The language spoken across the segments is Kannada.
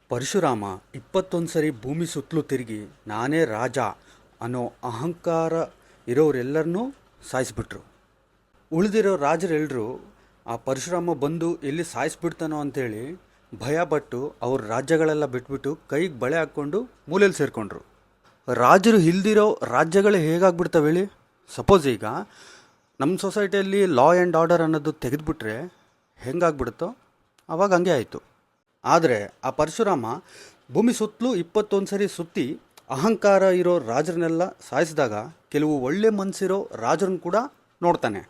ಪರಶುರಾಮ 21 ಸರಿ ಭೂಮಿ ಸುತ್ತಲೂ ತಿರುಗಿ ನಾನೇ ರಾಜ ಅನ್ನೋ ಅಹಂಕಾರ ಇರೋರೆಲ್ಲರನ್ನೂ ಸಾಯಿಸಿಬಿಟ್ರು. ಉಳಿದಿರೋ ರಾಜರೆಲ್ಲರೂ ಆ ಪರಶುರಾಮ ಬಂದು ಎಲ್ಲಿ ಸಾಯಿಸ್ಬಿಡ್ತಾನೋ ಅಂಥೇಳಿ ಭಯಪಟ್ಟು ಅವ್ರ ರಾಜ್ಯಗಳೆಲ್ಲ ಬಿಟ್ಬಿಟ್ಟು ಕೈಗೆ ಬಳೆ ಹಾಕ್ಕೊಂಡು ಮೂಲೆಯಲ್ಲಿ ಸೇರಿಕೊಂಡ್ರು. ರಾಜರು ಇಲ್ದಿರೋ ರಾಜ್ಯಗಳೇ ಹೇಗಾಗ್ಬಿಡ್ತವೆ ಹೇಳಿ. ಸಪೋಸ್ ಈಗ ನಮ್ಮ ಸೊಸೈಟಿಯಲ್ಲಿ ಲಾ ಆ್ಯಂಡ್ ಆರ್ಡರ್ ಅನ್ನೋದು ತೆಗೆದುಬಿಟ್ರೆ ಹೆಂಗಾಗ್ಬಿಡುತ್ತೋ ಆವಾಗ ಹಂಗೆ ಆಯಿತು. ಆದರೆ ಆ ಪರಶುರಾಮ ಭೂಮಿ ಸುತ್ತಲೂ 21 ಸರಿ ಸುತ್ತಿ ಅಹಂಕಾರ ಇರೋ ರಾಜರನ್ನೆಲ್ಲ ಸಾಯಿಸಿದಾಗ ಕೆಲವು ಒಳ್ಳೆ ಮನಸ್ಸಿರೋ ರಾಜರನ್ನು ಕೂಡ ನೋಡ್ತಾನೆ.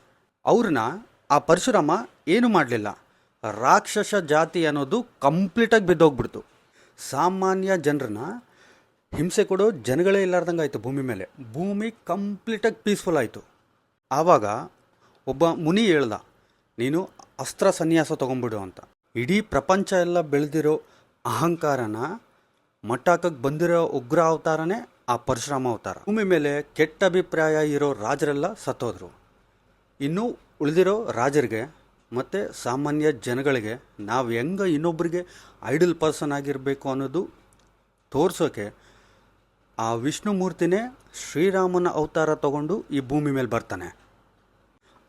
ಅವ್ರನ್ನ ಆ ಪರಶುರಾಮ ಏನೂ ಮಾಡಲಿಲ್ಲ. ರಾಕ್ಷಸ ಜಾತಿ ಅನ್ನೋದು ಕಂಪ್ಲೀಟಾಗಿ ಬಿದ್ದೋಗ್ಬಿಡ್ತು. ಸಾಮಾನ್ಯ ಜನರನ್ನ ಹಿಂಸೆ ಕೊಡೋ ಜನಗಳೇ ಇಲ್ಲಾರ್ದಂಗೆ ಆಯಿತು ಭೂಮಿ ಮೇಲೆ. ಭೂಮಿ ಕಂಪ್ಲೀಟಾಗಿ ಪೀಸ್ಫುಲ್ ಆಯಿತು. ಆವಾಗ ಒಬ್ಬ ಮುನಿ ಹೇಳ್ದ, ನೀನು ಅಸ್ತ್ರ ಸನ್ಯಾಸ ತೊಗೊಂಬಿಡು ಅಂತ. ಇಡೀ ಪ್ರಪಂಚ ಎಲ್ಲ ಬೆಳೆದಿರೋ ಅಹಂಕಾರನ ಮಟ್ಟಾಕಕ್ಕೆ ಬಂದಿರೋ ಉಗ್ರ ಅವತಾರನೇ ಆ ಪರಶುರಾಮ ಅವತಾರ. ಭೂಮಿ ಮೇಲೆ ಕೆಟ್ಟ ಅಭಿಪ್ರಾಯ ಇರೋ ರಾಜರೆಲ್ಲ ಸತ್ತೋದ್ರು. ಇನ್ನೂ ಉಳಿದಿರೋ ರಾಜರಿಗೆ ಮತ್ತು ಸಾಮಾನ್ಯ ಜನಗಳಿಗೆ ನಾವು ಹೆಂಗೆ ಇನ್ನೊಬ್ಬರಿಗೆ ಐಡಲ್ ಪರ್ಸನ್ ಆಗಿರಬೇಕು ಅನ್ನೋದು ತೋರಿಸೋಕೆ ಆ ವಿಷ್ಣು ಮೂರ್ತಿನೇ ಶ್ರೀರಾಮನ ಅವತಾರ ತಗೊಂಡು ಈ ಭೂಮಿ ಮೇಲೆ ಬರ್ತಾನೆ.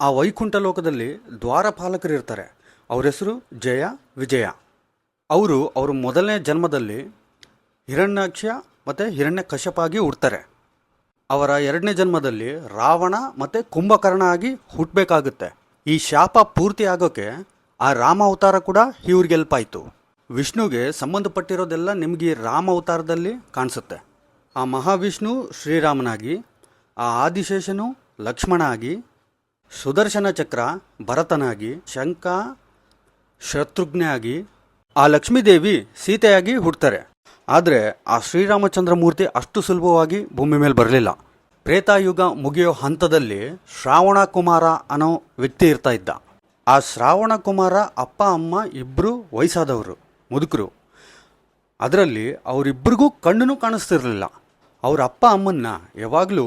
ಆ ವೈಕುಂಠ ಲೋಕದಲ್ಲಿ ದ್ವಾರಪಾಲಕರು ಇರ್ತಾರೆ. ಅವ್ರ ಹೆಸರು ಜಯ ವಿಜಯ. ಅವರು ಮೊದಲನೇ ಜನ್ಮದಲ್ಲಿ ಹಿರಣ್ಯಾಕ್ಷ ಮತ್ತು ಹಿರಣ್ಯಕಶ್ಯಪ ಆಗಿ ಹುಡ್ತಾರೆ. ಅವರ ಎರಡನೇ ಜನ್ಮದಲ್ಲಿ ರಾವಣ ಮತ್ತು ಕುಂಭಕರ್ಣ ಆಗಿ ಹುಟ್ಟಬೇಕಾಗುತ್ತೆ. ಈ ಶಾಪ ಪೂರ್ತಿ ಆಗೋಕ್ಕೆ ಆ ರಾಮ ಅವತಾರ ಕೂಡ ಇವ್ರಿಗೆ ಹೆಲ್ಪ್ ಆಯಿತು. ವಿಷ್ಣುಗೆ ಸಂಬಂಧಪಟ್ಟಿರೋದೆಲ್ಲ ನಿಮಗೆ ರಾಮ ಅವತಾರದಲ್ಲಿ ಕಾಣಿಸುತ್ತೆ. ಆ ಮಹಾವಿಷ್ಣು ಶ್ರೀರಾಮನಾಗಿ, ಆ ಆದಿಶೇಷನು ಲಕ್ಷ್ಮಣ ಆಗಿ, ಸುದರ್ಶನ ಚಕ್ರ ಭರತನಾಗಿ, ಶಂಖ ಶತ್ರುಘ್ನ ಆಗಿ, ಆ ಲಕ್ಷ್ಮೀದೇವಿ ಸೀತೆಯಾಗಿ ಹುಡ್ತಾರೆ. ಆದರೆ ಆ ಶ್ರೀರಾಮಚಂದ್ರ ಮೂರ್ತಿ ಅಷ್ಟು ಸುಲಭವಾಗಿ ಭೂಮಿ ಮೇಲೆ ಬರಲಿಲ್ಲ. ಪ್ರೇತಾಯುಗ ಮುಗಿಯೋ ಹಂತದಲ್ಲಿ ಶ್ರಾವಣ ಕುಮಾರ ಅನ್ನೋ ವ್ಯಕ್ತಿ ಇರ್ತಾ ಇದ್ದ. ಆ ಶ್ರಾವಣ ಕುಮಾರ ಅಪ್ಪ ಅಮ್ಮ ಇಬ್ಬರು ವಯಸ್ಸಾದವರು, ಮುದುಕರು. ಅದರಲ್ಲಿ ಅವರಿಬ್ಬರಿಗೂ ಕಣ್ಣು ಕಾಣಿಸ್ತಿರ್ಲಿಲ್ಲ. ಅವ್ರ ಅಪ್ಪ ಅಮ್ಮನ್ನ ಯಾವಾಗಲೂ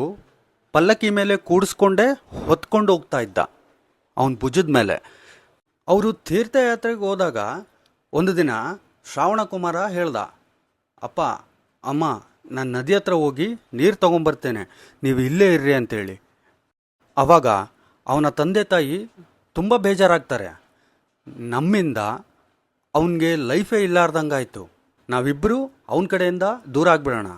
ಪಲ್ಲಕ್ಕಿ ಮೇಲೆ ಕೂಡಿಸ್ಕೊಂಡೇ ಹೊತ್ಕೊಂಡು ಹೋಗ್ತಾ ಇದ್ದ ಅವನ ಭುಜದ ಮೇಲೆ. ಅವರು ತೀರ್ಥಯಾತ್ರೆಗೆ ಹೋದಾಗ ಒಂದು ದಿನ ಶ್ರಾವಣ ಕುಮಾರ ಹೇಳ್ದ, ಅಪ್ಪ ಅಮ್ಮ ನಾನು ನದಿ ಹತ್ರ ಹೋಗಿ ನೀರು ತೊಗೊಂಬರ್ತೇನೆ, ನೀವು ಇಲ್ಲೇ ಇರ್ರಿ ಅಂತೇಳಿ. ಆವಾಗ ಅವನ ತಂದೆ ತಾಯಿ ತುಂಬ ಬೇಜಾರಾಗ್ತಾರೆ. ನಮ್ಮಿಂದ ಅವನಿಗೆ ಲೈಫೇ ಇಲ್ಲಾರ್ದಂಗಾಯಿತು, ನಾವಿಬ್ಬರು ಅವನ ಕಡೆಯಿಂದ ದೂರ ಆಗಿಬಿಡೋಣ,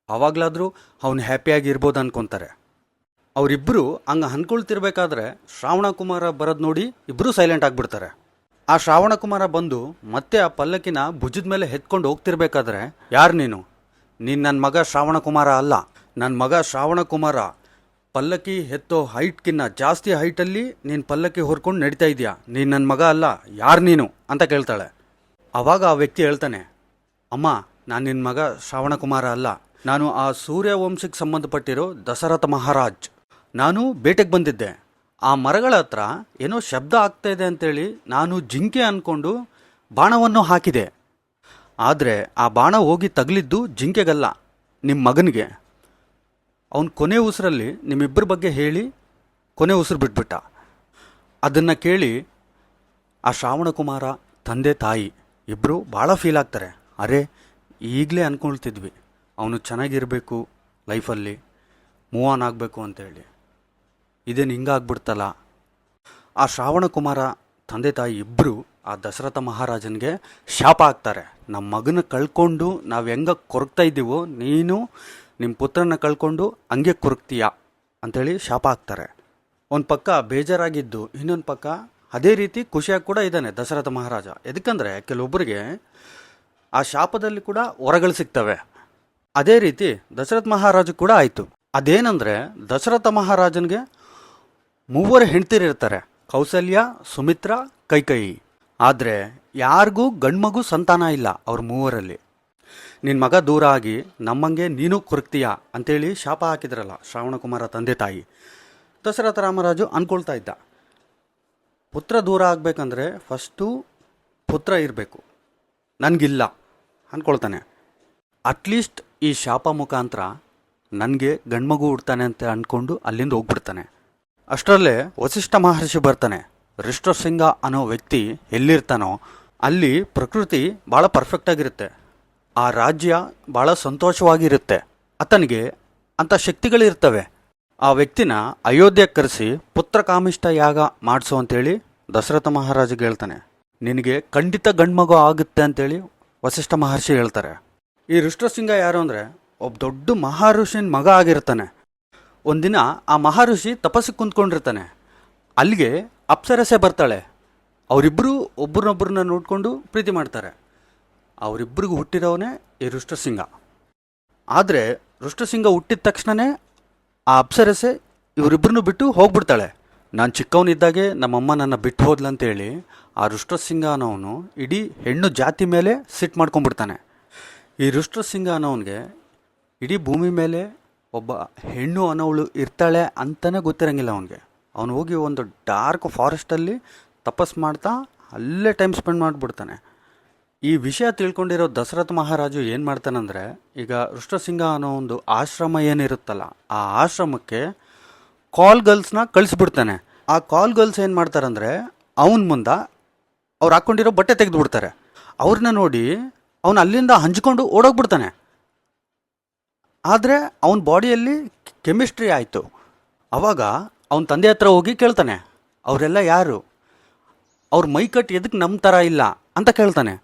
ಆವಾಗಲಾದರೂ ಅವನು ಹ್ಯಾಪಿಯಾಗಿರ್ಬೋದು ಅನ್ಕೊತಾರೆ. ಅವರಿಬ್ಬರು ಹಂಗೆ ಅಂದ್ಕೊಳ್ತಿರ್ಬೇಕಾದ್ರೆ ಶ್ರಾವಣ ಕುಮಾರ ಬರೋದು ನೋಡಿ ಇಬ್ಬರೂ ಸೈಲೆಂಟ್ ಆಗಿಬಿಡ್ತಾರೆ. ಆ ಶ್ರಾವಣ ಕುಮಾರ ಬಂದು ಮತ್ತೆ ಆ ಪಲ್ಲಕ್ಕಿನ ಭುಜದ ಮೇಲೆ ಎತ್ಕೊಂಡು ಹೋಗ್ತಿರ್ಬೇಕಾದ್ರೆ, ಯಾರು ನೀನು ನನ್ನ ಮಗ ಶ್ರಾವಣ ಕುಮಾರ ಅಲ್ಲ, ನನ್ನ ಮಗ ಶ್ರಾವಣ ಕುಮಾರ ಪಲ್ಲಕ್ಕಿ ಎತ್ತೋ ಹೈಟ್ಕಿನ್ನ ಜಾಸ್ತಿ ಹೈಟಲ್ಲಿ ನೀನು ಪಲ್ಲಕ್ಕಿ ಹೊರ್ಕೊಂಡು ನಡೀತಾ ಇದೆಯಾ, ನೀನು ನನ್ನ ಮಗ ಅಲ್ಲ, ಯಾರು ನೀನು ಅಂತ ಕೇಳ್ತಾಳೆ. ಆವಾಗ ಆ ವ್ಯಕ್ತಿ ಹೇಳ್ತಾನೆ, ಅಮ್ಮ ನಾನು ನಿನ್ನ ಮಗ ಶ್ರಾವಣ ಕುಮಾರ ಅಲ್ಲ, ನಾನು ಆ ಸೂರ್ಯವಂಶಕ್ಕೆ ಸಂಬಂಧಪಟ್ಟಿರೋ ದಶರಥ ಮಹಾರಾಜ್. ನಾನು ಬೇಟೆಗೆ ಬಂದಿದ್ದೆ. ಆ ಮರಗಳ ಹತ್ರ ಏನೋ ಶಬ್ದ ಆಗ್ತಾ ಇದೆ ಅಂತೇಳಿ ನಾನು ಜಿಂಕೆ ಅಂದ್ಕೊಂಡು ಬಾಣವನ್ನು ಹಾಕಿದೆ. ಆದರೆ ಆ ಬಾಣ ಹೋಗಿ ತಗಲಿದ್ದು ಜಿಂಕೆಗಲ್ಲ, ನಿಮ್ಮ ಮಗನಿಗೆ. ಅವನು ಕೊನೆ ಉಸಿರಲ್ಲಿ ನಿಮ್ಮಿಬ್ಬರ ಬಗ್ಗೆ ಹೇಳಿ ಕೊನೆ ಉಸಿರು ಬಿಟ್ಬಿಟ್ಟ. ಅದನ್ನು ಕೇಳಿ ಆ ಶ್ರಾವಣ ಕುಮಾರ ತಂದೆ ತಾಯಿ ಇಬ್ಬರು ಭಾಳ ಫೀಲ್ ಆಗ್ತಾರೆ. ಅರೆ, ಈಗಲೇ ಅಂದ್ಕೊಳ್ತಿದ್ವಿ ಅವನು ಚೆನ್ನಾಗಿರಬೇಕು, ಲೈಫಲ್ಲಿ ಮೂವ್ ಆನ್ ಆಗಬೇಕು ಅಂತೇಳಿ, ಇದೇನು ಹಿಂಗಾಗ್ಬಿಡ್ತಲ್ಲ. ಆ ಶ್ರಾವಣ ಕುಮಾರ ತಂದೆ ತಾಯಿ ಇಬ್ಬರು ಆ ದಶರಥ ಮಹಾರಾಜನಿಗೆ ಶಾಪ ಹಾಕ್ತಾರೆ. ನಮ್ಮ ಮಗನ ಕಳ್ಕೊಂಡು ನಾವು ಹೆಂಗೆ ಕೊರಗ್ತಾ ಇದ್ದೀವೋ ನೀನು ನಿಮ್ಮ ಪುತ್ರನ ಕಳ್ಕೊಂಡು ಹಂಗೆ ಕೊರಗ್ತೀಯ ಅಂಥೇಳಿ ಶಾಪ ಹಾಕ್ತಾರೆ. ಒಂದು ಪಕ್ಕ ಬೇಜಾರಾಗಿದ್ದು, ಇನ್ನೊಂದು ಪಕ್ಕ ಅದೇ ರೀತಿ ಖುಷಿಯಾಗಿ ಕೂಡ ಇದ್ದಾನೆ ದಶರಥ ಮಹಾರಾಜ. ಎದಕ್ಕಂದರೆ ಕೆಲವೊಬ್ಬರಿಗೆ ಆ ಶಾಪದಲ್ಲಿ ಕೂಡ ಹೊರಗಳು ಸಿಗ್ತವೆ. ಅದೇ ರೀತಿ ದಶರಥ ಮಹಾರಾಜ ಕೂಡ ಆಯಿತು. ಅದೇನೆಂದರೆ ದಶರಥ ಮಹಾರಾಜನಿಗೆ 3 ಹೆಂಡ್ತಿರಿರ್ತಾರೆ, ಕೌಸಲ್ಯ, ಸುಮಿತ್ರ, ಕೈಕೇಯಿ. ಆದರೆ ಯಾರಿಗೂ ಗಂಡ್ಮಗು ಸಂತಾನ ಇಲ್ಲ ಅವ್ರ 3ರಲ್ಲಿ. ನಿನ್ನ ಮಗ ದೂರ ಆಗಿ ನಮ್ಮಂಗೆ ನೀನು ಕೊರಗ್ತೀಯ ಅಂತೇಳಿ ಶಾಪ ಹಾಕಿದ್ರಲ್ಲ ಶ್ರಾವಣ ಕುಮಾರ ತಂದೆ ತಾಯಿ. ದಶರಥ ರಾಮರಾಜು ಅಂದ್ಕೊಳ್ತಾ ಇದ್ದ, ಪುತ್ರ ದೂರ ಆಗಬೇಕಂದ್ರೆ ಫಸ್ಟು ಪುತ್ರ ಇರಬೇಕು, ನನಗಿಲ್ಲ ಅಂದ್ಕೊಳ್ತಾನೆ. ಅಟ್ಲೀಸ್ಟ್ ಈ ಶಾಪ ಮುಖಾಂತರ ನನಗೆ ಗಂಡ್ಮಗು ಹುಡ್ತಾನೆ ಅಂತ ಅಂದ್ಕೊಂಡು ಅಲ್ಲಿಂದ ಹೋಗ್ಬಿಡ್ತಾನೆ. ಅಷ್ಟರಲ್ಲೇ ವಸಿಷ್ಠ ಮಹರ್ಷಿ ಬರ್ತಾನೆ. ಋಷ್ಯಶೃಂಗ ಅನ್ನೋ ವ್ಯಕ್ತಿ ಎಲ್ಲಿರ್ತಾನೋ ಅಲ್ಲಿ ಪ್ರಕೃತಿ ಭಾಳ ಪರ್ಫೆಕ್ಟಾಗಿರುತ್ತೆ, ಆ ರಾಜ್ಯ ಭಾಳ ಸಂತೋಷವಾಗಿರುತ್ತೆ, ಆತನಿಗೆ ಅಂಥ ಶಕ್ತಿಗಳಿರ್ತವೆ. ಆ ವ್ಯಕ್ತಿನ ಅಯೋಧ್ಯೆಗೆ ಕರೆಸಿ ಪುತ್ರಕಾಮಿಷ್ಠ ಯಾಗ ಮಾಡಿಸು ಅಂತೇಳಿ ದಶರಥ ಮಹಾರಾಜಗೆ ಹೇಳ್ತಾನೆ. ನಿನಗೆ ಖಂಡಿತ ಗಂಡ್ಮಗು ಆಗುತ್ತೆ ಅಂತೇಳಿ ವಸಿಷ್ಠ ಮಹರ್ಷಿ ಹೇಳ್ತಾರೆ. ಈ ಋಷ್ಟ್ರಸಿಂಗ ಯಾರು ಅಂದರೆ ಒಬ್ಬ ದೊಡ್ಡ ಮಹಾಋಷಿನ ಮಗ ಆಗಿರ್ತಾನೆ. ಒಂದಿನ ಆ ಮಹಾಋಷಿ ತಪಸ್ಸಿಗೆ ಕುಂತ್ಕೊಂಡಿರ್ತಾನೆ. ಅಲ್ಲಿಗೆ ಅಪ್ಸರಸೆ ಬರ್ತಾಳೆ. ಅವರಿಬ್ಬರು ಒಬ್ಬರನ್ನೊಬ್ಬರನ್ನ ನೋಡಿಕೊಂಡು ಪ್ರೀತಿ ಮಾಡ್ತಾರೆ. ಅವರಿಬ್ಬರಿಗೂ ಹುಟ್ಟಿರೋವನೇ ಈ ಋಷ್ಟ್ರಸಿಂಗ. ಆದರೆ ಋಷ್ಟ್ರಸಿಂಗ ಹುಟ್ಟಿದ ತಕ್ಷಣವೇ ಆ ಅಪ್ಸರಸೆ ಇವರಿಬ್ಬರನ್ನು ಬಿಟ್ಟು ಹೋಗ್ಬಿಡ್ತಾಳೆ. ನಾನು ಚಿಕ್ಕವನಿದ್ದಾಗೆ ನಮ್ಮಮ್ಮ ನನ್ನ ಬಿಟ್ಟು ಹೋದ್ಲಂತೇಳಿ ಆ ಋಷ್ಟ್ರಸಿಂಗ ಅನ್ನೋನು ಇಡೀ ಹೆಣ್ಣು ಜಾತಿ ಮೇಲೆ ಸಿಟ್ಟು ಮಾಡ್ಕೊಂಡ್ಬಿಡ್ತಾನೆ. ಈ ಋಷ್ಟ್ರಸಿಂಗ ಅನ್ನೋನಿಗೆ ಇಡೀ ಭೂಮಿ ಮೇಲೆ ಒಬ್ಬ ಹೆಣ್ಣು ಅನ್ನೋವಳು ಇರ್ತಾಳೆ ಅಂತಲೇ ಗೊತ್ತಿರಂಗಿಲ್ಲ ಅವನಿಗೆ. ಅವನು ಹೋಗಿ ಒಂದು ಡಾರ್ಕ್ ಫಾರೆಸ್ಟಲ್ಲಿ ತಪಸ್ ಮಾಡ್ತಾ ಅಲ್ಲೇ ಟೈಮ್ ಸ್ಪೆಂಡ್ ಮಾಡಿಬಿಡ್ತಾನೆ. ಈ ವಿಷಯ ತಿಳ್ಕೊಂಡಿರೋ ದಶರಥ ಮಹಾರಾಜು ಏನು ಮಾಡ್ತಾನಂದರೆ, ಈಗ ಋಷ್ಟ್ರಸಿಂಗ ಅನ್ನೋ ಒಂದು ಆಶ್ರಮ ಏನಿರುತ್ತಲ್ಲ ಆ ಆಶ್ರಮಕ್ಕೆ ಕಾಲ್ ಗರ್ಲ್ಸ್ನ ಕಳಿಸ್ಬಿಡ್ತಾನೆ. ಆ ಕಾಲ್ ಗರ್ಲ್ಸ್ ಏನು ಮಾಡ್ತಾರಂದರೆ ಅವನ ಮುಂದೆ ಅವ್ರು ಹಾಕ್ಕೊಂಡಿರೋ ಬಟ್ಟೆ ತೆಗೆದುಬಿಡ್ತಾರೆ. ಅವ್ರನ್ನ ನೋಡಿ ಅವನು ಅಲ್ಲಿಂದ ಹಂಚ್ಕೊಂಡು ಓಡೋಗ್ಬಿಡ್ತಾನೆ. ಆದರೆ ಅವನ ಬಾಡಿಯಲ್ಲಿ ಕೆಮಿಸ್ಟ್ರಿ ಆಯಿತು. ಆವಾಗ ಅವನ ತಂದೆ ಹತ್ರ ಹೋಗಿ ಕೇಳ್ತಾನೆ, ಅವರೆಲ್ಲ ಯಾರು, ಅವ್ರ ಮೈಕಟ್ಟು ಎದಕ್ಕೆ ನಮ್ಮ ಥರ ಇಲ್ಲ ಅಂತ ಕೇಳ್ತಾನೆ.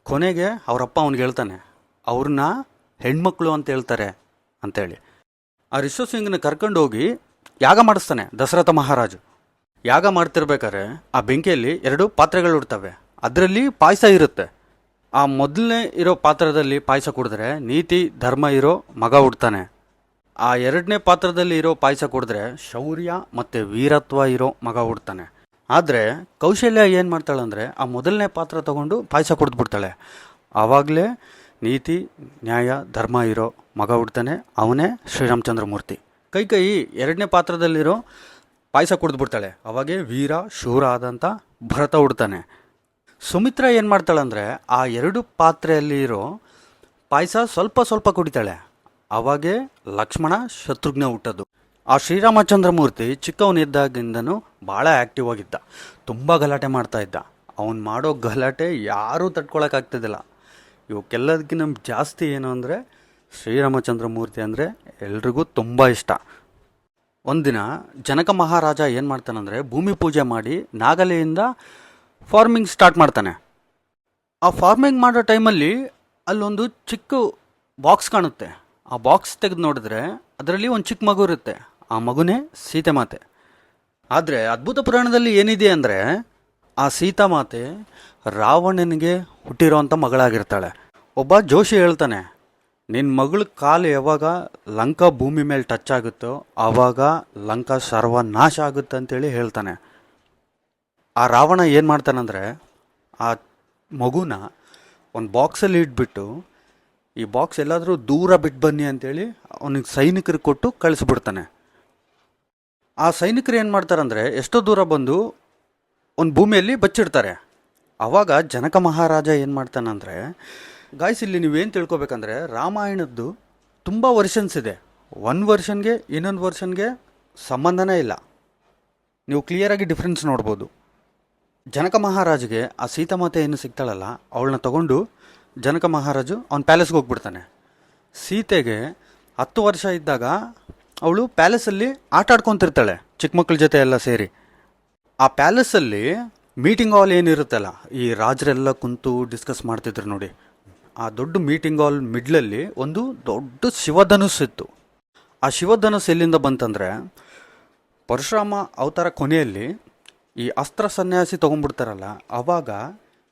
ಕೊನೆಗೆ ಅವರಪ್ಪ ಅವ್ನಿಗೆ ಹೇಳ್ತಾನೆ, ಅವ್ರನ್ನ ಹೆಣ್ಮಕ್ಳು ಅಂತ ಹೇಳ್ತಾರೆ ಅಂತೇಳಿ. ಆ ಋಷ್ಯಸಿಂಗನ ಕರ್ಕೊಂಡು ಹೋಗಿ ಯಾಗ ಮಾಡಿಸ್ತಾನೆ ದಶರಥ ಮಹಾರಾಜು. ಯಾಗ ಮಾಡ್ತಿರ್ಬೇಕಾದ್ರೆ ಆ ಬೆಂಕಿಯಲ್ಲಿ 2 ಪಾತ್ರೆಗಳು ಇರ್ತವೆ. ಅದರಲ್ಲಿ ಪಾಯಸ ಇರುತ್ತೆ. ಆ ಮೊದಲನೇ ಇರೋ ಪಾತ್ರದಲ್ಲಿ ಪಾಯಸ ಕುಡಿದ್ರೆ ನೀತಿ ಧರ್ಮ ಇರೋ ಮಗ ಹುಡ್ತಾನೆ. ಆ 2ನೇ ಪಾತ್ರದಲ್ಲಿ ಇರೋ ಪಾಯಸ ಕುಡಿದ್ರೆ ಶೌರ್ಯ ಮತ್ತು ವೀರತ್ವ ಇರೋ ಮಗ ಹುಡ್ತಾನೆ. ಆದರೆ ಕೌಶಲ್ಯ ಏನು ಮಾಡ್ತಾಳಂದರೆ ಆ ಮೊದಲನೇ ಪಾತ್ರ ತಗೊಂಡು ಪಾಯಸ ಕುಡಿದ್ಬಿಡ್ತಾಳೆ. ಆವಾಗಲೇ ನೀತಿ ನ್ಯಾಯ ಧರ್ಮ ಇರೋ ಮಗ ಹುಡ್ತಾನೆ. ಅವನೇ ಶ್ರೀರಾಮಚಂದ್ರ ಮೂರ್ತಿ. ಕೈ 2ನೇ ಪಾತ್ರದಲ್ಲಿರೋ ಪಾಯಸ ಕುಡಿದ್ಬಿಡ್ತಾಳೆ. ಅವಾಗೇ ವೀರ ಶೂರ ಆದಂಥ ಭರತ ಹುಡ್ತಾನೆ. ಸುಮಿತ್ರ ಏನು ಮಾಡ್ತಾಳಂದರೆ ಆ 2 ಪಾತ್ರೆಯಲ್ಲಿ ಇರೋ ಪಾಯಸ ಸ್ವಲ್ಪ ಸ್ವಲ್ಪ ಕುಡಿತಾಳೆ. ಅವಾಗೇ ಲಕ್ಷ್ಮಣ ಶತ್ರುಘ್ನ ಹುಟ್ಟೋದು. ಆ ಶ್ರೀರಾಮಚಂದ್ರ ಮೂರ್ತಿ ಚಿಕ್ಕವನಿದ್ದಾಗಿಂದನೂ ಭಾಳ ಆ್ಯಕ್ಟಿವ್ ಆಗಿದ್ದ. ತುಂಬ ಗಲಾಟೆ ಮಾಡ್ತಾ ಇದ್ದ. ಅವನು ಮಾಡೋ ಗಲಾಟೆ ಯಾರೂ ತಡ್ಕೊಳಕ್ಕಾಗ್ತಿದ್ದಿಲ್ಲ. ಇವಕ್ಕೆಲ್ಲದಕ್ಕಿಂತ ಜಾಸ್ತಿ ಏನು ಅಂದರೆ ಶ್ರೀರಾಮಚಂದ್ರ ಮೂರ್ತಿ ಅಂದರೆ ಎಲ್ರಿಗೂ ತುಂಬ ಇಷ್ಟ. ಒಂದಿನ ಜನಕ ಮಹಾರಾಜ ಏನು ಮಾಡ್ತಾನಂದರೆ ಭೂಮಿ ಪೂಜೆ ಮಾಡಿ ನಾಗಲೆಯಿಂದ ಫಾರ್ಮಿಂಗ್ ಸ್ಟಾರ್ಟ್ ಮಾಡ್ತಾನೆ. ಆ ಫಾರ್ಮಿಂಗ್ ಮಾಡೋ ಟೈಮಲ್ಲಿ ಅಲ್ಲೊಂದು ಚಿಕ್ಕ ಬಾಕ್ಸ್ ಕಾಣುತ್ತೆ. ಆ ಬಾಕ್ಸ್ ತೆಗೆದು ನೋಡಿದ್ರೆ ಅದರಲ್ಲಿ ಒಂದು ಚಿಕ್ಕ ಮಗು ಇರುತ್ತೆ. ಆ ಮಗುನೇ ಸೀತಾಮಾತೆ. ಆದರೆ ಅದ್ಭುತ ಪುರಾಣದಲ್ಲಿ ಏನಿದೆ ಅಂದರೆ ಆ ಸೀತಾಮಾತೆ ರಾವಣನಿಗೆ ಹುಟ್ಟಿರೋವಂಥ ಮಗಳಾಗಿರ್ತಾಳೆ. ಒಬ್ಬ ಜೋಶಿ ಹೇಳ್ತಾನೆ, ನಿನ್ನ ಮಗಳ ಕಾಲು ಯಾವಾಗ ಲಂಕಾ ಭೂಮಿ ಮೇಲೆ ಟಚ್ ಆಗುತ್ತೋ ಆವಾಗ ಲಂಕಾ ಸರ್ವನಾಶ ಆಗುತ್ತೆ ಅಂತೇಳಿ ಹೇಳ್ತಾನೆ. ಆ ರಾವಣ ಏನು ಮಾಡ್ತಾನಂದರೆ ಆ ಮಗುನ ಒಂದು ಬಾಕ್ಸಲ್ಲಿ ಇಟ್ಬಿಟ್ಟು ಈ ಬಾಕ್ಸ್ ಎಲ್ಲಾದರೂ ದೂರ ಬಿಟ್ಟು ಬನ್ನಿ ಅಂತೇಳಿ ಅವನಿಗೆ ಸೈನಿಕರಿಗೆ ಕೊಟ್ಟು ಕಳಿಸ್ಬಿಡ್ತಾನೆ. ಆ ಸೈನಿಕರು ಏನು ಮಾಡ್ತಾರಂದರೆ ಎಷ್ಟೋ ದೂರ ಬಂದು ಒಂದು ಭೂಮಿಯಲ್ಲಿ ಬಚ್ಚಿಡ್ತಾರೆ. ಆವಾಗ ಜನಕ ಮಹಾರಾಜ ಏನು ಮಾಡ್ತಾನಂದರೆ, ಗಾಯ್ಸ್ ಇಲ್ಲಿ ನೀವೇನು ತಿಳ್ಕೊಬೇಕಂದ್ರೆ ರಾಮಾಯಣದ್ದು ತುಂಬ ವರ್ಷನ್ಸ್ ಇದೆ. ಒಂದು ವರ್ಷನ್ಗೆ ಇನ್ನೊಂದು ವರ್ಷನ್ಗೆ ಸಂಬಂಧನೇ ಇಲ್ಲ. ನೀವು ಕ್ಲಿಯರಾಗಿ ಡಿಫ್ರೆನ್ಸ್ ನೋಡ್ಬೋದು. ಜನಕ ಮಹಾರಾಜಿಗೆ ಆ ಸೀತಾಮಾತೆ ಏನು ಸಿಗ್ತಾಳಲ್ಲ ಅವಳನ್ನ ತಗೊಂಡು ಜನಕ ಮಹಾರಾಜು ಅವನ ಪ್ಯಾಲೇಸ್ಗೆ ಹೋಗ್ಬಿಡ್ತಾನೆ. ಸೀತೆಗೆ 10 ವರ್ಷ ಇದ್ದಾಗ ಅವಳು ಪ್ಯಾಲೇಸಲ್ಲಿ ಆಟ ಆಡ್ಕೊತಿರ್ತಾಳೆ ಚಿಕ್ಕ ಮಕ್ಕಳ ಜೊತೆ ಎಲ್ಲ ಸೇರಿ. ಆ ಪ್ಯಾಲೇಸಲ್ಲಿ ಮೀಟಿಂಗ್ ಹಾಲ್ ಏನಿರುತ್ತಲ್ಲ, ಈ ರಾಜರೆಲ್ಲ ಕುಂತು ಡಿಸ್ಕಸ್ ಮಾಡ್ತಿದ್ರು ನೋಡಿ, ಆ ದೊಡ್ಡ ಮೀಟಿಂಗ್ ಹಾಲ್ ಮಿಡ್ಲಲ್ಲಿ ಒಂದು ದೊಡ್ಡ ಶಿವಧನುಸ್ಸು ಇತ್ತು. ಆ ಶಿವಧನುಸ್ಸು ಎಲ್ಲಿಂದ ಬಂತಂದರೆ ಪರಶುರಾಮ ಅವತಾರ ಕೊನೆಯಲ್ಲಿ ಈ ಅಸ್ತ್ರ ಸನ್ಯಾಸಿ ತೊಗೊಂಡ್ಬಿಡ್ತಾರಲ್ಲ, ಆವಾಗ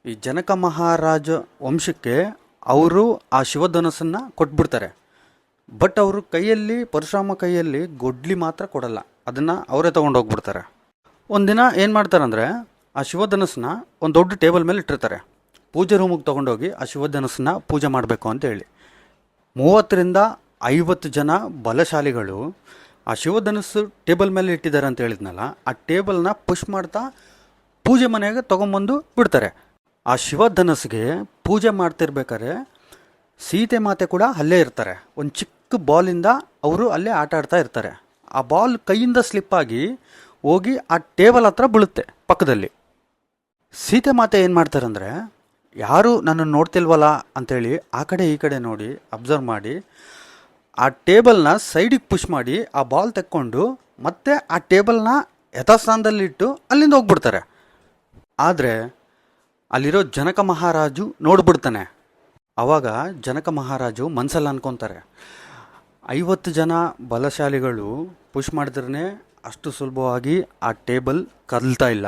ಈ ಜನಕ ಮಹಾರಾಜ ವಂಶಕ್ಕೆ ಅವರು ಆ ಶಿವಧನುಸ್ಸನ್ನು ಕೊಟ್ಬಿಡ್ತಾರೆ. ಬಟ್ ಅವರು ಕೈಯಲ್ಲಿ ಪರಶುರಾಮ ಕೈಯಲ್ಲಿ ಗೊಡ್ಲಿ ಮಾತ್ರ ಕೊಡಲ್ಲ, ಅದನ್ನು ಅವರೇ ತೊಗೊಂಡೋಗ್ಬಿಡ್ತಾರೆ. ಒಂದಿನ ಏನು ಮಾಡ್ತಾರಂದರೆ ಆ ಶಿವಧನುಸ್ಸನ್ನ ಒಂದು ದೊಡ್ಡ ಟೇಬಲ್ ಮೇಲೆ ಇಟ್ಟಿರ್ತಾರೆ. ಪೂಜೆ ರೂಮಿಗೆ ತೊಗೊಂಡೋಗಿ ಆ ಶಿವಧನುಸ್ಸನ್ನ ಪೂಜೆ ಮಾಡಬೇಕು ಅಂತೇಳಿ 30ರಿಂದ 50 ಜನ ಬಲಶಾಲಿಗಳು ಆ ಶಿವಧನುಸ್ಸು ಟೇಬಲ್ ಮೇಲೆ ಇಟ್ಟಿದ್ದಾರೆ ಅಂತ ಹೇಳಿದ್ನಲ್ಲ, ಆ ಟೇಬಲ್ನ ಪುಷ್ ಮಾಡ್ತಾ ಪೂಜೆ ಮನೆಗೆ ತೊಗೊಂಬಂದು ಬಿಡ್ತಾರೆ. ಆ ಶಿವಧನುಸ್ಸಿಗೆ ಪೂಜೆ ಮಾಡ್ತಿರ್ಬೇಕಾದ್ರೆ ಸೀತೆ ಮಾತೆ ಕೂಡ ಅಲ್ಲೇ ಇರ್ತಾರೆ. ಒಂದು ಚಿಕ್ಕ ಬಾಲಿಂದ ಅವರು ಅಲ್ಲೇ ಆಟ ಆಡ್ತಾ ಇರ್ತಾರೆ. ಆ ಬಾಲ್ ಕೈಯಿಂದ ಸ್ಲಿಪ್ಪಾಗಿ ಹೋಗಿ ಆ ಟೇಬಲ್ ಹತ್ರ ಬೀಳುತ್ತೆ ಪಕ್ಕದಲ್ಲಿ. ಸೀತೆ ಮಾತೆ ಏನು ಮಾಡ್ತಾರಂದರೆ ಯಾರು ನನ್ನನ್ನು ನೋಡ್ತಿಲ್ವಲ್ಲ ಅಂತೇಳಿ ಆ ಕಡೆ ಈ ಕಡೆ ನೋಡಿ ಅಬ್ಸರ್ವ್ ಮಾಡಿ ಆ ಟೇಬಲ್ನ ಸೈಡಿಗೆ ಪುಷ್ ಮಾಡಿ ಆ ಬಾಲ್ ತೆಕ್ಕೊಂಡು ಮತ್ತೆ ಆ ಟೇಬಲ್ನ ಯಥಾಸ್ಥಾನದಲ್ಲಿಟ್ಟು ಅಲ್ಲಿಂದ ಹೋಗ್ಬಿಡ್ತಾರೆ. ಆದರೆ ಅಲ್ಲಿರೋ ಜನಕ ಮಹಾರಾಜು ನೋಡ್ಬಿಡ್ತಾನೆ. ಆವಾಗ ಜನಕ ಮಹಾರಾಜು ಮನಸ್ಸಲ್ಲಿ ಅನ್ಕೊತಾರೆ, 50 ಜನ ಬಲಶಾಲಿಗಳು ಪುಷ್ ಮಾಡಿದ್ರೆ ಅಷ್ಟು ಸುಲಭವಾಗಿ ಆ ಟೇಬಲ್ ಕದಲ್ತಾ ಇಲ್ಲ.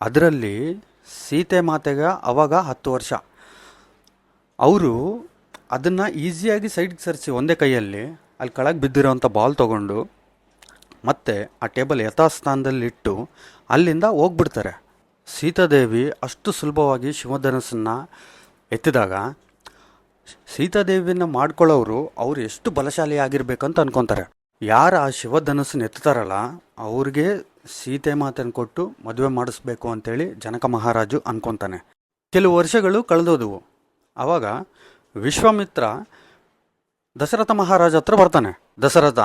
ಅದರಲ್ಲಿ ಸೀತೆ ಮಾತೆಗೆ ಅವಾಗ 10 ವರ್ಷ. ಅವರು ಅದನ್ನು ಈಸಿಯಾಗಿ ಸೈಡ್ಗೆ ಸರಿಸಿ ಒಂದೇ ಕೈಯಲ್ಲಿ ಅಲ್ಲಿ ಕೆಳಗೆ ಬಿದ್ದಿರೋಂಥ ಬಾಲ್ ತೊಗೊಂಡು ಮತ್ತೆ ಆ ಟೇಬಲ್ ಯಥಾಸ್ಥಾನದಲ್ಲಿಟ್ಟು ಅಲ್ಲಿಂದ ಹೋಗ್ಬಿಡ್ತಾರೆ. ಸೀತಾದೇವಿ ಅಷ್ಟು ಸುಲಭವಾಗಿ ಶಿವಧನಸ್ಸನ್ನು ಎತ್ತಿದಾಗ ಸೀತಾದೇವಿನ ಮಾಡ್ಕೊಳ್ಳೋರು ಅವ್ರು ಎಷ್ಟು ಬಲಶಾಲಿ ಆಗಿರ್ಬೇಕಂತ ಅನ್ಕೊತಾರೆ. ಯಾರು ಆ ಶಿವಧನಸ್ಸನ್ನು ಎತ್ತಾರಲ್ಲ ಅವ್ರಿಗೆ ಸೀತೆ ಮಾತನ್ನು ಕೊಟ್ಟು ಮದುವೆ ಮಾಡಿಸ್ಬೇಕು ಅಂತೇಳಿ ಜನಕ ಮಹಾರಾಜು ಅನ್ಕೊತಾನೆ. ಕೆಲವು ವರ್ಷಗಳು ಕಳೆದೋದವು. ಆವಾಗ ವಿಶ್ವಾಮಿತ್ರ ದಶರಥ ಮಹಾರಾಜ ಹತ್ರ ಬರ್ತಾನೆ. ದಶರಥ,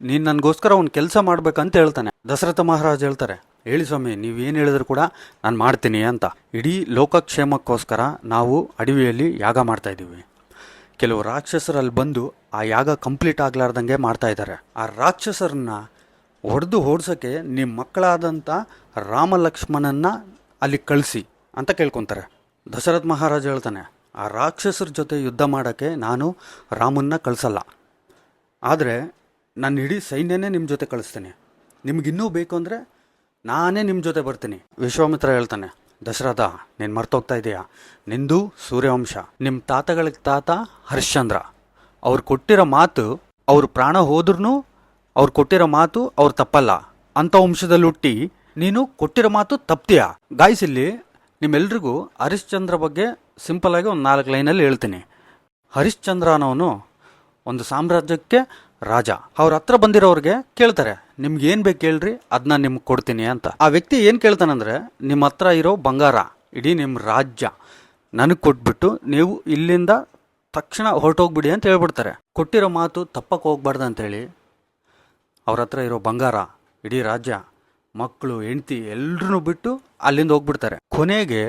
ನೀನು ನನಗೋಸ್ಕರ ಒಂದು ಕೆಲಸ ಮಾಡ್ಬೇಕಂತ ಹೇಳ್ತಾನೆ. ದಶರಥ ಮಹಾರಾಜ್ ಹೇಳ್ತಾರೆ, ಹೇಳಿ ಸ್ವಾಮಿ, ನೀವೇನು ಹೇಳಿದ್ರು ಕೂಡ ನಾನು ಮಾಡ್ತೀನಿ ಅಂತ. ಇಡೀ ಲೋಕಕ್ಷೇಮಕ್ಕೋಸ್ಕರ ನಾವು ಅಡವಿಯಲ್ಲಿ ಯಾಗ ಮಾಡ್ತಾಯಿದ್ದೀವಿ. ಕೆಲವು ರಾಕ್ಷಸರಲ್ಲಿ ಬಂದು ಆ ಯಾಗ ಕಂಪ್ಲೀಟ್ ಆಗ್ಲಾರ್ದಂಗೆ ಮಾಡ್ತಾ ಇದ್ದಾರೆ. ಆ ರಾಕ್ಷಸರನ್ನ ಹೊಡೆದು ಓಡ್ಸೋಕ್ಕೆ ನಿಮ್ಮ ಮಕ್ಕಳಾದಂಥ ರಾಮ ಲಕ್ಷ್ಮಣನ್ನ ಅಲ್ಲಿ ಕಳಿಸಿ ಅಂತ ಕೇಳ್ಕೊತಾರೆ. ದಶರಥ ಮಹಾರಾಜ ಹೇಳ್ತಾನೆ, ಆ ರಾಕ್ಷಸರ ಜೊತೆ ಯುದ್ಧ ಮಾಡೋಕ್ಕೆ ನಾನು ರಾಮನ್ನ ಕಳಿಸಲ್ಲ, ಆದರೆ ನನ್ನ ಇಡೀ ಸೈನ್ಯನೇ ನಿಮ್ಮ ಜೊತೆ ಕಳಿಸ್ತೀನಿ. ನಿಮಗಿನ್ನೂ ಬೇಕು ಅಂದರೆ ನಾನೇ ನಿಮ್ಮ ಜೊತೆ ಬರ್ತೀನಿ. ವಿಶ್ವಾಮಿತ್ರ ಹೇಳ್ತಾನೆ, ದಶರಥ, ನೀನು ಮರ್ತೋಗ್ತಾ ಇದೆಯಾ? ನಿಂದು ಸೂರ್ಯವಂಶ, ನಿಮ್ಮ ತಾತಗಳಿಗೆ ತಾತ ಹರಿಶ್ಚಂದ್ರ. ಅವ್ರು ಕೊಟ್ಟಿರೋ ಮಾತು, ಅವ್ರ ಪ್ರಾಣ ಹೋದ್ರೂ ಅವ್ರು ಕೊಟ್ಟಿರೋ ಮಾತು ಅವ್ರು ತಪ್ಪಲ್ಲ ಅಂಥ ವಂಶದಲ್ಲಿ ಹುಟ್ಟಿ ನೀನು ಕೊಟ್ಟಿರೋ ಮಾತು ತಪ್ತೀಯಾ? ಗಾಯ್ಸಿಲ್ಲಿ ನಿಮ್ಮೆಲ್ರಿಗೂ ಹರಿಶ್ಚಂದ್ರ ಬಗ್ಗೆ ಸಿಂಪಲ್ಲಾಗಿ ಒಂದು 4 ಲೈನಲ್ಲಿ ಹೇಳ್ತೀನಿ. ಹರಿಶ್ಚಂದ್ರ ಅನ್ನೋನು ಒಂದು ಸಾಮ್ರಾಜ್ಯಕ್ಕೆ ರಾಜ. ಅವ್ರ ಹತ್ರ ಬಂದಿರೋರಿಗೆ ಕೇಳ್ತಾರೆ, ನಿಮ್ಗೆ ಏನು ಬೇಕು ಹೇಳ್ರಿ, ಅದನ್ನ ನಿಮ್ಗೆ ಕೊಡ್ತೀನಿ ಅಂತ. ಆ ವ್ಯಕ್ತಿ ಏನು ಕೇಳ್ತಾನಂದ್ರೆ, ನಿಮ್ಮ ಹತ್ರ ಇರೋ ಬಂಗಾರ, ಇಡೀ ನಿಮ್ಮ ರಾಜ್ಯ ನನಗೆ ಕೊಟ್ಬಿಟ್ಟು ನೀವು ಇಲ್ಲಿಂದ ತಕ್ಷಣ ಹೊರಟೋಗ್ಬಿಡಿ ಅಂತ ಹೇಳ್ಬಿಡ್ತಾರೆ. ಕೊಟ್ಟಿರೋ ಮಾತು ತಪ್ಪಕ್ಕೆ ಹೋಗ್ಬಾರ್ದು ಅಂತೇಳಿ ಅವ್ರ ಹತ್ರ ಇರೋ ಬಂಗಾರ, ಇಡೀ ರಾಜ್ಯ, ಮಕ್ಕಳು, ಹೆಂಡತಿ ಎಲ್ಲರೂ ಬಿಟ್ಟು ಅಲ್ಲಿಂದ ಹೋಗ್ಬಿಡ್ತಾರೆ. ಕೊನೆಗೆ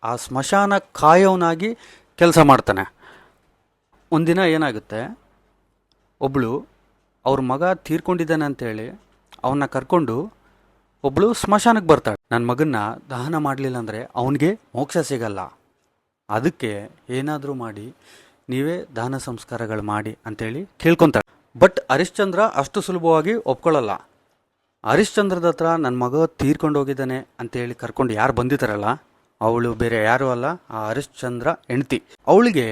ಆ ಸ್ಮಶಾನ ಕಾಯೋನಾಗಿ ಕೆಲಸ ಮಾಡ್ತಾನೆ. ಒಂದಿನ ಏನಾಗುತ್ತೆ, ಒಬ್ಬಳು ಅವ್ರ ಮಗ ತೀರ್ಕೊಂಡಿದ್ದಾನೆ ಅಂತೇಳಿ ಅವನ್ನ ಕರ್ಕೊಂಡು ಒಬ್ಬಳು ಸ್ಮಶಾನಕ್ಕೆ ಬರ್ತಾಳೆ. ನನ್ನ ಮಗನ್ನ ದಹನ ಮಾಡಲಿಲ್ಲ ಅಂದರೆ ಅವನಿಗೆ ಮೋಕ್ಷ ಸಿಗಲ್ಲ, ಅದಕ್ಕೆ ಏನಾದರೂ ಮಾಡಿ ನೀವೇ ದಹನ ಸಂಸ್ಕಾರಗಳು ಮಾಡಿ ಅಂತೇಳಿ ಕೇಳ್ಕೊತಾಳೆ. ಬಟ್ ಹರಿಶ್ಚಂದ್ರ ಅಷ್ಟು ಸುಲಭವಾಗಿ ಒಪ್ಕೊಳ್ಳಲ್ಲ. ಹರಿಶ್ಚಂದ್ರದ ಹತ್ರ ನನ್ನ ಮಗ ತೀರ್ಕೊಂಡು ಹೋಗಿದ್ದಾನೆ ಅಂತೇಳಿ ಕರ್ಕೊಂಡು ಯಾರು ಬಂದಿದ್ದಾರಲ್ಲ, ಅವಳು ಬೇರೆ ಯಾರೂ ಅಲ್ಲ, ಆ ಹರಿಶ್ಚಂದ್ರ ಹೆಂಡ್ತಿ. ಅವಳಿಗೆ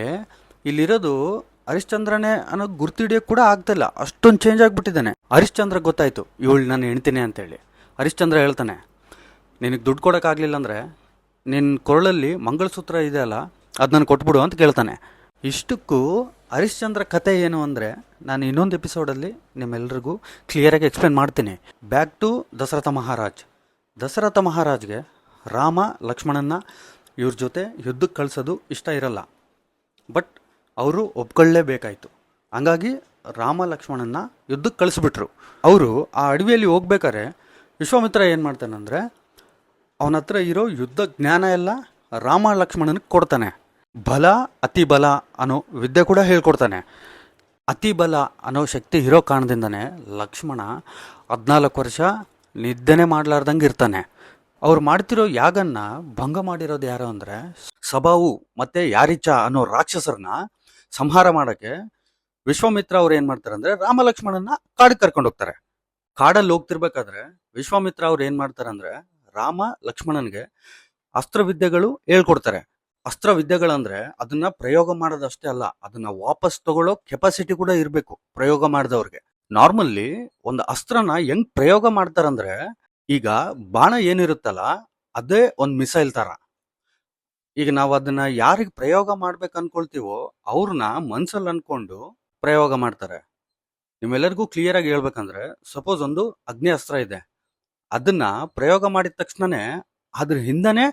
ಇಲ್ಲಿರೋದು ಹರಿಶ್ಚಂದ್ರನೇ ಅನ್ನೋ ಗುರ್ತಿಡಿಯೋಕೆ ಕೂಡ ಆಗ್ತಿಲ್ಲ, ಅಷ್ಟೊಂದು ಚೇಂಜ್ ಆಗಿಬಿಟ್ಟಿದ್ದಾನೆ. ಹರಿಶ್ಚಂದ್ರ ಗೊತ್ತಾಯ್ತು ಇವಳು ನನ್ನ ಹೆಣ್ತಿನೇ ಅಂತೇಳಿ. ಹರಿಶ್ಚಂದ್ರ ಹೇಳ್ತಾನೆ, ನಿನಗೆ ದುಡ್ಡು ಕೊಡೋಕ್ಕಾಗಲಿಲ್ಲ ಅಂದರೆ ನಿನ್ನ ಕೊರಳಲ್ಲಿ ಮಂಗಳಸೂತ್ರ ಇದೆ ಅಲ್ಲ, ಅದು ನನಗೆ ಕೊಟ್ಬಿಡು ಅಂತ ಕೇಳ್ತಾನೆ. ಇಷ್ಟಕ್ಕೂ ಹರಿಶ್ಚಂದ್ರ ಕತೆ ಏನು ಅಂದರೆ ನಾನು ಇನ್ನೊಂದು ಎಪಿಸೋಡಲ್ಲಿ ನಿಮ್ಮೆಲ್ಲರಿಗೂ ಕ್ಲಿಯರಾಗಿ ಎಕ್ಸ್ಪ್ಲೇನ್ ಮಾಡ್ತೀನಿ. Back to Dasharatha Maharaj. ದಶರಥ ಮಹಾರಾಜ್ಗೆ ರಾಮ ಲಕ್ಷ್ಮಣನ್ನ ಇವ್ರ ಜೊತೆ ಯುದ್ಧಕ್ಕೆ ಕಳಿಸೋದು ಇಷ್ಟ ಇರಲ್ಲ, ಬಟ್ ಅವರು ಒಪ್ಕೊಳ್ಳೇಬೇಕಾಯ್ತು. ಹಂಗಾಗಿ ರಾಮ ಲಕ್ಷ್ಮಣನ್ನ ಯುದ್ಧಕ್ಕೆ ಕಳಿಸ್ಬಿಟ್ರು. ಅವರು ಆ ಅಡವಿಯಲ್ಲಿ ಹೋಗ್ಬೇಕಾದ್ರೆ ವಿಶ್ವಾಮಿತ್ರ ಏನು ಮಾಡ್ತಾನಂದರೆ ಅವನ ಹತ್ರ ಇರೋ ಯುದ್ಧ ಜ್ಞಾನ ಎಲ್ಲ ರಾಮ ಲಕ್ಷ್ಮಣನಿಗೆ ಕೊಡ್ತಾನೆ. ಬಲ ಅತಿ ಬಲ ಅನ್ನೋ ವಿದ್ಯೆ ಕೂಡ ಹೇಳ್ಕೊಡ್ತಾನೆ. ಅತಿ ಬಲ ಅನ್ನೋ ಶಕ್ತಿ ಇರೋ ಕಾರಣದಿಂದನೇ ಲಕ್ಷ್ಮಣ 14 ವರ್ಷ ನಿದ್ದೆನೆ ಮಾಡಲಾರ್ದಂಗೆ ಇರ್ತಾನೆ. ಅವ್ರು ಮಾಡ್ತಿರೋ ಯಾಗನ್ನ ಭಂಗ ಮಾಡಿರೋದು ಯಾರು ಅಂದರೆ ಸಬಾವು ಮತ್ತು ಯಾರಿಚ ಅನ್ನೋ ರಾಕ್ಷಸರನ್ನ ಸಂಹಾರ ಮಾಡೋಕ್ಕೆ ವಿಶ್ವಾಮಿತ್ರ ಅವ್ರು ಏನು ಮಾಡ್ತಾರೆ ಅಂದರೆ ರಾಮ ಲಕ್ಷ್ಮಣನ್ನ ಕಾಡಿಗೆ ಕರ್ಕೊಂಡು ಹೋಗ್ತಾರೆ. ಕಾಡಲ್ಲಿ ಹೋಗ್ತಿರ್ಬೇಕಾದ್ರೆ ವಿಶ್ವಾಮಿತ್ರ ಅವ್ರು ಏನು ಮಾಡ್ತಾರೆ ಅಂದರೆ ರಾಮ ಲಕ್ಷ್ಮಣನಿಗೆ ಅಸ್ತ್ರವಿದ್ಯೆಗಳು ಹೇಳ್ಕೊಡ್ತಾರೆ. ಅಸ್ತ್ರವಿದ್ಯೆಗಳಂದ್ರೆ ಅದನ್ನ ಪ್ರಯೋಗ ಮಾಡೋದಷ್ಟೇ ಅಲ್ಲ, ಅದನ್ನ ವಾಪಸ್ ತಗೊಳ್ಳೋ ಕೆಪಾಸಿಟಿ ಕೂಡ ಇರಬೇಕು ಪ್ರಯೋಗ ಮಾಡಿದವ್ರಿಗೆ. ನಾರ್ಮಲ್ಲಿ ಒಂದು ಅಸ್ತ್ರನ ಹೆಂಗ್ ಪ್ರಯೋಗ ಮಾಡ್ತಾರಂದ್ರೆ, ಈಗ ಬಾಣ ಏನಿರುತ್ತಲ್ಲ ಅದೇ ಒಂದು ಮಿಸೈಲ್ ತರ. ಈಗ ನಾವು ಅದನ್ನ ಯಾರಿಗೆ ಪ್ರಯೋಗ ಮಾಡ್ಬೇಕು ಅನ್ಕೊಳ್ತೀವೋ ಅವ್ರನ್ನ ಮನ್ಸಲ್ಲಿ ಅನ್ಕೊಂಡು ಪ್ರಯೋಗ ಮಾಡ್ತಾರೆ. ನಿಮ್ಮೆಲ್ಲರಿಗೂ ಕ್ಲಿಯರ್ ಆಗಿ ಹೇಳ್ಬೇಕಂದ್ರೆ, ಸಪೋಸ್ ಒಂದು ಅಗ್ನಿ ಅಸ್ತ್ರ ಇದೆ, ಅದನ್ನ ಪ್ರಯೋಗ ಮಾಡಿದ ತಕ್ಷಣನೇ ಅದ್ರ ಹಿಂದನೆ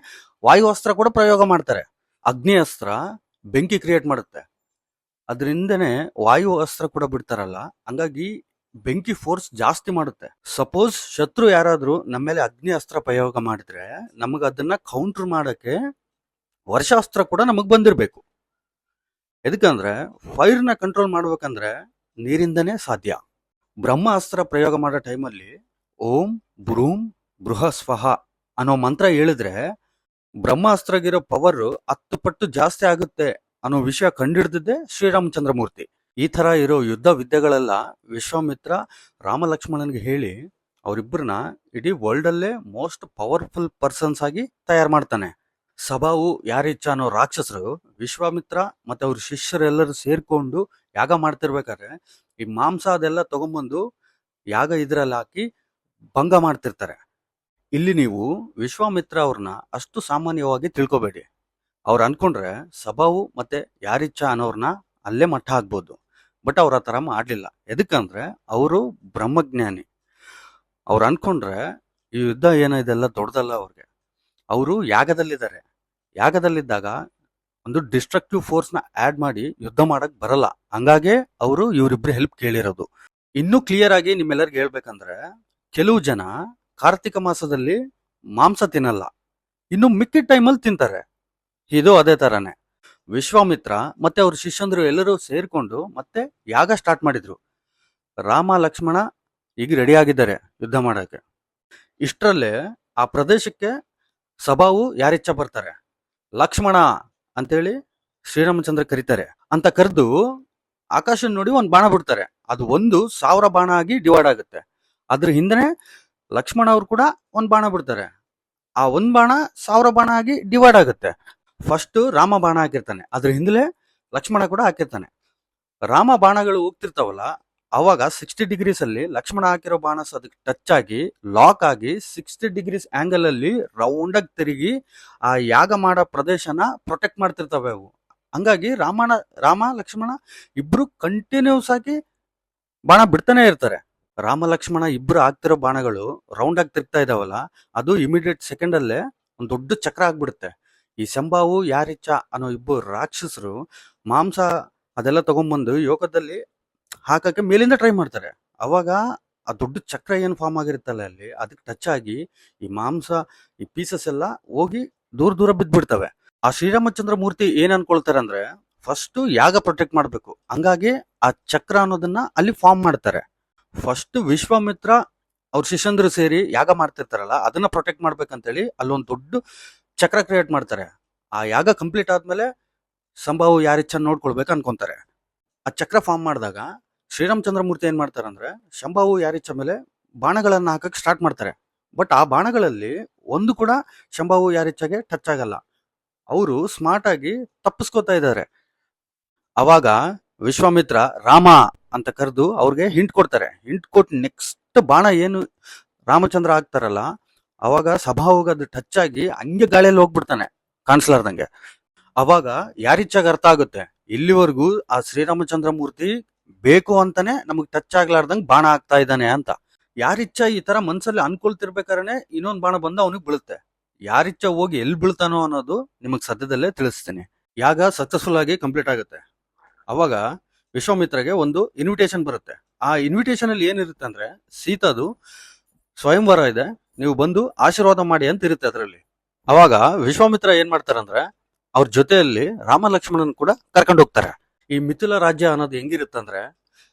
ವಾಯು ಅಸ್ತ್ರ ಕೂಡ ಪ್ರಯೋಗ ಮಾಡ್ತಾರೆ. ಅಗ್ನಿ ಅಸ್ತ್ರ ಬೆಂಕಿ ಕ್ರಿಯೇಟ್ ಮಾಡುತ್ತೆ, ಅದರಿಂದನೇ ವಾಯು ಅಸ್ತ್ರ ಕೂಡ ಬಿಡ್ತಾರಲ್ಲ, ಹಂಗಾಗಿ ಬೆಂಕಿ ಫೋರ್ಸ್ ಜಾಸ್ತಿ ಮಾಡುತ್ತೆ. ಸಪೋಸ್ ಶತ್ರು ಯಾರಾದ್ರೂ ನಮ್ಮ ಮೇಲೆ ಅಗ್ನಿ ಅಸ್ತ್ರ ಪ್ರಯೋಗ ಮಾಡಿದ್ರೆ ನಮಗೆ ಅದನ್ನ ಕೌಂಟರ್ ಮಾಡಕ್ಕೆ ವರ್ಷಾಸ್ತ್ರ ಕೂಡ ನಮಗ್ ಬಂದಿರಬೇಕು. ಎದಕ್ಕಂದ್ರೆ ಫೈರ್ನ ಕಂಟ್ರೋಲ್ ಮಾಡ್ಬೇಕಂದ್ರೆ ನೀರಿಂದನೇ ಸಾಧ್ಯ. ಬ್ರಹ್ಮಾಸ್ತ್ರ ಪ್ರಯೋಗ ಮಾಡೋ ಟೈಮಲ್ಲಿ ಓಂ ಬ್ರೂಂ ಬೃಹಸ್ವಹ ಅನ್ನೋ ಮಂತ್ರ ಹೇಳಿದ್ರೆ ಬ್ರಹ್ಮಾಸ್ತ್ರಗಿರೋ ಪವರ್ 10 ಪಟ್ಟು ಜಾಸ್ತಿ ಆಗುತ್ತೆ ಅನ್ನೋ ವಿಷಯ ಕಂಡಿಡ್ದಿದ್ದೆ ಶ್ರೀರಾಮಚಂದ್ರಮೂರ್ತಿ. ಈ ತರ ಇರೋ ಯುದ್ಧ ವಿದ್ಯೆಗಳೆಲ್ಲ ವಿಶ್ವಾಮಿತ್ರ ರಾಮಲಕ್ಷ್ಮಣನ್ಗೆ ಹೇಳಿ ಅವರಿಬ್ಬರನ್ನ ಇಡೀ ವರ್ಲ್ಡ್ ಅಲ್ಲೇ ಮೋಸ್ಟ್ ಪವರ್ಫುಲ್ ಪರ್ಸನ್ಸ್ ಆಗಿ ತಯಾರು ಮಾಡ್ತಾನೆ. ಸಭಾವು ಯಾರಿಚ್ಛ ಅನ್ನೋ ರಾಕ್ಷಸರು ವಿಶ್ವಾಮಿತ್ರ ಮತ್ತೆ ಅವ್ರ ಶಿಷ್ಯರೆಲ್ಲರೂ ಸೇರ್ಕೊಂಡು ಯಾಗ ಮಾಡ್ತಿರ್ಬೇಕಾದ್ರೆ ಈ ಮಾಂಸ ಅದೆಲ್ಲ ತಗೊಂಬಂದು ಯಾಗ ಇದ್ರಲ್ಲಿ ಹಾಕಿ ಭಂಗ ಮಾಡ್ತಿರ್ತಾರೆ. ಇಲ್ಲಿ ನೀವು ವಿಶ್ವಾಮಿತ್ರ ಅವ್ರನ್ನ ಅಷ್ಟು ಸಾಮಾನ್ಯವಾಗಿ ತಿಳ್ಕೊಬೇಡಿ. ಅವ್ರು ಅನ್ಕೊಂಡ್ರೆ ಸಭಾವು ಮತ್ತೆ ಯಾರಿಚ್ಛ ಅನ್ನೋರ್ನ ಅಲ್ಲೇ ಮಟ್ಟ ಹಾಕ್ಬೋದು. ಬಟ್ ಅವ್ರ ಆ ತರ ಮಾಡ್ಲಿಲ್ಲ. ಎದಕ್ಕಂದ್ರೆ ಅವರು ಬ್ರಹ್ಮಜ್ಞಾನಿ. ಅವ್ರು ಅನ್ಕೊಂಡ್ರೆ ಈ ಯುದ್ಧ ಏನೋ ಇದೆಲ್ಲ ದೊಡ್ಡದಲ್ಲ ಅವ್ರಿಗೆ. ಅವರು ಯಾಗದಲ್ಲಿದ್ದಾರೆ. ಯಾಗದಲ್ಲಿದ್ದಾಗ ಒಂದು ಡಿಸ್ಟ್ರಕ್ಟಿವ್ ಫೋರ್ಸ್ ನ ಆಡ್ ಮಾಡಿ ಯುದ್ಧ ಮಾಡಕ್ ಬರಲ್ಲ. ಹಂಗಾಗೆ ಅವರು ಇವರಿಬ್ರು ಹೆಲ್ಪ್ ಕೇಳಿರೋದು. ಇನ್ನೂ ಕ್ಲಿಯರ್ ಆಗಿ ನಿಮ್ಮೆಲ್ಲರಿಗೆ ಹೇಳ್ಬೇಕಂದ್ರೆ ಕೆಲವು ಜನ ಕಾರ್ತಿಕ ಮಾಸದಲ್ಲಿ ಮಾಂಸ ತಿನ್ನಲ್ಲ, ಇನ್ನು ಮಿಕ್ಕಿದ ಟೈಮಲ್ಲಿ ತಿಂತಾರೆ. ಇದು ಅದೇ ತರಾನೇ ವಿಶ್ವಾಮಿತ್ರ ಮತ್ತೆ ಅವ್ರ ಶಿಷ್ಯಂದ್ರು ಎಲ್ಲರೂ ಸೇರ್ಕೊಂಡು ಮತ್ತೆ ಯಾಗ ಸ್ಟಾರ್ಟ್ ಮಾಡಿದ್ರು. ರಾಮ ಲಕ್ಷ್ಮಣ ಈಗ ರೆಡಿ ಆಗಿದ್ದಾರೆ ಯುದ್ಧ ಮಾಡಕ್ಕೆ. ಇಷ್ಟರಲ್ಲೇ ಆ ಪ್ರದೇಶಕ್ಕೆ ಸಭಾವು ಯಾರಿಚ್ಛ ಬರ್ತಾರೆ. ಲಕ್ಷ್ಮಣ ಅಂತೇಳಿ ಶ್ರೀರಾಮಚಂದ್ರ ಕರೀತಾರೆ. ಅಂತ ಕರೆದು ಆಕಾಶ ನೋಡಿ ಒಂದ್ ಬಾಣ ಬಿಡ್ತಾರೆ. ಅದು 1,000 ಬಾಣ ಆಗಿ ಡಿವೈಡ್ ಆಗುತ್ತೆ. ಅದ್ರ ಹಿಂದೆನೆ ಲಕ್ಷ್ಮಣ ಅವ್ರು ಕೂಡ ಒಂದ್ ಬಾಣ ಬಿಡ್ತಾರೆ. ಆ ಒಂದ್ ಬಾಣ 1000 ಬಾಣ ಆಗಿ ಡಿವೈಡ್ ಆಗುತ್ತೆ. ಫಸ್ಟ್ ರಾಮ ಬಾಣ ಹಾಕಿರ್ತಾನೆ, ಅದ್ರ ಹಿಂದಲೇ ಲಕ್ಷ್ಮಣ ಕೂಡ ಹಾಕಿರ್ತಾನೆ. ರಾಮ ಬಾಣಗಳು ಹೋಗ್ತಿರ್ತಾವಲ್ಲ, ಅವಾಗ 60 ಡಿಗ್ರೀಸ್ ಅಲ್ಲಿ ಲಕ್ಷ್ಮಣ ಹಾಕಿರೋ ಬಾಣ ಅದಕ್ಕೆ ಟಚ್ ಆಗಿ ಲಾಕ್ ಆಗಿ 60 ಡಿಗ್ರೀಸ್ ಆಂಗಲ್ ಅಲ್ಲಿ ರೌಂಡ್ ಆಗಿ ತಿರುಗಿ ಆ ಯಾಗ ಮಾಡೋ ಪ್ರದೇಶನ ಪ್ರೊಟೆಕ್ಟ್ ಮಾಡ್ತಿರ್ತವೆ ಅವು. ಹಂಗಾಗಿ ರಾಮ ಲಕ್ಷ್ಮಣ ಇಬ್ರು ಕಂಟಿನ್ಯೂಸ್ ಆಗಿ ಬಾಣ ಬಿಡ್ತಾನೆ ಇರ್ತಾರೆ. ರಾಮ ಲಕ್ಷ್ಮಣ ಇಬ್ರು ಆಗ್ತಿರೋ ಬಾಣಗಳು ರೌಂಡ್ ಆಗಿ ತಿರ್ಗ್ತಾ ಇದಾವಲ್ಲ, ಅದು ಇಮಿಡಿಯೇಟ್ ಸೆಕೆಂಡ್ ಅಲ್ಲೇ ಒಂದ್ ದೊಡ್ಡ ಚಕ್ರ ಆಗ್ಬಿಡುತ್ತೆ. ಈ ಸಂಭಾವು ಯಾರಿಚ್ಛ ಅನ್ನೋ ಇಬ್ಬರು ರಾಕ್ಷಸರು ಮಾಂಸ ಅದೆಲ್ಲ ತಗೊಂಡ್ಬಂದು ಯೋಗದಲ್ಲಿ ಹಾಕಕ್ಕೆ ಮೇಲಿಂದ ಟ್ರೈ ಮಾಡ್ತಾರೆ. ಅವಾಗ ಆ ದೊಡ್ಡ ಚಕ್ರ ಏನ್ ಫಾರ್ಮ್ ಆಗಿರುತ್ತಲ್ಲ ಅಲ್ಲಿ, ಅದಕ್ಕೆ ಟಚ್ ಆಗಿ ಈ ಮಾಂಸ ಈ ಪೀಸಸ್ ಎಲ್ಲ ಹೋಗಿ ದೂರ ದೂರ ಬಿದ್ದ್ಬಿಡ್ತವೆ. ಆ ಶ್ರೀರಾಮಚಂದ್ರ ಮೂರ್ತಿ ಏನ್ ಅನ್ಕೊಳ್ತಾರೆ ಅಂದ್ರೆ ಫಸ್ಟ್ ಯಾಗ ಪ್ರೊಟೆಕ್ಟ್ ಮಾಡ್ಬೇಕು. ಹಂಗಾಗಿ ಆ ಚಕ್ರ ಅನ್ನೋದನ್ನ ಅಲ್ಲಿ ಫಾರ್ಮ್ ಮಾಡ್ತಾರೆ. ಫಸ್ಟ್ ವಿಶ್ವಾಮಿತ್ರ ಅವ್ರ ಶಿಷ್ಯಂದ್ರು ಸೇರಿ ಯಾಗ ಮಾಡ್ತಿರ್ತಾರಲ್ಲ, ಅದನ್ನ ಪ್ರೊಟೆಕ್ಟ್ ಮಾಡ್ಬೇಕಂತೇಳಿ ಅಲ್ಲೊಂದು ದೊಡ್ಡ ಚಕ್ರ ಕ್ರಿಯೇಟ್ ಮಾಡ್ತಾರೆ. ಆ ಯಾಗ ಕಂಪ್ಲೀಟ್ ಆದ್ಮೇಲೆ ಸಂಭಾವು ಯಾರಿಚ್ಛ ನೋಡ್ಕೊಳ್ಬೇಕು ಅನ್ಕೊಂತಾರೆ. ಆ ಚಕ್ರ ಫಾರ್ಮ್ ಮಾಡಿದಾಗ ಶ್ರೀರಾಮಚಂದ್ರ ಮೂರ್ತಿ ಏನ್ ಮಾಡ್ತಾರೆ ಅಂದ್ರೆ ಶಂಭಾವು ಯಾರಿಚ್ಛ ಮೇಲೆ ಬಾಣಗಳನ್ನ ಹಾಕಕ್ ಸ್ಟಾರ್ಟ್ ಮಾಡ್ತಾರೆ. ಬಟ್ ಆ ಬಾಣಗಳಲ್ಲಿ ಒಂದು ಕೂಡ ಶಂಭಾವು ಯಾರಿಚ್ಛಗೆ ಟಚ್ ಆಗಲ್ಲ. ಅವರು ಸ್ಮಾರ್ಟ್ ಆಗಿ ತಪ್ಪಿಸ್ಕೋತಾ ಇದ್ದಾರೆ. ಅವಾಗ ವಿಶ್ವಾಮಿತ್ರ ರಾಮ ಅಂತ ಕರೆದು ಅವ್ರಿಗೆ ಹಿಂಟ್ ಕೊಡ್ತಾರೆ. ಹಿಂಟ್ ಕೊಟ್ಟು ನೆಕ್ಸ್ಟ್ ಬಾಣ ಏನು ರಾಮಚಂದ್ರ ಹಾಕ್ತಾರಲ್ಲ, ಅವಾಗ ಸಭಾವಾಗ ಅದು ಟಚ್ ಆಗಿ ಹಂಗೆ ಗಾಳಿಯಲ್ಲಿ ಹೋಗ್ಬಿಡ್ತಾನೆ ಕಾಣಿಸ್ಲಾರ್ದಂಗೆ. ಅವಾಗ ಯಾರಿಚ್ಛಾಗ ಅರ್ಥ ಆಗುತ್ತೆ, ಇಲ್ಲಿವರೆಗೂ ಆ ಶ್ರೀರಾಮಚಂದ್ರ ಮೂರ್ತಿ ಬೇಕು ಅಂತಾನೆ ನಮಗ್ ಟಚ್ ಆಗ್ಲಾರ್ದಂಗ್ ಬಾಣ ಆಗ್ತಾ ಇದ್ದಾನೆ ಅಂತ. ಯಾರಿಚ್ಛ ಈ ತರ ಮನ್ಸಲ್ಲಿ ಅನ್ಕೊಳ್ತಿರ್ಬೇಕಾದ್ರೆ ಇನ್ನೊಂದ್ ಬಾಣ ಬಂದ ಅವನಿಗೆ ಬೀಳುತ್ತೆ. ಯಾರಿಚ್ಛ ಹೋಗಿ ಎಲ್ಲಿ ಬೀಳ್ತಾನೋ ಅನ್ನೋದು ನಿಮಗ್ ಸದ್ಯದಲ್ಲೇ ತಿಳಿಸ್ತೀನಿ. ಯಾಗ ಸಕ್ಸಸ್ಫುಲ್ ಆಗಿ ಕಂಪ್ಲೀಟ್ ಆಗುತ್ತೆ. ಅವಾಗ ವಿಶ್ವಾಮಿತ್ರಗೆ ಒಂದು ಇನ್ವಿಟೇಷನ್ ಬರುತ್ತೆ. ಆ ಇನ್ವಿಟೇಷನ್ ಅಲ್ಲಿ ಏನಿರುತ್ತೆ ಅಂದ್ರೆ ಸೀತಾದು ಸ್ವಯಂವರ ಇದೆ, ನೀವು ಬಂದು ಆಶೀರ್ವಾದ ಮಾಡಿ ಅಂತ ಇರುತ್ತೆ ಅದರಲ್ಲಿ. ಅವಾಗ ವಿಶ್ವಾಮಿತ್ರ ಏನ್ ಮಾಡ್ತಾರಂದ್ರೆ ಅವ್ರ ಜೊತೆಯಲ್ಲಿ ರಾಮ ಲಕ್ಷ್ಮಣನ್ ಕೂಡ ಕರ್ಕೊಂಡು ಹೋಗ್ತಾರೆ. ಈ ಮಿಥಿಲ ರಾಜ್ಯ ಅನ್ನೋದು ಹೆಂಗಿರುತ್ತಂದ್ರೆ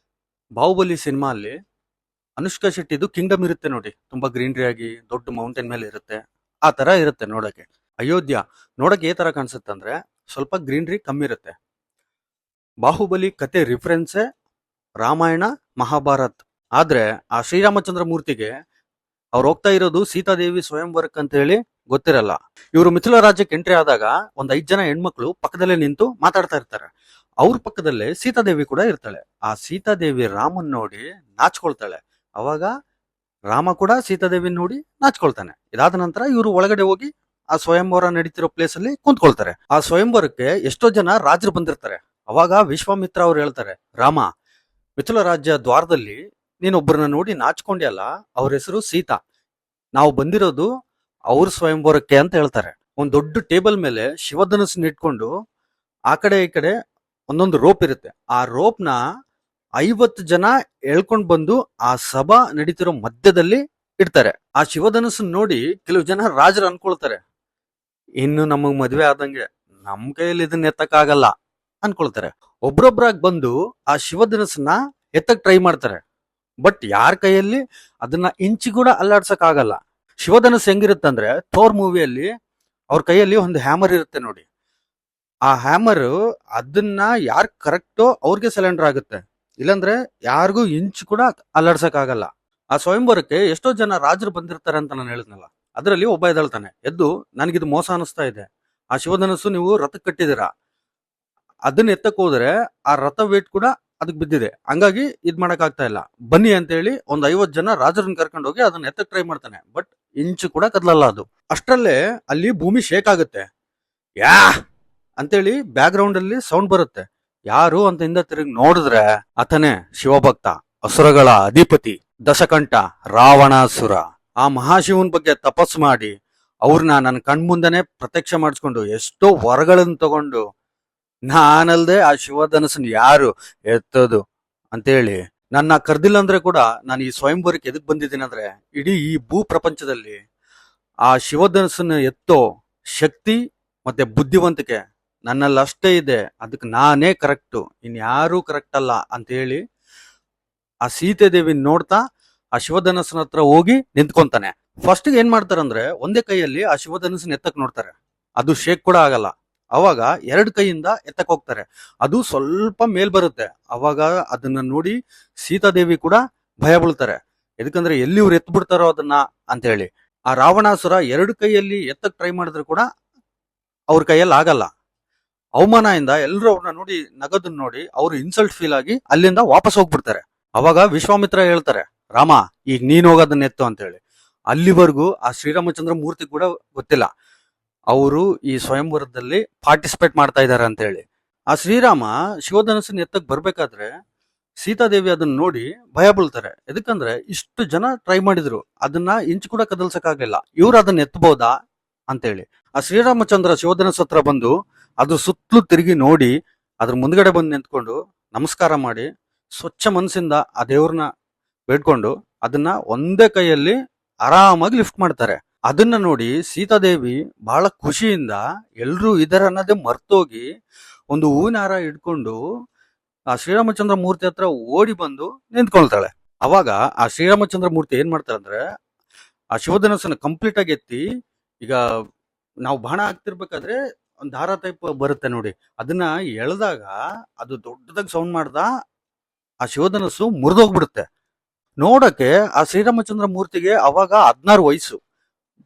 ಬಾಹುಬಲಿ ಸಿನಿಮಾ ಅಲ್ಲಿ ಅನುಷ್ಕಾ ಶೆಟ್ಟಿದು ಕಿಂಗ್ಡಮ್ ಇರುತ್ತೆ ನೋಡಿ, ತುಂಬಾ ಗ್ರೀನರಿ ಆಗಿ ದೊಡ್ಡ ಮೌಂಟೇನ್ ಮೇಲೆ ಇರುತ್ತೆ. ಆ ತರ ಇರುತ್ತೆ ನೋಡಕ್ಕೆ. ಅಯೋಧ್ಯ ನೋಡಕ್ಕೆ ಏ ತರ ಕಾಣಿಸುತ್ತೆ ಅಂದ್ರೆ ಸ್ವಲ್ಪ ಗ್ರೀನರಿ ಕಮ್ಮಿ ಇರುತ್ತೆ. ಬಾಹುಬಲಿ ಕತೆ ರಿಫರೆನ್ಸೇ ರಾಮಾಯಣ ಮಹಾಭಾರತ್. ಆದ್ರೆ ಆ ಶ್ರೀರಾಮಚಂದ್ರ ಮೂರ್ತಿಗೆ ಅವ್ರು ಹೋಗ್ತಾ ಇರೋದು ಸೀತಾದೇವಿ ಸ್ವಯಂವರಕ್ ಅಂತ ಹೇಳಿ ಗೊತ್ತಿರಲ್ಲ. ಇವರು ಮಿಥಿಲ ರಾಜ್ಯಕ್ಕೆ ಎಂಟ್ರಿ ಆದಾಗ ಒಂದ್ 5 ಜನ ಹೆಣ್ಮಕ್ಳು ಪಕ್ಕದಲ್ಲೇ ನಿಂತು ಮಾತಾಡ್ತಾ ಇರ್ತಾರೆ. ಅವ್ರ ಪಕ್ಕದಲ್ಲೇ ಸೀತಾದೇವಿ ಕೂಡ ಇರ್ತಾಳೆ. ಆ ಸೀತಾದೇವಿ ರಾಮನ್ ನೋಡಿ ನಾಚ್ಕೊಳ್ತಾಳೆ. ಅವಾಗ ರಾಮ ಕೂಡ ಸೀತಾದೇವಿ ನೋಡಿ ನಾಚ್ಕೊಳ್ತಾನೆ. ಇದಾದ ನಂತರ ಇವರು ಒಳಗಡೆ ಹೋಗಿ ಆ ಸ್ವಯಂವರ ನಡೀತಿರೋ ಪ್ಲೇಸ್ ಅಲ್ಲಿ ಕುಂತ್ಕೊಳ್ತಾರೆ. ಆ ಸ್ವಯಂವರಕ್ಕೆ ಎಷ್ಟೋ ಜನ ರಾಜರು ಬಂದಿರ್ತಾರೆ. ಅವಾಗ ವಿಶ್ವಾಮಿತ್ರ ಅವ್ರು ಹೇಳ್ತಾರೆ, ರಾಮ, ಮಿಥಿಲ ರಾಜ್ಯ ದ್ವಾರದಲ್ಲಿ ನೀನೊಬ್ಬರನ್ನ ನೋಡಿ ನಾಚ್ಕೊಂಡ್ಯಲ್ಲ, ಅವ್ರ ಹೆಸರು ಸೀತಾ, ನಾವು ಬಂದಿರೋದು ಅವ್ರ ಸ್ವಯಂವರಕ್ಕೆ ಅಂತ ಹೇಳ್ತಾರೆ. ಒಂದ್ ದೊಡ್ಡ ಟೇಬಲ್ ಮೇಲೆ ಶಿವಧನುಸ್ಸನ್ನ ಇಟ್ಕೊಂಡು ಆ ಕಡೆ ಈ ಕಡೆ ಒಂದೊಂದು ರೋಪ್ ಇರುತ್ತೆ. ಆ ರೋಪ್ನ 50 ಜನ ಎಳ್ಕೊಂಡ್ ಬಂದು ಆ ಸಭಾ ನಡೀತಿರೋ ಮಧ್ಯದಲ್ಲಿ ಇಡ್ತಾರೆ. ಆ ಶಿವಧನುಸ್ಸನ್ನ ನೋಡಿ ಕೆಲವು ಜನ ರಾಜರು ಅನ್ಕೊಳ್ತಾರೆ, ಇನ್ನು ನಮಗ್ ಮದ್ವೆ ಆದಂಗೆ, ನಮ್ ಕೈಯಲ್ಲಿ ಇದನ್ನ ಎತ್ತಕ್ಕಾಗಲ್ಲ ಅನ್ಕೊಳ್ತಾರೆ. ಒಬ್ರೊಬ್ರಾಗ್ ಬಂದು ಆ ಶಿವಧನಸ್ಸನ್ನ ಎತ್ತಕ್ ಟ್ರೈ ಮಾಡ್ತಾರೆ. ಬಟ್ ಯಾರ ಕೈಯಲ್ಲಿ ಅದನ್ನ ಇಂಚಿ ಕೂಡ ಅಲ್ಲಾಡ್ಸಕ್ ಆಗಲ್ಲ. ಶಿವಧನಸ್ ಹೆಂಗಿರುತ್ತಂದ್ರೆ ಥೋರ್ ಮೂವಿಯಲ್ಲಿ ಅವ್ರ ಕೈಯಲ್ಲಿ ಒಂದು ಹ್ಯಾಮರ್ ಇರುತ್ತೆ ನೋಡಿ. ಆ ಹ್ಯಾಮರ್ ಅದನ್ನ ಯಾರ್ ಕರೆಕ್ಟೋ ಅವ್ರಿಗೆ ಸಿಲಿಂಡರ್ ಆಗುತ್ತೆ, ಇಲ್ಲಾಂದ್ರೆ ಯಾರಿಗೂ ಇಂಚು ಕೂಡ ಅಲ್ಲಾಡ್ಸಕ್ ಆಗಲ್ಲ. ಆ ಸ್ವಯಂವರಕ್ಕೆ ಎಷ್ಟೋ ಜನ ರಾಜರು ಬಂದಿರ್ತಾರೆ ಅಂತ ನಾನು ಹೇಳಿದ್ನಲ್ಲ, ಅದರಲ್ಲಿ ಒಬ್ಬ ಎದ್ದೇಳ್ತಾನೆ, ಎದ್ದು ನನಗಿದು ಮೋಸ ಅನಿಸ್ತಾ ಇದೆ, ಆ ಶಿವಧನಸ್ಸು ನೀವು ರಥಕ್ಕೆ ಕಟ್ಟಿದಿರಾ, ಅದನ್ನ ಎತ್ತಕ್ ಹೋದ್ರೆ ಆ ರಥ ವೇಟ್ ಕೂಡ ಅದಕ್ಕೆ ಬಿದ್ದಿದೆ, ಹಂಗಾಗಿ ಇದ್ ಮಾಡಕ್ ಆಗ್ತಾ ಇಲ್ಲ, ಬನ್ನಿ ಅಂತ ಹೇಳಿ ಒಂದ್ 50 ಜನ ರಾಜರನ್ನ ಕರ್ಕೊಂಡು ಹೋಗಿ ಅದನ್ನ ಎತ್ತಕ್ ಟ್ರೈ ಮಾಡ್ತಾನೆ. ಬಟ್ ಇಂಚು ಕೂಡ ಕದಲಲ್ಲ ಅದು. ಅಷ್ಟರಲ್ಲೇ ಅಲ್ಲಿ ಭೂಮಿ ಶೇಕ್ ಆಗುತ್ತೆ. ಯಾ ಅಂತೇಳಿ ಬ್ಯಾಕ್ ಗ್ರೌಂಡ್ ಅಲ್ಲಿ ಸೌಂಡ್ ಬರುತ್ತೆ. ಯಾರು ಅಂತ ಹಿಂದ ತಿರುಗಿ ನೋಡಿದ್ರೆ ಆತನೇ ಶಿವಭಕ್ತ, ಅಸುರಗಳ ಅಧಿಪತಿ ದಶಕಂಠ ರಾವಣಾಸುರ. ಆ ಮಹಾಶಿವನ್ ಬಗ್ಗೆ ತಪಸ್ಸು ಮಾಡಿ ಅವ್ರನ್ನ ನನ್ನ ಕಣ್ಮುಂದನೆ ಪ್ರತ್ಯಕ್ಷ ಮಾಡಿಸ್ಕೊಂಡು ಎಷ್ಟೋ ವರಗಳನ್ನ ತಗೊಂಡು, ನಾನಲ್ದೆ ಆ ಶಿವಧನಸ್ಸನ್ ಯಾರು ಎತ್ತೋದು ಅಂತೇಳಿ ನನ್ನ ಕರ್ದಿಲ್ಲ ಅಂದ್ರೆ ಕೂಡ ನಾನು ಈ ಸ್ವಯಂವರಕ್ಕೆ ಎದಕ್ ಬಂದಿದ್ದೀನಿ ಅಂದ್ರೆ, ಇಡೀ ಈ ಭೂ ಪ್ರಪಂಚದಲ್ಲಿ ಆ ಶಿವಧನಸ್ಸನ್ನ ಎತ್ತೋ ಶಕ್ತಿ ಮತ್ತೆ ಬುದ್ಧಿವಂತಿಕೆ ನನ್ನಲ್ಲಿ ಅಷ್ಟೇ ಇದೆ, ಅದಕ್ಕೆ ನಾನೇ ಕರೆಕ್ಟು, ಇನ್ಯಾರೂ ಕರೆಕ್ಟ್ ಅಲ್ಲ ಅಂತ ಹೇಳಿ ಆ ಸೀತಾದೇವಿ ನೋಡ್ತಾ ಆ ಶಿವಧನಸ್ಸನ ಹತ್ರ ಹೋಗಿ ನಿಂತ್ಕೊಂತಾನೆ. ಫಸ್ಟ್ ಏನ್ ಮಾಡ್ತಾರಂದ್ರೆ ಒಂದೇ ಕೈಯಲ್ಲಿ ಆ ಶಿವಧನಸ್ಸನ್ನ ಎತ್ತಕ್ ನೋಡ್ತಾರೆ, ಅದು ಶೇಕ್ ಕೂಡ ಆಗಲ್ಲ. ಅವಾಗ 2 ಕೈಯಿಂದ ಎತ್ತಕ್ ಹೋಗ್ತಾರೆ, ಅದು ಸ್ವಲ್ಪ ಮೇಲ್ ಬರುತ್ತೆ. ಅವಾಗ ಅದನ್ನ ನೋಡಿ ಸೀತಾದೇವಿ ಕೂಡ ಭಯ ಬೀಳ್ತಾರೆ, ಯಾಕಂದ್ರೆ ಎಲ್ಲಿ ಇವ್ರು ಎತ್ ಬಿಡ್ತಾರೋ ಅದನ್ನ ಅಂತ ಹೇಳಿ. ಆ ರಾವಣಾಸುರ 2 ಕೈಯಲ್ಲಿ ಎತ್ತಕ್ ಟ್ರೈ ಮಾಡಿದ್ರು ಕೂಡ ಅವ್ರ ಕೈಯಲ್ಲಿ ಆಗಲ್ಲ. ಅವಮಾನದಿಂದ ಎಲ್ಲರೂ ಅವ್ರನ್ನ ನೋಡಿ ನಗದನ್ನ ನೋಡಿ ಅವ್ರು ಇನ್ಸಲ್ಟ್ ಫೀಲ್ ಆಗಿ ಅಲ್ಲಿಂದ ವಾಪಸ್ ಹೋಗ್ಬಿಡ್ತಾರೆ. ಅವಾಗ ವಿಶ್ವಾಮಿತ್ರ ಹೇಳ್ತಾರೆ, ರಾಮ ಈಗ ನೀನ್ ಹೋಗೋದನ್ನ ಎತ್ತು ಅಂತ ಹೇಳಿ. ಅಲ್ಲಿವರೆಗೂ ಆ ಶ್ರೀರಾಮಚಂದ್ರ ಮೂರ್ತಿ ಕೂಡ ಗೊತ್ತಿಲ್ಲ ಅವರು ಈ ಸ್ವಯಂವರದಲ್ಲಿ ಪಾರ್ಟಿಸಿಪೇಟ್ ಮಾಡ್ತಾ ಇದ್ದಾರೆ ಅಂತ ಹೇಳಿ. ಆ ಶ್ರೀರಾಮ ಶಿವಧನಸ್ಸನ್ನ ಎತ್ತಕ್ ಬರ್ಬೇಕಾದ್ರೆ ಸೀತಾದೇವಿ ಅದನ್ನ ನೋಡಿ ಭಯ ಬೀಳ್ತಾರೆ, ಎದಕ್ಕಂದ್ರೆ ಇಷ್ಟು ಜನ ಟ್ರೈ ಮಾಡಿದ್ರು, ಅದನ್ನ ಇಂಚು ಕೂಡ ಕದಲ್ಸಕ್ಕಾಗ್ಲಿಲ್ಲ, ಇವ್ರು ಅದನ್ನ ಎತ್ತಬಹುದಾ ಅಂತೇಳಿ. ಆ ಶ್ರೀರಾಮಚಂದ್ರ ಶಿವಧನಸ್ಸ ಹತ್ರ ಬಂದು ಅದ್ರ ಸುತ್ತಲೂ ತಿರುಗಿ ನೋಡಿ ಅದ್ರ ಮುಂದ್ಗಡೆ ಬಂದು ನಿಂತ್ಕೊಂಡು ನಮಸ್ಕಾರ ಮಾಡಿ ಸ್ವಚ್ಛ ಮನಸ್ಸಿಂದ ಆ ದೇವ್ರನ್ನ ಬೇಡ್ಕೊಂಡು ಅದನ್ನ ಒಂದೇ ಕೈಯಲ್ಲಿ ಆರಾಮಾಗಿ ಲಿಫ್ಟ್ ಮಾಡ್ತಾರೆ. ಅದನ್ನ ನೋಡಿ ಸೀತಾದೇವಿ ಬಹಳ ಖುಷಿಯಿಂದ ಎಲ್ರೂ ಇದರ ಅನ್ನೋದೇ ಮರ್ತೋಗಿ ಒಂದು ಹೂವಿನ ಹಾರ ಹಿಡ್ಕೊಂಡು ಆ ಶ್ರೀರಾಮಚಂದ್ರ ಮೂರ್ತಿ ಹತ್ರ ಓಡಿ ಬಂದು ನಿಂತ್ಕೊಳ್ತಾಳೆ. ಅವಾಗ ಆ ಶ್ರೀರಾಮಚಂದ್ರ ಮೂರ್ತಿ ಏನ್ ಮಾಡ್ತಾರೆ ಅಂದ್ರೆ ಆ ಶಿವಧನಸ್ಸನ್ನ ಕಂಪ್ಲೀಟ್ ಆಗಿ ಎತ್ತಿ, ಈಗ ನಾವು ಬಾಣ ಹಾಕ್ತಿರ್ಬೇಕಾದ್ರೆ ಒಂದ್ ದಾರ ಟೈಪ್ ಬರುತ್ತೆ ನೋಡಿ, ಅದನ್ನ ಎಳ್ದಾಗ ಅದು ದೊಡ್ಡದಾಗಿ ಸೌಂಡ್ ಮಾಡ್ದ ಆ ಶಿವಧನಸ್ಸು ಮುರಿದೋಗ್ಬಿಡುತ್ತೆ. ನೋಡಕ್ಕೆ ಆ ಶ್ರೀರಾಮಚಂದ್ರ ಮೂರ್ತಿಗೆ ಅವಾಗ 16 ವಯಸ್ಸು.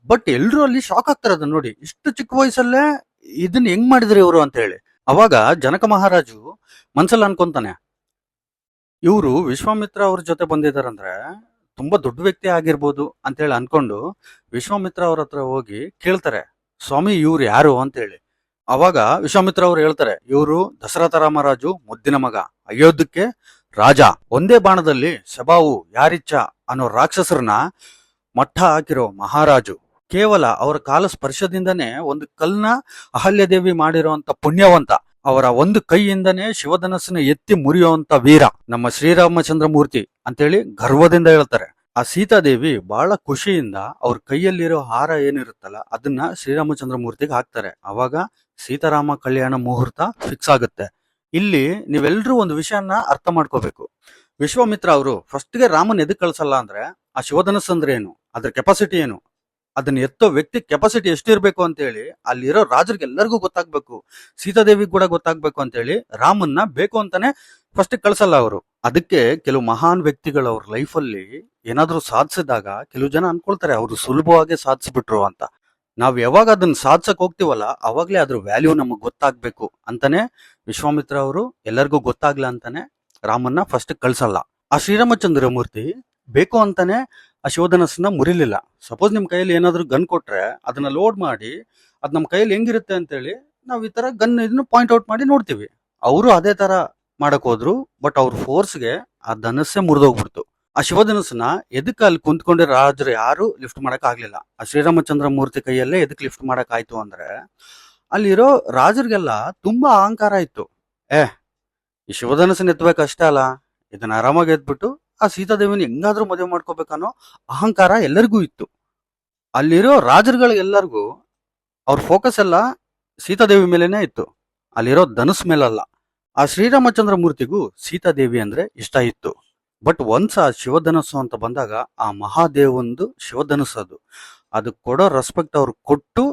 ಬಟ್ ಎಲ್ರು ಅಲ್ಲಿ ಶಾಕ್ ಆಗ್ತಾರೆ ಅದನ್ನ ನೋಡಿ, ಇಷ್ಟು ಚಿಕ್ಕ ವಯಸ್ಸಲ್ಲೇ ಇದನ್ನ ಹೆಂಗ್ ಮಾಡಿದ್ರಿ ಇವರು ಅಂತ ಹೇಳಿ. ಅವಾಗ ಜನಕ ಮಹಾರಾಜು ಮನ್ಸಲ್ಲಿ ಅನ್ಕೊಂತಾನೆ, ಇವರು ವಿಶ್ವಾಮಿತ್ರ ಅವ್ರ ಜೊತೆ ಬಂದಿದಾರಂದ್ರೆ ತುಂಬಾ ದೊಡ್ಡ ವ್ಯಕ್ತಿ ಆಗಿರ್ಬೋದು ಅಂತ ಹೇಳಿ ಅನ್ಕೊಂಡು ವಿಶ್ವಾಮಿತ್ರ ಅವ್ರ ಹತ್ರ ಹೋಗಿ ಕೇಳ್ತಾರೆ, ಸ್ವಾಮಿ ಇವ್ರು ಯಾರು ಅಂತ ಹೇಳಿ. ಅವಾಗ ವಿಶ್ವಾಮಿತ್ರ ಅವ್ರು ಹೇಳ್ತಾರೆ, ಇವರು ದಶರಥ ರಾಮರಾಜು ಮುದ್ದಿನ ಮಗ, ಅಯೋಧ್ಯಕ್ಕೆ ರಾಜ, ಒಂದೇ ಬಾಣದಲ್ಲಿ ಸಬಾವು ಯಾರಿಚ್ಚ ಅನ್ನೋ ರಾಕ್ಷಸರನ್ನ ಮಟ್ಟ ಹಾಕಿರೋ ಮಹಾರಾಜು, ಕೇವಲ ಅವರ ಕಾಲ ಸ್ಪರ್ಶದಿಂದನೇ ಒಂದು ಕಲ್ನ ಅಹಲ್ಯದೇವಿ ಮಾಡಿರುವಂತ ಪುಣ್ಯವಂತ, ಅವರ ಒಂದು ಕೈಯಿಂದನೇ ಶಿವಧನಸ್ಸನ್ನ ಎತ್ತಿ ಮುರಿಯುವಂತ ವೀರ ನಮ್ಮ ಶ್ರೀರಾಮಚಂದ್ರ ಮೂರ್ತಿ ಅಂತೇಳಿ ಗರ್ವದಿಂದ ಹೇಳ್ತಾರೆ. ಆ ಸೀತಾದೇವಿ ಬಹಳ ಖುಷಿಯಿಂದ ಅವ್ರ ಕೈಯಲ್ಲಿರೋ ಹಾರ ಏನಿರುತ್ತಲ್ಲ ಅದನ್ನ ಶ್ರೀರಾಮಚಂದ್ರ ಮೂರ್ತಿಗೆ ಹಾಕ್ತಾರೆ. ಅವಾಗ ಸೀತಾರಾಮ ಕಲ್ಯಾಣ ಮುಹೂರ್ತ ಫಿಕ್ಸ್ ಆಗುತ್ತೆ. ಇಲ್ಲಿ ನೀವೆಲ್ರೂ ಒಂದು ವಿಷಯನ ಅರ್ಥ ಮಾಡ್ಕೋಬೇಕು. ವಿಶ್ವಾಮಿತ್ರ ಅವರು ಫಸ್ಟ್ಗೆ ರಾಮನ್ ಎದಕ್ ಕಳ್ಸಲ್ಲ ಅಂದ್ರೆ ಆ ಶಿವಧನಸ್ಸು ಅಂದ್ರೆ ಏನು, ಅದ್ರ ಕೆಪಾಸಿಟಿ ಏನು, ಅದನ್ನ ಎತ್ತೋ ವ್ಯಕ್ತಿ ಕೆಪಾಸಿಟಿ ಎಷ್ಟಿರ್ಬೇಕು ಅಂತ ಹೇಳಿ ಅಲ್ಲಿರೋ ರಾಜರಿಗೆ ಎಲ್ಲರಿಗೂ ಗೊತ್ತಾಗ್ಬೇಕು, ಸೀತಾದೇವಿ ಕೂಡ ಗೊತ್ತಾಗ್ಬೇಕು ಅಂತ ಹೇಳಿ ರಾಮನ್ನ ಬೇಕು ಅಂತಾನೆ ಫಸ್ಟ್ ಕಳ್ಸಲ್ಲ ಅವರು. ಅದಕ್ಕೆ ಕೆಲವು ಮಹಾನ್ ವ್ಯಕ್ತಿಗಳು ಅವ್ರ ಲೈಫಲ್ಲಿ ಏನಾದ್ರೂ ಸಾಧಿಸಿದಾಗ ಕೆಲವು ಜನ ಅನ್ಕೊಳ್ತಾರೆ ಅವರು ಸುಲಭವಾಗಿ ಸಾಧಿಸ್ಬಿಟ್ರು ಅಂತ. ನಾವ್ ಯಾವಾಗ ಅದನ್ನ ಸಾಧಿಸಕ್ ಹೋಗ್ತಿವಲ್ಲ ಅವಾಗ್ಲೇ ಅದ್ರ ವ್ಯಾಲ್ಯೂ ನಮಗ್ ಗೊತ್ತಾಗ್ಬೇಕು ಅಂತಾನೆ ವಿಶ್ವಾಮಿತ್ರ ಅವರು ಎಲ್ಲರಿಗೂ ಗೊತ್ತಾಗ್ಲ ಅಂತಾನೆ ರಾಮನ್ನ ಫಸ್ಟ್ ಕಳ್ಸಲ್ಲ. ಆ ಶ್ರೀರಾಮಚಂದ್ರ ಮೂರ್ತಿ ಬೇಕು ಅಂತಾನೆ ಆ ಶಿವಧನಸ್ಸನ್ನ ಮುರಿಲಿಲ್ಲ. ಸಪೋಸ್ ನಿಮ್ ಕೈಯಲ್ಲಿ ಏನಾದ್ರು ಗನ್ ಕೊಟ್ರೆ ಅದನ್ನ ಲೋಡ್ ಮಾಡಿ ಅದ್ ನಮ್ ಕೈಯಲ್ಲಿ ಹೆಂಗಿರುತ್ತೆ ಅಂತೇಳಿ ನಾವ್ ಈ ತರ ಗನ್ ಇದನ್ನ ಪಾಯಿಂಟ್ ಔಟ್ ಮಾಡಿ ನೋಡ್ತೀವಿ. ಅವರು ಅದೇ ತರ ಮಾಡಕ್ ಹೋದ್ರು, ಬಟ್ ಅವ್ರ ಫೋರ್ಸ್ಗೆ ಆ ಧನಸ್ಸೇ ಮುರಿದೋಗ್ಬಿಡ್ತು. ಆ ಶಿವಧನಸ್ಸನ್ನ ಎದಕ್ಕೆ ಅಲ್ಲಿ ಕುಂತ್ಕೊಂಡೆ ರಾಜರು ಯಾರು ಲಿಫ್ಟ್ ಮಾಡಕ್ ಆಗ್ಲಿಲ್ಲ. ಆ ಶ್ರೀರಾಮಚಂದ್ರ ಮೂರ್ತಿ ಕೈಯಲ್ಲೇ ಎದಕ್ ಲಿಫ್ಟ್ ಮಾಡಕ್ ಆಯ್ತು ಅಂದ್ರೆ ಅಲ್ಲಿರೋ ರಾಜರಿಗೆಲ್ಲ ತುಂಬಾ ಅಹಂಕಾರ ಇತ್ತು. ಈ ಶಿವಧನಸ್ಸನ್ನ ಎತ್ತಬೇಕಷ್ಟೇ ಅಲ್ಲ, ಇದನ್ನ ಆರಾಮಾಗಿ ಎದ್ಬಿಟ್ಟು ಆ ಸೀತಾದೇವಿನ ಹೆಂಗಾದ್ರೂ ಮದುವೆ ಮಾಡ್ಕೋಬೇಕನ್ನೋ ಅಹಂಕಾರ ಎಲ್ಲರಿಗೂ ಇತ್ತು. ಅಲ್ಲಿರೋ ರಾಜರುಗಳಿಗೆಲ್ಲರಿಗೂ ಅವ್ರ ಫೋಕಸ್ ಎಲ್ಲ ಸೀತಾದೇವಿ ಮೇಲೇನೆ ಇತ್ತು, ಅಲ್ಲಿರೋ ಧನುಸ್ ಮೇಲಲ್ಲ. ಆ ಶ್ರೀರಾಮಚಂದ್ರ ಮೂರ್ತಿಗೂ ಸೀತಾದೇವಿ ಅಂದ್ರೆ ಇಷ್ಟ ಇತ್ತು. ಬಟ್ ಒನ್ಸ್ ಆ ಶಿವಧನಸ್ಸು ಅಂತ ಬಂದಾಗ ಆ ಮಹಾದೇವಂದು ಶಿವಧನಸ್ಸು ಅದು ಕೊಡೋ ರೆಸ್ಪೆಕ್ಟ್ ಅವ್ರು ಕೊಟ್ಟು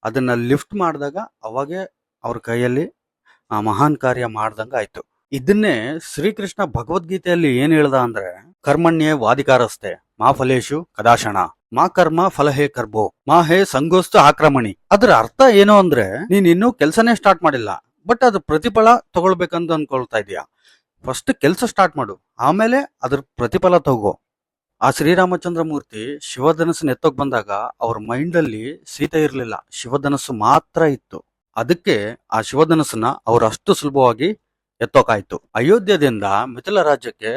ಅದನ್ನ ಲಿಫ್ಟ್ ಮಾಡಿದಾಗ ಅವಾಗೆ ಅವ್ರ ಕೈಯಲ್ಲಿ ಆ ಮಹಾನ್ ಕಾರ್ಯ ಮಾಡ್ದಂಗ ಆಯ್ತು. ಇದನ್ನೇ ಶ್ರೀಕೃಷ್ಣ ಭಗವದ್ಗೀತೆಯಲ್ಲಿ ಏನ್ ಹೇಳ್ದ ಅಂದ್ರೆ, ಕರ್ಮಣ್ಯೇ ವಾದಿಕಾರಸ್ತೆ ಮಾ ಫಲೇಶು ಕದಾಶಣ ಮಾ ಕರ್ಮ ಫಲಹೇ ಕರ್ಬೋ ಮಾ ಹೇ ಸಂಗೋಸ್ತು ಆಕ್ರಮಣಿ. ಅದ್ರ ಅರ್ಥ ಏನು ಅಂದ್ರೆ, ನೀನ್ ಇನ್ನೂ ಕೆಲ್ಸನೇ ಸ್ಟಾರ್ಟ್ ಮಾಡಿಲ್ಲ, ಬಟ್ ಅದ್ರ ಪ್ರತಿಫಲ ತಗೊಳ್ಬೇಕಂತ ಅನ್ಕೊಳ್ತಾ ಇದೀಯಾ. ಫಸ್ಟ್ ಕೆಲಸ ಸ್ಟಾರ್ಟ್ ಮಾಡು, ಆಮೇಲೆ ಅದ್ರ ಪ್ರತಿಫಲ ತಗೋ. ಆ ಶ್ರೀರಾಮಚಂದ್ರ ಮೂರ್ತಿ ಶಿವಧನಸ್ಸನ್ನ ಎತ್ತೋಕ್ ಬಂದಾಗ ಅವ್ರ ಮೈಂಡ್ ಅಲ್ಲಿ ಸೀತೆ ಇರ್ಲಿಲ್ಲ, ಶಿವಧನಸ್ಸು ಮಾತ್ರ ಇತ್ತು. ಅದಕ್ಕೆ ಆ ಶಿವಧನಸ್ಸನ್ನ ಅವ್ರು ಅಷ್ಟು ಸುಲಭವಾಗಿ ಎತ್ತೋಕಾಯ್ತು. ಅಯೋಧ್ಯದಿಂದ ಮಿಥಿಲ ರಾಜ್ಯಕ್ಕೆ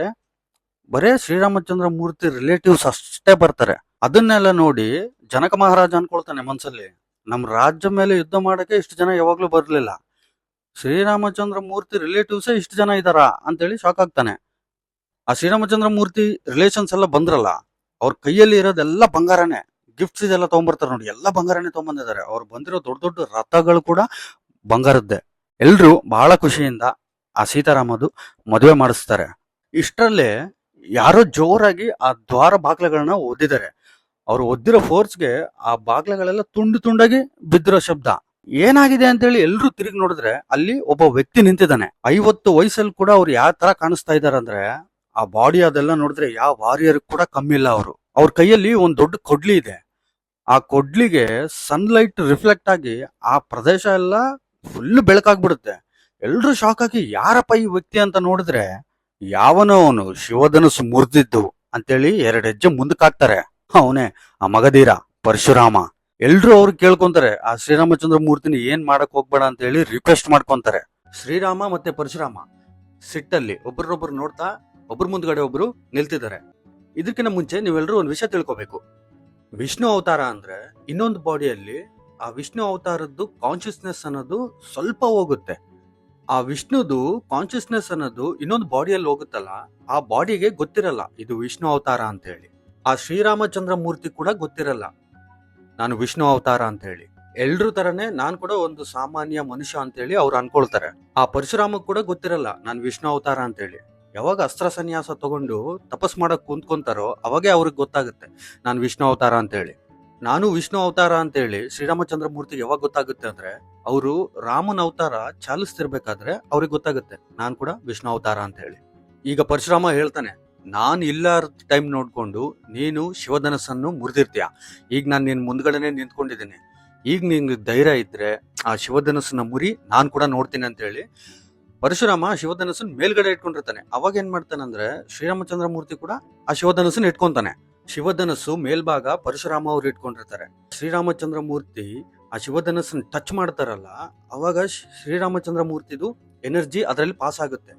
ಬರೇ ಶ್ರೀರಾಮಚಂದ್ರ ಮೂರ್ತಿ ರಿಲೇಟಿವ್ಸ್ ಅಷ್ಟೇ ಬರ್ತಾರೆ. ಅದನ್ನೆಲ್ಲ ನೋಡಿ ಜನಕ ಮಹಾರಾಜ ಅನ್ಕೊಳ್ತಾನೆ ಮನ್ಸಲ್ಲಿ, ನಮ್ ರಾಜ್ಯ ಮೇಲೆ ಯುದ್ಧ ಮಾಡಕ್ಕೆ ಇಷ್ಟು ಜನ ಯಾವಾಗ್ಲೂ ಬರ್ಲಿಲ್ಲ, ಶ್ರೀರಾಮಚಂದ್ರ ಮೂರ್ತಿ ರಿಲೇಟಿವ್ಸೇ ಇಷ್ಟು ಜನ ಇದಾರ ಅಂತೇಳಿ ಶಾಕ್ ಆಗ್ತಾನೆ. ಆ ಶ್ರೀರಾಮಚಂದ್ರ ಮೂರ್ತಿ ರಿಲೇಷನ್ಸ್ ಎಲ್ಲ ಬಂದ್ರಲ್ಲ, ಅವ್ರ ಕೈಯಲ್ಲಿ ಇರೋದೆಲ್ಲ ಬಂಗಾರನೇ, ಗಿಫ್ಟ್ಸ್ ಇದೆಲ್ಲ ತಗೊಂಡ್ಬರ್ತಾರೆ ನೋಡಿ, ಎಲ್ಲ ಬಂಗಾರನೇ ತಗೊಂಡ್ಬಂದಿದ್ದಾರೆ. ಅವ್ರು ಬಂದಿರೋ ದೊಡ್ಡ ದೊಡ್ಡ ರಥಗಳು ಕೂಡ ಬಂಗಾರದ್ದೇ. ಎಲ್ರು ಬಹಳ ಖುಷಿಯಿಂದ ಆ ಸೀತಾರಾಮದು ಮದುವೆ ಮಾಡಿಸ್ತಾರೆ. ಇಷ್ಟರಲ್ಲೇ ಯಾರೋ ಜೋರಾಗಿ ಆ ದ್ವಾರ ಬಾಗ್ಲಗಳನ್ನ ಒದ್ದಿದ್ದಾರೆ. ಅವ್ರು ಒದ್ದಿರೋ ಫೋರ್ಸ್ಗೆ ಆ ಬಾಗ್ಲಗಳೆಲ್ಲ ತುಂಡು ತುಂಡಾಗಿ ಬಿದ್ದಿರೋ ಶಬ್ದ. ಏನಾಗಿದೆ ಅಂತೇಳಿ ಎಲ್ರು ತಿರುಗಿ ನೋಡಿದ್ರೆ ಅಲ್ಲಿ ಒಬ್ಬ ವ್ಯಕ್ತಿ ನಿಂತಿದ್ದಾನೆ. 50 ವಯಸ್ಸಲ್ಲಿ ಕೂಡ ಅವ್ರು ಯಾವ ತರ ಕಾಣಿಸ್ತಾ ಇದಾರೆ ಅಂದ್ರೆ, ಆ ಬಾಡಿ ಅದೆಲ್ಲ ನೋಡಿದ್ರೆ ಯಾವ ವಾರಿಯರ್ ಕೂಡ ಕಮ್ಮಿ ಇಲ್ಲ ಅವರು. ಅವ್ರ ಕೈಯಲ್ಲಿ ಒಂದ್ ದೊಡ್ಡ ಕೊಡ್ಲಿ ಇದೆ. ಆ ಕೊಡ್ಲಿಗೆ ಸನ್ಲೈಟ್ ರಿಫ್ಲೆಕ್ಟ್ ಆಗಿ ಆ ಪ್ರದೇಶ ಎಲ್ಲ ಫುಲ್ ಬೆಳಕಾಗ್ಬಿಡುತ್ತೆ. ಎಲ್ರು ಶಾಕ್ ಆಗಿ ಯಾರಪ್ಪ ಈ ವ್ಯಕ್ತಿ ಅಂತ ನೋಡಿದ್ರೆ, ಯಾವನೋ ಅವನು ಶಿವಧನುಸ್ಸು ಮುರಿದಿದ್ದು ಅಂತೇಳಿ 2 ಹೆಜ್ಜೆ ಮುಂದಕ್ಕಾಗ್ತಾರೆ. ಅವನೇ ಆ ಮಗಧೀರ ಪರಶುರಾಮ. ಎಲ್ರು ಅವ್ರು ಕೇಳ್ಕೊಂತಾರೆ, ಆ ಶ್ರೀರಾಮಚಂದ್ರ ಮೂರ್ತಿನ ಏನ್ ಮಾಡಕ್ ಹೋಗ್ಬೇಡ ಅಂತ ಹೇಳಿ ರಿಕ್ವೆಸ್ಟ್ ಮಾಡ್ಕೊಂತಾರೆ. ಶ್ರೀರಾಮ ಮತ್ತೆ ಪರಶುರಾಮ ಸಿಟ್ಟಲ್ಲಿ ಒಬ್ರೊಬ್ರು ನೋಡ್ತಾ ಒಬ್ರ ಮುಂದ್ಗಡೆ ಒಬ್ರು ನಿಲ್ತಿದ್ದಾರೆ. ಇದಕ್ಕಿಂತ ಮುಂಚೆ ನೀವೆಲ್ಲರೂ ಒಂದು ವಿಷಯ ತಿಳ್ಕೊಬೇಕು. ವಿಷ್ಣು ಅವತಾರ ಅಂದ್ರೆ ಇನ್ನೊಂದು ಬಾಡಿಯಲ್ಲಿ ಆ ವಿಷ್ಣು ಅವತಾರದ್ದು ಕಾನ್ಶಿಯಸ್ನೆಸ್ ಅನ್ನೋದು ಸ್ವಲ್ಪ ಹೋಗುತ್ತೆ. ಆ ವಿಷ್ಣುದು ಕಾನ್ಶಿಯಸ್ನೆಸ್ ಅನ್ನೋದು ಇನ್ನೊಂದು ಬಾಡಿಯಲ್ಲಿ ಹೋಗುತ್ತಲ್ಲ, ಆ ಬಾಡಿಗೆ ಗೊತ್ತಿರಲ್ಲ ಇದು ವಿಷ್ಣು ಅವತಾರ ಅಂತ ಹೇಳಿ. ಆ ಶ್ರೀರಾಮಚಂದ್ರ ಮೂರ್ತಿ ಕೂಡ ಗೊತ್ತಿರಲ್ಲ ನಾನು ವಿಷ್ಣು ಅವತಾರ ಅಂತ ಹೇಳಿ. ಎಲ್ರ ತರನೇ ನಾನ್ ಕೂಡ ಒಂದು ಸಾಮಾನ್ಯ ಮನುಷ್ಯ ಅಂತ ಹೇಳಿ ಅವ್ರು ಅನ್ಕೊಳ್ತಾರೆ. ಆ ಪರಶುರಾಮಕ್ ಕೂಡ ಗೊತ್ತಿರಲ್ಲ ನಾನು ವಿಷ್ಣು ಅವತಾರ ಅಂತ ಹೇಳಿ. ಯಾವಾಗ ಅಸ್ತ್ರ ಸನ್ಯಾಸ ತಗೊಂಡು ತಪಸ್ ಮಾಡಕ್ ಕುಂತ್ಕೊಂತಾರೋ ಅವಾಗೆ ಅವ್ರಿಗೆ ಗೊತ್ತಾಗುತ್ತೆ ನಾನು ವಿಷ್ಣು ಅವತಾರ ಅಂತ ಹೇಳಿ. ನಾನು ವಿಷ್ಣು ಅವತಾರ ಅಂತ ಹೇಳಿ ಶ್ರೀರಾಮಚಂದ್ರ ಮೂರ್ತಿಗೆ ಯಾವಾಗ ಗೊತ್ತಾಗುತ್ತೆ ಅಂದ್ರೆ, ಅವರು ರಾಮನ ಅವತಾರ ಚಾಲಿಸ್ತಿರ್ಬೇಕಾದ್ರೆ ಅವ್ರಿಗೆ ಗೊತ್ತಾಗುತ್ತೆ ನಾನ್ ಕೂಡ ವಿಷ್ಣು ಅವತಾರ ಅಂತ ಹೇಳಿ. ಈಗ ಪರಶುರಾಮ ಹೇಳ್ತಾನೆ, ನಾನ್ ಇಲ್ಲಾರ ಟೈಮ್ ನೋಡ್ಕೊಂಡು ನೀನು ಶಿವಧನಸ್ಸನ್ನು ಮುರಿದಿರ್ತೀಯ. ಈಗ ನಾನು ನಿನ್ ಮುಂದ್ಗಡೆನೆ ನಿಂತ್ಕೊಂಡಿದ್ದೀನಿ. ಈಗ ನಿನ್ಗೆ ಧೈರ್ಯ ಇದ್ರೆ ಆ ಶಿವಧನಸ್ಸನ್ನ ಮುರಿ, ನಾನ್ ಕೂಡ ನೋಡ್ತೀನಿ ಅಂತ ಹೇಳಿ ಪರಶುರಾಮ ಶಿವಧನಸ್ಸನ್ನ ಮೇಲ್ಗಡೆ ಇಟ್ಕೊಂಡಿರ್ತಾನೆ. ಅವಾಗ ಏನ್ ಮಾಡ್ತಾನಂದ್ರೆ, ಶ್ರೀರಾಮಚಂದ್ರ ಮೂರ್ತಿ ಕೂಡ ಆ ಶಿವಧನಸ್ಸನ್ನ ಇಟ್ಕೊಂತಾನೆ. ಶಿವಧನಸ್ಸು ಮೇಲ್ಭಾಗ ಪರಶುರಾಮ ಅವ್ರು ಇಟ್ಕೊಂಡಿರ್ತಾರೆ. ಶ್ರೀರಾಮಚಂದ್ರ ಮೂರ್ತಿ ಆ ಶಿವಧನಸ್ಸನ್ನ ಟಚ್ ಮಾಡ್ತಾರಲ್ಲ, ಅವಾಗ ಶ್ರೀರಾಮಚಂದ್ರ ಮೂರ್ತಿದು ಎನರ್ಜಿ ಅದರಲ್ಲಿ ಪಾಸ್ ಆಗುತ್ತೆ.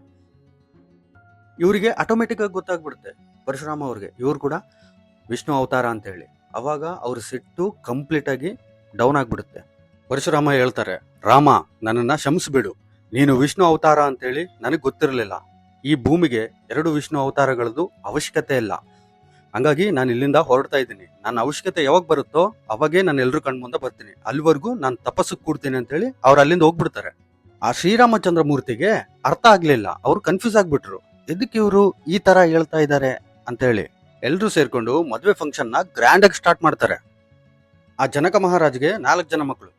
ಇವರಿಗೆ ಆಟೋಮೆಟಿಕ್ ಆಗಿ ಗೊತ್ತಾಗ್ಬಿಡುತ್ತೆ ಪರಶುರಾಮ ಅವ್ರಿಗೆ ಇವ್ರು ಕೂಡ ವಿಷ್ಣು ಅವತಾರ ಅಂತ ಹೇಳಿ. ಅವಾಗ ಅವ್ರ ಸಿಟ್ಟು ಕಂಪ್ಲೀಟ್ ಆಗಿ ಡೌನ್ ಆಗ್ಬಿಡುತ್ತೆ. ಪರಶುರಾಮ ಹೇಳ್ತಾರೆ, ರಾಮ ನನ್ನನ್ನ ಕ್ಷಮಿಸ್ಬಿಡು, ನೀನು ವಿಷ್ಣು ಅವತಾರ ಅಂತೇಳಿ ನನಗೆ ಗೊತ್ತಿರಲಿಲ್ಲ. ಈ ಭೂಮಿಗೆ 2 ವಿಷ್ಣು ಅವತಾರಗಳದ್ದು ಅವಶ್ಯಕತೆ ಇಲ್ಲ. ಹಂಗಾಗಿ ನಾನು ಇಲ್ಲಿಂದ ಹೊರಡ್ತಾ ಇದ್ದೀನಿ. ನನ್ನ ಅವಶ್ಯಕತೆ ಯಾವಾಗ ಬರುತ್ತೋ ಅವಾಗೇ ನಾನು ಎಲ್ರು ಕಣ್ಮುಂದೆ ಬರ್ತೀನಿ. ಅಲ್ಲಿವರೆಗೂ ನಾನು ತಪಸ್ಸು ಕೂಡ್ತೀನಿ ಅಂತೇಳಿ ಅವ್ರು ಅಲ್ಲಿಂದ ಹೋಗ್ಬಿಡ್ತಾರೆ. ಆ ಶ್ರೀರಾಮಚಂದ್ರ ಮೂರ್ತಿಗೆ ಅರ್ಥ ಆಗ್ಲಿಲ್ಲ, ಅವ್ರು ಕನ್ಫ್ಯೂಸ್ ಆಗ್ಬಿಟ್ರು, ಎದಕ್ಕೆ ಇವರು ಈ ತರ ಹೇಳ್ತಾ ಇದ್ದಾರೆ ಅಂತೇಳಿ. ಎಲ್ರು ಸೇರ್ಕೊಂಡು ಮದ್ವೆ ಫಂಕ್ಷನ್ ನ ಗ್ರ್ಯಾಂಡ್ ಆಗಿ ಸ್ಟಾರ್ಟ್ ಮಾಡ್ತಾರೆ. ಆ ಜನಕ ಮಹಾರಾಜ್ಗೆ 4 ಜನ ಮಕ್ಕಳು.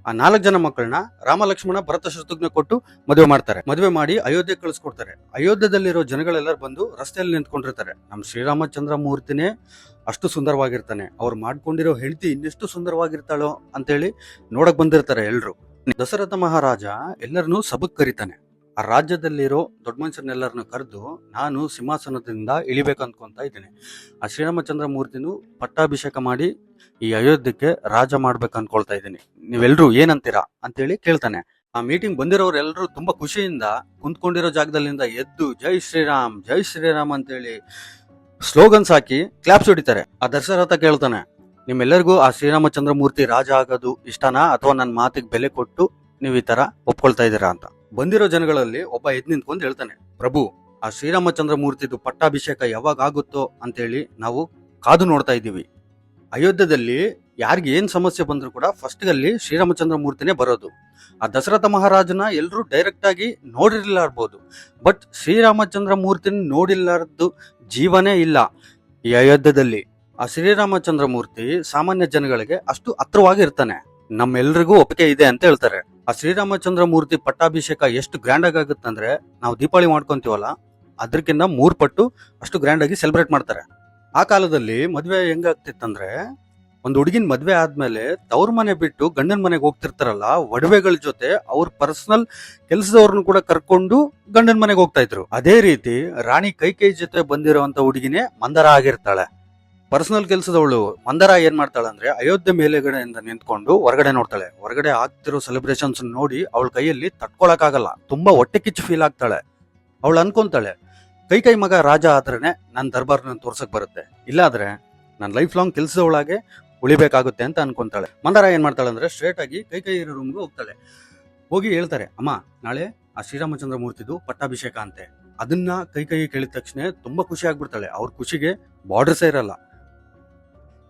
ಆ 4 ಜನ ಮಕ್ಕಳನ್ನ ರಾಮ ಲಕ್ಷ್ಮಣ ಭರತ ಶತ್ರುಘ್ನ ಕೊಟ್ಟು ಮದುವೆ ಮಾಡ್ತಾರೆ. ಮದುವೆ ಮಾಡಿ ಅಯೋಧ್ಯೆ ಕಳಿಸ್ಕೊಡ್ತಾರೆ. ಅಯೋಧ್ಯದಲ್ಲಿರೋ ಜನಗಳೆಲ್ಲರೂ ಬಂದು ರಸ್ತೆಯಲ್ಲಿ ನಿಂತ್ಕೊಂಡಿರ್ತಾರೆ. ನಮ್ ಶ್ರೀರಾಮಚಂದ್ರ ಮೂರ್ತಿನೇ ಅಷ್ಟು ಸುಂದರವಾಗಿರ್ತಾನೆ, ಅವ್ರು ಮಾಡ್ಕೊಂಡಿರೋ ಹೆಂಡತಿ ಇನ್ನೆಷ್ಟು ಸುಂದರವಾಗಿರ್ತಾಳೋ ಅಂತೇಳಿ ನೋಡಕ್ ಬಂದಿರ್ತಾರೆ ಎಲ್ರು. ದಶರಥ ಮಹಾರಾಜ ಎಲ್ಲರನ್ನೂ ಸಭಕ್ ಕರೀತಾನೆ. ಆ ರಾಜ್ಯದಲ್ಲಿರೋ ದೊಡ್ಡ ಮನುಷ್ಯರನ್ನೆಲ್ಲರನ್ನು ಕರೆದು, ನಾನು ಸಿಂಹಾಸನದಿಂದ ಇಳಿಬೇಕು ಅನ್ಕೊಂತ ಇದ್ದೀನಿ. ಆ ಶ್ರೀರಾಮಚಂದ್ರ ಮೂರ್ತಿನೂ ಪಟ್ಟಾಭಿಷೇಕ ಮಾಡಿ ಈ ಅಯೋಧ್ಯಕ್ಕೆ ರಾಜ ಮಾಡ್ಬೇಕು ಅನ್ಕೊಳ್ತಾ ಇದ್ದೀನಿ. ನೀವೆಲ್ರೂ ಏನಂತೀರಾ ಅಂತೇಳಿ ಕೇಳ್ತಾನೆ. ಆ ಮೀಟಿಂಗ್ ಬಂದಿರೋರು ಎಲ್ಲರೂ ತುಂಬಾ ಖುಷಿಯಿಂದ ಕುಂತ್ಕೊಂಡಿರೋ ಜಾಗದಲ್ಲಿಂದ ಎದ್ದು ಜೈ ಶ್ರೀರಾಮ್ ಅಂತೇಳಿ ಸ್ಲೋಗನ್ಸ್ ಹಾಕಿ ಕ್ಲಾಪ್ಸ್ ಹೊಡಿತಾರೆ. ಆ ದಶರಥ ಕೇಳ್ತಾನೆ, ನಿಮ್ಮೆಲ್ಲರಿಗೂ ಆ ಶ್ರೀರಾಮಚಂದ್ರ ಮೂರ್ತಿ ರಾಜ ಆಗೋದು ಇಷ್ಟನಾ, ಅಥವಾ ನನ್ನ ಮಾತಿಗೆ ಬೆಲೆ ಕೊಟ್ಟು ನೀವು ಈ ತರ ಒಪ್ಕೊಳ್ತಾ ಇದ್ದೀರಾ ಅಂತ. ಬಂದಿರೋ ಜನಗಳಲ್ಲಿ ಒಬ್ಬ ಎದ್ದು ನಿಂತ್ಕೊಂಡು ಹೇಳ್ತಾನೆ, ಪ್ರಭು ಆ ಶ್ರೀರಾಮಚಂದ್ರ ಮೂರ್ತಿದು ಪಟ್ಟಾಭಿಷೇಕ ಯಾವಾಗ ಆಗುತ್ತೋ ಅಂತೇಳಿ ನಾವು ಕಾದು ನೋಡ್ತಾ ಇದ್ದೀವಿ. ಅಯೋಧ್ಯದಲ್ಲಿ ಯಾರಿಗೆ ಏನ್ ಸಮಸ್ಯೆ ಬಂದ್ರು ಕೂಡ ಫಸ್ಟ್ ಅಲ್ಲಿ ಶ್ರೀರಾಮಚಂದ್ರ ಮೂರ್ತಿನೇ ಬರೋದು. ಆ ದಶರಥ ಮಹಾರಾಜನ ಎಲ್ಲರೂ ಡೈರೆಕ್ಟ್ ಆಗಿ ನೋಡಿರ್ಲಾರ್ಬೋದು, ಬಟ್ ಶ್ರೀರಾಮಚಂದ್ರ ಮೂರ್ತಿನ ನೋಡಿಲ್ಲಾರದ್ದು ಜೀವನೇ ಇಲ್ಲ ಈ ಅಯೋಧ್ಯದಲ್ಲಿ. ಆ ಶ್ರೀರಾಮಚಂದ್ರ ಮೂರ್ತಿ ಸಾಮಾನ್ಯ ಜನಗಳಿಗೆ ಅಷ್ಟು ಹತ್ರವಾಗಿ ಇರ್ತಾನೆ, ನಮ್ಮೆಲ್ರಿಗೂ ಒಪ್ಪಿಗೆ ಇದೆ ಅಂತ ಹೇಳ್ತಾರೆ. ಆ ಶ್ರೀರಾಮಚಂದ್ರ ಮೂರ್ತಿ ಪಟ್ಟಾಭಿಷೇಕ ಎಷ್ಟು ಗ್ರ್ಯಾಂಡ್ ಆಗಿ ಆಗುತ್ತಂದ್ರೆ, ನಾವು ದೀಪಾವಳಿ ಮಾಡ್ಕೊಂತೀವಲ್ಲ ಅದಕ್ಕಿಂತ 3 ಪಟ್ಟು ಅಷ್ಟು ಗ್ರ್ಯಾಂಡ್ ಆಗಿ ಸೆಲೆಬ್ರೇಟ್ ಮಾಡ್ತಾರೆ. ಆ ಕಾಲದಲ್ಲಿ ಮದ್ವೆ ಹೆಂಗಾಗ್ತಿತ್ತಂದ್ರೆ, ಒಂದು ಹುಡುಗಿನ ಮದ್ವೆ ಆದ್ಮೇಲೆ ತವ್ರ ಮನೆ ಬಿಟ್ಟು ಗಂಡನ ಮನೆಗೆ ಹೋಗ್ತಿರ್ತಾರಲ್ಲ, ಒಡವೆಗಳ ಜೊತೆ ಅವ್ರ ಪರ್ಸನಲ್ ಕೆಲಸದವ್ರನ್ನ ಕೂಡ ಕರ್ಕೊಂಡು ಗಂಡನ ಮನೆಗೆ ಹೋಗ್ತಾ ಇದ್ರು. ಅದೇ ರೀತಿ ರಾಣಿ ಕೈಕೇಯಿ ಜೊತೆ ಬಂದಿರುವಂತ ಹುಡುಗಿನೇ ಮಂದಾರ ಆಗಿರ್ತಾಳೆ. ಪರ್ಸನಲ್ ಕೆಲಸದವಳು ಮಂದಾರ ಏನ್ ಮಾಡ್ತಾಳೆ ಅಂದ್ರೆ, ಅಯೋಧ್ಯೆ ಮೇಲೆಗಡೆಯಿಂದ ನಿಂತ್ಕೊಂಡು ಹೊರಗಡೆ ನೋಡ್ತಾಳೆ. ಹೊರಗಡೆ ಆಗ್ತಿರೋ ಸೆಲೆಬ್ರೇಷನ್ಸ್ ನೋಡಿ ಅವಳ ಕೈಯಲ್ಲಿ ತಟ್ಕೊಳಕ್ಕಾಗಲ್ಲ, ತುಂಬಾ ಹೊಟ್ಟೆ ಕಿಚ್ಚು ಫೀಲ್ ಆಗ್ತಾಳೆ. ಅವಳು ಅನ್ಕೊಂತಾಳೆ, ಕೈಕೈ ಮಗ ರಾಜ ಆದ್ರೇನೆ ನನ್ನ ದರ್ಬಾರ್ನ ತೋರ್ಸಕ್ ಬರುತ್ತೆ, ಇಲ್ಲಾದ್ರೆ ನನ್ನ ಲೈಫ್ ಲಾಂಗ್ ಕೆಲಸದೊಳಗೆ ಉಳಿಬೇಕಾಗುತ್ತೆ ಅಂತ ಅನ್ಕೊಂತಾಳೆ. ಮಂದಾರ ಏನ್ ಮಾಡ್ತಾಳೆ ಅಂದ್ರೆ, ಸ್ಟ್ರೇಟ್ ಆಗಿ ಕೈಕೈ ಇರೋ ರೂಮ್ಗೆ ಹೋಗ್ತಾಳೆ. ಹೋಗಿ ಹೇಳ್ತಾರೆ, ಅಮ್ಮ ನಾಳೆ ಆ ಶ್ರೀರಾಮಚಂದ್ರ ಮೂರ್ತಿದು ಪಟ್ಟಾಭಿಷೇಕ ಅಂತೆ. ಅದನ್ನ ಕೈಕೈ ಕೇಳಿದ ತಕ್ಷಣ ತುಂಬಾ ಖುಷಿ ಆಗ್ಬಿಡ್ತಾಳೆ. ಅವ್ರ ಖುಷಿಗೆ ಬಾರ್ಡರ್ಸೇ ಇರಲ್ಲ.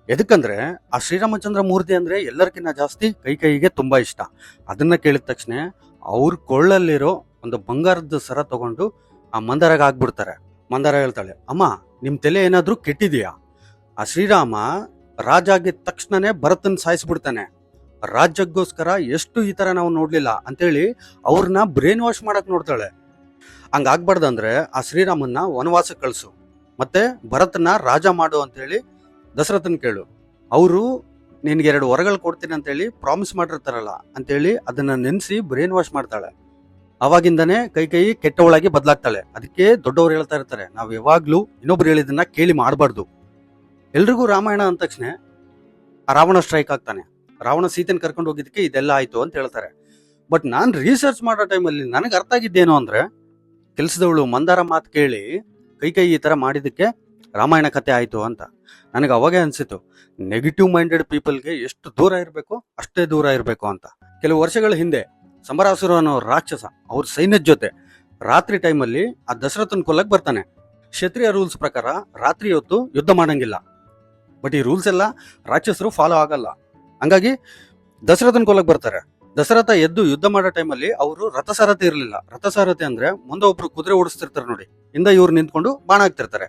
ಎದಕ್ಕಂದ್ರೆ ಆ ಶ್ರೀರಾಮಚಂದ್ರ ಮೂರ್ತಿ ಅಂದ್ರೆ ಎಲ್ಲರಿಗಿನ್ನ ಜಾಸ್ತಿ ಕೈಕೈಗೆ ತುಂಬಾ ಇಷ್ಟ. ಅದನ್ನ ಕೇಳಿದ ತಕ್ಷಣ ಅವ್ರ ಕೊಳ್ಳಲ್ಲಿರೋ ಒಂದು ಬಂಗಾರದ ಸರ ತಗೊಂಡು ಆ ಮಂದಾರಾಗ ಹಾಕ್ಬಿಡ್ತಾರೆ. ಮಂದಾರ ಹೇಳ್ತಾಳೆ, ಅಮ್ಮ ನಿಮ್ ತಲೆ ಏನಾದ್ರೂ ಕೆಟ್ಟಿದೆಯಾ? ಆ ಶ್ರೀರಾಮ ರಾಜ ಆಗಿದ ತಕ್ಷಣನೇ ಭರತನ್ ಸಾಯಿಸ್ಬಿಡ್ತಾನೆ. ರಾಜ್ಯಕ್ಕೋಸ್ಕರ ಎಷ್ಟು ಈ ತರ ನಾವು ನೋಡ್ಲಿಲ್ಲ ಅಂತೇಳಿ ಅವ್ರನ್ನ ಬ್ರೇನ್ ವಾಶ್ ಮಾಡಕ್ ನೋಡ್ತಾಳೆ. ಹಂಗಾಗ್ಬಾರ್ದಂದ್ರೆ ಆ ಶ್ರೀರಾಮನ್ನ ವನವಾಸಕ್ಕೆ ಕಳ್ಸು, ಮತ್ತೆ ಭರತನ ರಾಜ ಮಾಡು ಅಂತೇಳಿ ದಶರಥನ್ ಕೇಳು. ಅವರು ನಿನ್ಗೆ 2 ವರಗಳು ಕೊಡ್ತೀನಿ ಅಂತೇಳಿ ಪ್ರಾಮಿಸ್ ಮಾಡಿರ್ತಾರಲ್ಲ ಅಂತೇಳಿ ಅದನ್ನ ನೆನ್ಸಿ ಬ್ರೇನ್ ವಾಶ್ ಮಾಡ್ತಾಳೆ. ಅವಾಗಿಂದನೇ ಕೈಕೈ ಕೆಟ್ಟವಳಾಗಿ ಬದಲಾಗ್ತಾಳೆ. ಅದಕ್ಕೆ ದೊಡ್ಡವ್ರು ಹೇಳ್ತಾ ಇರ್ತಾರೆ, ನಾವ್ ಯಾವಾಗ್ಲೂ ಇನ್ನೊಬ್ರು ಹೇಳಿದನ್ನ ಕೇಳಿ ಮಾಡಬಾರ್ದು. ಎಲ್ರಿಗೂ ರಾಮಾಯಣ ಅಂದ ತಕ್ಷಣ ಆ ರಾವಣ ಸ್ಟ್ರೈಕ್ ಆಗ್ತಾನೆ. ರಾವಣ ಸೀತೆನ ಕರ್ಕೊಂಡು ಹೋಗಿದ್ದಕ್ಕೆ ಇದೆಲ್ಲ ಆಯ್ತು ಅಂತ ಹೇಳ್ತಾರೆ. ಬಟ್ ನಾನ್ ರಿಸರ್ಚ್ ಮಾಡೋ ಟೈಮಲ್ಲಿ ನನಗೆ ಅರ್ಥ ಆಗಿದ್ದೇನು ಅಂದ್ರೆ, ಕೆಲ್ಸದವಳು ಮಂದಾರ ಮಾತು ಕೇಳಿ ಕೈಕೈ ಈ ತರ ಮಾಡಿದಕ್ಕೆ ರಾಮಾಯಣ ಕತೆ ಆಯ್ತು ಅಂತ. ನನಗೆ ಅವಾಗೇ ಅನ್ಸಿತ್ತು, ನೆಗೆಟಿವ್ ಮೈಂಡೆಡ್ ಪೀಪಲ್ಗೆ ಎಷ್ಟು ದೂರ ಇರಬೇಕು ಅಷ್ಟೇ ದೂರ ಇರಬೇಕು ಅಂತ. ಕೆಲವು ವರ್ಷಗಳ ಹಿಂದೆ ಸಂಬರಾಸುರ ಅನ್ನೋ ರಾಕ್ಷಸ ಅವ್ರ ಸೈನ್ಯದ ಜೊತೆ ರಾತ್ರಿ ಟೈಮಲ್ಲಿ ಆ ದಶರಥನ್ ಕೊಲ್ಲಕ್ ಬರ್ತಾನೆ. ಕ್ಷತ್ರಿಯ ರೂಲ್ಸ್ ಪ್ರಕಾರ ರಾತ್ರಿ ಹೊತ್ತು ಯುದ್ಧ ಮಾಡಂಗಿಲ್ಲ, ಬಟ್ ಈ ರೂಲ್ಸ್ ಎಲ್ಲ ರಾಕ್ಷಸರು ಫಾಲೋ ಆಗಲ್ಲ. ಹಂಗಾಗಿ ದಶರಥನ್ ಕೊಲ್ಲಕ್ ಬರ್ತಾರೆ. ದಶರಥ ಎದ್ದು ಯುದ್ಧ ಮಾಡೋ ಟೈಮಲ್ಲಿ ಅವರು ರಥಸಾರಥಿ ಇರಲಿಲ್ಲ. ರಥಸಾರಥಿ ಅಂದ್ರೆ ಮುಂದೆ ಒಬ್ರು ಕುದುರೆ ಓಡಿಸ್ತಿರ್ತಾರೆ ನೋಡಿ, ಹಿಂದೆ ಇವ್ರು ನಿಂತ್ಕೊಂಡು ಬಾಣ ಹಾಕ್ತಿರ್ತಾರೆ.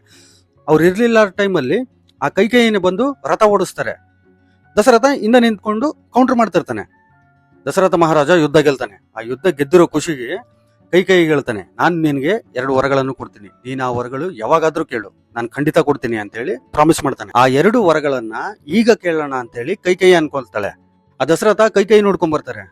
ಅವ್ರು ಇರ್ಲಿಲ್ಲ ಟೈಮಲ್ಲಿ ಆ ಕೈಕೈಯನ್ನೇ ಬಂದು ರಥ ಓಡಿಸ್ತಾರೆ. ದಶರಥ ಹಿಂದೆ ನಿಂತ್ಕೊಂಡು ಕೌಂಟರ್ ಮಾಡ್ತಿರ್ತಾನೆ. ದಶರಥ ಮಹಾರಾಜ ಯುದ್ಧ ಗೆಲ್ತಾನೆ. ಆ ಯುದ್ಧ ಗೆದ್ದಿರೋ ಖುಷಿಗೆ ಕೈಕೈಗೆ ಹೇಳ್ತಾನೆ, ನಾನ್ ನಿನ್ಗೆ 2 ವರಗಳನ್ನು ಕೊಡ್ತೀನಿ, ನೀನ್ ಆ ವರಗಳು ಯಾವಾಗಾದ್ರೂ ಕೇಳು, ನಾನು ಖಂಡಿತ ಕೊಡ್ತೀನಿ ಅಂತೇಳಿ ಪ್ರಾಮಿಸ್ ಮಾಡ್ತಾನೆ. ಆ 2 ವರಗಳನ್ನ ಈಗ ಕೇಳೋಣ ಅಂತೇಳಿ ಕೈಕೈ ಅನ್ಕೊಳ್ತಾಳೆ. ಆ ದಶರಥ ಕೈಕೈ ನೋಡ್ಕೊಂಡ್ ಬರ್ತಾರೆ.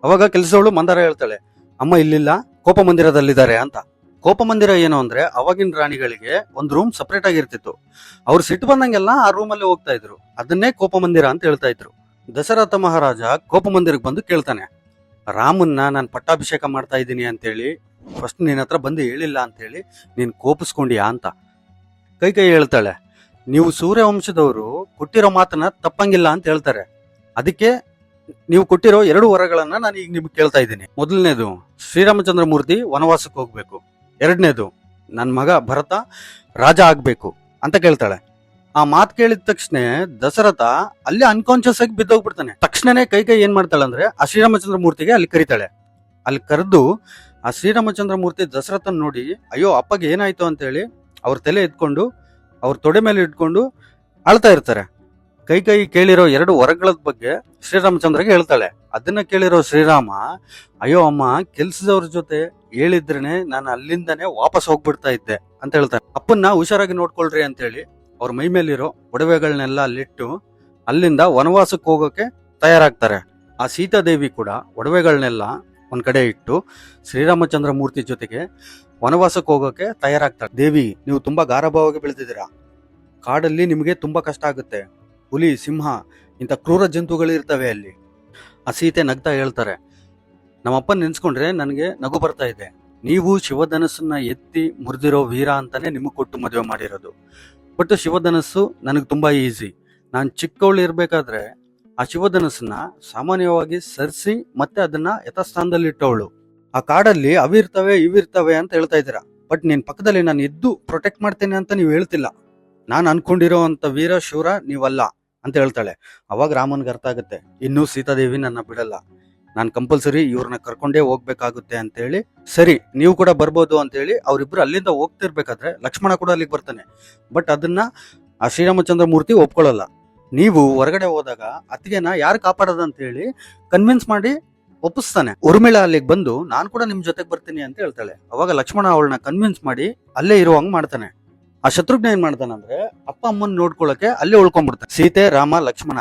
ಅವಾಗ ಕೆಲಸದವಳು ಮಂದಾರ ಹೇಳ್ತಾಳೆ, ಅಮ್ಮ ಇಲ್ಲಿಲ್ಲ, ಕೋಪ ಮಂದಿರದಲ್ಲಿದ್ದಾರೆ ಅಂತ. ಕೋಪ ಮಂದಿರ ಏನು ಅಂದ್ರೆ, ಅವಾಗಿನ ರಾಣಿಗಳಿಗೆ ಒಂದು ರೂಮ್ ಸಪರೇಟ್ ಆಗಿರ್ತಿತ್ತು. ಅವ್ರು ಸಿಟ್ಟು ಬಂದಂಗೆಲ್ಲ ಆ ರೂಮಲ್ಲಿ ಹೋಗ್ತಾ ಇದ್ರು. ಅದನ್ನೇ ಕೋಪ ಮಂದಿರ ಅಂತ ಹೇಳ್ತಾ ಇದ್ರು. ದಶರಥ ಮಹಾರಾಜ ಕೋಪ ಮಂದಿರಕ್ಕೆ ಬಂದು ಕೇಳ್ತಾನೆ, ರಾಮನ್ನ ನಾನು ಪಟ್ಟಾಭಿಷೇಕ ಮಾಡ್ತಾ ಇದ್ದೀನಿ ಅಂತೇಳಿ ಫಸ್ಟ್ ನಿನ್ನ ಹತ್ರ ಬಂದು ಹೇಳಿಲ್ಲ ಅಂತೇಳಿ ನೀನ್ ಕೋಪಿಸ್ಕೊಂಡ್ಯಾ ಅಂತ. ಕೈಕೈ ಹೇಳ್ತಾಳೆ, ನೀವು ಸೂರ್ಯವಂಶದವರು ಕೊಟ್ಟಿರೋ ಮಾತನ್ನ ತಪ್ಪಂಗಿಲ್ಲ ಅಂತ ಹೇಳ್ತಾರೆ. ಅದಕ್ಕೆ ನೀವು ಕೊಟ್ಟಿರೋ 2 ವರಗಳನ್ನ ನಾನು ಈಗ ನಿಮ್ಗೆ ಕೇಳ್ತಾ ಇದ್ದೀನಿ. ಮೊದಲನೇದು, ಶ್ರೀರಾಮಚಂದ್ರ ಮೂರ್ತಿ ವನವಾಸಕ್ಕೆ ಹೋಗ್ಬೇಕು. 2ನೇದು, ನನ್ನ ಮಗ ಭರತ ರಾಜ ಆಗ್ಬೇಕು ಅಂತ ಕೇಳ್ತಾಳೆ. ಆ ಮಾತು ಕೇಳಿದ ತಕ್ಷಣ ದಶರಥ ಅಲ್ಲಿ ಅನ್ಕಾನ್ಶಿಯಸ್ ಆಗಿ ಬಿದ್ದೋಗ್ಬಿಡ್ತಾನೆ. ತಕ್ಷಣನೇ ಕೈಕೈ ಏನ್ ಮಾಡ್ತಾಳೆ ಅಂದ್ರೆ, ಆ ಶ್ರೀರಾಮಚಂದ್ರ ಮೂರ್ತಿಗೆ ಅಲ್ಲಿ ಕರೀತಾಳೆ. ಅಲ್ಲಿ ಕರೆದು ಆ ಶ್ರೀರಾಮಚಂದ್ರ ಮೂರ್ತಿ ದಶರಥನ್ ನೋಡಿ, ಅಯ್ಯೋ ಅಪ್ಪಗೆ ಏನಾಯ್ತು ಅಂತೇಳಿ ಅವ್ರ ತಲೆ ಎತ್ಕೊಂಡು ಅವ್ರ ತೊಡೆ ಮೇಲೆ ಇಟ್ಕೊಂಡು ಅಳ್ತಾ ಇರ್ತಾರೆ. ಕೈಕೈ ಕೇಳಿರೋ 2 ವರಗಳ ಬಗ್ಗೆ ಶ್ರೀರಾಮಚಂದ್ರಗೆ ಹೇಳ್ತಾಳೆ. ಅದನ್ನ ಕೇಳಿರೋ ಶ್ರೀರಾಮ, ಅಯ್ಯೋ ಅಮ್ಮ, ಕೆಲ್ಸದವ್ರ ಜೊತೆ ಹೇಳಿದ್ರೇನೆ ನಾನು ಅಲ್ಲಿಂದಾನೆ ವಾಪಸ್ ಹೋಗ್ಬಿಡ್ತಾ ಇದ್ದೆ ಅಂತ ಹೇಳ್ತಾರೆ. ಅಪ್ಪನ್ನ ಹುಷಾರಾಗಿ ನೋಡ್ಕೊಳ್ರಿ ಅಂತೇಳಿ ಅವ್ರ ಮೈ ಮೇಲಿರೋ ಒಡವೆಗಳನ್ನೆಲ್ಲ ಅಲ್ಲಿಟ್ಟು ಅಲ್ಲಿಂದ ವನವಾಸಕ್ಕೆ ಹೋಗೋಕೆ ತಯಾರಾಗ್ತಾರೆ. ಆ ಸೀತಾದೇವಿ ಕೂಡ ಒಡವೆಗಳನ್ನೆಲ್ಲ ಒಂದ್ ಕಡೆ ಇಟ್ಟು ಶ್ರೀರಾಮಚಂದ್ರ ಮೂರ್ತಿ ಜೊತೆಗೆ ವನವಾಸಕ್ಕೆ ಹೋಗೋಕೆ ತಯಾರಾಗ್ತಾರೆ. ದೇವಿ, ನೀವು ತುಂಬಾ ಗಾರಭವಾಗಿ ಬೆಳೆದಿದ್ದೀರಾ, ಕಾಡಲ್ಲಿ ನಿಮಗೆ ತುಂಬಾ ಕಷ್ಟ ಆಗುತ್ತೆ, ಹುಲಿ, ಸಿಂಹ ಇಂಥ ಕ್ರೂರ ಜಂತುಗಳು ಇರ್ತವೆ ಅಲ್ಲಿ. ಆ ಸೀತೆ ನಗ್ತಾ ಹೇಳ್ತಾರೆ, ನಮ್ಮಪ್ಪನ ನೆನ್ಸ್ಕೊಂಡ್ರೆ ನನಗೆ ನಗು ಬರ್ತಾ ಇದೆ. ನೀವು ಶಿವಧನಸ್ಸನ್ನ ಎತ್ತಿ ಮುರಿದಿರೋ ವೀರ ಅಂತಾನೆ ನಿಮಗೆ ಕೊಟ್ಟು ಮದುವೆ ಮಾಡಿರೋದು. ಬಟ್ ಶಿವಧನಸ್ಸು ನನಗೆ ತುಂಬಾ ಈಸಿ. ನಾನು ಚಿಕ್ಕವಳು ಇರ್ಬೇಕಾದ್ರೆ ಆ ಶಿವಧನಸ್ಸನ್ನ ಸಾಮಾನ್ಯವಾಗಿ ಸರಿಸಿ ಮತ್ತೆ ಅದನ್ನ ಯಥಾಸ್ಥಾನದಲ್ಲಿ ಇಟ್ಟವಳು. ಆ ಕಾಡಲ್ಲಿ ಅವಿರ್ತವೆ ಇವಿರ್ತವೆ ಅಂತ ಹೇಳ್ತಾ ಇದ್ದೀರಾ, ಬಟ್ ನಿನ್ ಪಕ್ಕದಲ್ಲಿ ನಾನು ಇದ್ದು ಪ್ರೊಟೆಕ್ಟ್ ಮಾಡ್ತೇನೆ ಅಂತ ನೀವು ಹೇಳ್ತಿಲ್ಲ. ನಾನು ಅನ್ಕೊಂಡಿರೋ ಅಂತ ವೀರ ಶೂರ ನೀವಲ್ಲ ಅಂತ ಹೇಳ್ತಾಳೆ. ಅವಾಗ ರಾಮನ್ಗೆ ಅರ್ಥ ಆಗುತ್ತೆ, ಇನ್ನೂ ಸೀತಾದೇವಿ ನನ್ನ ಬಿಡಲ್ಲ, ನಾನು ಕಂಪಲ್ಸರಿ ಇವ್ರನ್ನ ಕರ್ಕೊಂಡೇ ಹೋಗ್ಬೇಕಾಗುತ್ತೆ ಅಂತೇಳಿ, ಸರಿ ನೀವು ಕೂಡ ಬರ್ಬೋದು ಅಂತೇಳಿ ಅವರಿಬ್ರು ಅಲ್ಲಿಂದ ಹೋಗ್ತಿರ್ಬೇಕಾದ್ರೆ ಲಕ್ಷ್ಮಣ ಕೂಡ ಅಲ್ಲಿಗೆ ಬರ್ತಾನೆ. ಬಟ್ ಅದನ್ನ ಆ ಶ್ರೀರಾಮಚಂದ್ರ ಮೂರ್ತಿ ಒಪ್ಕೊಳ್ಳಲ್ಲ. ನೀವು ಹೊರಗಡೆ ಹೋದಾಗ ಅತ್ತಿಗೆನ ಯಾರು ಕಾಪಾಡೋದು ಅಂತ ಹೇಳಿ ಕನ್ವಿನ್ಸ್ ಮಾಡಿ ಒಪ್ಪಿಸ್ತಾನೆ. ಉರ್ಮಿಳ ಅಲ್ಲಿಗೆ ಬಂದು ನಾನು ಕೂಡ ನಿಮ್ ಜೊತೆಗೆ ಬರ್ತೀನಿ ಅಂತ ಹೇಳ್ತಾಳೆ. ಅವಾಗ ಲಕ್ಷ್ಮಣ ಅವಳನ್ನ ಕನ್ವಿನ್ಸ್ ಮಾಡಿ ಅಲ್ಲೇ ಇರುವಂಗ್ ಮಾಡ್ತಾನೆ. ಆ ಶತ್ರುಘ್ನ ಏನ್ ಮಾಡ್ತಾನಂದ್ರೆ ಅಪ್ಪ ಅಮ್ಮನ್ ನೋಡ್ಕೊಳಕ್ಕೆ ಅಲ್ಲೇ ಉಳ್ಕೊಂಡ್ಬಿಡ್ತಾನೆ. ಸೀತೆ, ರಾಮ, ಲಕ್ಷ್ಮಣ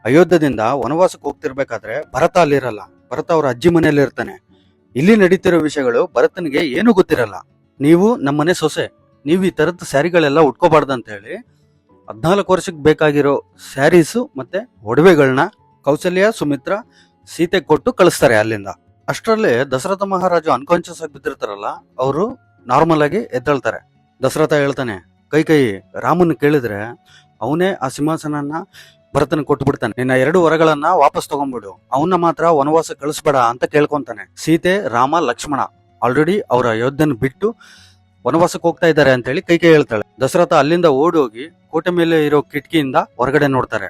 ಅಯೋಧ್ಯದಿಂದ ವನವಾಸಕ್ಕೆ ಹೋಗ್ತಿರ್ಬೇಕಾದ್ರೆ ಭರತ ಅಲ್ಲಿರಲ್ಲ. ಭರತ ಅವ್ರ ಅಜ್ಜಿ ಮನೆಯಲ್ಲಿ ಇರ್ತಾನೆ. ಇಲ್ಲಿ ನಡೀತಿರೋ ವಿಷಯಗಳು ಭರತನಿಗೆ ಏನು ಗೊತ್ತಿರಲ್ಲ. ನೀವು ನಮ್ಮನೆ ಸೊಸೆ, ನೀವು ಈ ತರದ ಸ್ಯಾರಿಗಳೆಲ್ಲ ಉಟ್ಕೋಬಾರ್ದು ಅಂತ ಹೇಳಿ 14 ವರ್ಷಕ್ಕೆ ಬೇಕಾಗಿರೋ ಸ್ಯಾರೀಸು ಮತ್ತೆ ಒಡವೆಗಳನ್ನ ಕೌಸಲ್ಯ, ಸುಮಿತ್ರ, ಸೀತೆ ಕೊಟ್ಟು ಕಳಿಸ್ತಾರೆ ಅಲ್ಲಿಂದ. ಅಷ್ಟರಲ್ಲೇ ದಶರಥ ಮಹಾರಾಜು ಅನ್ಕಾನ್ಶಿಯಸ್ ಆಗಿ ಬಿದ್ದಿರ್ತಾರಲ್ಲ, ಅವರು ನಾರ್ಮಲ್ ಆಗಿ ಎದ್ದೇಳ್ತಾರೆ. ದಶರಥ ಹೇಳ್ತಾನೆ, ಕೈ ರಾಮನ್ ಕೇಳಿದ್ರೆ ಅವನೇ ಆ ಸಿಂಹಾಸನನ ಭರತನ ಕೊಟ್ಟು ಬಿಡ್ತಾನೆ. ನಿನ್ನ 2 ವರಗಳನ್ನ ವಾಪಸ್ ತಗೊಂಡ್ಬಿಡು, ಅವನ್ನ ಮಾತ್ರ ವನವಾಸ ಕಳಿಸ್ಬೇಡ ಅಂತ ಕೇಳ್ಕೊಂತಾನೆ. ಸೀತೆ, ರಾಮ, ಲಕ್ಷ್ಮಣ ಆಲ್ರೆಡಿ ಅವರ ಅಯೋಧ್ಯೆನ ಬಿಟ್ಟು ವನವಾಸಕ್ಕೆ ಹೋಗ್ತಾ ಇದ್ದಾರೆ ಅಂತ ಹೇಳಿ ಕೈ ಹೇಳ್ತಾಳೆ. ದಶರಥ ಅಲ್ಲಿಂದ ಓಡೋಗಿ ಕೋಟೆ ಮೇಲೆ ಇರೋ ಕಿಟಕಿಯಿಂದ ಹೊರಗಡೆ ನೋಡ್ತಾರೆ.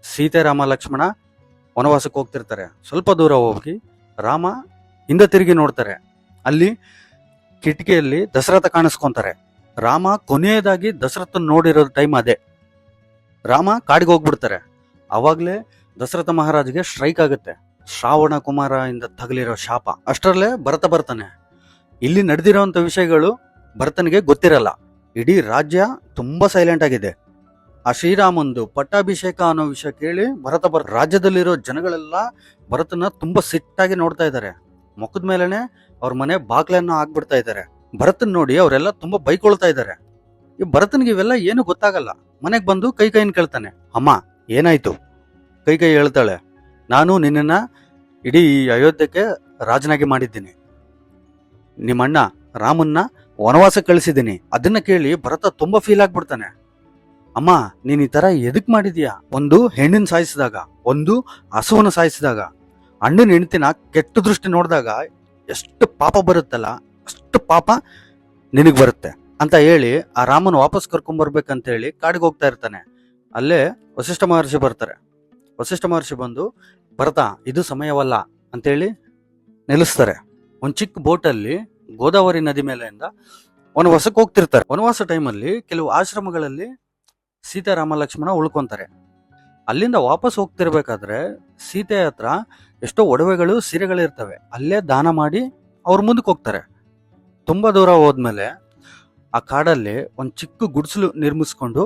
ಸೀತೆ, ರಾಮ, ಲಕ್ಷ್ಮಣ ವನವಾಸಕ್ಕೆ ಹೋಗ್ತಿರ್ತಾರೆ. ಸ್ವಲ್ಪ ದೂರ ಹೋಗಿ ರಾಮ ಹಿಂದೆ ತಿರುಗಿ ನೋಡ್ತಾರೆ. ಅಲ್ಲಿ ಕಿಟಕಿಯಲ್ಲಿ ದಶರಥ ಕಾಣಿಸ್ಕೊಂತಾರೆ. ರಾಮ ಕೊನೆಯದಾಗಿ ದಶರಥನ್ ನೋಡಿರೋ ಟೈಮ್ ಅದೇ. ರಾಮ ಕಾಡಿಗೆ ಹೋಗ್ಬಿಡ್ತಾರೆ. ಅವಾಗ್ಲೇ ದಶರಥ ಮಹಾರಾಜ್ಗೆ ಸ್ಟ್ರೈಕ್ ಆಗುತ್ತೆ, ಶ್ರಾವಣ ಕುಮಾರ ಇಂದ ತಗಲಿರೋ ಶಾಪ. ಅಷ್ಟರಲ್ಲೇ ಭರತ ಬರ್ತಾನೆ. ಇಲ್ಲಿ ನಡೆದಿರೋಂಥ ವಿಷಯಗಳು ಭರತನಿಗೆ ಗೊತ್ತಿರಲ್ಲ. ಇಡೀ ರಾಜ್ಯ ತುಂಬಾ ಸೈಲೆಂಟ್ ಆಗಿದೆ. ಆ ಶ್ರೀರಾಮಂದು ಪಟ್ಟಾಭಿಷೇಕ ಅನ್ನೋ ವಿಷಯ ಕೇಳಿ ಭರತ ರಾಜ್ಯದಲ್ಲಿರೋ ಜನಗಳೆಲ್ಲ ಭರತನ ತುಂಬಾ ಸಿಟ್ಟಾಗಿ ನೋಡ್ತಾ ಇದ್ದಾರೆ. ಮುಖದ ಮೇಲೆನೆ ಅವ್ರ ಮನೆ ಬಾಗ್ಲನ್ನ ಹಾಕ್ಬಿಡ್ತಾ ಇದ್ದಾರೆ. ಭರತನ್ ನೋಡಿ ಅವರೆಲ್ಲ ತುಂಬಾ ಬೈಕೊಳ್ತಾ ಇದ್ದಾರೆ. ಈ ಭರತನಿಗೆ ಇವೆಲ್ಲ ಏನು ಗೊತ್ತಾಗಲ್ಲ. ಮನೆಗ್ ಬಂದು ಕೈನ ಕೇಳ್ತಾನೆ, ಅಮ್ಮ ಏನಾಯ್ತು? ಕೈ ಹೇಳ್ತಾಳೆ, ನಾನು ನಿನ್ನನ್ನ ಇಡೀ ಅಯೋಧ್ಯಕ್ಕೆ ರಾಜನಾಗಿ ಮಾಡಿದ್ದೀನಿ, ನಿಮ್ಮಣ್ಣ ರಾಮನ್ನ ವನವಾಸ ಕಳಿಸಿದ್ದೀನಿ. ಅದನ್ನ ಕೇಳಿ ಭರತ ತುಂಬಾ ಫೀಲ್ ಆಗ್ಬಿಡ್ತಾನೆ. ಅಮ್ಮ ನೀನ್ ಈ ತರ ಎದಕ್ ಮಾಡಿದ್ಯಾ? ಒಂದು ಹೆಣ್ಣಿನ ಸಾಯಿಸಿದಾಗ, ಒಂದು ಹಸುವನ್ನ ಸಾಯಿಸಿದಾಗ, ಅಣ್ಣನ ಹೆಂಡತಿನ ಕೆಟ್ಟ ದೃಷ್ಟಿ ನೋಡಿದಾಗ ಎಷ್ಟು ಪಾಪ ಬರುತ್ತಲ್ಲ ಅಷ್ಟು ಪಾಪ ನಿನಗ್ ಬರುತ್ತೆ ಅಂತ ಹೇಳಿ ಆ ರಾಮನ್ ವಾಪಸ್ ಕರ್ಕೊಂಡ್ಬರ್ಬೇಕಂತ ಹೇಳಿ ಕಾಡಿಗೆ ಹೋಗ್ತಾ ಇರ್ತಾನೆ. ಅಲ್ಲೇ ವಸಿಷ್ಠ ಮಹರ್ಷಿ ಬರ್ತಾರೆ. ವಸಿಷ್ಠ ಮಹರ್ಷಿ ಬಂದು, ಭರತ ಇದು ಸಮಯವಲ್ಲ ಅಂತೇಳಿ ನಿಲ್ಲಿಸ್ತಾರೆ. ಒಂದ್ ಚಿಕ್ಕ ಬೋಟಲ್ಲಿ ಗೋದಾವರಿ ನದಿ ಮೇಲೆಯಿಂದ ವನವಾಸಕ್ಕೆ ಹೋಗ್ತಿರ್ತಾರೆ. ವನವಾಸ ಟೈಮಲ್ಲಿ ಕೆಲವು ಆಶ್ರಮಗಳಲ್ಲಿ ಸೀತಾರಾಮ ಲಕ್ಷ್ಮಣ ಉಳ್ಕೊಂತಾರೆ. ಅಲ್ಲಿಂದ ವಾಪಸ್ ಹೋಗ್ತಿರ್ಬೇಕಾದ್ರೆ ಸೀತೆ ಹತ್ರ ಎಷ್ಟೋ ಒಡವೆಗಳು, ಸೀರೆಗಳಿರ್ತವೆ. ಅಲ್ಲೇ ದಾನ ಮಾಡಿ ಅವ್ರ ಮುಂದಕ್ಕೆ ಹೋಗ್ತಾರೆ. ತುಂಬಾ ದೂರ ಹೋದ್ಮೇಲೆ ಆ ಕಾಡಲ್ಲಿ ಒಂದ್ ಚಿಕ್ಕ ಗುಡಿಸಲು ನಿರ್ಮಿಸ್ಕೊಂಡು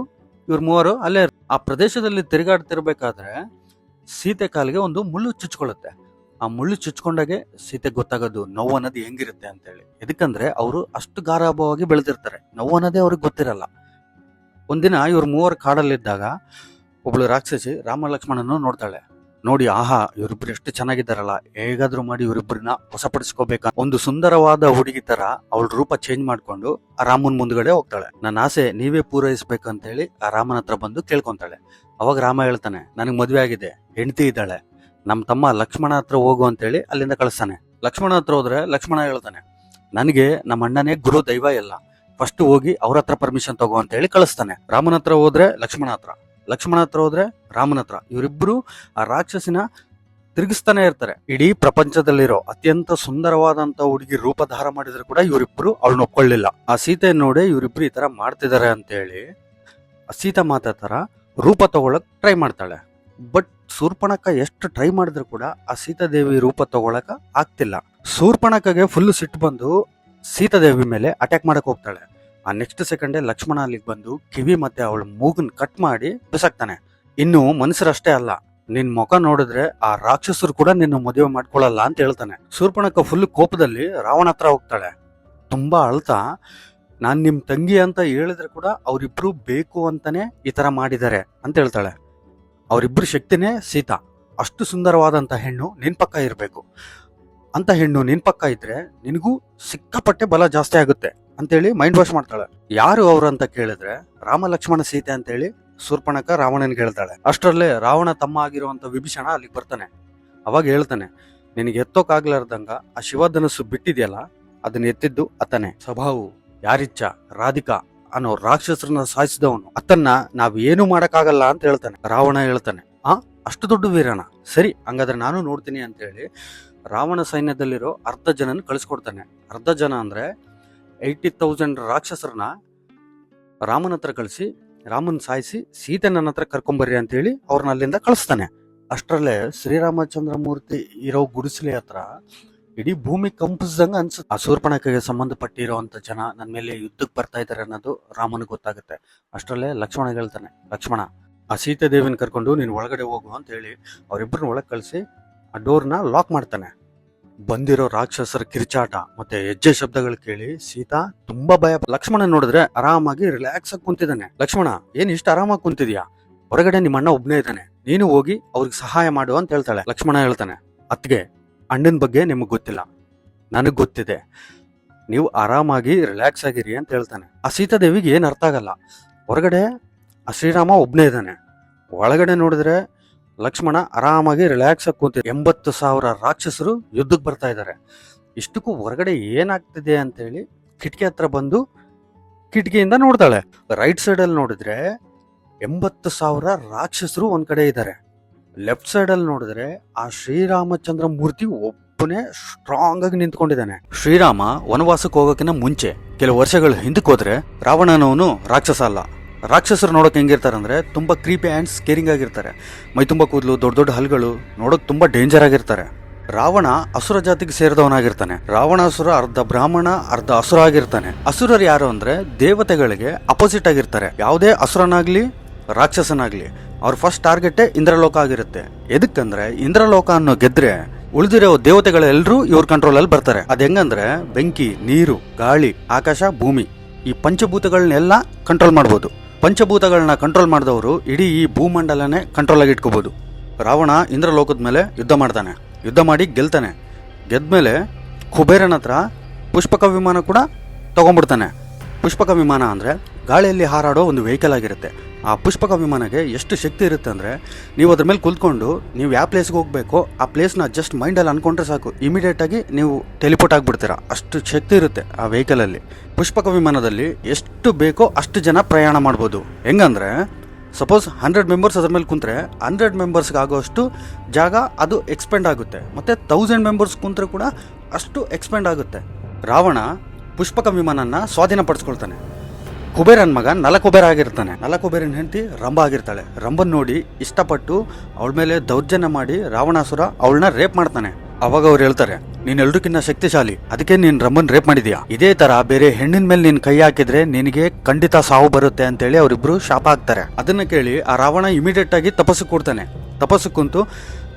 ಇವ್ರ ಮೂವರು ಅಲ್ಲೇ ಆ ಪ್ರದೇಶದಲ್ಲಿ ತಿರುಗಾಡ್ತಿರ್ಬೇಕಾದ್ರೆ ಸೀತೆ ಕಾಲಿಗೆ ಒಂದು ಮುಳ್ಳು ಚುಚ್ಕೊಳ್ಳುತ್ತೆ. ಆ ಮುಳ್ಳು ಚುಚ್ಕೊಂಡಾಗೆ ಸೀತೆ ಗೊತ್ತಾಗೋದು ನೋವು ಅನ್ನೋದು ಹೆಂಗಿರುತ್ತೆ ಅಂತ ಹೇಳಿ. ಎದಕ್ಕಂದ್ರೆ ಅವರು ಅಷ್ಟು ಗಾರಾಭವಾಗಿ ಬೆಳೆದಿರ್ತಾರೆ, ನೋವು ಅನ್ನೋದೇ ಅವ್ರಿಗೆ ಗೊತ್ತಿರಲ್ಲ. ಒಂದಿನ ಇವ್ರ ಮೂವರು ಕಾಡಲ್ಲಿದ್ದಾಗ ಒಬ್ಳು ರಾಕ್ಷಸಿ ರಾಮ ಲಕ್ಷ್ಮಣನ ನೋಡ್ತಾಳೆ. ನೋಡಿ, ಆಹಾ ಇವರಿಬ್ರು ಎಷ್ಟು ಚೆನ್ನಾಗಿದ್ದಾರಲ್ಲ, ಹೇಗಾದ್ರೂ ಮಾಡಿ ಇವರಿಬ್ಬರನ್ನ ಹೊಸಪಡಿಸ್ಕೋಬೇಕ. ಒಂದು ಸುಂದರವಾದ ಹುಡುಗಿ ತರ ಅವಳ ರೂಪ ಚೇಂಜ್ ಮಾಡ್ಕೊಂಡು ಆ ರಾಮನ್ ಮುಂದ್ಗಡೆ ಹೋಗ್ತಾಳೆ. ನನ್ನ ಆಸೆ ನೀವೇ ಪೂರೈಸ್ಬೇಕು ಅಂತ ಹೇಳಿ ಆ ರಾಮನ ಹತ್ರ ಬಂದು ಕೇಳ್ಕೊಂತಾಳೆ. ಅವಾಗ ರಾಮ ಹೇಳ್ತಾನೆ, ನನಗ್ ಮದ್ವೆ ಆಗಿದೆ, ಹೆಂಡತಿ ಇದ್ದಾಳೆ, ನಮ್ ತಮ್ಮ ಲಕ್ಷ್ಮಣ ಹತ್ರ ಹೋಗು ಅಂತ ಹೇಳಿ ಅಲ್ಲಿಂದ ಕಳಿಸ್ತಾನೆ. ಲಕ್ಷ್ಮಣ ಹತ್ರ ಹೋದ್ರೆ ಲಕ್ಷ್ಮಣ ಹೇಳ್ತಾನೆ, ನನಗೆ ನಮ್ಮ ಅಣ್ಣನೇ ಗುರು ದೈವ ಎಲ್ಲ, ಫಸ್ಟ್ ಹೋಗಿ ಅವ್ರ ಹತ್ರ ಪರ್ಮಿಷನ್ ತಗೋ ಅಂತ ಹೇಳಿ ಕಳಿಸ್ತಾನೆ. ರಾಮನ ಹತ್ರ ಹೋದ್ರೆ ಲಕ್ಷ್ಮಣ ಹತ್ರ, ಲಕ್ಷ್ಮಣ ಹತ್ರ ಹೋದ್ರೆ ರಾಮನ ಹತ್ರ. ಇವರಿಬ್ರು ಆ ರಾಕ್ಷಸಿನ ತಿರುಗಿಸ್ತಾನೆ ಇರ್ತಾರೆ. ಇಡೀ ಪ್ರಪಂಚದಲ್ಲಿರೋ ಅತ್ಯಂತ ಸುಂದರವಾದಂತ ಹುಡುಗಿ ರೂಪಧಾರ ಮಾಡಿದ್ರು ಕೂಡ ಇವರಿಬ್ರು ಅವಳನ್ನ ಒಪ್ಕೊಳ್ಳಿಲ್ಲ. ಆ ಸೀತೆ ನೋಡಿ ಇವರಿಬ್ರು ಈ ತರ ಮಾಡ್ತಿದಾರೆ ಅಂತ ಹೇಳಿ ಆ ಸೀತಾ ಮಾತಾ ತರ ರೂಪ ತಗೊಳಕ್ ಟ್ರೈ ಮಾಡ್ತಾಳೆ. ಬಟ್ ಶೂರ್ಪಣಖ ಎಷ್ಟು ಟ್ರೈ ಮಾಡಿದ್ರು ಕೂಡ ಆ ಸೀತಾದೇವಿ ರೂಪ ತಗೊಳಕ ಆಗ್ತಿಲ್ಲ. ಶೂರ್ಪಣಖಗೆ ಫುಲ್ ಸಿಟ್ಟು ಬಂದು ಸೀತಾದೇವಿ ಮೇಲೆ ಅಟ್ಯಾಕ್ ಮಾಡಕ್ ಹೋಗ್ತಾಳೆ. ಆ ನೆಕ್ಸ್ಟ್ ಸೆಕೆಂಡೇ ಲಕ್ಷ್ಮಣ ಅಲ್ಲಿಗೆ ಬಂದು ಕಿವಿ ಮತ್ತೆ ಅವಳ ಮೂಗನ್ ಕಟ್ ಮಾಡಿ ಬಿಸಾಕ್ತಾನೆ. ಇನ್ನು ಮನುಷ್ಯರಷ್ಟೇ ಅಲ್ಲ, ನಿನ್ ಮುಖ ನೋಡಿದ್ರೆ ಆ ರಾಕ್ಷಸರು ಕೂಡ ನಿನ್ನ ಮದುವೆ ಮಾಡ್ಕೊಳ್ಳಲ್ಲ ಅಂತ ಹೇಳ್ತಾನೆ. ಶೂರ್ಪಣಖ ಫುಲ್ ಕೋಪದಲ್ಲಿ ರಾವಣ ಹತ್ರ ಹೋಗ್ತಾಳೆ. ತುಂಬಾ ಅಳ್ತಾ, ನಾನ್ ನಿಮ್ ತಂಗಿ ಅಂತ ಹೇಳಿದ್ರೆ ಕೂಡ ಅವ್ರಿಬ್ರು ಬೇಕು ಅಂತಾನೆ ಈ ತರ ಮಾಡಿದ್ದಾರೆ ಅಂತ ಹೇಳ್ತಾಳೆ. ಅವರಿಬ್ರು ಶಕ್ತಿನೇ ಸೀತಾ. ಅಷ್ಟು ಸುಂದರವಾದಂತ ಹೆಣ್ಣು ನಿನ್ ಪಕ್ಕ ಇರ್ಬೇಕು, ಅಂತ ಹೆಣ್ಣು ನಿನ್ ಪಕ್ಕ ಇದ್ರೆ ನಿನಗೂ ಸಿಕ್ಕಾಪಟ್ಟೆ ಬಲ ಜಾಸ್ತಿ ಆಗುತ್ತೆ ಅಂತೇಳಿ ಮೈಂಡ್ ವಾಶ್ ಮಾಡ್ತಾಳೆ. ಯಾರು ಅವ್ರು ಅಂತ ಕೇಳಿದ್ರೆ ರಾಮ ಲಕ್ಷ್ಮಣ ಸೀತೆ ಅಂತೇಳಿ ಶೂರ್ಪಣಖ ರಾವಣನ್ಗೆ ಹೇಳ್ತಾಳೆ. ಅಷ್ಟರಲ್ಲೇ ರಾವಣ ತಮ್ಮ ಆಗಿರುವಂತ ವಿಭೀಷಣ ಅಲ್ಲಿಗೆ ಬರ್ತಾನೆ. ಅವಾಗ ಹೇಳ್ತಾನೆ, ನಿನಗೆ ಎತ್ತೋಕಾಗ್ಲಾರ್ದಂಗ ಆ ಶಿವಧನಸ್ಸು ಬಿಟ್ಟಿದ್ಯಲ್ಲ, ಅದನ್ನ ಎತ್ತಿದ್ದು ಅತನೇ. ಸ್ವಭಾವು ಯಾರಿಚ್ಚ ರಾಧಿಕಾ ಅನ್ನೋ ರಾಕ್ಷಸರನ್ನ ಸಾಯಿಸಿದವನು, ಆತನ್ನ ನಾವ್ ಏನು ಮಾಡಕ್ಕಾಗಲ್ಲ ಅಂತ ಹೇಳ್ತಾನೆ. ರಾವಣ ಹೇಳ್ತಾನೆ, ಅಷ್ಟು ದೊಡ್ಡ ವೀರನ, ಸರಿ ಹಂಗಾದ್ರೆ ನಾನು ನೋಡ್ತೀನಿ ಅಂತ ಹೇಳಿ ರಾವಣ ಸೈನ್ಯದಲ್ಲಿರೋ ಅರ್ಧ ಜನನ ಕಳಿಸ್ಕೊಡ್ತಾನೆ. ಅರ್ಧ ಜನ ಅಂದ್ರೆ 80,000 ರಾಕ್ಷಸರನ್ನ ರಾಮನ ಹತ್ರ ಕಳಿಸಿ ರಾಮನ್ ಸಾಯಿಸಿ ಸೀತೆ ನನ್ನ ಹತ್ರ ಕರ್ಕೊಂಬರ್ರಿ ಅಂತ ಹೇಳಿ ಅವ್ರನ್ನ ಅಲ್ಲಿಂದ ಕಳಿಸ್ತಾನೆ. ಅಷ್ಟರಲ್ಲೇ ಶ್ರೀರಾಮಚಂದ್ರ ಮೂರ್ತಿ ಇರೋ ಗುಡಿಸಲಿ ಹತ್ರ ಇಡೀ ಭೂಮಿ ಕಂಪಿಸ್ದಂಗ ಅನ್ಸುತ್ತೆ. ಆ ಶೂರ್ಪಣಖೆಗೆ ಸಂಬಂಧಪಟ್ಟಿರೋಂಥ ಜನ ನನ್ನ ಮೇಲೆ ಯುದ್ಧಕ್ಕೆ ಬರ್ತಾ ಇದಾರೆ ಅನ್ನೋದು ರಾಮನಿಗೆ ಗೊತ್ತಾಗುತ್ತೆ. ಅಷ್ಟರಲ್ಲೇ ಲಕ್ಷ್ಮಣ ಹೇಳ್ತಾನೆ, ಲಕ್ಷ್ಮಣ ಆ ಸೀತೆ ದೇವಿನ ಕರ್ಕೊಂಡು ನೀನು ಒಳಗಡೆ ಹೋಗು ಅಂತ ಹೇಳಿ ಅವರಿಬ್ಬರನ್ನ ಒಳಗೆ ಕಳಿಸಿ ಆ ಡೋರ್ನ ಲಾಕ್ ಮಾಡ್ತಾನೆ. ಬಂದಿರೋ ರಾಕ್ಷಸರ ಕಿರ್ಚಾಟ ಮತ್ತೆ ಹೆಜ್ಜೆ ಶಬ್ದಗಳು ಕೇಳಿ ಸೀತಾ ತುಂಬಾ ಭಯ. ಲಕ್ಷ್ಮಣ ನೋಡಿದ್ರೆ ಆರಾಮಾಗಿ ರಿಲ್ಯಾಕ್ಸ್ ಆಗಿ ಕುಂತಿದ್ದಾನೆ. ಲಕ್ಷ್ಮಣ ಏನ್ ಇಷ್ಟ ಆರಾಮಾಗಿ ಕುಂತಿದ್ಯಾ? ಹೊರಗಡೆ ನಿಮ್ಮ ಅಣ್ಣ ಒಬ್ನೇ ಇದ್ದಾನೆ, ನೀನು ಹೋಗಿ ಅವ್ರಿಗೆ ಸಹಾಯ ಮಾಡು ಅಂತ ಹೇಳ್ತಾಳೆ. ಲಕ್ಷ್ಮಣ ಹೇಳ್ತಾನೆ, ಅತ್ಗೆ ಅಣ್ಣನ ಬಗ್ಗೆ ನಿಮಗ್ ಗೊತ್ತಿಲ್ಲ, ನನಗ್ ಗೊತ್ತಿದೆ, ನೀವು ಆರಾಮಾಗಿ ರಿಲ್ಯಾಕ್ಸ್ ಆಗಿರಿ ಅಂತ ಹೇಳ್ತಾನೆ. ಆ ಸೀತಾದೇವಿಗೆ ಏನ್ ಅರ್ಥ ಆಗಲ್ಲ. ಹೊರಗಡೆ ಆ ಶ್ರೀರಾಮ ಒಬ್ನೇ ಇದ್ದಾನೆ, ಒಳಗಡೆ ನೋಡಿದ್ರೆ ಲಕ್ಷ್ಮಣ ಆರಾಮಾಗಿ ರಿಲ್ಯಾಕ್ಸ್ ಆಗಿ ಕೂತಿದೆ. 80,000 ರಾಕ್ಷಸರು ಯುದ್ಧಕ್ಕೆ ಬರ್ತಾ ಇದ್ದಾರೆ. ಇಷ್ಟಕ್ಕೂ ಹೊರಗಡೆ ಏನಾಗ್ತಿದೆ ಅಂತ ಹೇಳಿ ಕಿಟಕಿ ಹತ್ರ ಬಂದು ಕಿಟಕಿಯಿಂದ ನೋಡ್ತಾಳೆ. ರೈಟ್ ಸೈಡ್ ಅಲ್ಲಿ ನೋಡಿದ್ರೆ 80,000 ರಾಕ್ಷಸರು ಒಂದ್ ಕಡೆ ಇದ್ದಾರೆ. ಲೆಫ್ಟ್ ಸೈಡ್ ಅಲ್ಲಿ ನೋಡಿದ್ರೆ ಆ ಶ್ರೀರಾಮಚಂದ್ರ ಮೂರ್ತಿ ಒಬ್ಬನೇ ಸ್ಟ್ರಾಂಗ್ ಆಗಿ ನಿಂತ್ಕೊಂಡಿದ್ದಾನೆ. ಶ್ರೀರಾಮ ವನವಾಸಕ್ಕೆ ಹೋಗೋಕಿನ್ನ ಮುಂಚೆ ಕೆಲವು ವರ್ಷಗಳು ಹಿಂದಕ್ಕೆ ಹೋದ್ರೆ ರಾವಣನವನು ರಾಕ್ಷಸ ಅಲ್ಲ. ರಾಕ್ಷಸರು ನೋಡೋಕೆ ಹೆಂಗಿರ್ತಾರೆ ಅಂದ್ರೆ ತುಂಬಾ ಕ್ರೀಪಿ ಆ್ಯಂಡ್ ಸ್ಕೇರಿಂಗ್ ಆಗಿರ್ತಾರೆ. ಮೈ ತುಂಬಾ ಕೂದಲು, ದೊಡ್ಡ ದೊಡ್ಡ ಹಲ್ಗಳು, ನೋಡೋಕೆ ತುಂಬಾ ಡೇಂಜರ್ ಆಗಿರ್ತಾರೆ. ರಾವಣ ಅಸುರ ಜಾತಿಗೆ ಸೇರಿದವನಾಗಿರ್ತಾನೆ. ರಾವಣಾಸುರ ಅರ್ಧ ಬ್ರಾಹ್ಮಣ ಅರ್ಧ ಅಸುರ ಆಗಿರ್ತಾನೆ. ಅಸುರರು ಯಾರು ಅಂದ್ರೆ ದೇವತೆಗಳಿಗೆ ಅಪೋಸಿಟ್ ಆಗಿರ್ತಾರೆ. ಯಾವುದೇ ಅಸುರನಾಗ್ಲಿ ರಾಕ್ಷಸನಾಗ್ಲಿ ಅವ್ರ ಫಸ್ಟ್ ಟಾರ್ಗೆಟ್ ಇಂದ್ರಲೋಕ ಆಗಿರುತ್ತೆ. ಎದಕ್ಕಂದ್ರೆ ಇಂದ್ರಲೋಕ ಅನ್ನೋ ಗೆದ್ರೆ ಉಳಿದಿರೋ ದೇವತೆಗಳೆಲ್ಲರೂ ಇವ್ರ ಕಂಟ್ರೋಲ್ ಅಲ್ಲಿ ಬರ್ತಾರೆ. ಅದ್ ಹೆಂಗಂದ್ರೆ ಬೆಂಕಿ, ನೀರು, ಗಾಳಿ, ಆಕಾಶ, ಭೂಮಿ ಈ ಪಂಚಭೂತಗಳನ್ನೆಲ್ಲ ಕಂಟ್ರೋಲ್ ಮಾಡ್ಬೋದು. ಪಂಚಭೂತಗಳನ್ನ ಕಂಟ್ರೋಲ್ ಮಾಡಿದವರು ಇಡೀ ಈ ಭೂಮಂಡಲನೇ ಕಂಟ್ರೋಲ್ ಆಗಿ ಇಟ್ಕೋಬಹುದು. ರಾವಣ ಇಂದ್ರಲೋಕದ ಮೇಲೆ ಯುದ್ಧ ಮಾಡ್ತಾನೆ. ಯುದ್ಧ ಮಾಡಿ ಗೆಲ್ತಾನೆ. ಗೆದ್ಮೇಲೆ ಕುಬೇರನ ಹತ್ರ ಪುಷ್ಪಕ ವಿಮಾನ ಕೂಡ ತಗೊಂಡ್ಬಿಡ್ತಾನೆ. ಪುಷ್ಪಕ ವಿಮಾನ ಅಂದ್ರೆ ಗಾಳಿಯಲ್ಲಿ ಹಾರಾಡೋ ಒಂದು ವೆಹಿಕಲ್ ಆಗಿರುತ್ತೆ. ಆ ಪುಷ್ಪಕ ವಿಮಾನಕ್ಕೆ ಎಷ್ಟು ಶಕ್ತಿ ಇರುತ್ತೆ ಅಂದ್ರೆ ನೀವು ಅದ್ರ ಮೇಲೆ ಕುತ್ಕೊಂಡು ನೀವು ಯಾವ ಪ್ಲೇಸ್ಗೆ ಹೋಗ್ಬೇಕು ಆ ಪ್ಲೇಸ್ನ ಜಸ್ಟ್ ಮೈಂಡಲ್ಲಿ ಅನ್ಕೊಂಡ್ರೆ ಸಾಕು, ಇಮಿಡಿಯೇಟ್ ಆಗಿ ನೀವು ಟೆಲಿಪೋರ್ಟ್ ಆಗಿಬಿಡ್ತೀರಾ. ಅಷ್ಟು ಶಕ್ತಿ ಇರುತ್ತೆ ಆ ವೆಹಿಕಲ್ ಅಲ್ಲಿ. ಪುಷ್ಪಕ ವಿಮಾನದಲ್ಲಿ ಎಷ್ಟು ಬೇಕೋ ಅಷ್ಟು ಜನ ಪ್ರಯಾಣ ಮಾಡ್ಬೋದು. ಹೆಂಗಂದ್ರೆ ಸಪೋಸ್ 100 ಮೆಂಬರ್ಸ್ ಅದ್ರ ಮೇಲೆ ಕುಂತ್ರೆ 100 ಮೆಂಬರ್ಸ್ಗೆ ಆಗೋಷ್ಟು ಜಾಗ ಅದು ಎಕ್ಸ್ಪೆಂಡ್ ಆಗುತ್ತೆ. ಮತ್ತೆ 1000 ಮೆಂಬರ್ಸ್ ಕುಂತ್ರೆ ಕೂಡ ಅಷ್ಟು ಎಕ್ಸ್ಪೆಂಡ್ ಆಗುತ್ತೆ. ರಾವಣ ಪುಷ್ಪಕ ವಿಮಾನನ ಸ್ವಾಧೀನಪಡಿಸ್ಕೊಳ್ತಾನೆ. ಕುಬೇರನ್ ಮಗ ನಲಕುಬೇರ ಆಗಿರ್ತಾನೆ. ನಲಕುಬೇರನ ಹೆಂಡತಿ ರಂಭ ಆಗಿರ್ತಾಳೆ. ರಂಭನ್ ನೋಡಿ ಇಷ್ಟಪಟ್ಟು ಅವಳ ಮೇಲೆ ದೌರ್ಜನ್ಯ ಮಾಡಿ ರಾವಣಾಸುರ ಅವಳನ್ನ ರೇಪ್ ಮಾಡ್ತಾನೆ. ಅವಾಗ ಅವ್ರು ಹೇಳ್ತಾರೆ, ನೀನ್ ಎಲ್ರಿಗಿನ್ನ ಶಕ್ತಿಶಾಲಿ, ಅದಕ್ಕೆ ನೀನ್ ರಂಭನ್ ರೇಪ್ ಮಾಡಿದ್ಯಾ. ಇದೇ ತರ ಬೇರೆ ಹೆಣ್ಣಿನ ಮೇಲೆ ನೀನ್ ಕೈ ಹಾಕಿದ್ರೆ ನಿನಗೆ ಖಂಡಿತ ಸಾವು ಬರುತ್ತೆ ಅಂತೇಳಿ ಅವರಿಬ್ರು ಶಾಪ ಹಾಕ್ತಾರೆ. ಅದನ್ನ ಕೇಳಿ ಆ ರಾವಣ ಇಮಿಡಿಯೇಟ್ ಆಗಿ ತಪಸ್ಸು ಕೊಡ್ತಾನೆ. ತಪಸ್ಸು ಕುಂತು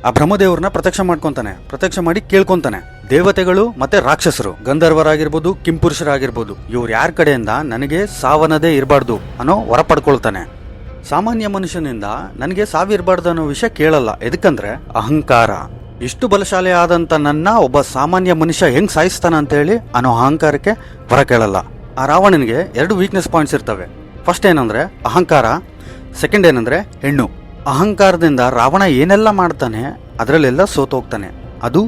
ಆ ಬ್ರಹ್ಮದೇವ್ರನ್ನ ಪ್ರತ್ಯಕ್ಷ ಮಾಡ್ಕೊಂತಾನೆ. ಪ್ರತ್ಯಕ್ಷ ಮಾಡಿ ಕೇಳ್ಕೊಂತಾನೆ, ದೇವತೆಗಳು ಮತ್ತೆ ರಾಕ್ಷಸರು, ಗಂಧರ್ವರಾಗಿರ್ಬೋದು, ಕಿಂಪುರುಷರಾಗಿರ್ಬೋದು, ಇವ್ರು ಯಾರ ಕಡೆಯಿಂದ ನನಗೆ ಸಾವನ್ನದೇ ಇರಬಾರ್ದು ಅನ್ನೋ ವರ ಪಡ್ಕೊಳ್ತಾನೆ. ಸಾಮಾನ್ಯ ಮನುಷ್ಯನಿಂದ ನನಗೆ ಸಾವಿರಬಾರ್ದು ಅನ್ನೋ ವಿಷಯ ಕೇಳಲ್ಲ. ಎದಕ್ಕಂದ್ರೆ ಅಹಂಕಾರ. ಇಷ್ಟು ಬಲಶಾಲಿ ಆದಂತ ನನ್ನ ಒಬ್ಬ ಸಾಮಾನ್ಯ ಮನುಷ್ಯ ಹೆಂಗ್ ಸಾಯಿಸ್ತಾನ ಅಂತ ಹೇಳಿ ಅನ್ನೋ ಅಹಂಕಾರಕ್ಕೆ ವರ ಕೇಳಲ್ಲ. ಆ ರಾವಣನಿಗೆ 2 ವೀಕ್ನೆಸ್ ಪಾಯಿಂಟ್ಸ್ ಇರ್ತವೆ. ಫಸ್ಟ್ ಏನಂದ್ರೆ ಅಹಂಕಾರ, ಸೆಕೆಂಡ್ ಏನಂದ್ರೆ ಹೆಣ್ಣು. ಅಹಂಕಾರದಿಂದ ರಾವಣ ಏನೆಲ್ಲ ಮಾಡ್ತಾನೆ ಅದರಲ್ಲೆಲ್ಲ ಸೋತೋಗ್ತಾನೆ. ಅದು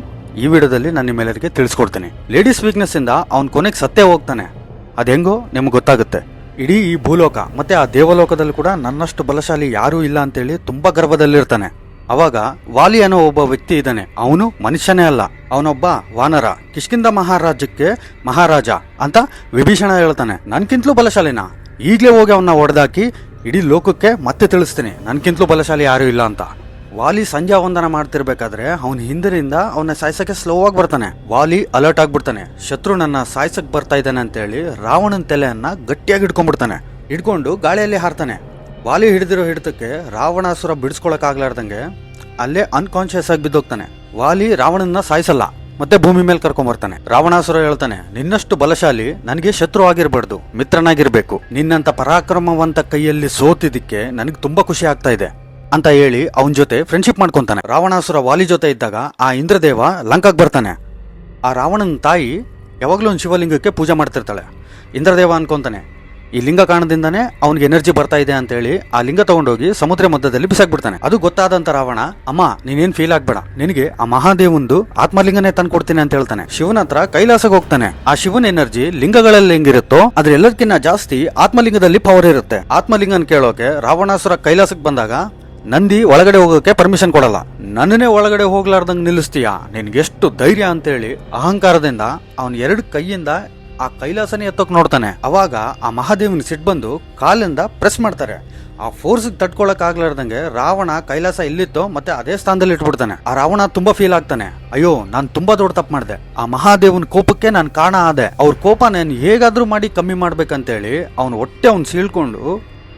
ಈ ವಿಡಿಯೋದಲ್ಲಿ ನಾನು ನಿಮ್ಮೆಲ್ಲರಿಗೆ ತಿಳಿಸ್ಕೊಡ್ತೇನೆ. ಲೇಡೀಸ್ ವೀಕ್ನೆಸ್ ಇಂದ ಅವನ್ ಕೊನೆಗೆ ಸತ್ತೇ ಹೋಗ್ತಾನೆ. ಅದೆಂಗೋ ನಿಮ್ಗೆ ಗೊತ್ತಾಗುತ್ತೆ. ಇಡೀ ಈ ಭೂಲೋಕ ಮತ್ತೆ ಆ ದೇವಲೋಕದಲ್ಲಿ ಕೂಡ ನನ್ನಷ್ಟು ಬಲಶಾಲಿ ಯಾರೂ ಇಲ್ಲ ಅಂತೇಳಿ ತುಂಬಾ ಗರ್ವದಲ್ಲಿರ್ತಾನೆ. ಅವಾಗ ವಾಲಿ ಅನ್ನೋ ಒಬ್ಬ ವ್ಯಕ್ತಿ ಇದ್ದಾನೆ. ಅವನು ಮನುಷ್ಯನೇ ಅಲ್ಲ, ಅವನೊಬ್ಬ ವಾನರ. ಕಿಷ್ಕಿಂಧ ಮಹಾರಾಜ್ಯಕ್ಕೆ ಮಹಾರಾಜ ಅಂತ ವಿಭೀಷಣ ಹೇಳ್ತಾನೆ. ನನ್ಕಿಂತಲೂ ಬಲಶಾಲಿನ, ಈಗ್ಲೇ ಹೋಗಿ ಅವನ್ನ ಹೊಡೆದಾಕಿ ಇಡೀ ಲೋಕಕ್ಕೆ ಮತ್ತೆ ತಿಳಿಸ್ತೀನಿ ನನ್ಕಿಂತಲೂ ಬಲಶಾಲಿ ಯಾರು ಇಲ್ಲ ಅಂತ. ವಾಲಿ ಸಂಧ್ಯಾ ವಂದನ ಮಾಡ್ತಿರ್ಬೇಕಾದ್ರೆ ಅವನ ಹಿಂದಿನಿಂದ ಅವನ ಸಾಯ್ಸಕ್ಕೆ ಸ್ಲೋ ಆಗಿ ಬರ್ತಾನೆ. ವಾಲಿ ಅಲರ್ಟ್ ಆಗ್ಬಿಡ್ತಾನೆ, ಶತ್ರು ನನ್ನ ಸಾಯ್ಸಕ್ ಬರ್ತಾ ಇದ್ದಾನೆ ಅಂತ ಹೇಳಿ ರಾವಣನ ತಲೆಯನ್ನ ಗಟ್ಟಿಯಾಗಿ ಹಿಡ್ಕೊಂಡ್ಬಿಡ್ತಾನೆ. ಹಿಡ್ಕೊಂಡು ಗಾಳಿಯಲ್ಲಿ ಹಾರ್ತಾನೆ. ವಾಲಿ ಹಿಡಿದಿರೋ ಹಿಡಿತಕ್ಕೆ ರಾವಣಾಸುರ ಬಿಡಿಸ್ಕೊಳಕ್ ಆಗ್ಲಾರ್ದಂಗೆ ಅಲ್ಲೇ ಅನ್ಕಾನ್ಶಿಯಸ್ ಆಗಿ ಬಿದ್ದೋಗ್ತಾನೆ. ವಾಲಿ ರಾವಣನ ಸಾಯಿಸಲ್ಲ, ಮತ್ತೆ ಭೂಮಿ ಮೇಲೆ ಕರ್ಕೊಂಡ್ಬರ್ತಾನೆ. ರಾವಣಾಸುರ ಹೇಳ್ತಾನೆ, ನಿನ್ನಷ್ಟು ಬಲಶಾಲಿ ನನಗೆ ಶತ್ರು ಆಗಿರ್ಬಾರ್ದು, ಮಿತ್ರನಾಗಿರ್ಬೇಕು. ನಿನ್ನಂತ ಪರಾಕ್ರಮವಂತ ಕೈಯಲ್ಲಿ ಸೋತಿದ್ದಕ್ಕೆ ನನಗೆ ತುಂಬಾ ಖುಷಿ ಆಗ್ತಾ ಇದೆ ಅಂತ ಹೇಳಿ ಅವನ ಜೊತೆ ಫ್ರೆಂಡ್ಶಿಪ್ ಮಾಡ್ಕೊಂತಾನೆ. ರಾವಣಾಸುರ ವಾಲಿ ಜೊತೆ ಇದ್ದಾಗ ಆ ಇಂದ್ರದೇವ ಲಂಕಾಗ್ ಬರ್ತಾನೆ. ಆ ರಾವಣನ ತಾಯಿ ಯಾವಾಗ್ಲೂ ಒಂದು ಶಿವಲಿಂಗಕ್ಕೆ ಪೂಜೆ ಮಾಡ್ತಿರ್ತಾಳೆ. ಇಂದ್ರದೇವ ಅನ್ಕೊಂತಾನೆ, ಈ ಲಿಂಗ ಕಾರಣದಿಂದಾನೇ ಅವ್ನಿಗೆ ಎನರ್ಜಿ ಬರ್ತಾ ಇದೆ ಅಂತ ಹೇಳಿ ಆ ಲಿಂಗ ತಗೊಂಡೋಗಿ ಸಮುದ್ರ ಮಧ್ಯದಲ್ಲಿ ಬಿಸಾಕ್ಬಿಡ್ತಾನೆ. ಅದು ಗೊತ್ತಾದಂತ ರಾವಣ, ಅಮ್ಮ ನೀನೇನ್ ಫೀಲ್ ಆಗ್ಬೇಡ, ನಿನಗೆ ಆ ಮಹಾದೇವಂದು ಆತ್ಮಲಿಂಗನೇ ತಂದು ಕೊಡ್ತೀನಿ ಅಂತ ಹೇಳ್ತಾನೆ. ಶಿವನ ಹತ್ರ ಕೈಲಾಸಕ್ಕೆ ಹೋಗ್ತಾನೆ. ಆ ಶಿವನ ಎನರ್ಜಿ ಲಿಂಗಗಳಲ್ಲಿ ಹೆಂಗಿರುತ್ತೋ ಅದ್ರ ಎಲ್ಲದಕ್ಕಿಂತ ಜಾಸ್ತಿ ಆತ್ಮಲಿಂಗದಲ್ಲಿ ಪವರ್ ಇರುತ್ತೆ. ಆತ್ಮಲಿಂಗನ್ ಕೇಳೋಕೆ ರಾವಣಾಸುರ ಕೈಲಾಸಕ್ಕೆ ಬಂದಾಗ ನಂದಿ ಒಳಗಡೆ ಹೋಗೋಕೆ ಪರ್ಮಿಷನ್ ಕೊಡಲ್ಲ. ನನ್ನನ್ನೇ ಒಳಗಡೆ ಹೋಗ್ಲಾರ್ದಂಗ್ ನಿಲ್ಲಿಸ್ತೀಯಾ, ನಿನ್ಗೆಷ್ಟು ಧೈರ್ಯ ಅಂತೇಳಿ ಅಹಂಕಾರದಿಂದ ಅವನ್ 2 ಕೈಯಿಂದ ಆ ಕೈಲಾಸನೇ ಎತ್ತೋಕ್ ನೋಡ್ತಾನೆ. ಅವಾಗ ಆ ಮಹಾದೇವನ್ ಸಿಟ್ ಬಂದು ಕಾಲಿಂದ ಪ್ರೆಸ್ ಮಾಡ್ತಾರೆ. ಆ ಫೋರ್ಸ್ ತಡ್ಕೊಳಕ್ ಆಗ್ಲಾರ್ದಂಗೆ ರಾವಣ ಕೈಲಾಸ ಎಲ್ಲಿತ್ತೋ ಮತ್ತೆ ಅದೇ ಸ್ಥಾನದಲ್ಲಿ ಇಟ್ಬಿಡ್ತಾನೆ. ಆ ರಾವಣ ತುಂಬಾ ಫೀಲ್ ಆಗ್ತಾನೆ, ಅಯ್ಯೋ ನಾನ್ ತುಂಬಾ ದೊಡ್ಡ ತಪ್ಪು ಮಾಡಿದೆ, ಆ ಮಹಾದೇವನ್ ಕೋಪಕ್ಕೆ ನಾನ್ ಕಾರಣ ಆದೆ, ಅವ್ರ ಕೋಪ ನಾನು ಹೇಗಾದ್ರೂ ಮಾಡಿ ಕಮ್ಮಿ ಮಾಡ್ಬೇಕಂತೇಳಿ ಅವ್ನ ಹೊಟ್ಟೆ ಅವ್ನ್ ಸೀಳ್ಕೊಂಡು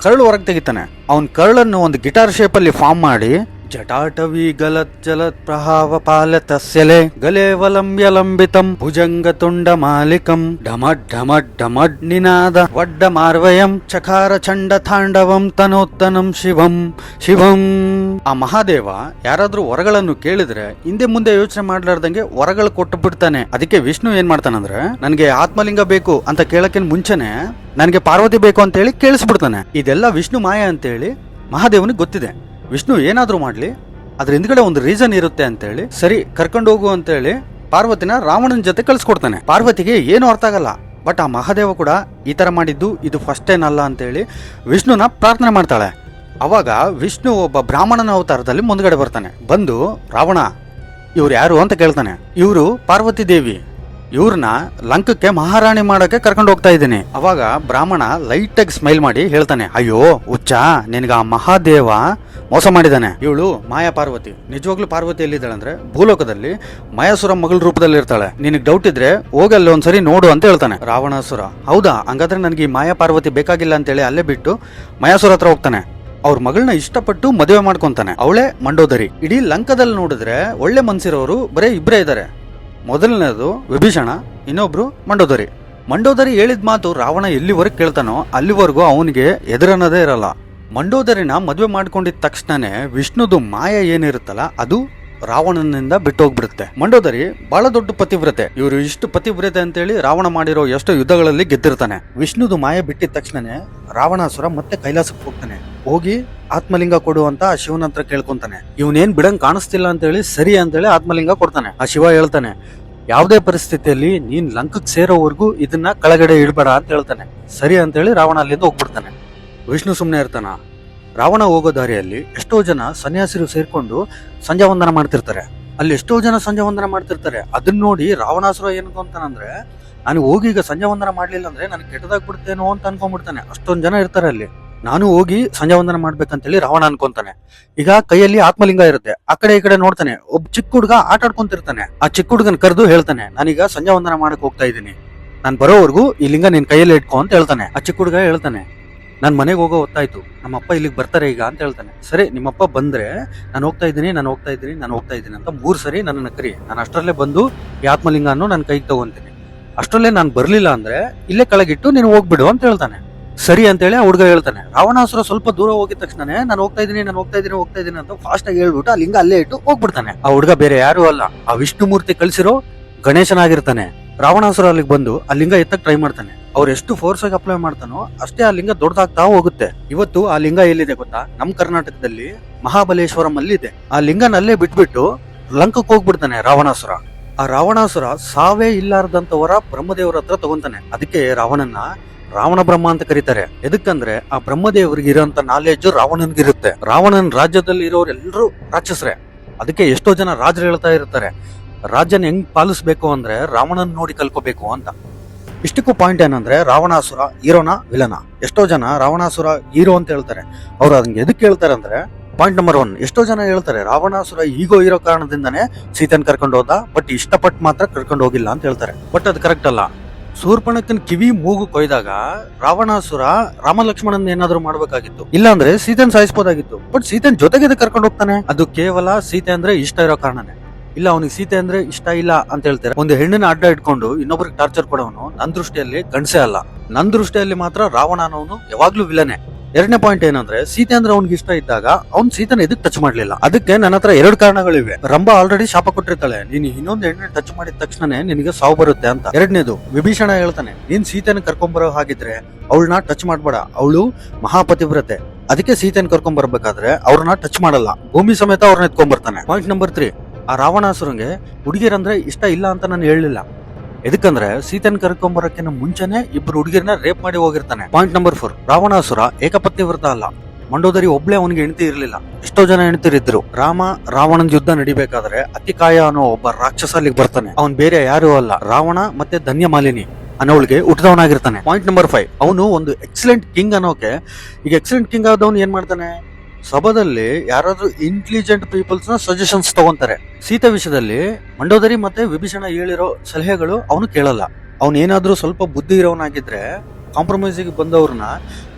ಕರಳು ಹೊರಗೆ ತೆಗಿತಾನೆ. ಅವನ್ ಕರಳನ್ನು ಒಂದು ಗಿಟಾರ್ ಶೇಪ್ ಅಲ್ಲಿ ಫಾರ್ಮ್ ಮಾಡಿ ಜಟಾಟವಿ ಗಲತ್ ಜಲತ್ ಪ್ರಹಾವ ಪಾಲತಸ್ಯಲೆ ಗಲೇವಲಂಬ್ಯ ಲಂಬಿತಂ ಭುಜಂಗ ತುಂಡ ಮಾಲಿಕಂ ಢಮಡ್ ಢಮಡ್ ಢಮಡ್ ನಿನಾದ ವಡ್ಡ ಮಾರ್ವಯಂ ಚಕಾರ ಚಂಡ ತಾಂಡವಂ ತನೋತ್ತನಂ ಶಿವಂ ಶಿವಂ. ಆ ಮಹಾದೇವ ಯಾರಾದ್ರೂ ವರಗಳನ್ನು ಕೇಳಿದ್ರೆ ಹಿಂದೆ ಮುಂದೆ ಯೋಚನೆ ಮಾಡ್ಲಾರ್ದಂಗೆ ವರಗಳು ಕೊಟ್ಟು ಬಿಡ್ತಾನೆ. ಅದಕ್ಕೆ ವಿಷ್ಣು ಏನ್ ಮಾಡ್ತಾನಂದ್ರೆ, ನನ್ಗೆ ಆತ್ಮಲಿಂಗ ಬೇಕು ಅಂತ ಕೇಳಕ್ಕೆ ಮುಂಚೆನೆ ನನ್ಗೆ ಪಾರ್ವತಿ ಬೇಕು ಅಂತ ಹೇಳಿ ಕೇಳಿಸ್ಬಿಡ್ತಾನೆ. ಇದೆಲ್ಲ ವಿಷ್ಣು ಮಾಯ ಅಂತೇಳಿ ಮಹಾದೇವನಿಗೆ ಗೊತ್ತಿದೆ. ವಿಷ್ಣು ಏನಾದ್ರೂ ಮಾಡ್ಲಿ ಅದ್ರ ಹಿಂದ್ಗಡೆ ಒಂದು ರೀಸನ್ ಇರುತ್ತೆ ಅಂತೇಳಿ ಸರಿ ಕರ್ಕೊಂಡು ಹೋಗು ಅಂತೇಳಿ ಪಾರ್ವತಿನ ರಾವಣನ ಜೊತೆ ಕಳ್ಸಿಕೊಡ್ತಾನೆ. ಪಾರ್ವತಿಗೆ ಏನು ಅರ್ಥ ಆಗಲ್ಲ. ಬಟ್ ಆ ಮಹಾದೇವ ಕೂಡ ಈ ತರ ಮಾಡಿದ್ದು ಇದು ಫಸ್ಟ್ ಟೈಮ್ ಅಲ್ಲ ಅಂತೇಳಿ ವಿಷ್ಣುನ ಪ್ರಾರ್ಥನೆ ಮಾಡ್ತಾಳೆ. ಅವಾಗ ವಿಷ್ಣು ಒಬ್ಬ ಬ್ರಾಹ್ಮಣನ ಅವತಾರದಲ್ಲಿ ಮುಂದ್ಗಡೆ ಬರ್ತಾನೆ. ಬಂದು ರಾವಣ ಇವ್ರು ಯಾರು ಅಂತ ಕೇಳ್ತಾನೆ. ಇವರು ಪಾರ್ವತಿ ದೇವಿ, ಇವ್ರನ್ನ ಲಂಕಕ್ಕೆ ಮಹಾರಾಣಿ ಮಾಡಕ್ಕೆ ಕರ್ಕೊಂಡು ಹೋಗ್ತಾ ಇದ್ದೀನಿ. ಅವಾಗ ಬ್ರಾಹ್ಮಣ ಲೈಟ್ ಆಗಿ ಸ್ಮೈಲ್ ಮಾಡಿ ಹೇಳ್ತಾನೆ, ಅಯ್ಯೋ ಹುಚ್ಚ, ನಿನ್ಗ ಆ ಮಹಾದೇವ ಮೋಸ ಮಾಡಿದಾನೆ. ಇವಳು ಮಾಯಾ ಪಾರ್ವತಿ. ನಿಜವಾಗ್ಲೂ ಪಾರ್ವತಿ ಎಲ್ಲಿದ್ದಾಳೆ ಅಂದ್ರೆ ಭೂಲೋಕದಲ್ಲಿ ಮಯಾಸುರ ಮಗಳ ರೂಪದಲ್ಲಿ ಇರ್ತಾಳೆ. ನಿನಗೆ ಡೌಟ್ ಇದ್ರೆ ಹೋಗಿ ಅಲ್ಲಿ ಒಂದ್ಸರಿ ನೋಡು ಅಂತ ಹೇಳ್ತಾನೆ ರಾವಣಾಸುರ. ಹೌದಾ, ಹಂಗಾದ್ರೆ ನನಗೆ ಈ ಮಾಯಾ ಪಾರ್ವತಿ ಬೇಕಾಗಿಲ್ಲ ಅಂತೇಳಿ ಅಲ್ಲೇ ಬಿಟ್ಟು ಮಯಾಸುರ ಹತ್ರ ಹೋಗ್ತಾನೆ. ಅವ್ರ ಮಗಳನ್ನ ಇಷ್ಟಪಟ್ಟು ಮದುವೆ ಮಾಡ್ಕೊಂತಾನೆ. ಅವಳೇ ಮಂಡೋದರಿ. ಇಡೀ ಲಂಕದಲ್ಲಿ ನೋಡಿದ್ರೆ ಒಳ್ಳೆ ಮನ್ಸಿರೋರು ಬರೀ ಇಬ್ಬರೇ ಇದ್ದಾರೆ. ಮೊದಲನೇದು ವಿಭೀಷಣ, ಇನ್ನೊಬ್ರು ಮಂಡೋದರಿ. ಮಂಡೋದರಿ ಹೇಳಿದ ಮಾತು ರಾವಣ ಎಲ್ಲಿವರೆಗೆ ಕೇಳ್ತಾನೋ ಅಲ್ಲಿವರೆಗೂ ಅವನಿಗೆ ಎದುರನ್ನೋದೇ ಇರಲ್ಲ. ಮಂಡೋದರಿನ ಮದುವೆ ಮಾಡ್ಕೊಂಡಿದ ತಕ್ಷಣನೇ ವಿಷ್ಣುದು ಮಾಯ ಏನಿರುತ್ತಲ್ಲ ಅದು ರಾವಣನಿಂದ ಬಿಟ್ಟು ಹೋಗ್ಬಿಡುತ್ತೆ. ಮಂಡೋದರಿ ಬಹಳ ದೊಡ್ಡ ಪತಿವ್ರತೆ. ಇವರು ಇಷ್ಟು ಪತಿವ್ರತೆ ಅಂತೇಳಿ ರಾವಣ ಮಾಡಿರೋ ಎಷ್ಟೋ ಯುದ್ಧಗಳಲ್ಲಿ ಗೆದ್ದಿರ್ತಾನೆ. ವಿಷ್ಣುದು ಮಾಯ ಬಿಟ್ಟಿದ ತಕ್ಷಣನೇ ರಾವಣಾಸುರ ಮತ್ತೆ ಕೈಲಾಸಕ್ಕೆ ಹೋಗ್ತಾನೆ. ಹೋಗಿ ಆತ್ಮಲಿಂಗ ಕೊಡು ಅಂತ ಶಿವನ ಹತ್ರ ಕೇಳ್ಕೊಂತಾನೆ. ಇವನೇನ್ ಬಿಡಂಗ್ ಕಾಣಿಸ್ತಿಲ್ಲ ಅಂತೇಳಿ ಸರಿ ಅಂತೇಳಿ ಆತ್ಮಲಿಂಗ ಕೊಡ್ತಾನೆ. ಆ ಶಿವ ಹೇಳ್ತಾನೆ, ಯಾವುದೇ ಪರಿಸ್ಥಿತಿಯಲ್ಲಿ ನೀನ್ ಲಂಕಕ್ಕೆ ಸೇರೋವರೆಗೂ ಇದನ್ನ ಕೆಳಗಡೆ ಇಡಬೇಡ ಅಂತ ಹೇಳ್ತಾನೆ. ಸರಿ ಅಂತೇಳಿ ರಾವಣ ಅಲ್ಲಿಂದ ಹೋಗ್ಬಿಡ್ತಾನೆ. ವಿಷ್ಣು ಸುಮ್ನೆ ಇರ್ತಾನ. ರಾವಣ ಹೋಗೋ ದಾರಿಯಲ್ಲಿ ಎಷ್ಟೋ ಜನ ಸನ್ಯಾಸಿರು ಸೇರ್ಕೊಂಡು ಸಂಧ್ಯಾ ವಂದನ ಮಾಡ್ತಿರ್ತಾರೆ. ಅಲ್ಲಿ ಎಷ್ಟೋ ಜನ ಸಂಧ್ಯಾ ವಂದನ ಮಾಡ್ತಿರ್ತಾರೆ. ಅದನ್ನ ನೋಡಿ ರಾವಣಾಸುರ ಏನು ಅಂತಾನಂದ್ರೆ, ನಾನು ಹೋಗಿ ಈಗ ಸಂಧ್ಯಾ ವಂದನ ಮಾಡ್ಲಿಲ್ಲ ಅಂದ್ರೆ ನನಗೆ ಕೆಟ್ಟದಾಗ್ಬಿಡ್ತೇನೋ ಅಂತ ಅನ್ಕೊಂಡ್ಬಿಡ್ತಾನೆ. ಅಷ್ಟೊಂದ್ ಜನ ಇರ್ತಾರೆ ಅಲ್ಲಿ, ನಾನು ಹೋಗಿ ಸಂಧ್ಯಾ ವಂದನ ಮಾಡ್ಬೇಕಂತೇಳಿ ರಾವಣ ಅನ್ಕೊಂತಾನೆ. ಈಗ ಕೈಯಲ್ಲಿ ಆತ್ಮಲಿಂಗ ಇರುತ್ತೆ. ಆ ಕಡೆ ಈ ಕಡೆ ನೋಡ್ತಾನೆ. ಒಬ್ಬ ಚಿಕ್ಕ ಹುಡುಗ ಆಟ ಆಡ್ಕೊಂತಿರ್ತಾನೆ. ಆ ಚಿಕ್ಕ ಹುಡುಗನ್ ಕರೆದು ಹೇಳ್ತಾನೆ, ನಾನೀಗ ಸಂಧ್ಯಾ ವಂದನ ಮಾಡಕ್ ಹೋಗ್ತಾ ಇದ್ದೀನಿ, ನಾನ್ ಬರೋವರೆಗೂ ಈ ಲಿಂಗ ನಿನ್ ಕೈಯಲ್ಲಿ ಇಟ್ಕೊ ಅಂತ ಹೇಳ್ತಾನೆ. ಆ ಚಿಕ್ಕ ಹುಡುಗ ಹೇಳ್ತಾನೆ, ನಾನ್ ಮನೆಗೆ ಹೋಗೋ ಹೊತ್ತಾಯ್ತು, ನಮ್ಮಪ್ಪ ಇಲ್ಲಿಗೆ ಬರ್ತಾರೆ ಈಗ ಅಂತ ಹೇಳ್ತಾನೆ. ಸರಿ, ನಿಮ್ಮಪ್ಪ ಬಂದ್ರೆ ನಾನು ಹೋಗ್ತಾ ಇದ್ದೀನಿ ಅಂತ 3 ಸರಿ ನನ್ನನ್ನ ಕರಿ, ನಾನು ಅಷ್ಟರಲ್ಲೇ ಬಂದು ಈ ಆತ್ಮಲಿಂಗನ್ನು ನನ್ನ ಕೈಗೆ ತಗೊಂತೀನಿ. ಅಷ್ಟರಲ್ಲೇ ನಾನು ಬರ್ಲಿಲ್ಲ ಅಂದ್ರೆ ಇಲ್ಲೇ ಕೆಳಗಿಟ್ಟು ನೀನು ಹೋಗ್ಬಿಡು ಅಂತ ಹೇಳ್ತಾನೆ. ಸರಿ ಅಂತೇಳಿ ಆ ಹುಡುಗ ಹೇಳ್ತಾನೆ. ರಾವಣಾಸುರ ಸ್ವಲ್ಪ ದೂರ ಹೋಗಿದ ತಕ್ಷಣ ನಾನು ಹೋಗ್ತಾ ಇದ್ದೀನಿ ಅಂತ ಫಾಸ್ಟ್ ಆಗಿ ಹೇಳ್ಬಿಟ್ಟು ಆ ಲಿಂಗ ಅಲ್ಲೇ ಇಟ್ಟು ಹೋಗ್ಬಿಡ್ತಾನೆ. ಆ ಹುಡುಗ ಬೇರೆ ಯಾರು ಅಲ್ಲ, ಆ ವಿಷ್ಣು ಮೂರ್ತಿ ಕಳಿಸಿರೋ ಗಣೇಶನಾಗಿರ್ತಾನೆ. ರಾವಣಾಸುರ ಅಲ್ಲಿಗೆ ಬಂದು ಆ ಲಿಂಗ ಎತ್ತಕ್ ಟ್ರೈ ಮಾಡ್ತಾನೆ. ಅವ್ರು ಎಷ್ಟು ಫೋರ್ಸ್ ಆಗಿ ಅಪ್ಲೈ ಮಾಡ್ತಾನೋ ಅಷ್ಟೇ ಆ ಲಿಂಗ ದೊಡ್ಡದಾಗ್ತಾ ಹೋಗುತ್ತೆ. ಇವತ್ತು ಆ ಲಿಂಗ ಎಲ್ಲಿದೆ ಗೊತ್ತಾ? ನಮ್ ಕರ್ನಾಟಕದಲ್ಲಿ ಮಹಾಬಲೇಶ್ವರಂ ಅಲ್ಲಿದೆ. ಆ ಲಿಂಗನಲ್ಲೇ ಬಿಟ್ಬಿಟ್ಟು ಲಂಕಕ್ಕೆ ಹೋಗ್ಬಿಡ್ತಾನೆ ರಾವಣಾಸುರ. ಆ ರಾವಣಾಸುರ ಸಾವೇ ಇಲ್ಲಾರ್ದಂತವರ ಬ್ರಹ್ಮದೇವರ ಹತ್ರ ತಗೊಂತಾನೆ. ಅದಕ್ಕೆ ರಾವಣನ್ನ ರಾವಣ ಬ್ರಹ್ಮ ಅಂತ ಕರೀತಾರೆ. ಎದಕ್ಕಂದ್ರೆ ಆ ಬ್ರಹ್ಮದೇವರಿಗೆ ಇರೋಂತ ನಾಲೆಜ್ ರಾವಣನ್ಗಿರುತ್ತೆ. ರಾವಣನ್ ರಾಜ್ಯದಲ್ಲಿ ಇರೋರೆಲ್ಲರೂ ರಾಕ್ಷಸರೇ. ಅದಕ್ಕೆ ಎಷ್ಟೋ ಜನ ರಾಜರು ಹೇಳ್ತಾ ಇರ್ತಾರೆ, ರಾಜ್ಯನ ಹೆಂಗ್ ಪಾಲಿಸ್ಬೇಕು ಅಂದ್ರೆ ರಾವಣನ್ ನೋಡಿ ಕಲ್ಕೋಬೇಕು ಅಂತ. ಇಷ್ಟಕ್ಕೂ ಪಾಯಿಂಟ್ ಏನಂದ್ರೆ, ರಾವಣಾಸುರ ಹೀರೋನ ವಿಲನ? ಎಷ್ಟೋ ಜನ ರಾವಣಾಸುರ ಹೀರೋ ಅಂತ ಹೇಳ್ತಾರೆ. ಅವ್ರು ಅದಕ್ಕೆ ಎದಕ್ಕೆ ಹೇಳ್ತಾರೆ ಅಂದ್ರೆ, ಪಾಯಿಂಟ್ ನಂಬರ್ 1, ಎಷ್ಟೋ ಜನ ಹೇಳ್ತಾರೆ ರಾವಣಾಸುರ ಈಗೋ ಇರೋ ಕಾರಣದಿಂದಾನೇ ಸೀತೆನ್ ಕರ್ಕೊಂಡು ಹೋದ, ಬಟ್ ಇಷ್ಟಪಟ್ಟು ಮಾತ್ರ ಕರ್ಕೊಂಡು ಹೋಗಿಲ್ಲ ಅಂತ ಹೇಳ್ತಾರೆ. ಬಟ್ ಅದು ಕರೆಕ್ಟ್ ಅಲ್ಲ. ಶೂರ್ಪಣಖನ ಕಿವಿ ಮೂಗು ಕೊಯ್ದಾಗ ರಾವಣಾಸುರ ರಾಮ ಲಕ್ಷ್ಮಣನ್ ಏನಾದ್ರು ಮಾಡ್ಬೇಕಾಗಿತ್ತು, ಇಲ್ಲಾಂದ್ರೆ ಸೀತೆನ್ ಸಾಯಿಸಬಹುದಾಗಿತ್ತು. ಬಟ್ ಸೀತೆನ್ ಜೊತೆಗೆ ಕರ್ಕೊಂಡು ಹೋಗ್ತಾನೆ. ಅದು ಕೇವಲ ಸೀತೆ ಅಂದ್ರೆ ಇಷ್ಟ ಇರೋ ಕಾರಣನೇ. ಇಲ್ಲ ಅವನಿಗೆ ಸೀತೆ ಅಂದ್ರೆ ಇಷ್ಟ ಇಲ್ಲ ಅಂತ ಹೇಳ್ತಾರೆ. ಒಂದು ಹೆಣ್ಣನ್ನ ಅಡ್ಡ ಇಟ್ಕೊಂಡು ಇನ್ನೊಬ್ರಿಗೆ ಟಾರ್ಚರ್ ಕೊಡೋನು ನನ್ನ ದೃಷ್ಟಿಯಲ್ಲಿ ಗಂಡಸೇ ಅಲ್ಲ. ನನ್ನ ದೃಷ್ಟಿಯಲ್ಲಿ ಮಾತ್ರ ರಾವಣ ಅನ್ನೋನು ಯಾವಾಗ್ಲೂ ವಿಲನೆ. ಎರಡನೇ ಪಾಯಿಂಟ್ ಏನಂದ್ರೆ ಸೀತೆ ಅಂದ್ರೆ ಅವ್ನಿಗೆ ಇಷ್ಟ ಇದ್ದಾಗ ಅವ್ನ್ ಸೀತೆನ ಎದಕ್ ಟಚ್ ಮಾಡ್ಲಿಲ್ಲ. ಅದಕ್ಕೆ ನನ್ನ ಹತ್ರ 2 ಕಾರಣಗಳಿವೆ. ರಂಭಾ ಆಲ್ರೆಡಿ ಶಾಪ ಕೊಟ್ಟಿರ್ತಾಳೆ, ನೀನ್ ಇನ್ನೊಂದು ಹೆಣ್ಣೆ ಟಚ್ ಮಾಡಿದ ತಕ್ಷಣನೇ ನಿನಗೆ ಸಾವು ಬರುತ್ತೆ ಅಂತ. ಎರಡನೇದು, ವಿಭೀಷಣ ಹೇಳ್ತಾನೆ, ನೀನ್ ಸೀತೆನ ಕರ್ಕೊಂಡ್ಬರೋ ಹಾಗಿದ್ರೆ ಅವಳನ್ನ ಟಚ್ ಮಾಡ್ಬೇಡ, ಅವಳು ಮಹಾಪತಿವ್ರತೆ, ಅದಕ್ಕೆ ಸೀತೆನ ಕರ್ಕೊಂಡ್ ಬರ್ಬೇಕಾದ್ರೆ ಅವ್ರನ್ನ ಟಚ್ ಮಾಡಲ್ಲ, ಭೂಮಿ ಸಮೇತ ಅವ್ರನ್ನ ಎತ್ಕೊಂಡ್ಬರ್ತಾನೆ. ಪಾಯಿಂಟ್ ನಂಬರ್ 3, ಆ ರಾವಣಾಸುರಂಗೆ ಹುಡುಗಿರಂದ್ರೆ ಇಷ್ಟ ಇಲ್ಲ ಅಂತ ನಾನು ಹೇಳಲಿಲ್ಲ. ಎದಕ್ಕಂದ್ರೆ ಸೀತೆನ ಕರ್ಕೊಂಬರಕ್ಕಿಂತ ಮುಂಚೆನೆ ಇಬ್ರು ಹುಡುಗಿರನ್ನ ರೇಪ್ ಮಾಡಿ ಹೋಗಿರ್ತಾನೆ. ಪಾಯಿಂಟ್ ನಂಬರ್ 4, ರಾವಣಾಸುರ ಏಕಪತ್ನಿ ವ್ರತ ಅಲ್ಲ, ಮಂಡೋದರಿ ಒಬ್ಳೆ ಅವನಿಗೆ ಹೆಂಡತಿ ಇರ್ಲಿಲ್ಲ, ಎಷ್ಟೋ ಜನ ಹೆಂಡತಿರಿದ್ರು. ರಾಮ ರಾವಣನ ಯುದ್ಧ ನಡಿಬೇಕಾದ್ರೆ ಅತಿಕಾಯ ಅನ್ನೋ ಒಬ್ಬ ರಾಕ್ಷಸ ಅಲ್ಲಿಗೆ ಬರ್ತಾನೆ. ಅವನ್ ಬೇರೆ ಯಾರು ಅಲ್ಲ, ರಾವಣ ಮತ್ತೆ ಧನ್ಯಮಾಲಿನಿ ಅನ್ನೋಳಿಗೆ ಹುಟ್ಟದವನಾಗಿರ್ತಾನೆ. ಪಾಯಿಂಟ್ ನಂಬರ್ 5, ಅವನು ಒಂದು ಎಕ್ಸಲೆಂಟ್ ಕಿಂಗ್ ಅನ್ನೋಕೆ. ಈಗ ಎಕ್ಸಲೆಂಟ್ ಕಿಂಗ್ ಆದವನು ಏನ್ ಮಾಡ್ತಾನೆ, ಸಭಾದಲ್ಲಿ ಯಾರಾದ್ರೂ ಇಂಟೆಲಿಜೆಂಟ್ ಪೀಪಲ್ಸ್ ನ ಸಜೆಷನ್ಸ್ ತಗೊಂತಾರೆ. ಸೀತೆ ವಿಷಯದಲ್ಲಿ ಮಂಡೋದರಿ ಮತ್ತೆ ವಿಭೀಷಣ ಹೇಳಿರೋ ಸಲಹೆಗಳು ಅವನು ಕೇಳಲ್ಲ. ಅವನ್ ಏನಾದ್ರೂ ಸ್ವಲ್ಪ ಬುದ್ಧಿ ಇರೋನಾಗಿದ್ರೆ ಕಾಂಪ್ರಮೈಸಿಗೆ ಬಂದವ್ರನ್ನ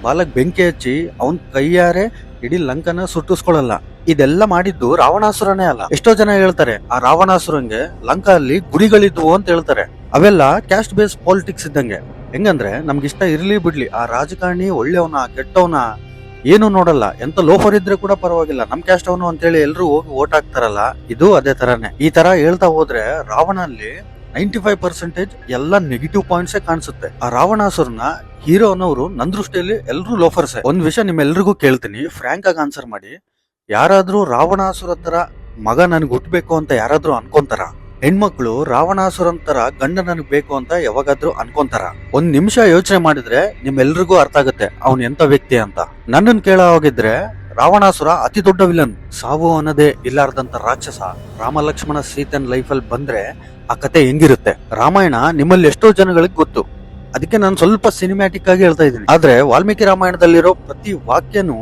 ಬಾಲಕ್ ಬೆಂಕಿ ಹಚ್ಚಿ ಅವನ್ ಕೈಯಾರೆ ಇಡೀ ಲಂಕನ ಸುಟ್ಟಿಸ್ಕೊಳ್ಳಲ್ಲ. ಇದೆಲ್ಲ ಮಾಡಿದ್ದು ರಾವಣಾಸುರನೇ ಅಲ್ಲ. ಎಷ್ಟೋ ಜನ ಹೇಳ್ತಾರೆ ಆ ರಾವಣಾಸುರಂಗೆ ಲಂಕಾ ಅಲ್ಲಿ ಗುರಿಗಳಿದ್ವು ಅಂತ ಹೇಳ್ತಾರೆ. ಅವೆಲ್ಲ ಕ್ಯಾಸ್ಟ್ ಬೇಸ್ ಪಾಲಿಟಿಕ್ಸ್ ಇದ್ದಂಗೆ. ಹೆಂಗಂದ್ರೆ ನಮ್ಗಿಷ್ಟ ಇರ್ಲಿ ಬಿಡ್ಲಿ, ಆ ರಾಜಕಾರಣಿ ಒಳ್ಳೆಯವನ ಕೆಟ್ಟವನ ಏನು ನೋಡಲ್ಲ, ಎಂತ ಲೋಫರ್ ಇದ್ರೆ ಕೂಡ ಪರವಾಗಿಲ್ಲ, ನಮ್ ಕ್ಯಾಸ್ಟ್ ಅವನು ಅಂತೇಳಿ ಎಲ್ರು ಹೋಗಿ ಓಟ್ ಹಾಕ್ತಾರಲ್ಲ, ಇದು ಅದೇ ತರಾನೇ. ಈ ತರ ಹೇಳ್ತಾ ಹೋದ್ರೆ ರಾವಣಲ್ಲಿ 95% ಎಲ್ಲ ನೆಗೆಟಿವ್ ಪಾಯಿಂಟ್ಸೇ ಕಾಣಿಸುತ್ತೆ. ಆ ರಾವಣಾಸುರನ ಹೀರೋ ಅನ್ನೋರು ನನ್ನ ದೃಷ್ಟಿಯಲ್ಲಿ ಎಲ್ರು ಲೋಫರ್ಸೆ. ಒಂದ್ ವಿಷಯ ನಿಮ್ಮೆಲ್ರಿಗೂ ಕೇಳ್ತೀನಿ, ಫ್ರಾಂಕ್ ಆಗಿ ಆನ್ಸರ್ ಮಾಡಿ. ಯಾರಾದ್ರೂ ರಾವಣಾಸುರ ತರ ಮಗ ನನ್ಗೆ ಹುಟ್ಬೇಕು ಅಂತ ಯಾರಾದ್ರೂ ಅನ್ಕೊಂತಾರ? ಹೆಣ್ಮಕ್ಳು ರಾವಣಾಸುರನ್ ತರ ಗಂಡ ನನಗ್ ಬೇಕು ಅಂತ ಯಾವಾಗಾದ್ರೂ ಅನ್ಕೊಂತಾರ? ಒಂದ್ ನಿಮಿಷ ಯೋಚನೆ ಮಾಡಿದ್ರೆ ನಿಮ್ಮೆಲ್ರಿಗೂ ಅರ್ಥ ಆಗುತ್ತೆ ಅವನ್ ಎಂತ ವ್ಯಕ್ತಿ ಅಂತ. ನನ್ನನ್ ಕೇಳೋ ಹೋಗಿದ್ರೆ ರಾವಣಾಸುರ ಅತಿ ದೊಡ್ಡ ವಿಲನ್, ಸಾವು ಅನ್ನೋದೇ ಇಲ್ಲಾರ್ದಂತ ರಾಕ್ಷಸ. ರಾಮ ಲಕ್ಷ್ಮಣ ಸೀತನ್ ಲೈಫಲ್ಲಿ ಬಂದ್ರೆ ಆ ಕತೆ ಹೆಂಗಿರುತ್ತೆ? ರಾಮಾಯಣ ನಿಮ್ಮಲ್ಲಿ ಎಷ್ಟೋ ಜನಗಳಿಗೆ ಗೊತ್ತು, ಅದಕ್ಕೆ ನಾನು ಸ್ವಲ್ಪ ಸಿನಿಮ್ಯಾಟಿಕ್ ಆಗಿ ಹೇಳ್ತಾ ಇದ್ದೀನಿ. ಆದ್ರೆ ವಾಲ್ಮೀಕಿ ರಾಮಾಯಣದಲ್ಲಿರೋ ಪ್ರತಿ ವಾಕ್ಯನು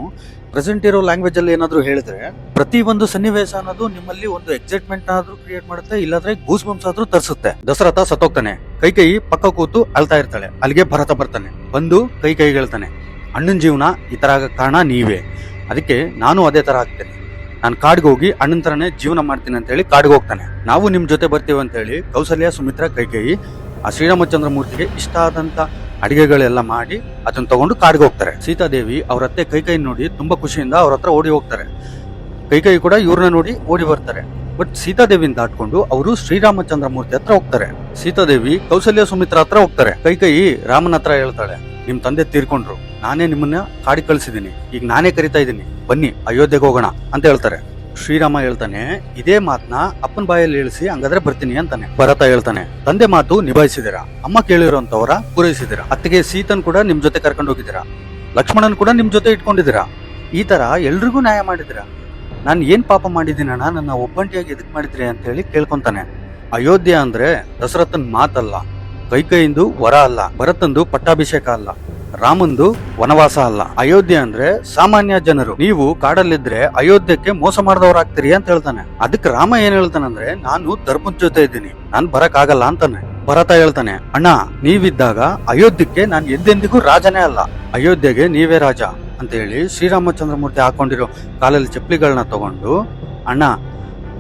ಪ್ರೆಸೆಂಟ್ ಇರೋ ಲ್ಯಾಂಗ್ವೇಜ್ ಅಲ್ಲಿ ಏನಾದ್ರು ಹೇಳಿದ್ರೆ ಪ್ರತಿ ಒಂದು ಸನ್ನಿವೇಶ ಅನ್ನೋದು ನಿಮ್ಮಲ್ಲಿ ಒಂದು ಎಕ್ಸೈಟ್ಮೆಂಟ್ ಆದ್ರೂ ಕ್ರಿಯೇಟ್ ಮಾಡುತ್ತೆ, ಇಲ್ಲಾಂದ್ರೆ ಗೂಸ್ ಬಂಪ್ಸ್ ಆದ್ರೂ ತರಿಸುತ್ತೆ. ದಶರಥ ಸತ್ತೋಗ್ತಾನೆ, ಕೈ ಪಕ್ಕ ಕೂತು ಅಳ್ತಾ ಇರ್ತಾಳೆ. ಅಲ್ಲಿಗೆ ಭರತ ಬರ್ತಾನೆ, ಬಂದು ಕೈ ಹೇಳ್ತಾನೆ, ಅಣ್ಣನ ಜೀವನ ಈ ತರ ಆಗ ಕಾರಣ ನೀವೇ, ಅದಕ್ಕೆ ನಾನು ಅದೇ ತರ ಆಗ್ತೇನೆ, ನಾನು ಕಾಡ್ಗೆ ಹೋಗಿ ಅಣ್ಣನ ತರನೇ ಜೀವನ ಮಾಡ್ತೀನಿ ಅಂತ ಹೇಳಿ ಕಾಡ್ಗೆ ಹೋಗ್ತಾನೆ. ನಾವು ನಿಮ್ ಜೊತೆ ಬರ್ತೀವಿ ಅಂತ ಹೇಳಿ ಕೌಸಲ್ಯ ಸುಮಿತ್ರ ಕೈ ಆ ಶ್ರೀರಾಮಚಂದ್ರ ಮೂರ್ತಿಗೆ ಇಷ್ಟ ಆದಂತ ಅಡಿಗೆಗಳೆಲ್ಲ ಮಾಡಿ ಅದನ್ನ ತಗೊಂಡು ಕಾಡ್ಗೆ ಹೋಗ್ತಾರೆ. ಸೀತಾದೇವಿ ಅವ್ರ ಅತ್ತೆ ಕೈ ನೋಡಿ ತುಂಬಾ ಖುಷಿಯಿಂದ ಅವ್ರ ಹತ್ರ ಓಡಿ ಹೋಗ್ತಾರೆ. ಕೈ ಕೂಡ ಇವ್ರನ್ನ ನೋಡಿ ಓಡಿ ಬರ್ತಾರೆ. ಬಟ್ ಸೀತಾದೇವಿನ ದಾಟ್ಕೊಂಡು ಅವರು ಶ್ರೀರಾಮಚಂದ್ರ ಮೂರ್ತಿ ಹತ್ರ ಹೋಗ್ತಾರೆ. ಸೀತಾದೇವಿ ಕೌಸಲ್ಯ ಸುಮಿತ್ರ ಹತ್ರ ಹೋಗ್ತಾರೆ. ಕೈ ರಾಮನ ಹತ್ರ ಹೇಳ್ತಾಳೆ, ನಿಮ್ ತಂದೆ ತೀರ್ಕೊಂಡ್ರು, ನಾನೇ ನಿಮ್ಮನ್ನ ಕಾಡಿ ಕಳ್ಸಿದೀನಿ, ಈಗ ನಾನೇ ಕರಿತಾ ಇದ್ದೀನಿ, ಬನ್ನಿ ಅಯೋಧ್ಯೆಗೆ ಹೋಗೋಣ ಅಂತ ಹೇಳ್ತಾರೆ. ಶ್ರೀರಾಮ ಹೇಳ್ತಾನೆ, ಇದೇ ಮಾತನ್ನ ಅಪ್ಪನ ಬಾಯಲ್ಲಿ ಇಳಿಸಿ ಹಂಗಾದ್ರೆ ಬರ್ತೀನಿ ಅಂತಾನೆ. ಭರತ ಹೇಳ್ತಾನೆ, ತಂದೆ ಮಾತು ನಿಭಾಯಿಸಿದಿರಾ, ಅಮ್ಮ ಕೇಳಿರೋಂತವರ ಪೂರೈಸಿದಿರಾ, ಅತ್ತಿಗೆ ಸೀತನ್ ಕೂಡ ನಿಮ್ ಜೊತೆ ಕರ್ಕೊಂಡು ಹೋಗಿದ್ದೀರಾ, ಲಕ್ಷ್ಮಣನ್ ಕೂಡ ನಿಮ್ ಜೊತೆ ಇಟ್ಕೊಂಡಿದ್ದೀರಾ, ಈ ತರ ಎಲ್ರಿಗೂ ನ್ಯಾಯ ಮಾಡಿದಿರಾ, ನಾನ್ ಏನ್ ಪಾಪ ಮಾಡಿದ್ದೀನಣ್ಣ, ನನ್ನ ಒಬ್ಬಂಟಿಯಾಗಿ ಎದಕ್ ಮಾಡಿದ್ರಿ ಅಂತ ಹೇಳಿ ಕೇಳ್ಕೊಂತಾನೆ. ಅಯೋಧ್ಯೆ ಅಂದ್ರೆ ದಶರಥನ್ ಮಾತಲ್ಲ, ಕೈಯಿಂದ ವರ ಅಲ್ಲ, ಭರತಂದು ಪಟ್ಟಾಭಿಷೇಕ ಅಲ್ಲ, ರಾಮಂದು ವನವಾಸ ಅಲ್ಲ. ಅಯೋಧ್ಯೆ ಅಂದ್ರೆ ಸಾಮಾನ್ಯ ಜನರು. ನೀವು ಕಾಡಲ್ಲಿದ್ರೆ ಅಯೋಧ್ಯಕ್ಕೆ ಮೋಸ ಮಾಡಿದವರಾಗ್ತೀರಿ ಅಂತ ಹೇಳ್ತಾನೆ. ಅದಕ್ಕೆ ರಾಮ ಏನ್ ಹೇಳ್ತಾನಂದ್ರೆ, ನಾನು ಧರ್ಮದ ಜೊತೆ ಇದ್ದೀನಿ, ನಾನ್ ಬರಕ್ ಆಗಲ್ಲ ಅಂತಾನೆ. ಭರತ ಹೇಳ್ತಾನೆ, ಅಣ್ಣ ನೀವಿದ್ದಾಗ ಅಯೋಧ್ಯಕ್ಕೆ ನಾನು ಎಂದೆಂದಿಗೂ ರಾಜನೇ ಅಲ್ಲ, ಅಯೋಧ್ಯೆಗೆ ನೀವೇ ರಾಜ ಅಂತ ಹೇಳಿ ಶ್ರೀರಾಮಚಂದ್ರ ಮೂರ್ತಿ ಹಾಕೊಂಡಿರೋ ಕಾಲಲ್ಲಿ ಚಪ್ಪಲಿಗಳನ್ನ ತಗೊಂಡು, ಅಣ್ಣ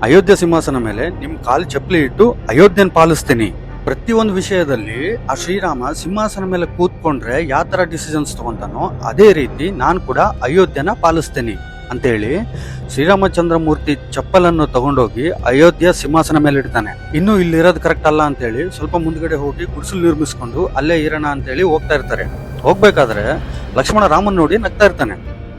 ಅಯೋಧ್ಯೆ ಸಿಂಹಾಸನ ಮೇಲೆ ನಿಮ್ ಕಾಲ್ ಚಪ್ಪಲಿ ಇಟ್ಟು ಅಯೋಧ್ಯೆನ ಪಾಲಿಸ್ತೀನಿ. ಪ್ರತಿಯೊಂದು ವಿಷಯದಲ್ಲಿ ಆ ಶ್ರೀರಾಮ ಸಿಂಹಾಸನ ಮೇಲೆ ಕೂತ್ಕೊಂಡ್ರೆ ಯಾವ ತರ ಡಿಸಿಷನ್ಸ್ ತಗೊಂತಾನೋ ಅದೇ ರೀತಿ ನಾನು ಕೂಡ ಅಯೋಧ್ಯೆನ ಪಾಲಿಸ್ತೇನೆ ಅಂತೇಳಿ ಶ್ರೀರಾಮಚಂದ್ರ ಮೂರ್ತಿ ಚಪ್ಪಲನ್ನು ತಗೊಂಡೋಗಿ ಅಯೋಧ್ಯೆ ಸಿಂಹಾಸನ ಮೇಲೆ ಇಡ್ತಾನೆ. ಇನ್ನು ಇಲ್ಲಿರೋದು ಕರೆಕ್ಟ್ ಅಲ್ಲ ಅಂತೇಳಿ ಸ್ವಲ್ಪ ಮುಂದ್ಗಡೆ ಹೋಗಿ ಗುಡಿಸಲು ನಿರ್ಮಿಸ್ಕೊಂಡು ಅಲ್ಲೇ ಇರೋಣ ಅಂತೇಳಿ ಹೋಗ್ತಾ ಇರ್ತಾರೆ. ಹೋಗ್ಬೇಕಾದ್ರೆ ಲಕ್ಷ್ಮಣ ರಾಮನ್ ನೋಡಿ ನಗ್ತಾ ಇರ್ತಾನೆ.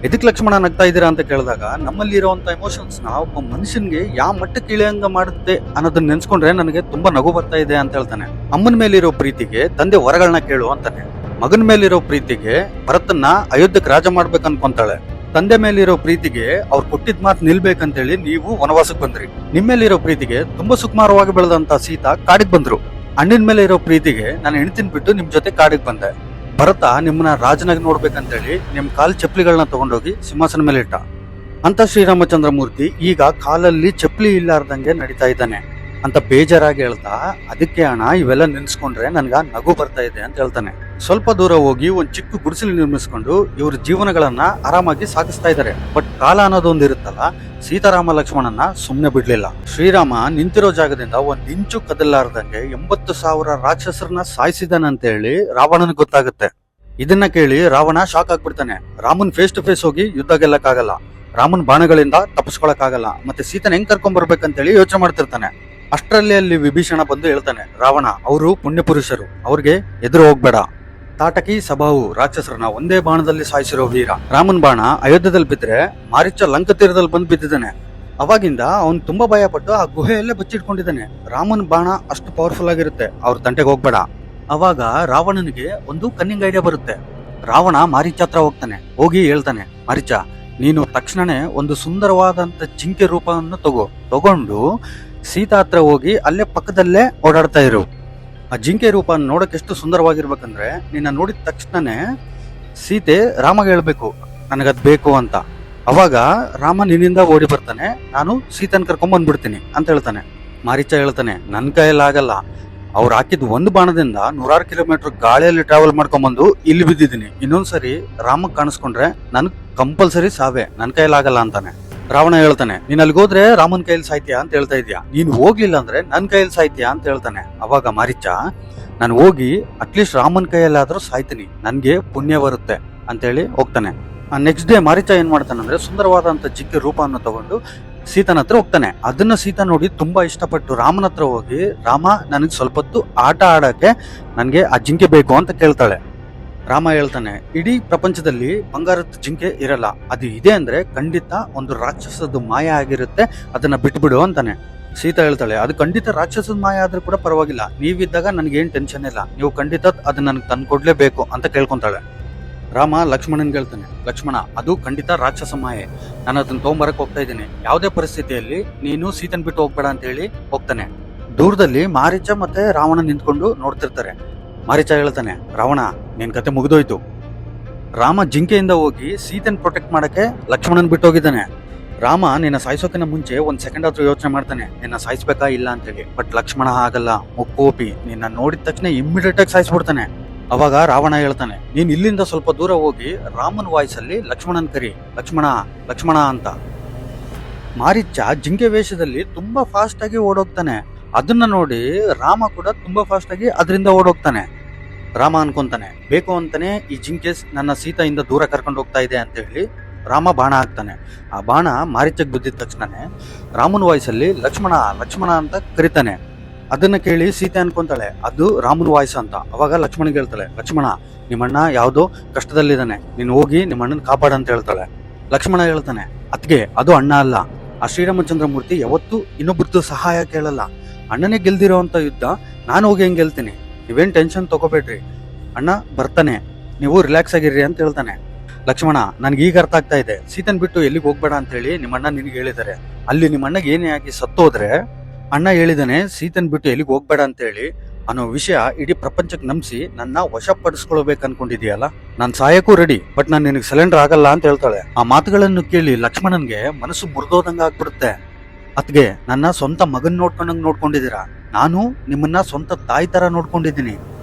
ಎದಕ್ ಲಕ್ಷ್ಮಣ ನಗ್ತಾ ಇದ್ದೀರಾ ಅಂತ ಕೇಳಿದಾಗ, ನಮ್ಮಲ್ಲಿ ಇರುವಂತ ಎಮೋಷನ್ಸ್ ನ ಒಬ್ಬ ಮನುಷ್ಯನ್ಗೆ ಯಾವ ಮಟ್ಟಕ್ಕೆ ಇಳಿಯಂಗ ಮಾಡುತ್ತೆ ಅನ್ನೋದನ್ನ ನೆನ್ಸ್ಕೊಂಡ್ರೆ ನನಗೆ ತುಂಬಾ ನಗು ಬರ್ತಾ ಇದೆ ಅಂತ ಹೇಳ್ತಾನೆ. ಅಮ್ಮನ ಮೇಲಿರೋ ಪ್ರೀತಿಗೆ ತಂದೆ ವರಗಳನ್ನ ಕೇಳು ಅಂತಾನೆ. ಮಗನ ಮೇಲಿರೋ ಪ್ರೀತಿಗೆ ಭರತನ್ನ ಅಯೋಧ್ಯಕ್ಕೆ ರಾಜ ಮಾಡ್ಬೇಕು ಅನ್ಕೊಂತಾಳೆ. ತಂದೆ ಮೇಲಿರೋ ಪ್ರೀತಿಗೆ ಅವ್ರು ಕೊಟ್ಟಿದ್ ಮಾತು ನಿಲ್ಬೇಕಂತೇಳಿ ನೀವು ವನವಾಸಕ್ಕೆ ಬಂದ್ರಿ. ನಿಮ್ಮೇಲಿರೋ ಪ್ರೀತಿಗೆ ತುಂಬಾ ಸುಕುಮಾರವಾಗಿ ಬೆಳೆದಂತ ಸೀತಾ ಕಾಡಿಗೆ ಬಂದ್ರು. ಅಣ್ಣನ ಮೇಲೆ ಇರೋ ಪ್ರೀತಿಗೆ ನಾನು ಹೆಣ್ತಿನ ಬಿಟ್ಟು ನಿಮ್ ಜೊತೆ ಕಾಡಿಗೆ ಬಂದೆ. ಭರತ ನಿಮ್ಮನ್ನ ರಾಜನಾಗಿ ನೋಡ್ಬೇಕಂತೇಳಿ ನಿಮ್ ಕಾಲ್ ಚಪ್ಪಲಿಗಳನ್ನ ತಗೊಂಡೋಗಿ ಸಿಂಹಾಸನ ಮೇಲೆ ಇಟ್ಟ ಅಂತ ಶ್ರೀರಾಮಚಂದ್ರ ಮೂರ್ತಿ ಈಗ ಕಾಲಲ್ಲಿ ಚಪ್ಪಲಿ ಇಲ್ಲಾರ್ದಂಗೆ ನಡೀತಾ ಇದ್ದಾನೆ ಅಂತ ಬೇಜಾರಾಗಿ ಹೇಳ್ತಾ, ಅದಕ್ಕೆ ಅಣ್ಣ ಇವೆಲ್ಲ ನೆನ್ಸ್ಕೊಂಡ್ರೆ ನನ್ಗ ನಗು ಬರ್ತಾ ಇದೆ ಅಂತ ಹೇಳ್ತಾನೆ. ಸ್ವಲ್ಪ ದೂರ ಹೋಗಿ ಒಂದ್ ಚಿಕ್ಕ ಗುಡಿಸಲು ನಿರ್ಮಿಸ್ಕೊಂಡು ಇವ್ರ ಜೀವನಗಳನ್ನ ಆರಾಮಾಗಿ ಸಾಗಿಸ್ತಾ ಇದ್ದಾರೆ. ಬಟ್ ಕಾಲ ಅನ್ನೋದೊಂದು ಇರುತ್ತಲ್ಲ, ಸೀತಾರಾಮ ಲಕ್ಷ್ಮಣನ ಸುಮ್ನೆ ಬಿಡ್ಲಿಲ್ಲ. ಶ್ರೀರಾಮ ನಿಂತಿರೋ ಜಾಗದಿಂದ ಒಂದ್ ಇಂಚು ಕದಲಾರ್ದಂಗೆ 80,000 ರಾಕ್ಷಸರನ್ನ ಸಾಯಿಸಿದಾನಂತ ಹೇಳಿ ರಾವಣನಿಗೆ ಗೊತ್ತಾಗುತ್ತೆ. ಇದನ್ನ ಕೇಳಿ ರಾವಣ ಶಾಕ್ ಆಗ್ಬಿಡ್ತಾನೆ. ರಾಮನ್ ಫೇಸ್ ಟು ಫೇಸ್ ಹೋಗಿ ಯುದ್ಧ ಗೆಲ್ಲಕ್ಕಾಗಲ್ಲ, ರಾಮನ್ ಬಾಣಗಳಿಂದ ತಪ್ಪಿಸ್ಕೊಳಕ್ಕಾಗಲ್ಲ, ಮತ್ತೆ ಸೀತನ ಹೆಂಗ್ ಕರ್ಕೊಂಡ್ ಬರ್ಬೇಕಂತೇಳಿ ಯೋಚನೆ ಮಾಡ್ತಿರ್ತಾನೆ. ಅಷ್ಟರಲ್ಲಿ ಅಲ್ಲಿ ವಿಭೀಷಣ ಬಂದು ಹೇಳ್ತಾನೆ, ರಾವಣ ಅವರು ಪುಣ್ಯ ಪುರುಷರು, ಅವ್ರಿಗೆ ಎದುರು ಹೋಗ್ಬೇಡ. ತಾಟಕಿ ಸಭಾವು ರಾಕ್ಷಸರನ್ನ ಒಂದೇ ಬಾಣದಲ್ಲಿ ಸಾಯಿಸಿರೋ ವೀರ. ರಾಮನ್ ಬಾಣ ಅಯೋಧ್ಯದಲ್ಲಿ ಬಿದ್ರೆ ಮಾರೀಚ ಲಂಕ ತೀರದಲ್ಲಿ ಬಂದು ಬಿದ್ದಿದ್ದಾನೆ. ಅವಾಗಿಂದ ಅವನು ತುಂಬಾ ಭಯ ಪಟ್ಟು ಆ ಗುಹೆಯಲ್ಲೇ ಬಚ್ಚಿಟ್ಕೊಂಡಿದ್ದಾನೆ. ರಾಮನ್ ಬಾಣ ಅಷ್ಟು ಪವರ್ಫುಲ್ ಆಗಿರುತ್ತೆ, ಅವ್ರ ತಂಟೆಗೆ ಹೋಗ್ಬೇಡ. ಅವಾಗ ರಾವಣನಿಗೆ ಒಂದು ಕನ್ನಿಂಗ್ ಐಡಿಯಾ ಬರುತ್ತೆ. ರಾವಣ ಮಾರೀಚ ಹತ್ರ ಹೋಗ್ತಾನೆ, ಹೋಗಿ ಹೇಳ್ತಾನೆ, ಮಾರೀಚ ನೀನು ತಕ್ಷಣನೇ ಒಂದು ಸುಂದರವಾದಂತ ಜಿಂಕೆ ರೂಪವನ್ನು ತಗೊಂಡು ಸೀತಾ ಹತ್ರ ಹೋಗಿ ಅಲ್ಲೇ ಪಕ್ಕದಲ್ಲೇ ಓಡಾಡ್ತಾ ಇರು. ಆ ಜಿಂಕೆ ರೂಪ ನೋಡಕ್ ಎಷ್ಟು ಸುಂದರವಾಗಿರ್ಬೇಕಂದ್ರೆ ನಿನ್ನ ನೋಡಿದ ತಕ್ಷಣನೇ ಸೀತೆ ರಾಮಗೆ ಹೇಳ್ಬೇಕು ನನಗದ್ ಬೇಕು ಅಂತ. ಅವಾಗ ರಾಮ ನಿನ್ನಿಂದ ಓಡಿ ಬರ್ತಾನೆ, ನಾನು ಸೀತನ್ ಕರ್ಕೊಂಡ್ ಬಂದ್ಬಿಡ್ತೀನಿ ಅಂತ ಹೇಳ್ತಾನೆ. ಮಾರೀಚ ಹೇಳ್ತಾನೆ, ನನ್ ಕೈಯಲ್ಲಾಗಲ್ಲ, ಅವ್ರು ಹಾಕಿದ್ ಒಂದು ಬಾಣದಿಂದ 100 ಕಿಲೋಮೀಟರ್ ಗಾಳಿಯಲ್ಲಿ ಟ್ರಾವೆಲ್ ಮಾಡ್ಕೊಂಡ್ಬಂದು ಇಲ್ಲಿ ಬಿದ್ದಿದ್ದೀನಿ. ಇನ್ನೊಂದ್ಸರಿ ರಾಮಗ್ ಕಾಣಿಸ್ಕೊಂಡ್ರೆ ನನ್ ಕಂಪಲ್ಸರಿ ಸಾವೆ, ನನ್ ಕೈಯಲ್ಲಾಗಲ್ಲ ಅಂತಾನೆ. ರಾವಣ ಹೇಳ್ತಾನೆ, ನೀನ್ ಅಲ್ಲಿಗೋದ್ರೆ ರಾಮನ್ ಕೈಯಲ್ಲಿ ಸಾಯ್ತೀಯಾ ಅಂತ ಹೇಳ್ತಾ ಇದೀಯಾ, ನೀನ್ ಹೋಗ್ಲಿಲ್ಲ ಅಂದ್ರೆ ನನ್ ಕೈಯಲ್ಲಿ ಸಾಯ್ತೀಯಾ ಅಂತ ಹೇಳ್ತಾನೆ. ಅವಾಗ ಮಾರೀಚ, ನಾನು ಹೋಗಿ ಅಟ್ಲೀಸ್ಟ್ ರಾಮನ್ ಕೈಯಲ್ಲಾದ್ರೂ ಸಾಯ್ತೀನಿ, ನನ್ಗೆ ಪುಣ್ಯ ಬರುತ್ತೆ ಅಂತೇಳಿ ಹೋಗ್ತಾನೆ. ನೆಕ್ಸ್ಟ್ ಡೇ ಮಾರೀಚ ಏನ್ ಮಾಡ್ತಾನಂದ್ರೆ ಸುಂದರವಾದಂತ ಜಿಂಕೆ ರೂಪವನ್ನು ತಗೊಂಡು ಸೀತನ ಹತ್ರ ಹೋಗ್ತಾನೆ. ಅದನ್ನ ಸೀತಾ ನೋಡಿ ತುಂಬಾ ಇಷ್ಟಪಟ್ಟು ರಾಮನ ಹತ್ರ ಹೋಗಿ, ರಾಮ ನನಗ್ ಸ್ವಲ್ಪ ಹೊತ್ತು ಆಟ ಆಡಕ್ಕೆ ನನ್ಗೆ ಆ ಜಿಂಕೆ ಬೇಕು ಅಂತ ಕೇಳ್ತಾಳೆ. ರಾಮ ಹೇಳ್ತಾನೆ, ಇಡೀ ಪ್ರಪಂಚದಲ್ಲಿ ಬಂಗಾರದ ಜಿಂಕೆ ಇರಲ್ಲ, ಅದು ಇದೆ ಅಂದ್ರೆ ಖಂಡಿತ ಒಂದು ರಾಕ್ಷಸದ ಮಾಯ ಆಗಿರುತ್ತೆ, ಅದನ್ನ ಬಿಟ್ಬಿಡು ಅಂತಾನೆ. ಸೀತಾ ಹೇಳ್ತಾಳೆ, ಅದು ಖಂಡಿತ ರಾಕ್ಷಸದ ಮಾಯ ಆದ್ರೂ ಕೂಡ ಪರವಾಗಿಲ್ಲ, ನೀವಿದ್ದಾಗ ನನ್ಗೇನ್ ಟೆನ್ಷನ್ ಇಲ್ಲ, ನೀವು ಖಂಡಿತ ಅದನ್ನ ನನಗೆ ತಂದ್ಕೊಡ್ಲೇಬೇಕು ಅಂತ ಕೇಳ್ಕೊಂತಾಳೆ. ರಾಮ ಲಕ್ಷ್ಮಣನ್ಗೆ ಹೇಳ್ತಾನೆ, ಲಕ್ಷ್ಮಣ ಅದು ಖಂಡಿತ ರಾಕ್ಷಸ ಮಾಯೆ, ನಾನು ಅದನ್ನ ತಗೊಂಬರಕ್ ಹೋಗ್ತಾ ಇದ್ದೀನಿ, ಯಾವುದೇ ಪರಿಸ್ಥಿತಿಯಲ್ಲಿ ನೀನು ಸೀತನ್ ಬಿಟ್ಟು ಹೋಗ್ಬೇಡ ಅಂತ ಹೇಳಿ ಹೋಗ್ತಾನೆ. ದೂರದಲ್ಲಿ ಮಾರೀಚ ಮತ್ತೆ ರಾವಣ ನಿಂತ್ಕೊಂಡು ನೋಡ್ತಿರ್ತಾರೆ. ಮಾರೀಚ ಹೇಳ್ತಾನೆ, ರಾವಣ ನಿನ್ ಕತೆ ಮುಗಿದೋಯ್ತು. ರಾಮ ಜಿಂಕೆಯಿಂದ ಹೋಗಿ ಸೀತನ್ ಪ್ರೊಟೆಕ್ಟ್ ಮಾಡಕ್ಕೆ ಲಕ್ಷ್ಮಣನ್ ಬಿಟ್ಟು ಹೋಗಿದ್ದಾನೆ. ರಾಮ ನಿನ್ನ ಸಾಯಿಸೋಕಿನ ಮುಂಚೆ ಒಂದ್ ಸೆಕೆಂಡ್ ಆದ್ರೂ ಯೋಚನೆ ಮಾಡ್ತಾನೆ, ನಿನ್ನ ಸಾಯಿಸ್ಬೇಕಾ ಇಲ್ಲ ಅಂತೇಳಿ. ಬಟ್ ಲಕ್ಷ್ಮಣ ಆಗಲ್ಲ, ಮುಕ್ಕೋಪಿ, ನಿನ್ನ ನೋಡಿದ ತಕ್ಷಣ ಇಮ್ಮಿಡಿಯೇಟ್ ಆಗಿ ಸಾಯಿಸ್ಬಿಡ್ತಾನೆ. ಅವಾಗ ರಾವಣ ಹೇಳ್ತಾನೆ, ನೀನ್ ಇಲ್ಲಿಂದ ಸ್ವಲ್ಪ ದೂರ ಹೋಗಿ ರಾಮನ್ ವಾಯ್ಸ್ ಅಲ್ಲಿ ಲಕ್ಷ್ಮಣನ್ ಕರಿ, ಲಕ್ಷ್ಮಣ ಲಕ್ಷ್ಮಣ ಅಂತ. ಮಾರೀಚ ಜಿಂಕೆ ವೇಷದಲ್ಲಿ ತುಂಬಾ ಫಾಸ್ಟ್ ಆಗಿ ಓಡೋಗ್ತಾನೆ. ಅದನ್ನ ನೋಡಿ ರಾಮ ಕೂಡ ತುಂಬಾ ಫಾಸ್ಟ್ ಆಗಿ ಅದರಿಂದ ಓಡೋಗ್ತಾನೆ. ರಾಮ ಅನ್ಕೊಂತಾನೆ, ಬೇಕು ಅಂತಾನೆ ಈ ಜಿಂಕೆ ನನ್ನ ಸೀತೆಯಿಂದ ದೂರ ಕರ್ಕೊಂಡು ಹೋಗ್ತಾ ಇದೆ ಅಂತ ಹೇಳಿ ರಾಮ ಬಾಣ ಹಾಕ್ತಾನೆ. ಆ ಬಾಣ ಮಾರೀಚಕ್ ಬಿದ್ದಿದ ತಕ್ಷಣನೇ ರಾಮನ್ ವಾಯ್ಸ್ ಅಲ್ಲಿ ಲಕ್ಷ್ಮಣ ಲಕ್ಷ್ಮಣ ಅಂತ ಕರಿತಾನೆ. ಅದನ್ನ ಕೇಳಿ ಸೀತೆ ಅನ್ಕೊಂತಾಳೆ ಅದು ರಾಮನ್ ವಾಯ್ಸ್ ಅಂತ. ಅವಾಗ ಲಕ್ಷ್ಮಣಗೆ ಹೇಳ್ತಾಳೆ, ಲಕ್ಷ್ಮಣ ನಿಮ್ಮಣ್ಣ ಯಾವ್ದೋ ಕಷ್ಟದಲ್ಲಿದ್ದಾನೆ, ನೀನ್ ಹೋಗಿ ನಿಮ್ಮಣ್ಣನ ಕಾಪಾಡ ಅಂತ ಹೇಳ್ತಾಳೆ. ಲಕ್ಷ್ಮಣ ಹೇಳ್ತಾನೆ, ಅತ್ಗೆ ಅದು ಅಣ್ಣ ಅಲ್ಲ, ಆ ಶ್ರೀರಾಮಚಂದ್ರ ಮೂರ್ತಿ ಯಾವತ್ತೂ ಇನ್ನೊಬ್ಬರದ್ದು ಸಹಾಯ ಕೇಳಲ್ಲ, ಅಣ್ಣನೇ ಗೆಲ್ದಿರೋ ಅಂತ ಯುದ್ಧ ನಾನು ಹೋಗಿ ಹೆಂಗ್ ಗೆಲ್ತೀನಿ, ನೀವೇನ್ ಟೆನ್ಷನ್ ತಗೋಬೇಡ್ರಿ, ಅಣ್ಣ ಬರ್ತಾನೆ, ನೀವು ರಿಲ್ಯಾಕ್ಸ್ ಆಗಿರ್ರಿ ಅಂತ ಹೇಳ್ತಾನೆ. ಲಕ್ಷ್ಮಣ ನನ್ಗೆ ಈಗ ಅರ್ಥ ಆಗ್ತಾ ಇದೆ, ಸೀತನ್ ಬಿಟ್ಟು ಎಲ್ಲಿಗೆ ಹೋಗ್ಬೇಡ ಅಂತ ಹೇಳಿ ನಿಮ್ಮಣ್ಣ ನಿನಗೆ ಹೇಳಿದ್ದಾರೆ, ಅಲ್ಲಿ ನಿಮ್ಮಣ್ಣಗೆ ಏನೇ ಆಗಿ ಸತ್ತೋದ್ರೆ ಅಣ್ಣ ಹೇಳಿದಾನೆ ಸೀತನ್ ಬಿಟ್ಟು ಎಲ್ಲಿಗೆ ಹೋಗ್ಬೇಡ ಅಂತ ಹೇಳಿ ಅನ್ನೋ ವಿಷಯ ಇಡೀ ಪ್ರಪಂಚಕ್ಕೆ ನಂಬಿಸಿ ನನ್ನ ವಶಪಡಿಸ್ಕೊಳ್ಬೇಕು ಅನ್ಕೊಂಡಿದ್ಯಲ್ಲ, ನಾನ್ ಸಾಯಕ್ಕೂ ರೆಡಿ, ಬಟ್ ನಾನು ನಿನಗೆ ಸಿಲಿಂಡರ್ ಆಗಲ್ಲ ಅಂತ ಹೇಳ್ತಾಳೆ. ಆ ಮಾತುಗಳನ್ನು ಕೇಳಿ ಲಕ್ಷ್ಮಣನ್ಗೆ ಮನಸ್ಸು ಮುರಿದೋದಂಗ ಆಗ್ಬಿಡುತ್ತೆ. ಅತ್ಗೆ ನನ್ನ ಸ್ವಂತ ಮಗನ್ ನೋಡ್ಕೊಂಡಂಗ್ ನೋಡ್ಕೊಂಡಿದ್ದೀರಾ, ನಾನು ನಿಮ್ಮನ್ನ ಸ್ವಂತ ತಾಯಿ ತರ ನೋಡ್ಕೊಂಡಿದ್ದೀನಿ,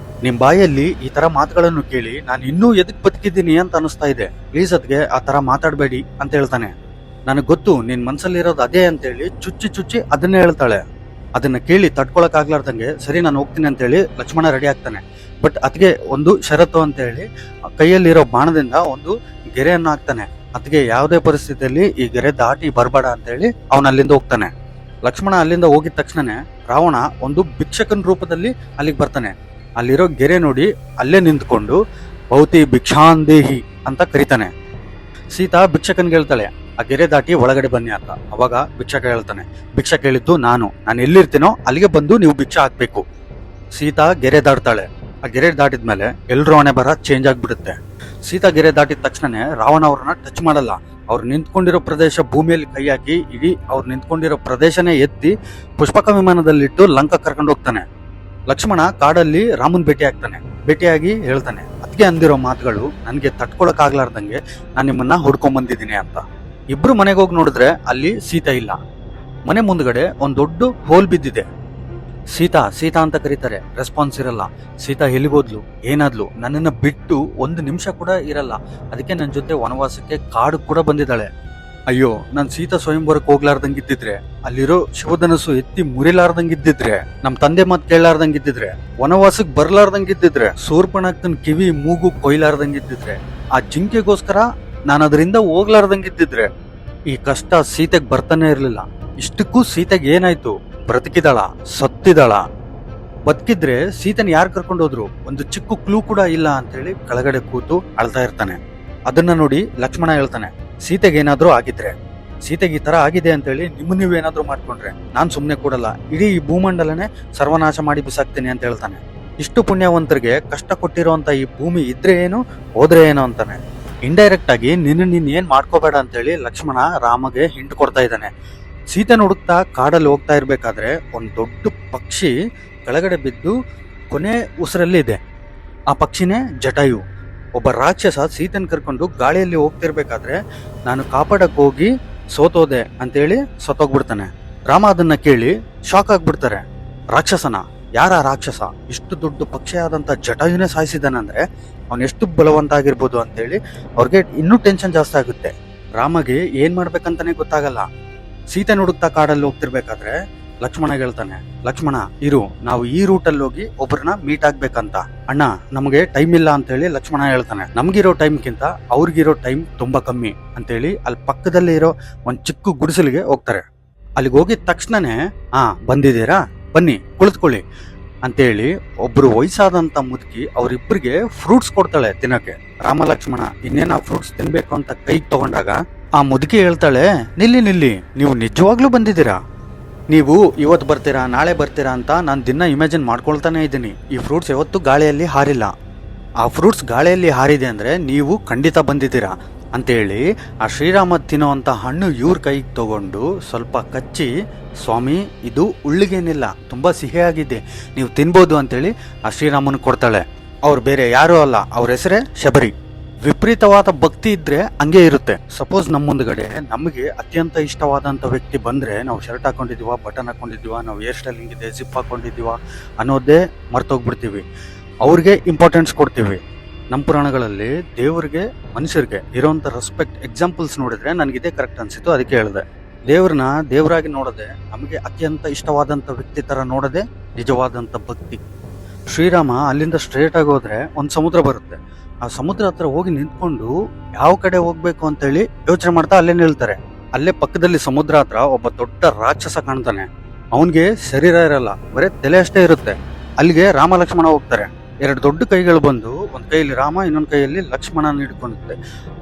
ನಿಮ್ ಬಾಯಲ್ಲಿ ಈ ತರ ಮಾತುಗಳನ್ನು ಕೇಳಿ ನಾನು ಇನ್ನೂ ಎದಕ್ ಬದುಕಿದ್ದೀನಿ ಅಂತ ಅನಿಸ್ತಾ ಇದೆ, ಪ್ಲೀಸ್ ಅದ್ಗೆ ಆ ತರ ಮಾತಾಡ್ಬೇಡಿ ಅಂತ ಹೇಳ್ತಾನೆ. ನನಗ್ ಗೊತ್ತು ನಿನ್ ಮನ್ಸಲ್ಲಿರೋದು ಅದೇ ಅಂತೇಳಿ ಚುಚ್ಚಿ ಚುಚ್ಚಿ ಅದನ್ನೇ ಹೇಳ್ತಾಳೆ. ಅದನ್ನ ಕೇಳಿ ತಡ್ಕೊಳಕ್ ಆಗ್ಲಾರ್ದಂಗೆ ಸರಿ ನಾನು ಹೋಗ್ತೀನಿ ಅಂತ ಹೇಳಿ ಲಕ್ಷ್ಮಣ ರೆಡಿ ಆಗ್ತಾನೆ. ಬಟ್ ಅದ್ಗೆ ಒಂದು ಷರತ್ತು ಅಂತ ಹೇಳಿ ಕೈಯಲ್ಲಿರೋ ಬಾಣದಿಂದ ಒಂದು ಗೆರೆಯನ್ನು ಹಾಕ್ತಾನೆ. ಅದ್ಗೆ ಯಾವುದೇ ಪರಿಸ್ಥಿತಿಯಲ್ಲಿ ಈ ಗೆರೆ ದಾಟಿ ಬರ್ಬೇಡ ಅಂತ ಹೇಳಿ ಅವನ ಅಲ್ಲಿಂದ ಹೋಗ್ತಾನೆ. ಲಕ್ಷ್ಮಣ ಅಲ್ಲಿಂದ ಹೋಗಿದ ತಕ್ಷಣನೇ ರಾವಣ ಒಂದು ಭಿಕ್ಷಕನ ರೂಪದಲ್ಲಿ ಅಲ್ಲಿಗೆ ಬರ್ತಾನೆ. ಅಲ್ಲಿರೋ ಗೆರೆ ನೋಡಿ ಅಲ್ಲೇ ನಿಂತ್ಕೊಂಡು ಭೌತಿ ಭಿಕ್ಷಾಂದೇಹಿ ಅಂತ ಕರೀತಾನೆ. ಸೀತಾ ಭಿಕ್ಷಕನ್ಗೆ ಹೇಳ್ತಾಳೆ, ಆ ಗೆರೆ ದಾಟಿ ಒಳಗಡೆ ಬನ್ನಿ ಅಂತ. ಅವಾಗ ಭಿಕ್ಷಕ ಹೇಳ್ತಾನೆ, ಭಿಕ್ಷ ಕೇಳಿದ್ದು ನಾನು ಎಲ್ಲಿರ್ತೀನೋ ಅಲ್ಲಿಗೆ ಬಂದು ನೀವು ಭಿಕ್ಷ ಹಾಕ್ಬೇಕು. ಸೀತಾ ಗೆರೆ ದಾಟ್ತಾಳೆ. ಆ ಗೆರೆ ದಾಟಿದ್ಮೇಲೆ ಎಲ್ರೂ ಹಣೆ ಬರ ಚೇಂಜ್ ಆಗ್ಬಿಡುತ್ತೆ. ಸೀತಾ ಗೆರೆ ದಾಟಿದ ತಕ್ಷಣನೇ ರಾವಣ ಅವ್ರನ್ನ ಟಚ್ ಮಾಡಲ್ಲ. ಅವ್ರು ನಿಂತ್ಕೊಂಡಿರೋ ಪ್ರದೇಶ ಭೂಮಿಯಲ್ಲಿ ಕೈ ಹಾಕಿ ಇಡೀ ಅವ್ರು ನಿಂತ್ಕೊಂಡಿರೋ ಪ್ರದೇಶನೇ ಎತ್ತಿ ಪುಷ್ಪಕ ವಿಮಾನದಲ್ಲಿಟ್ಟು ಲಂಕ ಕರ್ಕೊಂಡು ಹೋಗ್ತಾನೆ. ಲಕ್ಷ್ಮಣ ಕಾಡಲ್ಲಿ ರಾಮನ್ ಭೇಟಿಯಾಗಿ ಹೇಳ್ತಾನೆ, ಅದಕ್ಕೆ ಅಂದಿರೋ ಮಾತುಗಳು ನನಗೆ ತಡ್ಕೊಳಕ್ ಆಗ್ಲಾರ್ದಂಗೆ ನಾನು ನಿಮ್ಮನ್ನ ಹುಡ್ಕೊಂಡ್ ಬಂದಿದ್ದೀನಿ ಅಂತ. ಇಬ್ರು ಮನೆಗೆ ಹೋಗಿ ನೋಡಿದ್ರೆ ಅಲ್ಲಿ ಸೀತಾ ಇಲ್ಲ. ಮನೆ ಮುಂದ್ಗಡೆ ಒಂದ್ ದೊಡ್ಡ ಹೋಲ್ ಬಿದ್ದಿದೆ. ಸೀತಾ ಸೀತಾ ಅಂತ ಕರೀತಾರೆ, ರೆಸ್ಪಾನ್ಸ್ ಇರಲ್ಲ. ಸೀತಾ ಎಲ್ಲಿಗೋದ್ಲು, ಏನಾದ್ಲು, ನನ್ನನ್ನ ಬಿಟ್ಟು ಒಂದು ನಿಮಿಷ ಕೂಡ ಇರಲ್ಲ. ಅದಕ್ಕೆ ನನ್ನ ಜೊತೆ ವನವಾಸಕ್ಕೆ ಕಾಡು ಕೂಡ ಬಂದಿದ್ದಾಳೆ. ಅಯ್ಯೋ ನಾನ್ ಸೀತಾ ಸ್ವಯಂವರಕ್ಕೆ ಹೋಗ್ಲಾರ್ದಂಗಿದ್ದಿದ್ರೆ, ಅಲ್ಲಿರೋ ಶಿವಧನಸ್ಸು ಎತ್ತಿ ಮುರಿಲಾರ್ದಂಗಿದ್ದಿದ್ರೆ, ನಮ್ ತಂದೆ ಮಾತ್ ಕೇಳಲಾರ್ದಂಗಿದ್ದಿದ್ರೆ, ವನವಾಸಕ್ ಬರ್ಲಾರ್ದಂಗಿದ್ದಿದ್ರೆ, ಶೂರ್ಪಣಖನ್ ಕಿವಿ ಮೂಗು ಕೊಯ್ಲಾರ್ದಂಗಿದ್ದಿದ್ರೆ, ಆ ಜಿಂಕೆಗೋಸ್ಕರ ನಾನು ಅದರಿಂದ ಹೋಗ್ಲಾರ್ದಂಗಿದ್ದಿದ್ರೆ ಈ ಕಷ್ಟ ಸೀತೆಗ್ ಬರ್ತಾನೆ ಇರ್ಲಿಲ್ಲ. ಇಷ್ಟಕ್ಕೂ ಸೀತೆಗೆ ಏನಾಯ್ತು? ಬ್ರತಿಕಿದಾಳ? ಸತ್ತಿದಾಳ? ಬದುಕಿದ್ರೆ ಸೀತೆನ ಯಾರು ಕರ್ಕೊಂಡು ಹೋದ್ರು? ಒಂದು ಚಿಕ್ಕ ಕ್ಲೂ ಕೂಡ ಇಲ್ಲ ಅಂತೇಳಿ ಕೆಳಗಡೆ ಕೂತು ಅಳ್ತಾ ಇರ್ತಾನೆ. ಅದನ್ನ ನೋಡಿ ಲಕ್ಷ್ಮಣ ಹೇಳ್ತಾನೆ, ಸೀತೆಗೆ ಏನಾದ್ರೂ ಆಗಿದ್ರೆ, ಸೀತೆಗೆ ಈ ತರ ಆಗಿದೆ ಅಂತೇಳಿ ನೀವೇನಾದ್ರೂ ಮಾಡ್ಕೊಂಡ್ರೆ ನಾನ್ ಸುಮ್ನೆ ಕೊಡಲ್ಲ, ಇಡೀ ಈ ಭೂಮಂಡಲನೇ ಸರ್ವನಾಶ ಮಾಡಿ ಬಿಸಾಕ್ತೀನಿ ಅಂತ ಹೇಳ್ತಾನೆ. ಇಷ್ಟು ಪುಣ್ಯವಂತರಿಗೆ ಕಷ್ಟ ಕೊಟ್ಟಿರುವಂತ ಈ ಭೂಮಿ ಇದ್ರೆ ಏನು, ಹೋದ್ರೆ ಏನು ಅಂತಾನೆ. ಇಂಡೈರೆಕ್ಟ್ ಆಗಿ ನೀನ್ ಏನ್ ಮಾಡ್ಕೋಬೇಡ ಅಂತೇಳಿ ಲಕ್ಷ್ಮಣ ರಾಮಗೆ ಹಿಂಟ್ ಕೊಡ್ತಾ ಇದ್ದಾನೆ. ಸೀತೆನ ಹುಡುಕ್ತಾ ಕಾಡಲ್ಲಿ ಹೋಗ್ತಾ ಇರ್ಬೇಕಾದ್ರೆ ಒಂದ್ ದೊಡ್ಡ ಪಕ್ಷಿ ಕೆಳಗಡೆ ಬಿದ್ದು ಕೊನೆ ಉಸಿರಲ್ಲಿ ಇದೆ. ಆ ಪಕ್ಷಿನೇ ಜಟಾಯು. ಒಬ್ಬ ರಾಕ್ಷಸ ಸೀತೆನ ಕರ್ಕೊಂಡು ಗಾಳಿಯಲ್ಲಿ ಹೋಗ್ತಿರ್ಬೇಕಾದ್ರೆ ನಾನು ಕಾಪಾಡಕ್ ಹೋಗಿ ಸೋತೋದೆ ಅಂತೇಳಿ ಸತ್ತೋಗ್ಬಿಡ್ತಾನೆ. ರಾಮ ಅದನ್ನ ಕೇಳಿ ಶಾಕ್ ಆಗ್ಬಿಡ್ತಾರೆ. ರಾಕ್ಷಸನ? ಯಾರ ರಾಕ್ಷಸ? ಇಷ್ಟು ದೊಡ್ಡ ಪಕ್ಷಿ ಆದಂತ ಜಟಾಯುನೇ ಸಾಯಿಸಿದಾನಂದ್ರೆ ಅವನ್ ಎಷ್ಟು ಬಲವಂತ ಆಗಿರ್ಬೋದು ಅಂತೇಳಿ ಅವ್ರಿಗೆ ಇನ್ನೂ ಟೆನ್ಷನ್ ಜಾಸ್ತಿ ಆಗುತ್ತೆ. ರಾಮಗೆ ಏನ್ ಮಾಡ್ಬೇಕಂತಾನೆ ಗೊತ್ತಾಗಲ್ಲ. ಸೀತೆ ಹುಡುಕ್ತಾ ಕಾಡಲ್ಲಿ ಹೋಗ್ತಿರ್ಬೇಕಾದ್ರೆ ಲಕ್ಷ್ಮಣ ಹೇಳ್ತಾನೆ, ಲಕ್ಷ್ಮಣ ಇರು, ನಾವು ಈ ರೂಟಲ್ಲಿ ಹೋಗಿ ಒಬ್ಬರನ್ನ ಮೀಟ್ ಆಗ್ಬೇಕಂತ. ಅಣ್ಣ ನಮಗೆ ಟೈಮ್ ಇಲ್ಲ ಅಂತ ಹೇಳಿ ಲಕ್ಷ್ಮಣ ಹೇಳ್ತಾನೆ. ನಮ್ಗಿರೋ ಟೈಮ್ಗಿಂತ ಅವ್ರಿಗಿರೋ ಟೈಮ್ ತುಂಬಾ ಕಮ್ಮಿ ಅಂತೇಳಿ ಅಲ್ಲಿ ಪಕ್ಕದಲ್ಲಿ ಇರೋ ಒಂದ್ ಚಿಕ್ಕ ಗುಡಿಸಲಿಗೆ ಹೋಗ್ತಾರೆ. ಅಲ್ಲಿಗೆ ಹೋಗಿದ ತಕ್ಷಣನೇ ಬಂದಿದ್ದೀರಾ, ಬನ್ನಿ ಕುಳಿತುಕೊಳ್ಳಿ ಅಂತೇಳಿ ಒಬ್ರು ವಯಸ್ಸಾದಂತ ಮುದುಕಿ ಅವ್ರಿಬ್ರಿಗೆ ಫ್ರೂಟ್ಸ್ ಕೊಡ್ತಾಳೆ ತಿನ್ನಕ್ಕೆ. ರಾಮ ಲಕ್ಷ್ಮಣ ಇನ್ನೇನ ಫ್ರೂಟ್ಸ್ ತಿನ್ಬೇಕು ಅಂತ ಕೈಗೆ ತಗೊಂಡಾಗ ಆ ಮುದುಕಿ ಹೇಳ್ತಾಳೆ, ನಿಲ್ಲಿ, ನೀವು ನಿಜವಾಗ್ಲೂ ಬಂದಿದ್ದೀರಾ? ನೀವು ಇವತ್ತು ಬರ್ತೀರಾ ನಾಳೆ ಬರ್ತೀರಾ ಅಂತ ನಾನು ದಿನ ಇಮ್ಯಾಜಿನ್ ಮಾಡ್ಕೊಳ್ತಾನೆ ಇದ್ದೀನಿ. ಈ ಫ್ರೂಟ್ಸ್ ಯಾವತ್ತೂ ಗಾಳಿಯಲ್ಲಿ ಹಾರಿಲ್ಲ. ಆ ಫ್ರೂಟ್ಸ್ ಗಾಳಿಯಲ್ಲಿ ಹಾರಿದೆ ಅಂದ್ರೆ ನೀವು ಖಂಡಿತ ಬಂದಿದ್ದೀರಾ ಅಂತೇಳಿ ಆ ಶ್ರೀರಾಮ ತಿನ್ನೋವಂಥ ಹಣ್ಣು ಇವ್ರ ಕೈಗೆ ತಗೊಂಡು ಸ್ವಲ್ಪ ಕಚ್ಚಿ, ಸ್ವಾಮಿ ಇದು ಉಳ್ಳಿಗೇನಿಲ್ಲ, ತುಂಬಾ ಸಿಹಿಯಾಗಿದೆ, ನೀವು ತಿನ್ಬೋದು ಅಂತೇಳಿ ಆ ಶ್ರೀರಾಮನ್ ಕೊಡ್ತಾಳೆ. ಅವ್ರು ಬೇರೆ ಯಾರೂ ಅಲ್ಲ, ಅವ್ರ ಹೆಸರೇ ಶಬರಿ. ವಿಪರೀತವಾದ ಭಕ್ತಿ ಇದ್ರೆ ಹಂಗೆ ಇರುತ್ತೆ. ಸಪೋಸ್ ನಮ್ಮ ಮುಂದ್ಗಡೆ ನಮಗೆ ಅತ್ಯಂತ ಇಷ್ಟವಾದಂತ ವ್ಯಕ್ತಿ ಬಂದ್ರೆ ನಾವು ಶರ್ಟ್ ಹಾಕೊಂಡಿದೀವ, ಬಟನ್ ಹಾಕೊಂಡಿದೀವ, ನಾವು ಹೇರ್ ಸ್ಟೈಲ್ ಹಿಂಗಿದೆ, ಜಿಪ್ ಹಾಕೊಂಡಿದೀವ ಅನ್ನೋದೇ ಮರ್ತೋಗ್ಬಿಡ್ತೀವಿ. ಅವ್ರಿಗೆ ಇಂಪಾರ್ಟೆನ್ಸ್ ಕೊಡ್ತೀವಿ. ನಮ್ಮ ಪುರಾಣಗಳಲ್ಲಿ ದೇವರಿಗೆ ಮನುಷ್ಯರಿಗೆ ಇರೋಂಥ ರೆಸ್ಪೆಕ್ಟ್ ಎಕ್ಸಾಂಪಲ್ಸ್ ನೋಡಿದ್ರೆ ನನಗಿದೇ ಕರೆಕ್ಟ್ ಅನ್ಸಿತ್ತು, ಅದಕ್ಕೆ ಹೇಳಿದೆ. ದೇವ್ರನ್ನ ದೇವರಾಗಿ ನೋಡದೆ, ನಮಗೆ ಅತ್ಯಂತ ಇಷ್ಟವಾದಂಥ ವ್ಯಕ್ತಿ ತರ ನೋಡದೆ ನಿಜವಾದಂಥ ಭಕ್ತಿ. ಶ್ರೀರಾಮ ಅಲ್ಲಿಂದ ಸ್ಟ್ರೇಟ್ ಆಗಿ ಹೋದ್ರೆ ಒಂದು ಸಮುದ್ರ ಬರುತ್ತೆ. ಆ ಸಮುದ್ರ ಹತ್ರ ಹೋಗಿ ನಿಂತ್ಕೊಂಡು ಯಾವ ಕಡೆ ಹೋಗ್ಬೇಕು ಅಂತೇಳಿ ಯೋಚನೆ ಮಾಡ್ತಾ ಅಲ್ಲೇ ನಿಲ್ತಾರೆ. ಅಲ್ಲೇ ಪಕ್ಕದಲ್ಲಿ ಸಮುದ್ರ ಹತ್ರ ಒಬ್ಬ ದೊಡ್ಡ ರಾಕ್ಷಸ ಕಾಣ್ತಾನೆ. ಅವನ್ಗೆ ಶರೀರ ಇರಲ್ಲ, ಬರೀ ತಲೆ ಅಷ್ಟೇ ಇರುತ್ತೆ. ಅಲ್ಲಿಗೆ ರಾಮ ಲಕ್ಷ್ಮಣ ಹೋಗ್ತಾರೆ. ಎರಡು ದೊಡ್ಡ ಕೈಗಳು ಬಂದು ಒಂದ್ ಕೈಯಲ್ಲಿ ರಾಮ, ಇನ್ನೊಂದ್ ಕೈಯಲ್ಲಿ ಲಕ್ಷ್ಮಣ ಹಿಡ್ಕೊಂಡಿರುತ್ತೆ.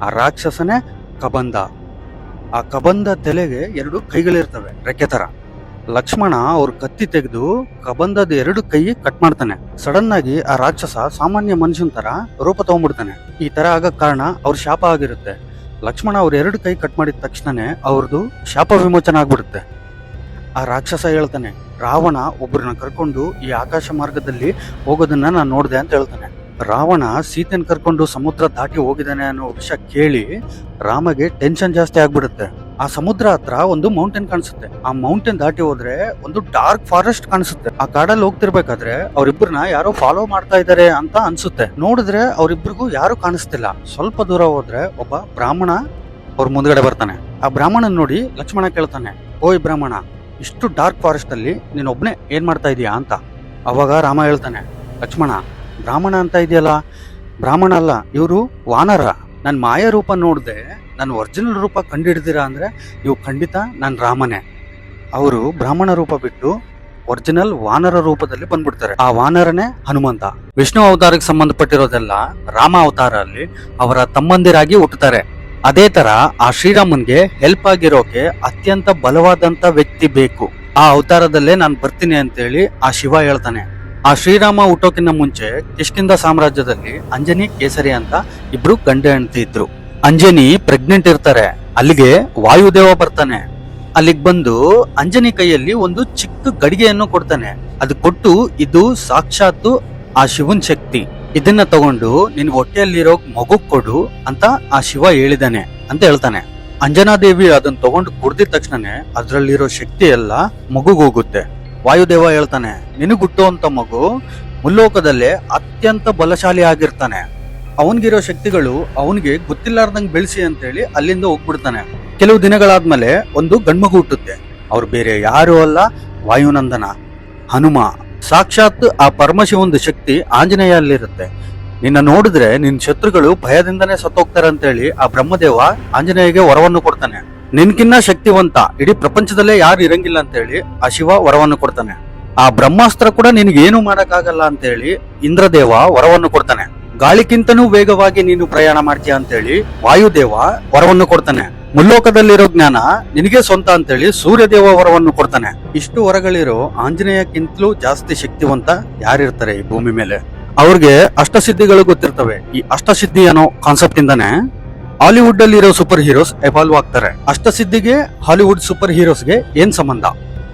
ಆ ರಾಕ್ಷಸನೇ ಕಬಂದ. ಆ ಕಬಂದ ತಲೆಗೆ ಎರಡು ಕೈಗಳಿರ್ತವೆ, ರೆಕ್ಕೆ ತರ. ಲಕ್ಷ್ಮಣ ಅವ್ರ ಕತ್ತಿ ತೆಗೆದು ಕಬಂದದ ಎರಡು ಕೈ ಕಟ್ ಮಾಡ್ತಾನೆ. ಸಡನ್ ಆಗಿ ಆ ರಾಕ್ಷಸ ಸಾಮಾನ್ಯ ಮನುಷ್ಯನ ತರ ರೂಪ ತಗೊಂಡ್ಬಿಡ್ತಾನೆ. ಈ ತರ ಆಗಕ್ ಕಾರಣ ಅವ್ರ ಶಾಪ ಆಗಿರುತ್ತೆ. ಲಕ್ಷ್ಮಣ ಅವ್ರ ಎರಡು ಕೈ ಕಟ್ ಮಾಡಿದ ತಕ್ಷಣನೇ ಅವ್ರದ್ದು ಶಾಪ ವಿಮೋಚನೆ ಆಗ್ಬಿಡುತ್ತೆ. ಆ ರಾಕ್ಷಸ ಹೇಳ್ತಾನೆ, ರಾವಣ ಒಬ್ಬರನ್ನ ಕರ್ಕೊಂಡು ಈ ಆಕಾಶ ಮಾರ್ಗದಲ್ಲಿ ಹೋಗೋದನ್ನ ನಾನು ನೋಡಿದೆ ಅಂತ ಹೇಳ್ತಾನೆ. ರಾವಣ ಸೀತೆನ್ ಕರ್ಕೊಂಡು ಸಮುದ್ರ ದಾಟಿ ಹೋಗಿದ್ದಾನೆ ಅನ್ನೋ ವಿಷಯ ಕೇಳಿ ರಾಮಗೆ ಟೆನ್ಷನ್ ಜಾಸ್ತಿ ಆಗ್ಬಿಡುತ್ತೆ. ಆ ಸಮುದ್ರ ಹತ್ರ ಒಂದು ಮೌಂಟೇನ್ ಕಾಣಿಸುತ್ತೆ. ಆ ಮೌಂಟೇನ್ ದಾಟಿ ಹೋದ್ರೆ ಒಂದು ಡಾರ್ಕ್ ಫಾರೆಸ್ಟ್ ಕಾಣಿಸುತ್ತೆ. ಆ ಕಾಡಲ್ಲಿ ಹೋಗ್ತಿರ್ಬೇಕಾದ್ರೆ ಅವ್ರಿಬ್ರನ್ನ ಯಾರೋ ಫಾಲೋ ಮಾಡ್ತಾ ಇದಾರೆ ಅಂತ ಅನ್ಸುತ್ತೆ. ನೋಡಿದ್ರೆ ಅವ್ರಿಬ್ರಿಗೂ ಯಾರು ಕಾಣಿಸ್ತಿಲ್ಲ. ಸ್ವಲ್ಪ ದೂರ ಹೋದ್ರೆ ಒಬ್ಬ ಬ್ರಾಹ್ಮಣ ಅವ್ರ ಮುಂದ್ಗಡೆ ಬರ್ತಾನೆ. ಆ ಬ್ರಾಹ್ಮಣನ್ ನೋಡಿ ಲಕ್ಷ್ಮಣ ಕೇಳ್ತಾನೆ, ಓಯ್ ಬ್ರಾಹ್ಮಣ, ಇಷ್ಟು ಡಾರ್ಕ್ ಫಾರೆಸ್ಟ್ ಅಲ್ಲಿ ನೀನ್ ಒಬ್ನೇ ಏನ್ ಮಾಡ್ತಾ ಇದೀಯಾ ಅಂತ. ಅವಾಗ ರಾಮ ಹೇಳ್ತಾನೆ, ಲಕ್ಷ್ಮಣ ಬ್ರಾಹ್ಮಣ ಅಂತ ಇದೆಯಲ್ಲ, ಬ್ರಾಹ್ಮಣ ಅಲ್ಲ, ಇವರು ವಾನರ. ನನ್ ಮಾಯ ರೂಪ ನೋಡ್ದೆ ನನ್ನ ಒರಿಜಿನಲ್ ರೂಪ ಕಂಡಿಡ್ದಿರಾ ಅಂದ್ರೆ ಇವು ಖಂಡಿತ ನನ್ ರಾಮನೇ. ಅವರು ಬ್ರಾಹ್ಮಣ ರೂಪ ಬಿಟ್ಟು ಒರಿಜಿನಲ್ ವಾನರ ರೂಪದಲ್ಲಿ ಬಂದ್ಬಿಡ್ತಾರೆ. ಆ ವಾನರನೇ ಹನುಮಂತ. ವಿಷ್ಣು ಅವತಾರಕ್ಕೆ ಸಂಬಂಧಪಟ್ಟಿರೋದೆಲ್ಲ ರಾಮ ಅವತಾರ ಅಲ್ಲಿ ಅವರ ತಮ್ಮಂದಿರಾಗಿ ಹುಟ್ಟುತ್ತಾರೆ. ಅದೇ ತರ ಆ ಶ್ರೀರಾಮನ್ಗೆ ಹೆಲ್ಪ್ ಆಗಿರೋಕೆ ಅತ್ಯಂತ ಬಲವಾದಂತ ವ್ಯಕ್ತಿ ಬೇಕು. ಆ ಅವತಾರದಲ್ಲೇ ನಾನು ಬರ್ತೀನಿ ಅಂತೇಳಿ ಆ ಶಿವ ಹೇಳ್ತಾನೆ. ಆ ಶ್ರೀರಾಮ ಹುಟ್ಟೋಕಿನ್ನ ಮುಂಚೆ ಕಿಷ್ಕಿಂಧ ಸಾಮ್ರಾಜ್ಯದಲ್ಲಿ ಅಂಜನಿ, ಕೇಸರಿ ಅಂತ ಇಬ್ರು ಗಂಡ ಹೆಂಡತಿ ಇದ್ರು. ಅಂಜನಿ ಪ್ರೆಗ್ನೆಂಟ್ ಇರ್ತಾರೆ. ಅಲ್ಲಿಗೆ ವಾಯುದೇವ ಬರ್ತಾನೆ. ಅಲ್ಲಿಗೆ ಬಂದು ಅಂಜನಿ ಕೈಯಲ್ಲಿ ಒಂದು ಚಿಕ್ಕ ಗಡಿಗೆಯನ್ನು ಕೊಡ್ತಾನೆ. ಅದು ಕೊಟ್ಟು, ಇದು ಸಾಕ್ಷಾತ್ತು ಆ ಶಿವನ್ ಶಕ್ತಿ, ಇದನ್ನ ತಗೊಂಡು ನಿನ್ ಹೊಟ್ಟೆಯಲ್ಲಿರೋ ಮಗು ಕೊಡು ಅಂತ ಆ ಶಿವ ಹೇಳಿದಾನೆ ಅಂತ ಹೇಳ್ತಾನೆ. ಅಂಜನಾದೇವಿ ಅದನ್ನ ತಗೊಂಡು ಕುಡ್ದಿದ ತಕ್ಷಣನೇ ಅದ್ರಲ್ಲಿರೋ ಶಕ್ತಿ ಎಲ್ಲ ಮಗುಗೋಗುತ್ತೆ. ವಾಯುದೇವ ಹೇಳ್ತಾನೆ, ನಿನಗ್ ಹುಟ್ಟುವಂತ ಮಗು ಮುಲ್ಲೋಕದಲ್ಲೇ ಅತ್ಯಂತ ಬಲಶಾಲಿ ಆಗಿರ್ತಾನೆ. ಅವನ್ಗಿರೋ ಶಕ್ತಿಗಳು ಅವನಿಗೆ ಗೊತ್ತಿಲ್ಲಾರ್ದಂಗ್ ಬೆಳೆಸಿ ಅಂತೇಳಿ ಅಲ್ಲಿಂದ ಹೋಗ್ಬಿಡ್ತಾನೆ. ಕೆಲವು ದಿನಗಳಾದ್ಮೇಲೆ ಒಂದು ಗಂಡ್ಮಗು ಹುಟ್ಟುತ್ತೆ. ಅವ್ರು ಬೇರೆ ಯಾರು ಅಲ್ಲ, ವಾಯುನಂದನ, ಹನುಮ. ಸಾಕ್ಷಾತ್ ಆ ಪರಮಶಿವಂದು ಶಕ್ತಿ ಆಂಜನೇಯ ಅಲ್ಲಿರುತ್ತೆ. ನಿನ್ನ ನೋಡಿದ್ರೆ ನಿನ್ ಶತ್ರುಗಳು ಭಯದಿಂದನೇ ಸತ್ತೋಗ್ತಾರೆ ಅಂತೇಳಿ ಆ ಬ್ರಹ್ಮದೇವ ಆಂಜನೇಯಗೆ ವರವನ್ನು ಕೊಡ್ತಾನೆ. ನಿನ್ಕಿನ್ನ ಶಕ್ತಿವಂತ ಇಡೀ ಪ್ರಪಂಚದಲ್ಲೇ ಯಾರು ಇರಂಗಿಲ್ಲ ಅಂತೇಳಿ ಆ ಶಿವ ವರವನ್ನು ಕೊಡ್ತಾನೆ. ಆ ಬ್ರಹ್ಮಾಸ್ತ್ರ ಕೂಡ ನಿನ್ಗೇನು ಮಾಡಕ್ಕಾಗಲ್ಲ ಅಂತೇಳಿ ಇಂದ್ರದೇವ ವರವನ್ನು ಕೊಡ್ತಾನೆ. ಗಾಳಿಗಿಂತನೂ ವೇಗವಾಗಿ ನೀನು ಪ್ರಯಾಣ ಮಾಡ್ತೀಯ ಅಂತೇಳಿ ವಾಯುದೇವ ವರವನ್ನು ಕೊಡ್ತಾನೆ. ಮುಲ್ಲೋಕದಲ್ಲಿರೋ ಜ್ಞಾನ ನಿನಗೆ ಸ್ವಂತ ಅಂತೇಳಿ ಸೂರ್ಯದೇವ ವರವನ್ನು ಕೊಡ್ತಾನೆ. ಇಷ್ಟು ವರಗಳಿರೋ ಆಂಜನೇಯಕ್ಕಿಂತಲೂ ಜಾಸ್ತಿ ಶಕ್ತಿವಂತ ಯಾರಿರ್ತಾರೆ ಈ ಭೂಮಿ ಮೇಲೆ? ಅವ್ರಿಗೆ ಅಷ್ಟಸಿದ್ಧಿಗಳು ಗೊತ್ತಿರ್ತವೆ. ಈ ಅಷ್ಟಸಿದ್ಧಿ ಅನ್ನೋ ಕಾನ್ಸೆಪ್ಟ್ ಇಂದಾನೆ ಹಾಲಿವುಡ್ ಅಲ್ಲಿ ಇರೋ ಸೂಪರ್ ಹೀರೋಸ್ ಎವಾಲ್ವ್ ಆಗ್ತಾರೆ. ಅಷ್ಟಸಿದ್ಧಿಗೆ ಹಾಲಿವುಡ್ ಸೂಪರ್ ಹೀರೋಸ್ಗೆ ಏನ್ ಸಂಬಂಧ?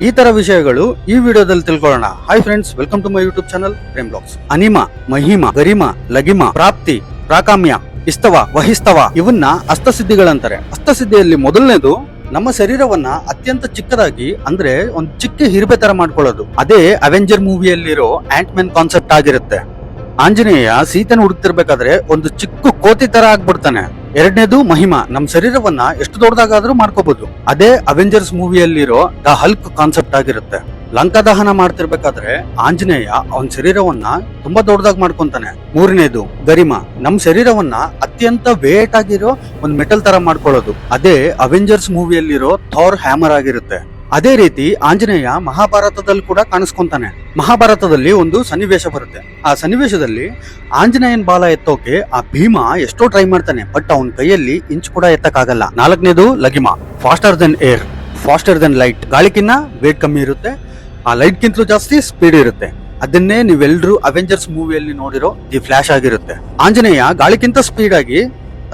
ಈ ತರ ವಿಷಯಗಳು ಈ ವಿಡಿಯೋದಲ್ಲಿ ತಿಳ್ಕೊಳ್ಳೋಣ. Hi friends, welcome to my YouTube channel Prem blogs. ಅನಿಮ, ಮಹಿಮ, ಗರಿಮ, ಲಗಿಮ, ಪ್ರಾಪ್ತಿ, ಪ್ರಾಕಾಮ್ಯ, ಇಸ್ತವ, ವಹಿಸ್ತವ ಇವನ್ನ ಅಷ್ಟಸಿದ್ಧಿಗಳಂತಾರೆ. ಅಷ್ಟಸಿದ್ಧಿಯಲ್ಲಿ ಮೊದಲನೇದು ನಮ್ಮ ಶರೀರವನ್ನ ಅತ್ಯಂತ ಚಿಕ್ಕದಾಗಿ, ಅಂದ್ರೆ ಒಂದು ಚಿಕ್ಕ ಹಿರಿಬೆ ತರ ಮಾಡ್ಕೊಳ್ಳೋದು. ಅದೇ ಅವೆಂಜರ್ ಮೂವಿಯಲ್ಲಿರೋ ಆಂಟ್ ಮ್ಯಾನ್ ಕಾನ್ಸೆಪ್ಟ್ ಆಗಿರುತ್ತೆ. ಆಂಜನೇಯ ಸೀತೆನ ಹುಡುಕ್ತಿರ್ಬೇಕಾದ್ರೆ ಒಂದು ಚಿಕ್ಕ ಕೋತಿ ತರ ಆಗ್ಬಿಡ್ತಾನೆ. ಎರಡನೇದು ಮಹಿಮ, ನಮ್ ಶರೀರವನ್ನ ಎಷ್ಟು ದೊಡ್ಡದಾಗಾದ್ರೂ ಮಾಡ್ಕೋಬಹುದು. ಅದೇ ಅವೆಂಜರ್ಸ್ ಮೂವಿಯಲ್ಲಿರೋ ದ ಹಲ್ಕ್ ಕಾನ್ಸೆಪ್ಟ್ ಆಗಿರುತ್ತೆ. ಲಂಕಾ ದಹನ ಮಾಡ್ತಿರ್ಬೇಕಾದ್ರೆ ಆಂಜನೇಯ ಅವನ ಶರೀರವನ್ನ ತುಂಬಾ ದೊಡ್ಡದಾಗಿ ಮಾಡ್ಕೊಂತಾನೆ. ಮೂರನೇದು ಗರಿಮ, ನಮ್ ಶರೀರವನ್ನ ಅತ್ಯಂತ ವೇಟ್ ಆಗಿರೋ ಒಂದ್ ಮೆಟಲ್ ತರ ಮಾಡ್ಕೊಳ್ಳೋದು. ಅದೇ ಅವೆಂಜರ್ಸ್ ಮೂವಿಯಲ್ಲಿರೋ ಥಾರ್ ಹ್ಯಾಮರ್ ಆಗಿರುತ್ತೆ. ಅದೇ ರೀತಿ ಆಂಜನೇಯ ಮಹಾಭಾರತದಲ್ಲಿ ಕೂಡ ಕಾಣಿಸ್ಕೊಂತಾನೆ. ಮಹಾಭಾರತದಲ್ಲಿ ಒಂದು ಸನ್ನಿವೇಶ ಬರುತ್ತೆ. ಆ ಸನ್ನಿವೇಶದಲ್ಲಿ ಆಂಜನೇಯನ್ ಬಾಲ ಎತ್ತೋಕೆ ಆ ಭೀಮ ಎಷ್ಟೋ ಟ್ರೈ ಮಾಡ್ತಾನೆ, ಬಟ್ ಅವನ ಕೈಯಲ್ಲಿ ಇಂಚ್ ಕೂಡ ಎತ್ತಕ್ಕಾಗಲ್ಲ. ನಾಲ್ಕನೇದು ಲಗಿಮ, faster than air, faster than light. ಗಾಳಿಗಿನ್ನ ವೇಟ್ ಕಮ್ಮಿ ಇರುತ್ತೆ, ಆ ಲೈಟ್ ಗಿಂತಲೂ ಜಾಸ್ತಿ ಸ್ಪೀಡ್ ಇರುತ್ತೆ. ಅದನ್ನೇ ನೀವೆಲ್ಲರೂ ಅವೆಂಜರ್ಸ್ ಮೂವಿಯಲ್ಲಿ ನೋಡಿರೋ ದಿ ಫ್ಲಾಶ್ ಆಗಿರುತ್ತೆ. ಆಂಜನೇಯ ಗಾಳಿಗಿಂತ ಸ್ಪೀಡ್ ಆಗಿ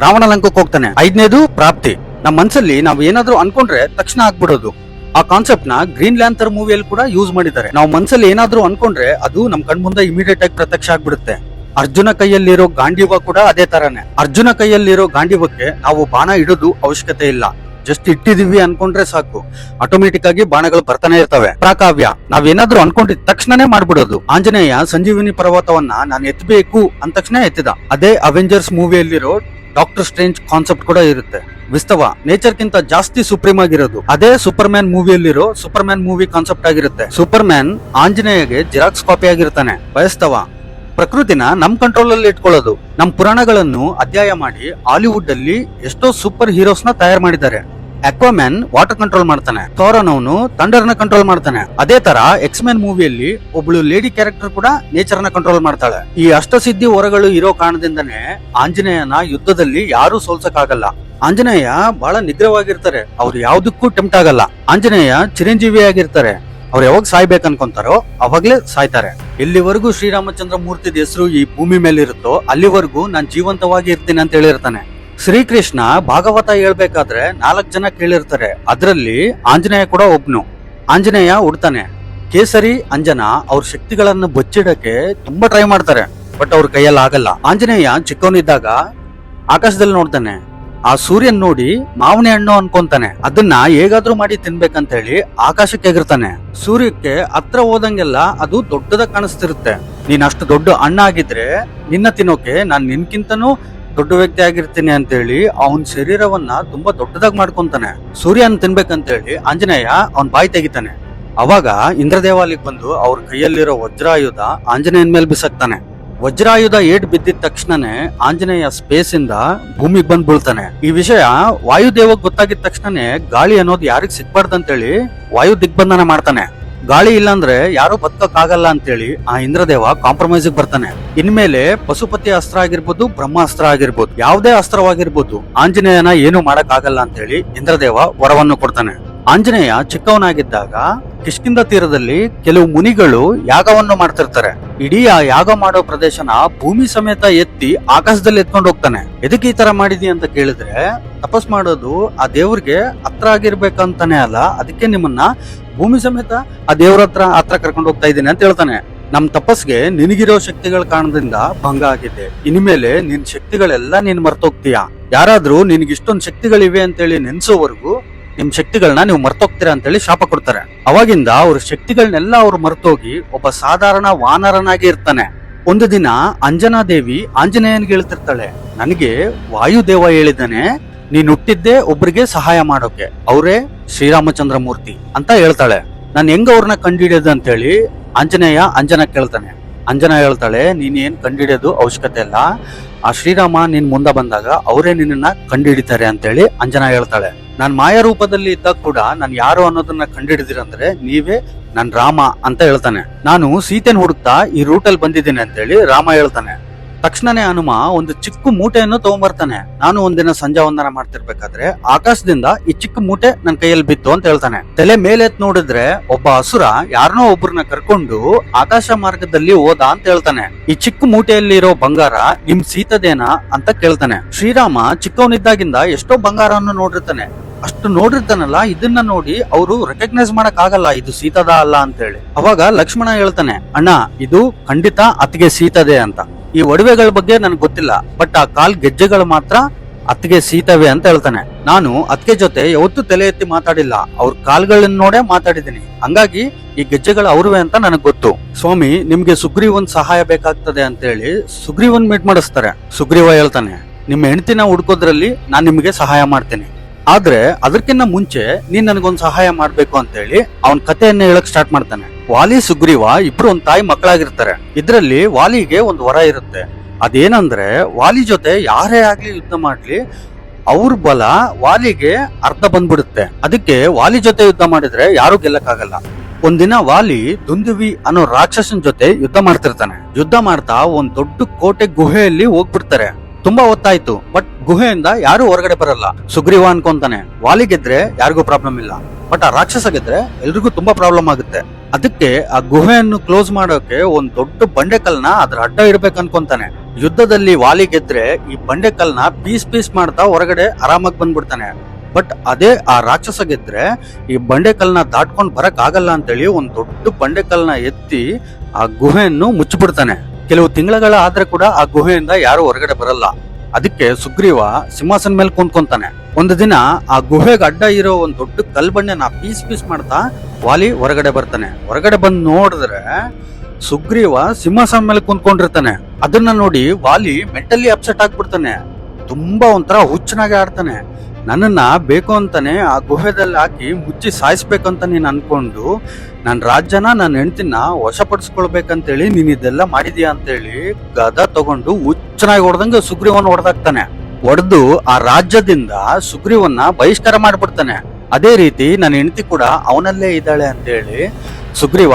ರಾವಣ ಲಂಕಕ್ಕೆ ಹೋಗ್ತಾನೆ. ಐದನೇದು ಪ್ರಾಪ್ತಿ, ನಮ್ಮ ಮನ್ಸಲ್ಲಿ ನಾವ್ ಏನಾದ್ರೂ ಅನ್ಕೊಂಡ್ರೆ ತಕ್ಷಣ ಆಗ್ಬಿಡೋದು. ಆ ಕಾನ್ಸೆಪ್ಟ್ ನ ಗ್ರೀನ್ ಲ್ಯಾಂಥರ್ ಮೂವಿಯಲ್ಲಿ ಕೂಡ ಯೂಸ್ ಮಾಡಿದ್ದಾರೆ. ನಾವು ಮನ್ಸಲ್ಲಿ ಏನಾದ್ರೂ ಅನ್ಕೊಂಡ್ರೆ ಅದು ನಮ್ ಕಣ್ ಮುಂದೆ ಇಮಿಡಿಯೇಟ್ ಆಗಿ ಪ್ರತ್ಯಕ್ಷ ಆಗ್ಬಿಡುತ್ತೆ. ಅರ್ಜುನ ಕೈಯಲ್ಲಿರೋ ಗಾಂಡೀವ ಕೂಡ ಅದೇ ತರಾನೇ. ಅರ್ಜುನ ಕೈಯಲ್ಲಿರೋ ಗಾಂಡೀವಕ್ಕೆ ನಾವು ಬಾಣ ಇಡೋದು ಅವಶ್ಯಕತೆ ಇಲ್ಲ, ಜಸ್ಟ್ ಇಟ್ಟಿದೀವಿ ಅನ್ಕೊಂಡ್ರೆ ಸಾಕು, ಆಟೋಮೆಟಿಕ್ ಆಗಿ ಬಾಣಗಳು ಬರ್ತಾನೆ ಇರ್ತವೆ. ಪ್ರಾಕಾವ್ಯ, ನಾವೇನಾದ್ರೂ ಅನ್ಕೊಂಡಿದ ತಕ್ಷಣನೇ ಮಾಡ್ಬಿಡೋದು. ಆಂಜನೇಯ ಸಂಜೀವಿನಿ ಪರ್ವತವನ್ನ ನಾನು ಎತ್ತಬೇಕು ಅಂದ ತಕ್ಷಣ ಎತ್ತಿದ. ಅದೇ ಅವೆಂಜರ್ಸ್ ಮೂವಿಯಲ್ಲಿರೋ ಡಾಕ್ಟರ್ ಸ್ಟ್ರೇಂಜ್ ಕಾನ್ಸೆಪ್ಟ್ ಕೂಡ ಇರುತ್ತೆ. ವಿಸ್ತವ, ನೇಚರ್ ಗಿಂತ ಜಾಸ್ತಿ ಸುಪ್ರೀಂ ಆಗಿರೋದು. ಅದೇ ಸೂಪರ್ ಮ್ಯಾನ್ ಮೂವಿಯಲ್ಲಿರೋ ಸೂಪರ್ ಮ್ಯಾನ್ ಮೂವಿ ಕಾನ್ಸೆಪ್ಟ್ ಆಗಿರುತ್ತೆ. ಸೂಪರ್ ಮ್ಯಾನ್ ಆಂಜನೇಯಗೆ ಜಿರಾಕ್ಸ್ ಕಾಪಿ ಆಗಿರ್ತಾನೆ. ವಯಸ್ತವ, ಪ್ರಕೃತಿನ ನಮ್ ಕಂಟ್ರೋಲ್ ಅಲ್ಲಿ ಇಟ್ಕೊಳ್ಳೋದು. ನಮ್ ಪುರಾಣಗಳನ್ನು ಅಧ್ಯಯನ ಮಾಡಿ ಹಾಲಿವುಡ್ ಅಲ್ಲಿ ಎಷ್ಟೋ ಸೂಪರ್ ಹೀರೋಸ್ ನ ತಯಾರು ಮಾಡಿದ್ದಾರೆ. ಅಕ್ವಾಮ್ಯಾನ್ ವಾಟರ್ ಕಂಟ್ರೋಲ್ ಮಾಡ್ತಾನೆ, ಥಾರ್ ಅನ್ನೋನು ಥಂಡರ್ ನ ಕಂಟ್ರೋಲ್ ಮಾಡ್ತಾನೆ. ಅದೇ ತರ ಎಕ್ಸ್ಮ್ಯಾನ್ ಮೂವಿಯಲ್ಲಿ ಒಬ್ಳು ಲೇಡಿ ಕ್ಯಾರೆಕ್ಟರ್ ಕೂಡ ನೇಚರ್ ನ ಕಂಟ್ರೋಲ್ ಮಾಡ್ತಾಳೆ. ಈ ಅಷ್ಟಸಿದ್ಧಿ ಹೊರಗಳು ಇರೋ ಕಾರಣದಿಂದನೇ ಆಂಜನೇಯನ ಯುದ್ಧದಲ್ಲಿ ಯಾರು ಸೋಲ್ಸಕ್ಕಾಗಲ್ಲ. ಆಂಜನೇಯ ಬಹಳ ನಿಗ್ರಹವಾಗಿರ್ತಾರೆ, ಅವ್ರು ಯಾವ್ದಕ್ಕೂ ಟೆಂಪ್ಟ್ ಆಗಲ್ಲ. ಆಂಜನೇಯ ಚಿರಂಜೀವಿ ಆಗಿರ್ತಾರೆ, ಅವ್ರು ಯಾವಾಗ ಸಾಯ್ಬೇಕು ಅನ್ಕೊಂತಾರೋ ಅವಾಗ್ಲೇ ಸಾಯ್ತಾರೆ. ಎಲ್ಲಿವರೆಗೂ ಶ್ರೀರಾಮಚಂದ್ರ ಮೂರ್ತಿದ ಹೆಸರು ಈ ಭೂಮಿ ಮೇಲೆ ಇರುತ್ತೋ ಅಲ್ಲಿವರೆಗೂ ನಾನ್ ಜೀವಂತವಾಗಿ ಇರ್ತೀನಿ ಅಂತ ಹೇಳಿರ್ತಾನೆ. ಶ್ರೀಕೃಷ್ಣ ಭಾಗವತ ಹೇಳ್ಬೇಕಾದ್ರೆ 4 ಜನ ಕೇಳಿರ್ತಾರೆ, ಅದ್ರಲ್ಲಿ ಆಂಜನೇಯ ಕೂಡ ಒಬ್ನು. ಆಂಜನೇಯ ಹುಡ್ತಾನೆ. ಕೇಸರಿ, ಅಂಜನ ಅವ್ರ ಶಕ್ತಿಗಳನ್ನ ಬಚ್ಚಿಡಕ್ಕೆ ತುಂಬಾ ಟ್ರೈ ಮಾಡ್ತಾರೆ, ಬಟ್ ಅವ್ರ ಕೈಯಲ್ಲಿ ಆಗಲ್ಲ. ಆಂಜನೇಯ ಚಿಕ್ಕವನಿದ್ದಾಗ ಆಕಾಶದಲ್ಲಿ ನೋಡ್ತಾನೆ, ಆ ಸೂರ್ಯನ್ ನೋಡಿ ಮಾವನೆ ಹಣ್ಣು ಅನ್ಕೊಂತಾನೆ. ಅದನ್ನ ಹೇಗಾದ್ರೂ ಮಾಡಿ ತಿನ್ಬೇಕಂತ ಹೇಳಿ ಆಕಾಶಕ್ಕೆ ಎಗರ್ತಾನೆ. ಸೂರ್ಯಕ್ಕೆ ಹತ್ರ ಹೋದಂಗೆಲ್ಲ ಅದು ದೊಡ್ಡದಾಗಿ ಕಾಣಿಸ್ತಿರುತ್ತೆ. ನೀನ್ ಅಷ್ಟು ದೊಡ್ಡ ಹಣ್ಣ ಆಗಿದ್ರೆ ನಿನ್ನ ತಿನ್ನೋಕೆ ನಾನ್ ನಿನ್ಕಿಂತನೂ ದೊಡ್ಡ ವ್ಯಕ್ತಿ ಆಗಿರ್ತೀನಿ ಅಂತೇಳಿ ಅವನ್ ಶರೀರವನ್ನ ತುಂಬಾ ದೊಡ್ಡದಾಗಿ ಮಾಡ್ಕೊಂತಾನೆ. ಸೂರ್ಯನ್ ತಿನ್ಬೇಕಂತೇಳಿ ಆಂಜನೇಯ ಅವನ್ ಬಾಯಿ ತೆಗಿತಾನೆ. ಅವಾಗ ಇಂದ್ರದೇವ ಅಲ್ಲಿಗೆ ಬಂದು ಅವ್ರ ಕೈಯಲ್ಲಿರೋ ವಜ್ರಾಯುಧ ಆಂಜನೇಯನ್ ಮೇಲೆ ಬಿಸಾಕ್ತಾನೆ. ವಜ್ರಾಯುಧ ಏಟ್ ಬಿದ್ದಿದ ತಕ್ಷಣನೇ ಆಂಜನೇಯ ಸ್ಪೇಸ್ ಇಂದ ಭೂಮಿಗೆ ಬಂದ್ ಬೀಳ್ತಾನೆ. ಈ ವಿಷಯ ವಾಯುದೇವಗ್ ಗೊತ್ತಾಗಿದ ತಕ್ಷಣನೇ ಗಾಳಿ ಅನ್ನೋದು ಯಾರಿಗ್ ಸಿಗ್ಬಾರ್ದಂತೇಳಿ ವಾಯು ದಿಗ್ಬಂಧನ ಮಾಡ್ತಾನೆ. ಗಾಳಿ ಇಲ್ಲಾಂದ್ರೆ ಯಾರು ಬದುಕಕ್ಕಾಗಲ್ಲ ಅಂತೇಳಿ ಆ ಇಂದ್ರದೇವ ಕಾಂಪ್ರಮೈಸ್ ಬರ್ತಾನೆ. ಇನ್ಮೇಲೆ ಪಶುಪತಿ ಅಸ್ತ್ರ ಆಗಿರ್ಬೋದು, ಬ್ರಹ್ಮಾಸ್ತ್ರ ಆಗಿರ್ಬೋದು, ಯಾವುದೇ ಅಸ್ತ್ರವಾಗಿರ್ಬೋದು ಆಂಜನೇಯನ ಏನು ಮಾಡಕ್ ಆಗಲ್ಲ ಅಂತೇಳಿ ಇಂದ್ರದೇವ ವರವನ್ನು ಕೊಡ್ತಾನೆ. ಆಂಜನೇಯ ಚಿಕ್ಕವನಾಗಿದ್ದಾಗ ಕಿಷ್ಕಿಂಧ ತೀರದಲ್ಲಿ ಕೆಲವು ಮುನಿಗಳು ಯಾಗವನ್ನು ಮಾಡ್ತಿರ್ತಾರೆ. ಇಡೀ ಆ ಯಾಗ ಮಾಡೋ ಪ್ರದೇಶನ ಭೂಮಿ ಸಮೇತ ಎತ್ತಿ ಆಕಾಶದಲ್ಲಿ ಎತ್ಕೊಂಡು ಹೋಗ್ತಾನೆ. ಎದಕ್ಕೆ ಈ ತರ ಮಾಡಿದಿ ಅಂತ ಕೇಳಿದ್ರೆ, ತಪಸ್ ಮಾಡೋದು ಆ ದೇವ್ರಿಗೆ ಹತ್ರ ಆಗಿರ್ಬೇಕಂತಾನೆ ಅಲ್ಲ, ಅದಕ್ಕೆ ನಿಮ್ಮನ್ನ ಭೂಮಿ ಸಮೇತ ಆ ದೇವ್ರ ಹತ್ರ ಕರ್ಕೊಂಡು ಹೋಗ್ತಾ ಇದ್ದೀನಿ ಅಂತ ಹೇಳ್ತಾನೆ. ನಮ್ ತಪಸ್ಗೆ ನಿನಗಿರೋ ಶಕ್ತಿಗಳ ಕಾರಣದಿಂದ ಭಂಗ ಆಗಿದೆ. ಇನ್ಮೇಲೆ ನಿನ್ ಶಕ್ತಿಗಳೆಲ್ಲ ನೀನ್ ಮರ್ತೋಗ್ತೀಯ. ಯಾರಾದ್ರೂ ನಿನ್ಗಿಷ್ಟೊಂದು ಶಕ್ತಿಗಳಿವೆ ಅಂತೇಳಿ ನೆನ್ಸೋವರೆಗೂ ನಿಮ್ ಶಕ್ತಿಗಳನ್ನ ನೀವು ಮರ್ತೋಗ್ತೀರಾ ಅಂತೇಳಿ ಶಾಪ ಕೊಡ್ತಾರೆ. ಅವಾಗಿಂದ ಅವ್ರ ಶಕ್ತಿಗಳನ್ನೆಲ್ಲ ಅವ್ರು ಮರ್ತೋಗಿ ಒಬ್ಬ ಸಾಧಾರಣ ವಾನರನಾಗಿ ಇರ್ತಾನೆ. ಒಂದು ದಿನ ಅಂಜನಾ ದೇವಿ ಆಂಜನೇಯನ್ಗೆ ಹೇಳ್ತಿರ್ತಾಳೆ, ನನಗೆ ವಾಯುದೇವ ಹೇಳಿದ್ದಾನೆ ನೀನ್ ಹುಟ್ಟಿದ್ದೇ ಒಬ್ರಿಗೆ ಸಹಾಯ ಮಾಡೋಕೆ, ಅವರೇ ಶ್ರೀರಾಮಚಂದ್ರ ಮೂರ್ತಿ ಅಂತ ಹೇಳ್ತಾಳೆ. ನಾನು ಹೆಂಗ ಅವ್ರನ್ನ ಕಂಡಿಡಿಯೋದು ಅಂತೇಳಿ ಅಂಜನ ಕೇಳ್ತಾನೆ. ಅಂಜನ ಹೇಳ್ತಾಳೆ, ನೀನ್ ಏನ್ ಕಂಡಿಡಿಯೋದು ಅವಶ್ಯಕತೆ ಇಲ್ಲ, ಆ ಶ್ರೀರಾಮ ನಿನ್ ಮುಂದೆ ಬಂದಾಗ ಅವರೇ ನಿನ್ನ ಕಂಡಿಡಿತಾರೆ ಅಂತೇಳಿ ಅಂಜನ ಹೇಳ್ತಾಳೆ. ನಾನ್ ಮಾಯಾ ರೂಪದಲ್ಲಿ ಇದ್ದಾಗ ಕೂಡ ನಾನು ಯಾರು ಅನ್ನೋದನ್ನ ಕಂಡಿಡಿದಿರಂದ್ರೆ ನೀವೇ ನನ್ ರಾಮ ಅಂತ ಹೇಳ್ತಾನೆ. ನಾನು ಸೀತೆನ ಹುಡುಕ್ತಾ ಈ ರೂಟಲ್ಲಿ ಬಂದಿದ್ದೀನಿ ಅಂತೇಳಿ ರಾಮ ಹೇಳ್ತಾನೆ. ತಕ್ಷಣನೇ ಹನುಮ ಒಂದು ಚಿಕ್ಕ ಮೂಟೆಯನ್ನು ತಗೊಂಡ್ಬರ್ತಾನೆ. ನಾನು ಒಂದಿನ ಸಂಜೆ ವಂದನ ಮಾಡ್ತಿರ್ಬೇಕಾದ್ರೆ ಆಕಾಶದಿಂದ ಈ ಚಿಕ್ಕ ಮೂಟೆ ನನ್ ಕೈಯಲ್ಲಿ ಬಿತ್ತು ಅಂತ ಹೇಳ್ತಾನೆ. ತಲೆ ಮೇಲೆ ಎತ್ ನೋಡಿದ್ರೆ ಒಬ್ಬ ಅಸುರ ಯಾರನ್ನೋ ಒಬ್ಬರನ್ನ ಕರ್ಕೊಂಡು ಆಕಾಶ ಮಾರ್ಗದಲ್ಲಿ ಹೋದ ಅಂತ ಹೇಳ್ತಾನೆ. ಈ ಚಿಕ್ಕ ಮೂಟೆಯಲ್ಲಿ ಇರೋ ಬಂಗಾರ ನಿಮ್ ಸೀತದೇನಾ ಅಂತ ಕೇಳ್ತಾನೆ. ಶ್ರೀರಾಮ ಚಿಕ್ಕವನಿದ್ದಾಗಿಂದ ಎಷ್ಟೋ ಬಂಗಾರವನ್ನು ನೋಡಿರ್ತಾನೆ. ಅಷ್ಟು ನೋಡಿರ್ತಾನಲ್ಲ, ಇದನ್ನ ನೋಡಿ ಅವರು ರೆಕಗ್ನೈಸ್ ಮಾಡಕ್ ಆಗಲ್ಲ ಇದು ಸೀತದ ಅಲ್ಲ ಅಂತ ಹೇಳಿ. ಅವಾಗ ಲಕ್ಷ್ಮಣ ಹೇಳ್ತಾನೆ, ಅಣ್ಣ ಇದು ಖಂಡಿತ ಅತ್ತಿಗೆ ಸೀತದೆ ಅಂತ. ಈ ಒಡವೆಗಳ ಬಗ್ಗೆ ನನ್ಗೆ ಗೊತ್ತಿಲ್ಲ, ಬಟ್ ಆ ಕಾಲ್ ಗೆಜ್ಜೆಗಳು ಮಾತ್ರ ಅತ್ತಿಗೆ ಸೀತವೆ ಅಂತ ಹೇಳ್ತಾನೆ. ನಾನು ಅತ್ತಿಗೆ ಜೊತೆ ಯಾವತ್ತೂ ತಲೆ ಎತ್ತಿ ಮಾತಾಡಿಲ್ಲ, ಅವ್ರ ಕಾಲ್ಗಳನ್ನ ನೋಡೇ ಮಾತಾಡಿದೀನಿ. ಹಂಗಾಗಿ ಈ ಗೆಜ್ಜೆಗಳು ಅವ್ರವೇ ಅಂತ ನನಗ್ ಗೊತ್ತು. ಸ್ವಾಮಿ, ನಿಮ್ಗೆ ಸುಗ್ರೀವನ್ ಸಹಾಯ ಬೇಕಾಗ್ತದೆ ಅಂತ ಹೇಳಿ ಸುಗ್ರೀವನ್ ಮೀಟ್ ಮಾಡಿಸ್ತಾರೆ. ಸುಗ್ರೀವ ಹೇಳ್ತಾನೆ, ನಿಮ್ಮ ಹೆಂಡತಿನ ಹುಡ್ಕೋದ್ರಲ್ಲಿ ನಾನ್ ನಿಮ್ಗೆ ಸಹಾಯ ಮಾಡ್ತೇನೆ, ಆದ್ರೆ ಅದಕ್ಕಿಂತ ಮುಂಚೆ ನೀನ್ ನನಗೊಂದ್ ಸಹಾಯ ಮಾಡ್ಬೇಕು ಅಂತ ಹೇಳಿ ಅವನ್ ಕಥೆಯನ್ನ ಹೇಳಕ್ ಸ್ಟಾರ್ಟ್ ಮಾಡ್ತಾನೆ. ವಾಲಿ ಸುಗ್ರೀವ ಇಬ್ರು ಒಂದ್ ತಾಯಿ ಮಕ್ಕಳಾಗಿರ್ತಾರೆ. ಇದ್ರಲ್ಲಿ ವಾಲಿಗೆ ಒಂದು ವರ ಇರುತ್ತೆ. ಅದೇನಂದ್ರೆ ವಾಲಿ ಜೊತೆ ಯಾರೇ ಆಗ್ಲಿ ಯುದ್ಧ ಮಾಡ್ಲಿ ಅವ್ರ ಬಲ ವಾಲಿಗೆ ಅರ್ಧ ಬಂದ್ಬಿಡುತ್ತೆ. ಅದಕ್ಕೆ ವಾಲಿ ಜೊತೆ ಯುದ್ಧ ಮಾಡಿದ್ರೆ ಯಾರು ಗೆಲ್ಲಕ್ಕಾಗಲ್ಲ. ಒಂದಿನ ವಾಲಿ ದುಂದುವಿ ಅನ್ನೋ ರಾಕ್ಷಸನ್ ಜೊತೆ ಯುದ್ಧ ಮಾಡ್ತಿರ್ತಾನೆ. ಯುದ್ಧ ಮಾಡ್ತಾ ಒಂದ್ ದೊಡ್ಡ ಕೋಟೆ ಗುಹೆಯಲ್ಲಿ ಹೋಗ್ಬಿಡ್ತಾರೆ. ತುಂಬಾ ಹೊತ್ತಾಯ್ತು, ಬಟ್ ಗುಹೆಯಿಂದ ಯಾರು ಹೊರಗಡೆ ಬರಲ್ಲ. ಸುಗ್ರೀವ ಅನ್ಕೊಂತಾನೆ, ವಾಲಿ ಗೆದ್ರೆ ಯಾರಿಗೂ ಪ್ರಾಬ್ಲಮ್ ಇಲ್ಲ, ಬಟ್ ಆ ರಾಕ್ಷಸ ಗೆದ್ರೆ ಎಲ್ರಿಗೂ ತುಂಬಾ ಪ್ರಾಬ್ಲಮ್ ಆಗುತ್ತೆ. ಅದಕ್ಕೆ ಆ ಗುಹೆಯನ್ನು ಕ್ಲೋಸ್ ಮಾಡೋಕೆ ಒಂದ್ ದೊಡ್ಡ ಬಂಡೆಕಲ್ನ ಅದ್ರ ಅಡ್ಡ ಇಡ್ಬೇಕು ಅನ್ಕೊಂತಾನೆ. ಯುದ್ಧದಲ್ಲಿ ವಾಲಿ ಗೆದ್ರೆ ಈ ಬಂಡೆಕಲ್ನ ಪೀಸ್ ಮಾಡ್ತಾ ಹೊರಗಡೆ ಆರಾಮಾಗಿ ಬಂದ್ಬಿಡ್ತಾನೆ. ಬಟ್ ಅದೇ ಆ ರಾಕ್ಷಸ ಗೆದ್ರೆ ಈ ಬಂಡೆಕಲ್ನ ದಾಟ್ಕೊಂಡ್ ಬರಕ್ ಆಗಲ್ಲ ಅಂತೇಳಿ ಒಂದ್ ದೊಡ್ಡ ಬಂಡೆಕಲ್ನ ಎತ್ತಿ ಆ ಗುಹೆಯನ್ನು ಮುಚ್ಚಿಬಿಡ್ತಾನೆ. ಕೆಲವು ತಿಂಗಳ ಆದ್ರೆ ಕೂಡ ಆ ಗುಹೆಯಿಂದ ಯಾರು ಹೊರಗಡೆ ಬರಲ್ಲ. ಅದಕ್ಕೆ ಸುಗ್ರೀವ ಸಿಂಹಾಸನ ಮೇಲೆ ಕುಂತ್ಕೊಂತಾನೆ. ಒಂದು ದಿನ ಆ ಗುಹೆಗೆ ಅಡ್ಡ ಇರೋ ಒಂದ್ ದೊಡ್ಡ ಕಲ್ ಬಂಡೆನ ಪೀಸ್ ಮಾಡ್ತಾ ವಾಲಿ ಹೊರಗಡೆ ಬರ್ತಾನೆ. ಹೊರಗಡೆ ಬಂದ್ ನೋಡಿದ್ರೆ ಸುಗ್ರೀವ ಸಿಂಹಾಸನ ಮೇಲೆ ಕುಂತ್ಕೊಂಡಿರ್ತಾನೆ. ಅದನ್ನ ನೋಡಿ ವಾಲಿ ಮೆಂಟಲಿ ಅಪ್ಸೆಟ್ ಆಗ್ಬಿಡ್ತಾನೆ. ತುಂಬಾ ಒಂಥರ ಹುಚ್ಚನಾಗೆ ಆಡ್ತಾನೆ. ನನ್ನನ್ನ ಬೇಕು ಅಂತಾನೆ ಆ ಗುಹೆದಲ್ಲಿ ಹಾಕಿ ಮುಚ್ಚಿ ಸಾಯಿಸ್ಬೇಕಂತ ನೀನ್ ಅನ್ಕೊಂಡು ನನ್ ರಾಜ್ಯನ ನನ್ನ ಹೆಂಡತಿನ ವಶಪಡಿಸ್ಕೊಳ್ಬೇಕಂತೇಳಿ ನೀನ್ ಇದೆಲ್ಲ ಮಾಡಿದ್ಯಾ ಅಂತೇಳಿ ಗದ ತಗೊಂಡು ಹುಚ್ಚನಾಗಿ ಹೊಡೆದಂಗ ಸುಗ್ರೀವನ್ ಹೊಡೆದಾಕ್ತಾನೆ. ಹೊಡೆದು ಆ ರಾಜ್ಯದಿಂದ ಸುಗ್ರೀವನ್ನ ಬಹಿಷ್ಕಾರ ಮಾಡ್ಬಿಡ್ತಾನೆ. ಅದೇ ರೀತಿ ನನ್ನ ಹೆಂಡತಿ ಕೂಡ ಅವನಲ್ಲೇ ಇದ್ದಾಳೆ ಅಂತೇಳಿ ಸುಗ್ರೀವ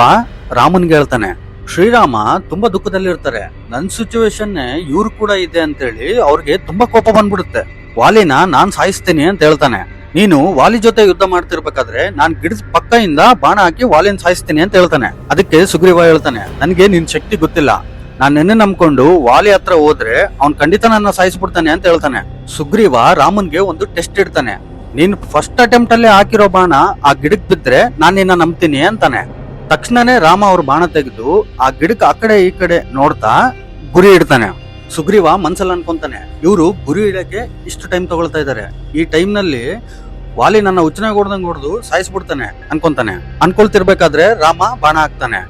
ರಾಮನ್ಗೆ ಹೇಳ್ತಾನೆ. ಶ್ರೀರಾಮ ತುಂಬಾ ದುಃಖದಲ್ಲಿರ್ತಾರೆ. ನನ್ ಸಿಚುವೇಶನ್ ಇವ್ರು ಕೂಡ ಇದೆ ಅಂತೇಳಿ ಅವ್ರಿಗೆ ತುಂಬಾ ಕೋಪ ಬಂದ್ಬಿಡುತ್ತೆ. ವಾಲಿನ ನಾನ್ ಸಾಯಿಸ್ತೀನಿ ಅಂತ ಹೇಳ್ತಾನೆ. ನೀನು ವಾಲಿ ಜೊತೆ ಯುದ್ಧ ಮಾಡ್ತಿರ್ಬೇಕಾದ್ರೆ ನಾನ್ ಗಿಡದ ಪಕ್ಕದಿಂದ ಬಾಣ ಹಾಕಿ ವಾಲಿನ ಸಾಯಿಸ್ತೀನಿ ಅಂತ ಹೇಳ್ತಾನೆ. ಅದಕ್ಕೆ ಸುಗ್ರೀವ ಹೇಳ್ತಾನೆ, ನನ್ಗೆ ನಿನ್ ಶಕ್ತಿ ಗೊತ್ತಿಲ್ಲ, ನಾನ್ ನಿನ್ನೆ ನಂಬ್ಕೊಂಡು ವಾಲಿ ಹತ್ರ ಹೋದ್ರೆ ಅವ್ನ್ ಖಂಡಿತ ನನ್ನ ಸಾಯಿಸ್ಬಿಡ್ತಾನೆ ಅಂತ ಹೇಳ್ತಾನೆ. ಸುಗ್ರೀವ ರಾಮನ್ಗೆ ಒಂದು ಟೆಸ್ಟ್ ಇಡ್ತಾನೆ. ನೀನ್ ಫಸ್ಟ್ ಅಟೆಂಪ್ಟ್ ಅಲ್ಲಿ ಹಾಕಿರೋ ಬಾಣ ಆ ಗಿಡಕ್ ಬಿದ್ರೆ ನಾನ್ ನಿನ್ನ ನಂಬ್ತೀನಿ ಅಂತಾನೆ. ತಕ್ಷಣನೇ ರಾಮ ಅವ್ರ ಬಾಣ ತೆಗೆದು ಆ ಗಿಡಕ್ ಆ ಕಡೆ ಈ ಕಡೆ ನೋಡ್ತಾ ಗುರಿ ಇಡ್ತಾನೆ. ಸುಗ್ರೀವ ಮನ್ಸಲ್ಲಿ ಅನ್ಕೊಂತಾನೆ, ಇವರು ಗುರಿ ಇಡಕ್ಕೆ ಇಷ್ಟು ಟೈಮ್ ತಗೊಳ್ತಾ ಇದಾರೆ, ಈ ಟೈಮ್ ನಲ್ಲಿ ವಾಲಿ ನನ್ನ ಹುಚ್ಚನಾಗ ಹೊಡೆದಂಗ್ ಹೊಡೆದು ಸಾಯಿಸ್ಬಿಡ್ತಾನೆ ಅನ್ಕೊಂತಾನೆ. ಅನ್ಕೊಳ್ತಿರ್ಬೇಕಾದ್ರೆ ರಾಮ ಬಾಣ ಹಾಕ್ತಾನೆ.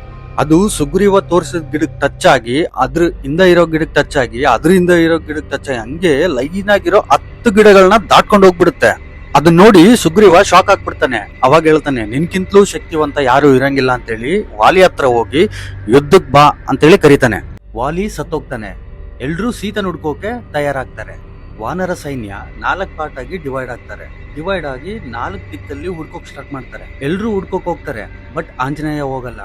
ಅದು ಸುಗ್ರೀವ ತೋರಿಸಿದ ಗಿಡಕ್ ಟಚ್ ಆಗಿ ಅದ್ರ ಹಿಂದ ಇರೋ ಗಿಡಕ್ ಟಚ್ ಆಗಿ ಅದ್ರಿಂದ ಇರೋ ಗಿಡಕ್ ಟಚ್ ಆಗಿ ಹಂಗೆ ಲೈನ್ ಆಗಿರೋ 10 ಗಿಡಗಳನ್ನ ದಾಟ್ಕೊಂಡು ಹೋಗ್ಬಿಡುತ್ತೆ. ಅದನ್ನ ನೋಡಿ ಸುಗ್ರೀವ ಶಾಕ್ ಆಗ್ಬಿಡ್ತಾನೆ. ಅವಾಗ ಹೇಳ್ತಾನೆ, ನಿನ್ಕಿಂತಲೂ ಶಕ್ತಿವಂತ ಯಾರು ಇರಂಗಿಲ್ಲ ಅಂತೇಳಿ ವಾಲಿ ಹತ್ರ ಹೋಗಿ ಯುದ್ಧಕ್ ಬಾ ಅಂತೇಳಿ ಕರೀತಾನೆ. ವಾಲಿ ಸತ್ತೋಗ್ತಾನೆ. ಎಲ್ರೂ ಸೀತೆ ಹುಡ್ಕೋಕೆ ತಯಾರಾಗ್ತಾರೆ. ವಾನರ ಸೈನ್ಯ 4 ಪಾರ್ಟ್ ಆಗಿ ಡಿವೈಡ್ ಆಗ್ತಾರೆ. ಡಿವೈಡ್ ಆಗಿ 4 ದಿಕ್ಕಲ್ಲಿ ಹುಡ್ಕೋಕ್ ಸ್ಟಾರ್ಟ್ ಮಾಡ್ತಾರೆ. ಎಲ್ರೂ ಹುಡ್ಕೋಕ್ ಹೋಗ್ತಾರೆ, ಬಟ್ ಆಂಜನೇಯ ಹೋಗಲ್ಲ.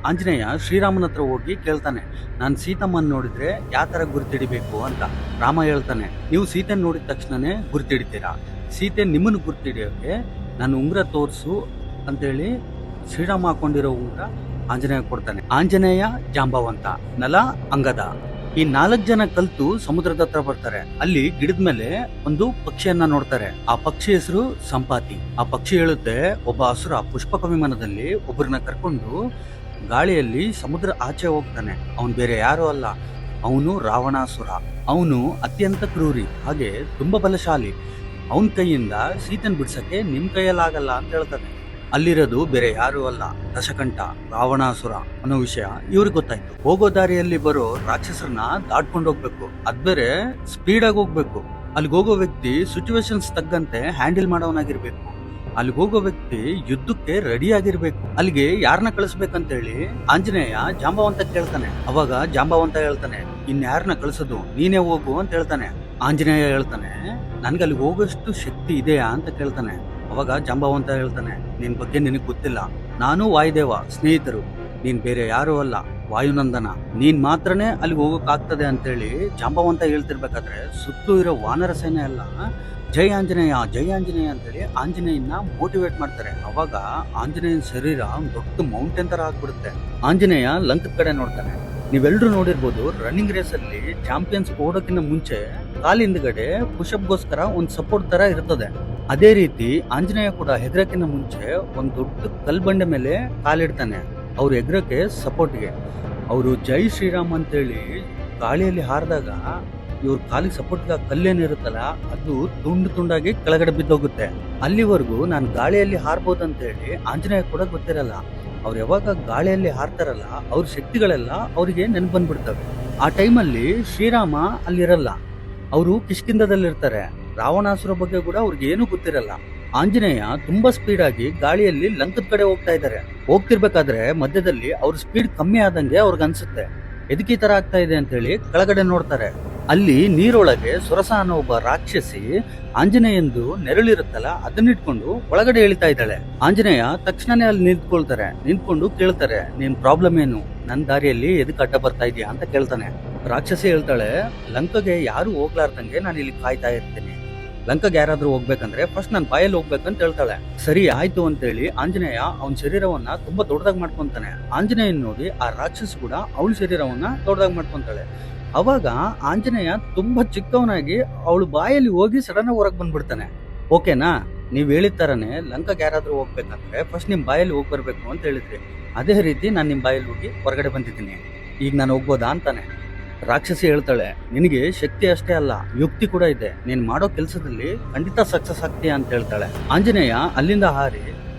ಆಂಜನೇಯ ಶ್ರೀರಾಮನ ಹತ್ರ ಹೋಗಿ ಕೇಳ್ತಾನೆ, ನಾನ್ ಸೀತಮ್ಮನ್ ನೋಡಿದ್ರೆ ಯಾವ ತರ ಗುರ್ತಿಡಿಬೇಕು ಅಂತ. ರಾಮ ಹೇಳ್ತಾನೆ, ನೀವು ಸೀತೆ ನೋಡಿದ ತಕ್ಷಣನೇ ಗುರ್ತಿಡಿತೀರಾ, ಸೀತೆ ನಿಮ್ಮನ್ನು ಗುರ್ತಿಡಿಯೋಕೆ ನಾನು ಉಂಗ್ರ ತೋರ್ಸು ಅಂತೇಳಿ ಶ್ರೀರಾಮ ಹಾಕೊಂಡಿರೋ ಉಂಗ್ರ ಆಂಜನೇಯ ಕೊಡ್ತಾನೆ. ಆಂಜನೇಯ ಜಾಂಬವಂತ, ನಲ ಅಂಗದ, ಈ 4 ಜನ ಕಲ್ತು ಸಮುದ್ರದ ಹತ್ರ ಬರ್ತಾರೆ. ಅಲ್ಲಿ ಗಿಡದ ಮೇಲೆ ಒಂದು ಪಕ್ಷಿಯನ್ನ ನೋಡ್ತಾರೆ. ಆ ಪಕ್ಷಿ ಹೆಸರು ಸಂಪಾತಿ. ಆ ಪಕ್ಷಿ ಹೇಳುತ್ತೆ, ಒಬ್ಬ ಅಸುರ ಪುಷ್ಪಕ ವಿಮಾನದಲ್ಲಿ ಒಬ್ಬರನ್ನ ಕರ್ಕೊಂಡು ಗಾಳಿಯಲ್ಲಿ ಸಮುದ್ರ ಆಚೆ ಹೋಗ್ತಾನೆ. ಅವನು ಬೇರೆ ಯಾರು ಅಲ್ಲ, ಅವನು ರಾವಣಾಸುರ. ಅವನು ಅತ್ಯಂತ ಕ್ರೂರಿ, ಹಾಗೆ ತುಂಬಾ ಬಲಶಾಲಿ. ಅವನ ಕೈಯಿಂದ ಸೀತೆನ್ ಬಿಡ್ಸಕ್ಕೆ ನಿಮ್ ಕೈಯಲ್ಲಾಗಲ್ಲ ಅಂತ ಹೇಳ್ತಾನೆ. ಅಲ್ಲಿರೋದು ಬೇರೆ ಯಾರು ಅಲ್ಲ, ದಶಕಂಠ, ರಾವಣಾಸುರ ಅನ್ನೋ ವಿಷಯ ಇವ್ರಿಗೆ ಗೊತ್ತಾಯ್ತು. ಹೋಗೋ ದಾರಿಯಲ್ಲಿ ಬರೋ ರಾಕ್ಷಸರನ್ನ ದಾಟ್ಕೊಂಡು ಹೋಗ್ಬೇಕು, ಅದ್ ಬೇರೆ ಸ್ಪೀಡ್ ಆಗಿ ಹೋಗ್ಬೇಕು. ಅಲ್ಲಿಗೆ ಹೋಗೋ ವ್ಯಕ್ತಿ ಸಿಚುವೇಶನ್ಸ್ ತಕ್ಕಂತೆ ಹ್ಯಾಂಡಲ್ ಮಾಡೋನಾಗಿರ್ಬೇಕು. ಅಲ್ಲಿಗೆ ಹೋಗೋ ವ್ಯಕ್ತಿ ಯುದ್ಧಕ್ಕೆ ರೆಡಿ ಆಗಿರ್ಬೇಕು. ಅಲ್ಲಿಗೆ ಯಾರನ್ನ ಕಳಿಸ್ಬೇಕಂತೇಳಿ ಆಂಜನೇಯ ಜಾಂಬವಂತ ಕೇಳ್ತಾನೆ. ಅವಾಗ ಜಾಂಬವಂತ ಹೇಳ್ತಾನೆ, ಇನ್ಯಾರನ್ನ ಕಳಿಸೋದು, ನೀನೇ ಹೋಗು ಅಂತ ಹೇಳ್ತಾನೆ. ಆಂಜನೇಯ ಹೇಳ್ತಾನೆ, ನನ್ಗೆ ಅಲ್ಲಿಗೆ ಹೋಗೋಷ್ಟು ಶಕ್ತಿ ಇದೆಯಾ ಅಂತ ಕೇಳ್ತಾನೆ. ಅವಾಗ ಜಾಂಬವಂತ ಹೇಳ್ತಾನೆ, ನಿನ್ ಬಗ್ಗೆ ನಿನಗೆ ಗೊತ್ತಿಲ್ಲ, ನಾನು ವಾಯುದೇವ ಸ್ನೇಹಿತರು, ನೀನ್ ಬೇರೆ ಯಾರು ಅಲ್ಲ, ವಾಯುನಂದನ, ನೀನ್ ಮಾತ್ರನೇ ಅಲ್ಲಿಗೆ ಹೋಗೋಕ್ಕಾಗ್ತದೆ ಅಂತೇಳಿ ಜಾಂಬವಂತ ಹೇಳ್ತಿರ್ಬೇಕಾದ್ರೆ ಸುತ್ತಲೂ ಇರೋ ವಾನರ ಸೇನೆ ಎಲ್ಲ ಜೈ ಆಂಜನೇಯ ಜೈ ಆಂಜನೇಯ ಅಂತೇಳಿ ಆಂಜನೇಯನ ಮೋಟಿವೇಟ್ ಮಾಡ್ತಾರೆ. ಅವಾಗ ಆಂಜನೇಯನ ಶರೀರ ದೊಡ್ಡ ಮೌಂಟೇನ್ ತರ ಆಗ್ಬಿಡುತ್ತೆ. ಆಂಜನೇಯ ಲಂಕದ ಕಡೆ ನೋಡ್ತಾನೆ. ನೀವೆಲ್ಲರೂ ನೋಡಿರ್ಬೋದು, ರನ್ನಿಂಗ್ ರೇಸ್ ಅಲ್ಲಿ ಚಾಂಪಿಯನ್ಸ್ ಓಡೋಕ್ಕಿಂತ ಮುಂಚೆ ಕಾಲಿಂದಗಡೆ ಪುಷಪ್ಗೋಸ್ಕರ ಒಂದು ಸಪೋರ್ಟ್ ತರ ಇರ್ತದೆ. ಅದೇ ರೀತಿ ಆಂಜನೇಯ ಕೂಡ ಹೆಗ್ರಕ್ಕಿಂತ ಮುಂಚೆ ಒಂದು ದೊಡ್ಡ ಕಲ್ಬಂಡೆ ಮೇಲೆ ಕಾಲಿಡ್ತಾನೆ, ಅವ್ರು ಎಗ್ರಕ್ಕೆ ಸಪೋರ್ಟ್ಗೆ. ಅವರು ಜೈ ಶ್ರೀರಾಮ್ ಅಂತೇಳಿ ಗಾಳಿಯಲ್ಲಿ ಹಾರಿದಾಗ ಇವ್ರ ಕಾಲಿಗೆ ಸಪೋರ್ಟ್ಗೆ ಕಲ್ಲೇನಿರುತ್ತಲ್ಲ ಅದು ತುಂಡು ತುಂಡಾಗಿ ಕೆಳಗಡೆ ಬಿದ್ದೋಗುತ್ತೆ. ಅಲ್ಲಿವರೆಗೂ ನಾನು ಗಾಳಿಯಲ್ಲಿ ಹಾರ್ಬೋದಂತೇಳಿ ಆಂಜನೇಯ ಕೂಡ ಗೊತ್ತಿರಲ್ಲ. ಅವ್ರು ಯಾವಾಗ ಗಾಳಿಯಲ್ಲಿ ಹಾರ್ತಾರಲ್ಲ ಅವ್ರ ಶಕ್ತಿಗಳೆಲ್ಲ ಅವ್ರಿಗೆ ನೆನ್ಪು ಬಂದ್ಬಿಡ್ತವೆ. ಆ ಟೈಮಲ್ಲಿ ಶ್ರೀರಾಮ ಅಲ್ಲಿರಲ್ಲ, ಅವರು ಕಿಷ್ಕಿಂಧದಲ್ಲಿರ್ತಾರೆ. ರಾವಣಾಸುರ ಬಗ್ಗೆ ಕೂಡ ಅವ್ರಿಗೆ ಏನೂ ಗೊತ್ತಿರಲ್ಲ. ಆಂಜನೇಯ ತುಂಬಾ ಸ್ಪೀಡ್ ಆಗಿ ಗಾಳಿಯಲ್ಲಿ ಲಂಕದ ಕಡೆ ಹೋಗ್ತಾ ಇದ್ದಾರೆ. ಹೋಗ್ತಿರ್ಬೇಕಾದ್ರೆ ಮಧ್ಯದಲ್ಲಿ ಅವ್ರ ಸ್ಪೀಡ್ ಕಮ್ಮಿ ಆದಂಗೆ ಅವ್ರಿಗೆ ಅನ್ಸುತ್ತೆ. ಎದಕ್ಕೆ ಈ ತರ ಆಗ್ತಾ ಇದೆ ಅಂತ ಹೇಳಿ ಕೆಳಗಡೆ ನೋಡ್ತಾರೆ. ಅಲ್ಲಿ ನೀರೊಳಗೆ ಸುರಸ ಅನ್ನೋ ಒಬ್ಬ ರಾಕ್ಷಸಿ ಆಂಜನೇಯಂದು ನೆರಳಿರುತ್ತಲ್ಲ ಅದನ್ನಿಟ್ಕೊಂಡು ಒಳಗಡೆ ಇಳಿತಾ ಇದ್ದಾಳೆ. ಆಂಜನೇಯ ತಕ್ಷಣನೇ ಅಲ್ಲಿ ನಿಂತ್ಕೊಂಡು ಕೇಳ್ತಾರೆ, ನಿನ್ ಪ್ರಾಬ್ಲಮ್ ಏನು, ನನ್ನ ದಾರಿಯಲ್ಲಿ ಎದಕ್ಕೆ ಅಡ್ಡ ಬರ್ತಾ ಇದೀಯಾ ಅಂತ ಕೇಳ್ತಾನೆ. ರಾಕ್ಷಸಿ ಹೇಳ್ತಾಳೆ, ಲಂಕಗೆ ಯಾರು ಹೋಗ್ಲಾರ್ದಂಗೆ ನಾನು ಇಲ್ಲಿ ಕಾಯ್ತಾ ಇರ್ತೀನಿ. ಲಂಕಗೆ ಯಾರಾದ್ರೂ ಹೋಗ್ಬೇಕಂದ್ರೆ ಫಸ್ಟ್ ನನ್ನ ಬಾಯಲ್ಲಿ ಹೋಗ್ಬೇಕಂತ ಹೇಳ್ತಾಳೆ. ಸರಿ ಆಯ್ತು ಅಂತೇಳಿ ಆಂಜನೇಯ ಅವನ ಶರೀರವನ್ನ ತುಂಬಾ ದೊಡ್ಡದಾಗಿ ಮಾಡ್ಕೊಂತಾನೆ. ಆಂಜನೇಯನ್ ನೋಡಿ ಆ ರಾಕ್ಷಸಿ ಕೂಡ ಅವಳ ಶರೀರವನ್ನ ದೊಡ್ಡದಾಗಿ ಮಾಡ್ಕೊಂತಾಳೆ. ಅವಾಗ ಆಂಜನೇಯ ತುಂಬಾ ಚಿಕ್ಕವನಾಗಿ ಅವಳು ಬಾಯಲ್ಲಿ ಹೋಗಿ ಸಡನ್ ಆಗಿ ಹೊರಗೆ ಬಂದ್ಬಿಡ್ತಾನೆ. ಓಕೆನಾ, ನೀವ್ ಹೇಳಿದ ತರನೇ ಲಂಕಗೆ ಯಾರಾದ್ರೂ ಹೋಗ್ಬೇಕಂದ್ರೆ ಫಸ್ಟ್ ನಿಮ್ ಬಾಯಲ್ಲಿ ಹೋಗಿ ಬರ್ಬೇಕು ಅಂತ ಹೇಳಿದ್ರಿ, ಅದೇ ರೀತಿ ನಾನು ನಿಮ್ ಬಾಯಲ್ಲಿ ಹೋಗಿ ಹೊರಗಡೆ ಬಂದಿದ್ದೀನಿ, ಈಗ ನಾನು ಹೋಗ್ಬೋದಾ ಅಂತಾನೆ. ರಾಕ್ಷಸಿ ಹೇಳ್ತಾಳೆ, ನಿನಗೆ ಶಕ್ತಿ ಅಷ್ಟೇ ಅಲ್ಲ ಯುಕ್ತಿ ಕೂಡ ಇದೆ, ನೀನ್ ಮಾಡೋ ಕೆಲಸದಲ್ಲಿ ಖಂಡಿತ ಸಕ್ಸಸ್ ಆಗ್ತೀಯಾ ಅಂತ ಹೇಳ್ತಾಳೆ. ಆಂಜನೇಯ ಅಲ್ಲಿಂದ ಹಾರಿ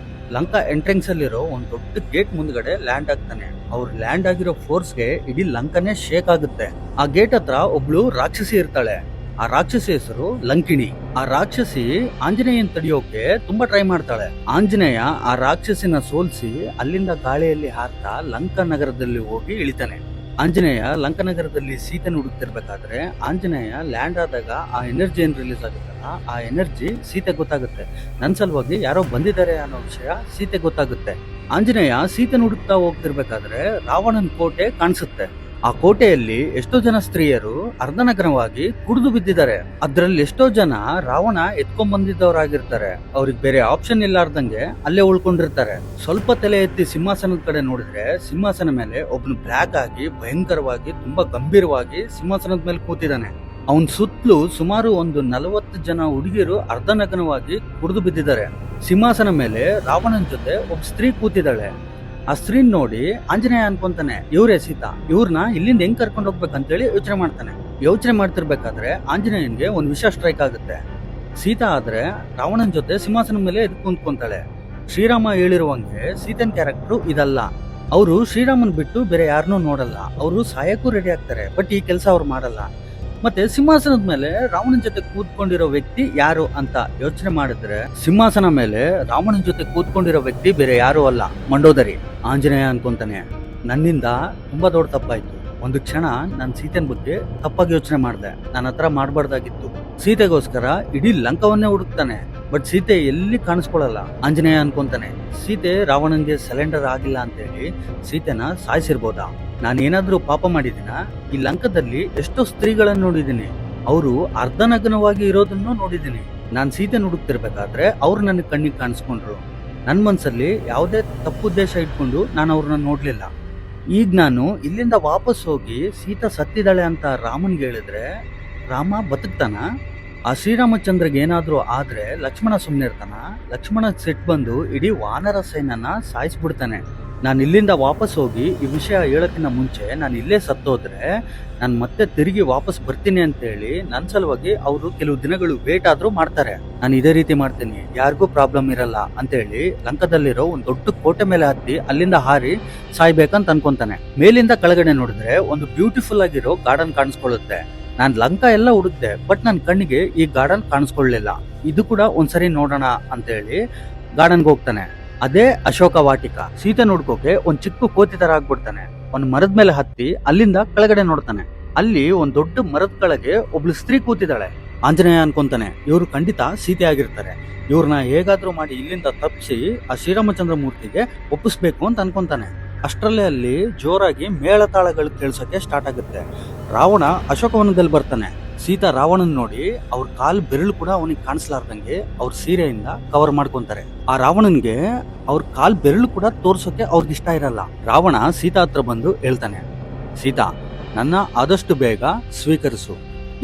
ಲಂಕಾ ಎಂಟ್ರೆನ್ಸ್ ಅಲ್ಲಿರೋ ಒಂದು ದೊಡ್ಡ ಗೇಟ್ ಮುಂದ್ಗಡೆ ಲ್ಯಾಂಡ್ ಆಗ್ತಾನೆ. ಅವ್ರು ಲ್ಯಾಂಡ್ ಆಗಿರೋ ಫೋರ್ಸ್ಗೆ ಇಡೀ ಲಂಕನೇ ಶೇಕ್ ಆಗುತ್ತೆ. ಆ ಗೇಟ್ ಹತ್ರ ಒಬ್ಳು ರಾಕ್ಷಸಿ ಇರ್ತಾಳೆ. ಆ ರಾಕ್ಷಸಿ ಹೆಸರು ಲಂಕಿಣಿ. ಆ ರಾಕ್ಷಸಿ ಆಂಜನೇಯನ್ ತಡಿಯೋಕೆ ತುಂಬಾ ಟ್ರೈ ಮಾಡ್ತಾಳೆ. ಆಂಜನೇಯ ಆ ರಾಕ್ಷಸಿನ ಸೋಲ್ಸಿ ಅಲ್ಲಿಂದ ಗಾಳಿಯಲ್ಲಿ ಹಾರ್ತಾ ಲಂಕಾ ನಗರದಲ್ಲಿ ಹೋಗಿ ಇಳಿತಾನೆ. ಆಂಜನೇಯ ಲಂಕನಗರದಲ್ಲಿ ಸೀತೆನ ಹುಡುಕ್ತಿರ್ಬೇಕಾದ್ರೆ ಆಂಜನೇಯ ಲ್ಯಾಂಡ್ ಆದಾಗ ಆ ಎನರ್ಜಿ ಏನ್ ರಿಲೀಸ್ ಆಗುತ್ತಲ್ಲ ಆ ಎನರ್ಜಿ ಸೀತೆ ಗೊತ್ತಾಗುತ್ತೆ. ನನ್ ಸಲುವಾಗಿ ಯಾರೋ ಬಂದಿದ್ದಾರೆ ಅನ್ನೋ ವಿಷಯ ಸೀತೆ ಗೊತ್ತಾಗುತ್ತೆ. ಆಂಜನೇಯ ಸೀತೆನ ಹುಡುಕ್ತಾ ಹೋಗ್ತಿರ್ಬೇಕಾದ್ರೆ ರಾವಣನ ಕೋಟೆ ಕಾಣಿಸುತ್ತೆ. ಆ ಕೋಟೆಯಲ್ಲಿ ಎಷ್ಟೋ ಜನ ಸ್ತ್ರೀಯರು ಅರ್ಧನಗ್ನವಾಗಿ ಕುಡಿದು ಬಿದ್ದಿದ್ದಾರೆ. ಅದ್ರಲ್ಲಿ ಎಷ್ಟೋ ಜನ ರಾವಣ ಎತ್ಕೊಂಡ್ ಬಂದಿದ್ದವರಾಗಿರ್ತಾರೆ. ಅವ್ರಿಗೆ ಬೇರೆ ಆಪ್ಷನ್ ಇಲ್ಲಾರ್ದಂಗೆ ಅಲ್ಲೇ ಉಳ್ಕೊಂಡಿರ್ತಾರೆ. ಸ್ವಲ್ಪ ತಲೆ ಎತ್ತಿ ಸಿಂಹಾಸನದ ಕಡೆ ನೋಡಿದ್ರೆ ಸಿಂಹಾಸನ ಮೇಲೆ ಒಬ್ನು ಬ್ಲ್ಯಾಕ್ ಆಗಿ ಭಯಂಕರವಾಗಿ ತುಂಬಾ ಗಂಭೀರವಾಗಿ ಸಿಂಹಾಸನದ ಮೇಲೆ ಕೂತಿದ್ದಾನೆ. ಅವನ್ ಸುತ್ತಲೂ ಸುಮಾರು ಒಂದು 40 ಜನ ಹುಡುಗಿಯರು ಅರ್ಧನಗ್ನವಾಗಿ ಕುಡಿದು ಬಿದ್ದಿದ್ದಾರೆ. ಸಿಂಹಾಸನ ಮೇಲೆ ರಾವಣನ ಜೊತೆ ಒಬ್ಬ ಸ್ತ್ರೀ ಕೂತಿದ್ದಾಳೆ. ಆ ಸ್ತ್ರೀನ್ ನೋಡಿ ಆಂಜನೇಯ ಅನ್ಕೊಂತಾನೆ, ಇವರೇ ಸೀತಾ, ಇವ್ರನ್ನ ಇಲ್ಲಿಂದ ಹೆಂಗ್ ಕರ್ಕೊಂಡು ಹೋಗ್ಬೇಕಂತೇಳಿ ಯೋಚನೆ ಮಾಡ್ತಿರ್ಬೇಕಾದ್ರೆ ಆಂಜನೇಯನ್ಗೆ ಒಂದು ವಿಷಯ ಸ್ಟ್ರೈಕ್ ಆಗುತ್ತೆ. ಸೀತಾ ಆದ್ರೆ ರಾವಣನ ಜೊತೆ ಸಿಂಹಾಸನ ಮೇಲೆ ಎದ್ದು ಕುಂತ್ಕೊಂತಾಳೆ. ಶ್ರೀರಾಮ ಹೇಳಿರುವಂಗೆ ಸೀತನ್ ಕ್ಯಾರೆಕ್ಟರ್ ಇದಲ್ಲ. ಅವರು ಶ್ರೀರಾಮನ್ ಬಿಟ್ಟು ಬೇರೆ ಯಾರನ್ನೂ ನೋಡಲ್ಲ. ಅವರು ಸಾಯಕ್ಕೂ ರೆಡಿ ಆಗ್ತಾರೆ, ಬಟ್ ಈ ಕೆಲಸ ಅವ್ರು ಮಾಡಲ್ಲ. ಮತ್ತೆ ಸಿಂಹಾಸನದ ಮೇಲೆ ರಾವಣನ ಜೊತೆ ಕೂತ್ಕೊಂಡಿರೋ ವ್ಯಕ್ತಿ ಯಾರು ಅಂತ ಯೋಚನೆ ಮಾಡಿದ್ರೆ ಸಿಂಹಾಸನ ಮೇಲೆ ರಾವಣನ ಜೊತೆ ಕೂತ್ಕೊಂಡಿರೋ ವ್ಯಕ್ತಿ ಬೇರೆ ಯಾರು ಅಲ್ಲ, ಮಂಡೋದರಿ. ಆಂಜನೇಯ ಅನ್ಕೊಂತಾನೆ, ನನ್ನಿಂದ ತುಂಬಾ ದೊಡ್ಡ ತಪ್ಪಾಯ್ತು. ಒಂದು ಕ್ಷಣ ನನ್ನ ಸೀತೆನ ಬಗ್ಗೆ ತಪ್ಪಾಗಿ ಯೋಚನೆ ಮಾಡಿದೆ, ನನ್ನ ಹತ್ರ ಮಾಡಬಾರ್ದಾಗಿತ್ತು. ಸೀತೆಗೋಸ್ಕರ ಇಡೀ ಲಂಕವನ್ನೇ ಹುಡುಕ್ತಾನೆ, ಬಟ್ ಸೀತೆ ಎಲ್ಲಿ ಕಾಣಿಸ್ಕೊಳ್ಳಲ್ಲ. ಆಂಜನೇಯ ಅನ್ಕೊಂತಾನೆ, ಸೀತೆ ರಾವಣನ್ಗೆ ಸರೆಂಡರ್ ಆಗಿಲ್ಲ ಅಂತೇಳಿ ಸೀತೆನ ಸಾಯಿಸಿರ್ಬೋದಾ? ನಾನೇನಾದ್ರೂ ಪಾಪ ಮಾಡಿದಿನ? ಈ ಲಂಕದಲ್ಲಿ ಎಷ್ಟೋ ಸ್ತ್ರೀಗಳನ್ನ ನೋಡಿದೀನಿ, ಅವರು ಅರ್ಧನಗ್ನವಾಗಿ ಇರೋದನ್ನು ನೋಡಿದೀನಿ. ನಾನ್ ಸೀತೆ ಹುಡುಕ್ತಿರ್ಬೇಕಾದ್ರೆ ಅವ್ರು ನನಗೆ ಕಣ್ಣಿಗೆ ಕಾಣಿಸ್ಕೊಂಡ್ರು. ನನ್ ಮನ್ಸಲ್ಲಿ ಯಾವುದೇ ತಪ್ಪುದ್ದೇಶ ಇಟ್ಕೊಂಡು ನಾನು ಅವ್ರನ್ನ ನೋಡ್ಲಿಲ್ಲ. ಈಗ ನಾನು ಇಲ್ಲಿಂದ ವಾಪಸ್ ಹೋಗಿ ಸೀತಾ ಸತ್ತಿದ್ದಾಳೆ ಅಂತ ರಾಮನ್ಗೆ ಹೇಳಿದ್ರೆ ರಾಮ ಬದುಕ್ತಾನ? ಆ ಶ್ರೀರಾಮಚಂದ್ರಗೆ ಏನಾದ್ರೂ ಆದ್ರೆ ಲಕ್ಷ್ಮಣ ಸುಮ್ಮನೆ ಇರ್ತಾನ? ಲಕ್ಷ್ಮಣ ಸಿಟ್ಟು ಬಂದು ಇಡೀ ವಾನರ ಸೈನ್ಯನ ಸಾಯಿಸ್ಬಿಡ್ತಾನೆ. ನಾನು ಇಲ್ಲಿಂದ ವಾಪಸ್ ಹೋಗಿ ಈ ವಿಷಯ ಹೇಳೋಕ್ಕಿಂತ ಮುಂಚೆ ನಾನು ಇಲ್ಲೇ ಸತ್ತೋದ್ರೆ ನಾನು ಮತ್ತೆ ತಿರುಗಿ ವಾಪಸ್ ಬರ್ತೀನಿ ಅಂತೇಳಿ ನನ್ನ ಸಲುವಾಗಿ ಅವರು ಕೆಲವು ದಿನಗಳು ವೇಟ್ ಆದ್ರೂ ಮಾಡ್ತಾರೆ. ನಾನು ಇದೇ ರೀತಿ ಮಾಡ್ತೀನಿ, ಯಾರಿಗೂ ಪ್ರಾಬ್ಲಮ್ ಇರಲ್ಲ ಅಂತೇಳಿ ಲಂಕದಲ್ಲಿರೋ ಒಂದು ದೊಡ್ಡ ಕೋಟೆ ಮೇಲೆ ಹತ್ತಿ ಅಲ್ಲಿಂದ ಹಾರಿ ಸಾಯ್ಬೇಕಂತ ಅನ್ಕೊಂತಾನೆ. ಮೇಲಿಂದ ಕೆಳಗಡೆ ನೋಡಿದ್ರೆ ಒಂದು ಬ್ಯೂಟಿಫುಲ್ ಆಗಿರೋ ಗಾರ್ಡನ್ ಕಾಣಿಸ್ಕೊಳ್ಳುತ್ತೆ. ನಾನ್ ಲಂಕಾ ಎಲ್ಲ ಹುಡುಕ್ದೆ, ಬಟ್ ನನ್ನ ಕಣ್ಣಿಗೆ ಈ ಗಾರ್ಡನ್ ಕಾಣಿಸ್ಕೊಳ್ಳಿಲ್ಲ. ಇದು ಕೂಡ ಒಂದ್ಸರಿ ನೋಡೋಣ ಅಂತ ಹೇಳಿ ಗಾರ್ಡನ್ಗೆ ಹೋಗ್ತಾನೆ. ಅದೇ ಅಶೋಕ ವಾಟಿಕ. ಸೀತೆ ನೋಡ್ಕೋಕೆ ಒಂದ್ ಚಿಕ್ಕ ಕೋತಿ ತರ ಆಗ್ಬಿಡ್ತಾನೆ. ಒಂದ್ ಮರದ ಮೇಲೆ ಹತ್ತಿ ಅಲ್ಲಿಂದ ಕೆಳಗಡೆ ನೋಡ್ತಾನೆ. ಅಲ್ಲಿ ಒಂದ್ ದೊಡ್ಡ ಮರದ ಕೆಳಗೆ ಒಬ್ಳು ಸ್ತ್ರೀ ಕೂತಿದ್ದಾಳೆ. ಆಂಜನೇಯ ಅನ್ಕೊಂತಾನೆ, ಇವ್ರು ಖಂಡಿತ ಸೀತೆ ಆಗಿರ್ತಾರೆ. ಇವ್ರನ್ನ ಹೇಗಾದ್ರೂ ಮಾಡಿ ಇಲ್ಲಿಂದ ತಪ್ಪಿಸಿ ಆ ಶ್ರೀರಾಮಚಂದ್ರ ಮೂರ್ತಿಗೆ ಒಪ್ಪಿಸ್ಬೇಕು ಅಂತ ಅನ್ಕೊಂತಾನೆ. ಅಷ್ಟರಲ್ಲೇ ಅಲ್ಲಿ ಜೋರಾಗಿ ಮೇಳತಾಳಗಳು ಕೇಳ್ಸೋಕೆ ಸ್ಟಾರ್ಟ್ ಆಗುತ್ತೆ. ರಾವಣ ಅಶೋಕವನದಲ್ಲಿ ಬರ್ತಾನೆ. ಸೀತಾ ರಾವಣನ್ ನೋಡಿ ಅವ್ರ ಕಾಲ್ ಬೆರಳು ಕೂಡ ಅವನಿಗೆ ಕಾಣಿಸ್ಲಾರ್ದಂಗೆ ಅವ್ರ ಸೀರೆಯಿಂದ ಕವರ್ ಮಾಡ್ಕೊಂತಾರೆ. ಆ ರಾವಣನ್ಗೆ ಅವ್ರ ಕಾಲ್ ಬೆರಳು ಕೂಡ ತೋರ್ಸೋಕೆ ಅವ್ರಿಗೆ ಇಷ್ಟ ಇರಲ್ಲ. ರಾವಣ ಸೀತಾ ಹತ್ರ ಬಂದು ಹೇಳ್ತಾನೆ, ಸೀತಾ, ನನ್ನ ಆದಷ್ಟು ಬೇಗ ಸ್ವೀಕರಿಸು.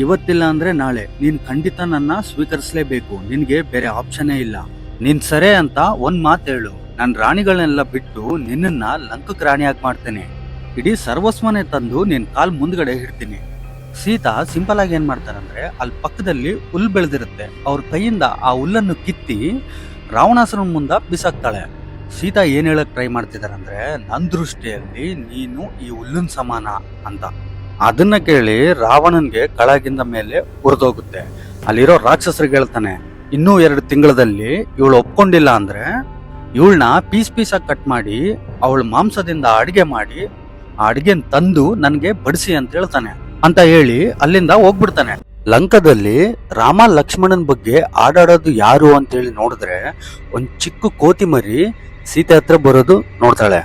ಇವತ್ತಿಲ್ಲ ಅಂದ್ರೆ ನಾಳೆ ನೀನ್ ಖಂಡಿತ ನನ್ನ ಸ್ವೀಕರಿಸಲೇಬೇಕು. ನಿನ್ಗೆ ಬೇರೆ ಆಪ್ಷನ್ನೇ ಇಲ್ಲ. ನೀನ್ ಸರೆ ಅಂತ ಒಂದ್ ಮಾತು ಹೇಳು, ನನ್ ರಾಣಿಗಳನ್ನೆಲ್ಲ ಬಿಟ್ಟು ನಿನ್ನನ್ನ ಲಂಕಕ್ ರಾಣಿಯಾಗಿ ಮಾಡ್ತೇನೆ. ಇಡೀ ಸರ್ವಸ್ವನೇ ತಂದು ನಿನ್ ಕಾಲ್ ಮುಂದ್ಗಡೆ ಹಿಡ್ತೀನಿ. ಸೀತಾ ಸಿಂಪಲ್ ಆಗಿ ಏನ್ ಮಾಡ್ತಾರಂದ್ರೆ, ಅಲ್ಲಿ ಪಕ್ಕದಲ್ಲಿ ಹುಲ್ ಬೆಳೆದಿರುತ್ತೆ. ಅವ್ರ ಕೈಯಿಂದ ಆ ಹುಲ್ಲನ್ನು ಕಿತ್ತಿ ರಾವಣಾಸುರನ ಮುಂದ ಬಿಸಾಕ್ತಾಳೆ. ಸೀತಾ ಏನ್ ಹೇಳಕ್ ಟ್ರೈ ಮಾಡ್ತಿದಾರಂದ್ರೆ, ನನ್ ದೃಷ್ಟಿಯಲ್ಲಿ ನೀನು ಈ ಹುಲ್ಲನ್ ಸಮಾನ ಅಂತ. ಅದನ್ನ ಕೇಳಿ ರಾವಣನ್ಗೆ ಕೆಳಗಿಂದ ಮೇಲೆ ಉರಿದೋಗುತ್ತೆ. ಅಲ್ಲಿರೋ ರಾಕ್ಷಸರಿಗೆ ಹೇಳ್ತಾನೆ, ಇನ್ನೂ 2 ತಿಂಗಳಲ್ಲಿ ಇವಳು ಒಪ್ಕೊಂಡಿಲ್ಲ ಅಂದ್ರೆ ಇವಳನ್ನ ಪೀಸ್ ಆಗಿ ಕಟ್ ಮಾಡಿ ಅವಳ ಮಾಂಸದಿಂದ ಅಡಿಗೆ ಮಾಡಿ ಆ ಅಡಿಗೆನ್ ತಂದು ನನ್ಗೆ ಬಡಿಸಿ ಅಂತ ಹೇಳ್ತಾನೆ. ಅಂತ ಹೇಳಿ ಅಲ್ಲಿಂದ ಹೋಗ್ಬಿಡ್ತಾನೆ. ಲಂಕದಲ್ಲಿ ರಾಮ ಲಕ್ಷ್ಮಣನ್ ಬಗ್ಗೆ ಆಡಾಡೋದು ಯಾರು ಅಂತ ಹೇಳಿ ನೋಡಿದ್ರೆ ಒಂದ್ ಚಿಕ್ಕ ಕೋತಿ ಮರಿ ಸೀತೆ ಹತ್ರ ಬರೋದು ನೋಡ್ತಾಳೆ.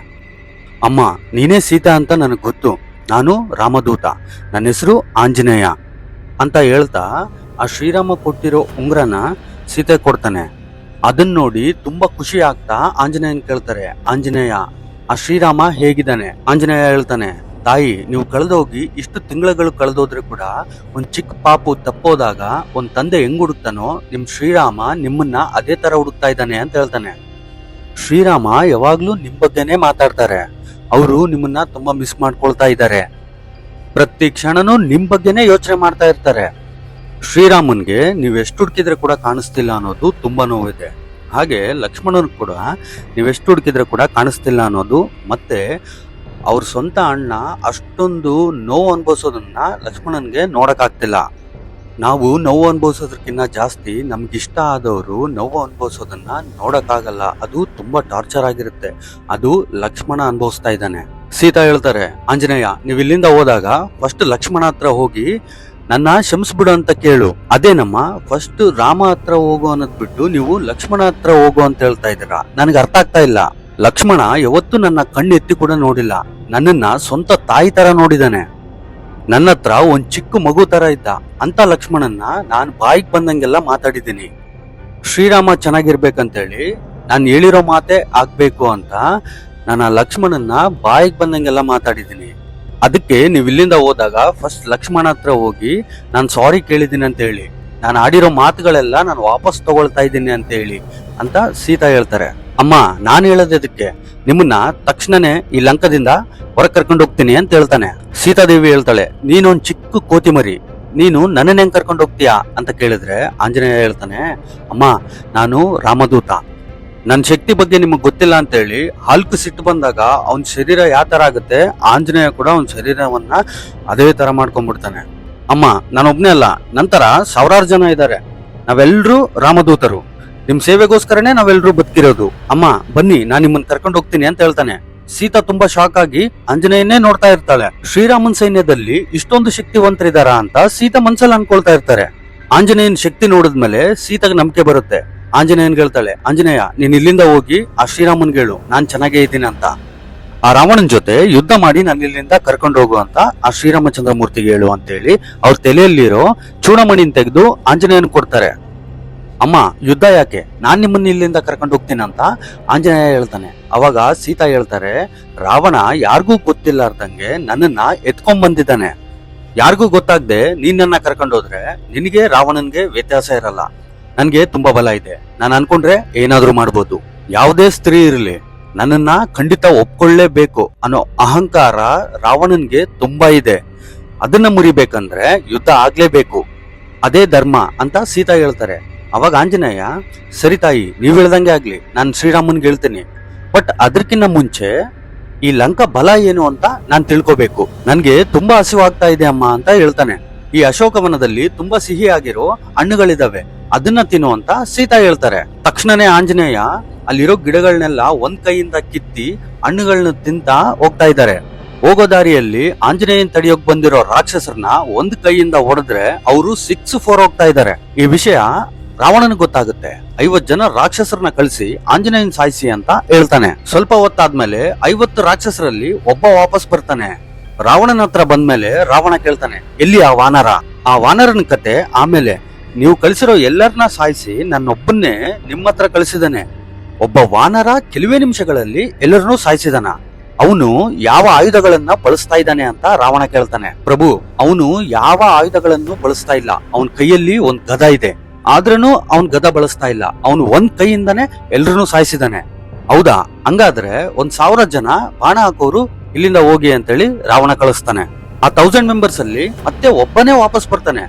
ಅಮ್ಮ, ನೀನೇ ಸೀತಾ ಅಂತ ನನಗ್ ಗೊತ್ತು. ನಾನು ರಾಮದೂತ, ನನ್ನ ಹೆಸರು ಆಂಜನೇಯ ಅಂತ ಹೇಳ್ತಾ ಆ ಶ್ರೀರಾಮ ಕೊಟ್ಟಿರೋ ಉಂಗ್ರನ ಸೀತೆ ಕೊಡ್ತಾನೆ. ಅದನ್ನ ನೋಡಿ ತುಂಬಾ ಖುಷಿ ಆಗ್ತಾ ಆಂಜನೇಯನ್ ಕೇಳ್ತಾರೆ, ಆಂಜನೇಯ, ಆ ಶ್ರೀರಾಮ ಹೇಗಿದ್ದಾನೆ? ಆಂಜನೇಯ ಹೇಳ್ತಾನೆ, ತಾಯಿ, ನೀವು ಕಳೆದೋಗಿ ಇಷ್ಟು ತಿಂಗಳುಗಳು ಕಳೆದೋದ್ರೆ ಕೂಡ ಒಂದ್ ಚಿಕ್ಕ ಪಾಪು ತಪ್ಪೋದಾಗ ಒಂದ್ ತಂದೆ ಹೆಂಗ್ ಹುಡುಕ್ತಾನೋ ನಿಮ್ ಶ್ರೀರಾಮ ನಿಮ್ಮನ್ನ ಅದೇ ತರ ಹುಡುಕ್ತಾ ಇದ್ದಾನೆ ಅಂತ ಹೇಳ್ತಾನೆ. ಶ್ರೀರಾಮ ಯಾವಾಗ್ಲೂ ನಿಮ್ ಬಗ್ಗೆನೆ ಮಾತಾಡ್ತಾರೆ. ಅವರು ನಿಮ್ಮನ್ನ ತುಂಬಾ ಮಿಸ್ ಮಾಡ್ಕೊಳ್ತಾ ಇದ್ದಾರೆ. ಪ್ರತಿ ಕ್ಷಣನೂ ನಿಮ್ ಬಗ್ಗೆನೆ ಯೋಚನೆ ಮಾಡ್ತಾ ಇರ್ತಾರೆ. ಶ್ರೀರಾಮನ್ಗೆ ನೀವೆಷ್ಟು ಹುಡುಕಿದ್ರೆ ಕೂಡ ಕಾಣಿಸ್ತಿಲ್ಲ ಅನ್ನೋದು ತುಂಬಾ ನೋವಿದೆ. ಹಾಗೆ ಲಕ್ಷ್ಮಣನ್ ಕೂಡ ನೀವೆಷ್ಟು ಹುಡುಕಿದ್ರೆ ಕೂಡ ಕಾಣಿಸ್ತಿಲ್ಲ ಅನ್ನೋದು, ಮತ್ತೆ ಅವ್ರ ಸ್ವಂತ ಅಣ್ಣ ಅಷ್ಟೊಂದು ನೋವು ಅನುಭವಿಸೋದನ್ನ ಲಕ್ಷ್ಮಣನ್ಗೆ ನೋಡಕ್ಕಾಗ್ತಿಲ್ಲ. ನಾವು ನೋವು ಅನುಭವಿಸೋದಕ್ಕಿಂತ ಜಾಸ್ತಿ ನಮ್ಗಿಷ್ಟ ಆದವರು ನೋವು ಅನುಭವಿಸೋದನ್ನ ನೋಡಕ್ಕಾಗಲ್ಲ. ಅದು ತುಂಬಾ ಟಾರ್ಚರ್ ಆಗಿರುತ್ತೆ. ಅದು ಲಕ್ಷ್ಮಣ ಅನುಭವಿಸ್ತಾ ಇದ್ದಾನೆ. ಸೀತಾ ಹೇಳ್ತಾರೆ, ಆಂಜನೇಯ, ನೀವು ಇಲ್ಲಿಂದ ಹೋದಾಗ ಫಸ್ಟ್ ಲಕ್ಷ್ಮಣ ಹತ್ರ ಹೋಗಿ ನನ್ನ ಕ್ಷಮಿಸ್ಬಿಡು ಅಂತ ಕೇಳು. ಅದೇನಮ್ಮ, ಫಸ್ಟ್ ರಾಮ ಹತ್ರ ಹೋಗು ಅನ್ನೋದ್ ಬಿಟ್ಟು ನೀವು ಲಕ್ಷ್ಮಣ ಹತ್ರ ಹೋಗು ಅಂತ ಹೇಳ್ತಾ ಇದ್ದೀರಾ? ನನಗೆ ಅರ್ಥ ಆಗ್ತಾ ಇಲ್ಲ. ಲಕ್ಷ್ಮಣ ಯಾವತ್ತೂ ನನ್ನ ಕಣ್ಣು ಎತ್ತಿ ಕೂಡ ನೋಡಿಲ್ಲ. ನನ್ನನ್ನ ಸ್ವಂತ ತಾಯಿ ತರ ನೋಡಿದಾನೆ. ನನ್ನ ಹತ್ರ ಒಂದ್ ಚಿಕ್ಕ ಮಗು ತರ ಇದ್ದ ಅಂತ ಲಕ್ಷ್ಮಣನ್ನ ನಾನು ಬಾಯಿಗೆ ಬಂದಂಗೆಲ್ಲ ಮಾತಾಡಿದ್ದೀನಿ. ಶ್ರೀರಾಮ ಚೆನ್ನಾಗಿರ್ಬೇಕಂತೇಳಿ ನಾನು ಹೇಳಿರೋ ಮಾತೆ ಆಗ್ಬೇಕು ಅಂತ ನಾನು ಲಕ್ಷ್ಮಣನ್ನ ಬಾಯಿಗೆ ಬಂದಂಗೆಲ್ಲ ಮಾತಾಡಿದ್ದೀನಿ. ಅದಕ್ಕೆ ನೀವು ಇಲ್ಲಿಂದ ಹೋದಾಗ ಫಸ್ಟ್ ಲಕ್ಷ್ಮಣ ಹತ್ರ ಹೋಗಿ ನಾನು ಸಾರಿ ಕೇಳಿದ್ದೀನಿ ಅಂತ ಹೇಳಿ, ನಾನು ಆಡಿರೋ ಮಾತುಗಳೆಲ್ಲ ನಾನು ವಾಪಸ್ ತಗೊಳ್ತಾ ಇದ್ದೀನಿ ಅಂತ ಹೇಳಿ ಅಂತ ಸೀತಾ ಹೇಳ್ತಾರೆ. ಅಮ್ಮ, ನಾನು ಹೇಳೋದಕ್ಕೆ ನಿಮ್ಮನ್ನ ತಕ್ಷಣನೇ ಈ ಲಂಕದಿಂದ ಹೊರ ಕರ್ಕೊಂಡು ಹೋಗ್ತೀನಿ ಅಂತ ಹೇಳ್ತಾನೆ. ಸೀತಾದೇವಿ ಹೇಳ್ತಾಳೆ, ನೀನೊಂದ್ ಚಿಕ್ಕ ಕೋತಿ ಮರಿ, ನೀನು ನನ್ನನ್ನ ಹೆಂಗ್ ಕರ್ಕೊಂಡು ಹೋಗ್ತೀಯಾ ಅಂತ ಕೇಳಿದ್ರೆ ಆಂಜನೇಯ ಹೇಳ್ತಾನೆ, ಅಮ್ಮ, ನಾನು ರಾಮದೂತ. ನನ್ನ ಶಕ್ತಿ ಬಗ್ಗೆ ನಿಮಗ್ ಗೊತ್ತಿಲ್ಲ ಅಂತ ಹೇಳಿ ಹಲ್ಕ್ ಸಿಟ್ಟು ಬಂದಾಗ ಅವನ್ ಶರೀರ ಯಾವ ತರ ಆಗುತ್ತೆ, ಆಂಜನೇಯ ಕೂಡ ಅವನ್ ಶರೀರವನ್ನ ಅದೇ ತರ ಮಾಡ್ಕೊಂಡ್ಬಿಡ್ತಾನೆ. ಅಮ್ಮ, ನಾನೊಬ್ನೇ ಅಲ್ಲ, ನಂತರ 1000 ಜನ ಇದ್ದಾರೆ. ನಾವೆಲ್ಲರೂ ರಾಮದೂತರು. ನಿಮ್ ಸೇವೆಗೋಸ್ಕರನೇ ನಾವೆಲ್ಲರೂ ಬದುಕಿರೋದು. ಅಮ್ಮ, ಬನ್ನಿ, ನಾನ್ ನಿಮ್ಮನ್ನ ಕರ್ಕೊಂಡು ಹೋಗ್ತೀನಿ ಅಂತ ಹೇಳ್ತಾನೆ. ಸೀತಾ ತುಂಬಾ ಶಾಕ್ ಆಗಿ ಆಂಜನೇಯನ್ನೇ ನೋಡ್ತಾ ಇರ್ತಾಳೆ. ಶ್ರೀರಾಮನ್ ಸೈನ್ಯದಲ್ಲಿ ಇಷ್ಟೊಂದು ಶಕ್ತಿವಂತರಿದಾರ ಅಂತ ಸೀತಾ ಮನ್ಸಲ್ಲಿ ಅನ್ಕೊಳ್ತಾ ಇರ್ತಾರೆ. ಆಂಜನೇಯನ್ ಶಕ್ತಿ ನೋಡಿದ್ಮೇಲೆ ಸೀತಾಗ ನಂಬಿಕೆ ಬರುತ್ತೆ. ಆಂಜನೇಯನ್ ಹೇಳ್ತಾಳೆ, ಆಂಜನೇಯ, ನೀನ್ ಇಲ್ಲಿಂದ ಹೋಗಿ ಆ ಶ್ರೀರಾಮನ್ಗೆ ಹೇಳು ನಾನ್ ಚೆನ್ನಾಗೇ ಇದ್ದೀನಿ ಅಂತ. ಆ ರಾವಣನ್ ಜೊತೆ ಯುದ್ಧ ಮಾಡಿ ನಾನು ಇಲ್ಲಿಂದ ಕರ್ಕೊಂಡು ಹೋಗು ಅಂತ ಆ ಶ್ರೀರಾಮಚಂದ್ರ ಮೂರ್ತಿಗೆ ಹೇಳು ಅಂತ ಹೇಳಿ ಅವ್ರ ತಲೆಯಲ್ಲಿರೋ ಚೂಡಮಣಿನ ತೆಗೆದು ಆಂಜನೇಯನ್ ಕೊಡ್ತಾರೆ. ಅಮ್ಮ, ಯುದ್ಧ ಯಾಕೆ, ನಾನ್ ನಿಮ್ಮನ್ನ ಇಲ್ಲಿಂದ ಕರ್ಕೊಂಡು ಹೋಗ್ತೀನಿ ಅಂತ ಆಂಜನೇಯ ಹೇಳ್ತಾನೆ. ಅವಾಗ ಸೀತಾ ಹೇಳ್ತಾರೆ, ರಾವಣ ಯಾರಿಗೂ ಗೊತ್ತಿಲ್ಲಾರ್ದಂಗೆ ನನ್ನನ್ನ ಎತ್ಕೊಂಡ್ ಬಂದಿದ್ದಾನೆ. ಯಾರಿಗೂ ಗೊತ್ತಾಗ್ದೆ ನೀನ್ ನನ್ನ ಕರ್ಕೊಂಡು ಹೋದ್ರೆ ನಿನಗೆ ರಾವಣನ್ಗೆ ವ್ಯತ್ಯಾಸ ಇರಲ್ಲ. ನನ್ಗೆ ತುಂಬಾ ಬಲ ಇದೆ. ನಾನು ಅನ್ಕೊಂಡ್ರೆ ಏನಾದ್ರೂ ಮಾಡ್ಬೋದು. ಯಾವುದೇ ಸ್ತ್ರೀ ಇರಲಿ, ನನ್ನನ್ನ ಖಂಡಿತ ಒಪ್ಕೊಳ್ಳೇಬೇಕು ಅನ್ನೋ ಅಹಂಕಾರ ರಾವಣನ್ಗೆ ತುಂಬಾ ಇದೆ. ಅದನ್ನ ಮುರಿಬೇಕಂದ್ರೆ ಯುದ್ಧ ಆಗ್ಲೇಬೇಕು, ಅದೇ ಧರ್ಮ ಅಂತ ಸೀತಾ ಹೇಳ್ತಾರೆ. ಅವಾಗ ಆಂಜನೇಯ, ಸರಿ ತಾಯಿ, ನೀವ್ ಹೇಳ್ದಂಗೆ ಆಗ್ಲಿ, ನಾನು ಶ್ರೀರಾಮನ್ಗೆ ಹೇಳ್ತೀನಿ. ಬಟ್ ಅದಕ್ಕಿಂತ ಮುಂಚೆ ಈ ಲಂಕಾ ಬಲ ಏನು ಅಂತ ನಾನ್ ತಿಳ್ಕೋಬೇಕು. ನನ್ಗೆ ತುಂಬಾ ಹಸಿವಾಗ್ತಾ ಇದೆ ಅಮ್ಮ ಅಂತ ಹೇಳ್ತಾನೆ. ಈ ಅಶೋಕವನದಲ್ಲಿ ತುಂಬಾ ಸಿಹಿಯಾಗಿರೋ ಹಣ್ಣುಗಳಿದಾವೆ, ಅದನ್ನ ತಿನ್ನು ಅಂತ ಸೀತಾ ಹೇಳ್ತಾರೆ. ತಕ್ಷಣನೇ ಆಂಜನೇಯ ಅಲ್ಲಿರೋ ಗಿಡಗಳನ್ನೆಲ್ಲ ಒಂದ್ ಕೈಯಿಂದ ಕಿತ್ತಿ ಹಣ್ಣುಗಳನ್ನ ತಿಂತ ಹೋಗ್ತಾ ಇದ್ದಾರೆ. ಹೋಗೋ ದಾರಿಯಲ್ಲಿ ಆಂಜನೇಯನ್ ತಡಿಯೋಕ್ ಬಂದಿರೋ ರಾಕ್ಷಸರನ್ನ ಒಂದ್ ಕೈಯಿಂದ ಹೊಡೆದ್ರೆ ಅವರು 6-4 ಹೋಗ್ತಾ ಇದ್ದಾರೆ. ಈ ವಿಷಯ ರಾವಣನ್ ಗೊತ್ತಾಗುತ್ತೆ. 50 ಜನ ರಾಕ್ಷಸರನ್ನ ಕಳಿಸಿ ಆಂಜನೇಯನ್ ಸಾಯಿಸಿ ಅಂತ ಹೇಳ್ತಾನೆ. ಸ್ವಲ್ಪ ಹೊತ್ತಾದ್ಮೇಲೆ 50 ರಾಕ್ಷಸರಲ್ಲಿ ಒಬ್ಬ ವಾಪಸ್ ಬರ್ತಾನೆ. ರಾವಣನ ಹತ್ರ ಬಂದ್ಮೇಲೆ ರಾವಣ ಕೇಳ್ತಾನೆ, ಎಲ್ಲಿ ಆ ವಾನರ? ಆ ವಾನರನ ಕತೆ ಆಮೇಲೆ. ನೀವು ಕಳಿಸಿರೋ ಎಲ್ಲರನ್ನ ಸಾಯಿಸಿ ನನ್ನೊಬ್ಬನ್ನೇ ನಿಮ್ಮ ಹತ್ರ ಕಳಿಸಿದಾನೆ. ಒಬ್ಬ ವಾನರ ಕೆಲವೇ ನಿಮಿಷಗಳಲ್ಲಿ ಎಲ್ಲರನ್ನೂ ಸಾಯಿಸಿದಾನ. ಅವನು ಯಾವ ಆಯುಧಗಳನ್ನ ಬಳಸ್ತಾ ಇದ್ದಾನೆ ಅಂತ ರಾವಣ ಕೇಳ್ತಾನೆ. ಪ್ರಭು, ಅವನು ಯಾವ ಆಯುಧಗಳನ್ನು ಬಳಸ್ತಾ ಇಲ್ಲ. ಅವನ ಕೈಯಲ್ಲಿ ಒಂದ್ ಗದ ಇದೆ, ಆದ್ರೂ ಅವನ್ ಗದ ಬಳಸ್ತಾ ಇಲ್ಲ. ಅವನು ಒಂದ್ ಕೈಯಿಂದಾನೆ ಎಲ್ರನ್ನೂ ಸಾಯಿಸಿದಾನೆ. ಹೌದಾ? ಹಂಗಾದ್ರೆ 1000 ಜನ ಬಾಣ ಹಾಕೋರು ಇಲ್ಲಿಂದ ಹೋಗಿ ಅಂತೇಳಿ ರಾವಣ ಕಳಿಸ್ತಾನೆ. ಆ 1000 ಮೆಂಬರ್ಸ್ ಅಲ್ಲಿ ಮತ್ತೆ ಒಬ್ಬನೇ ವಾಪಸ್ ಬರ್ತಾನೆ.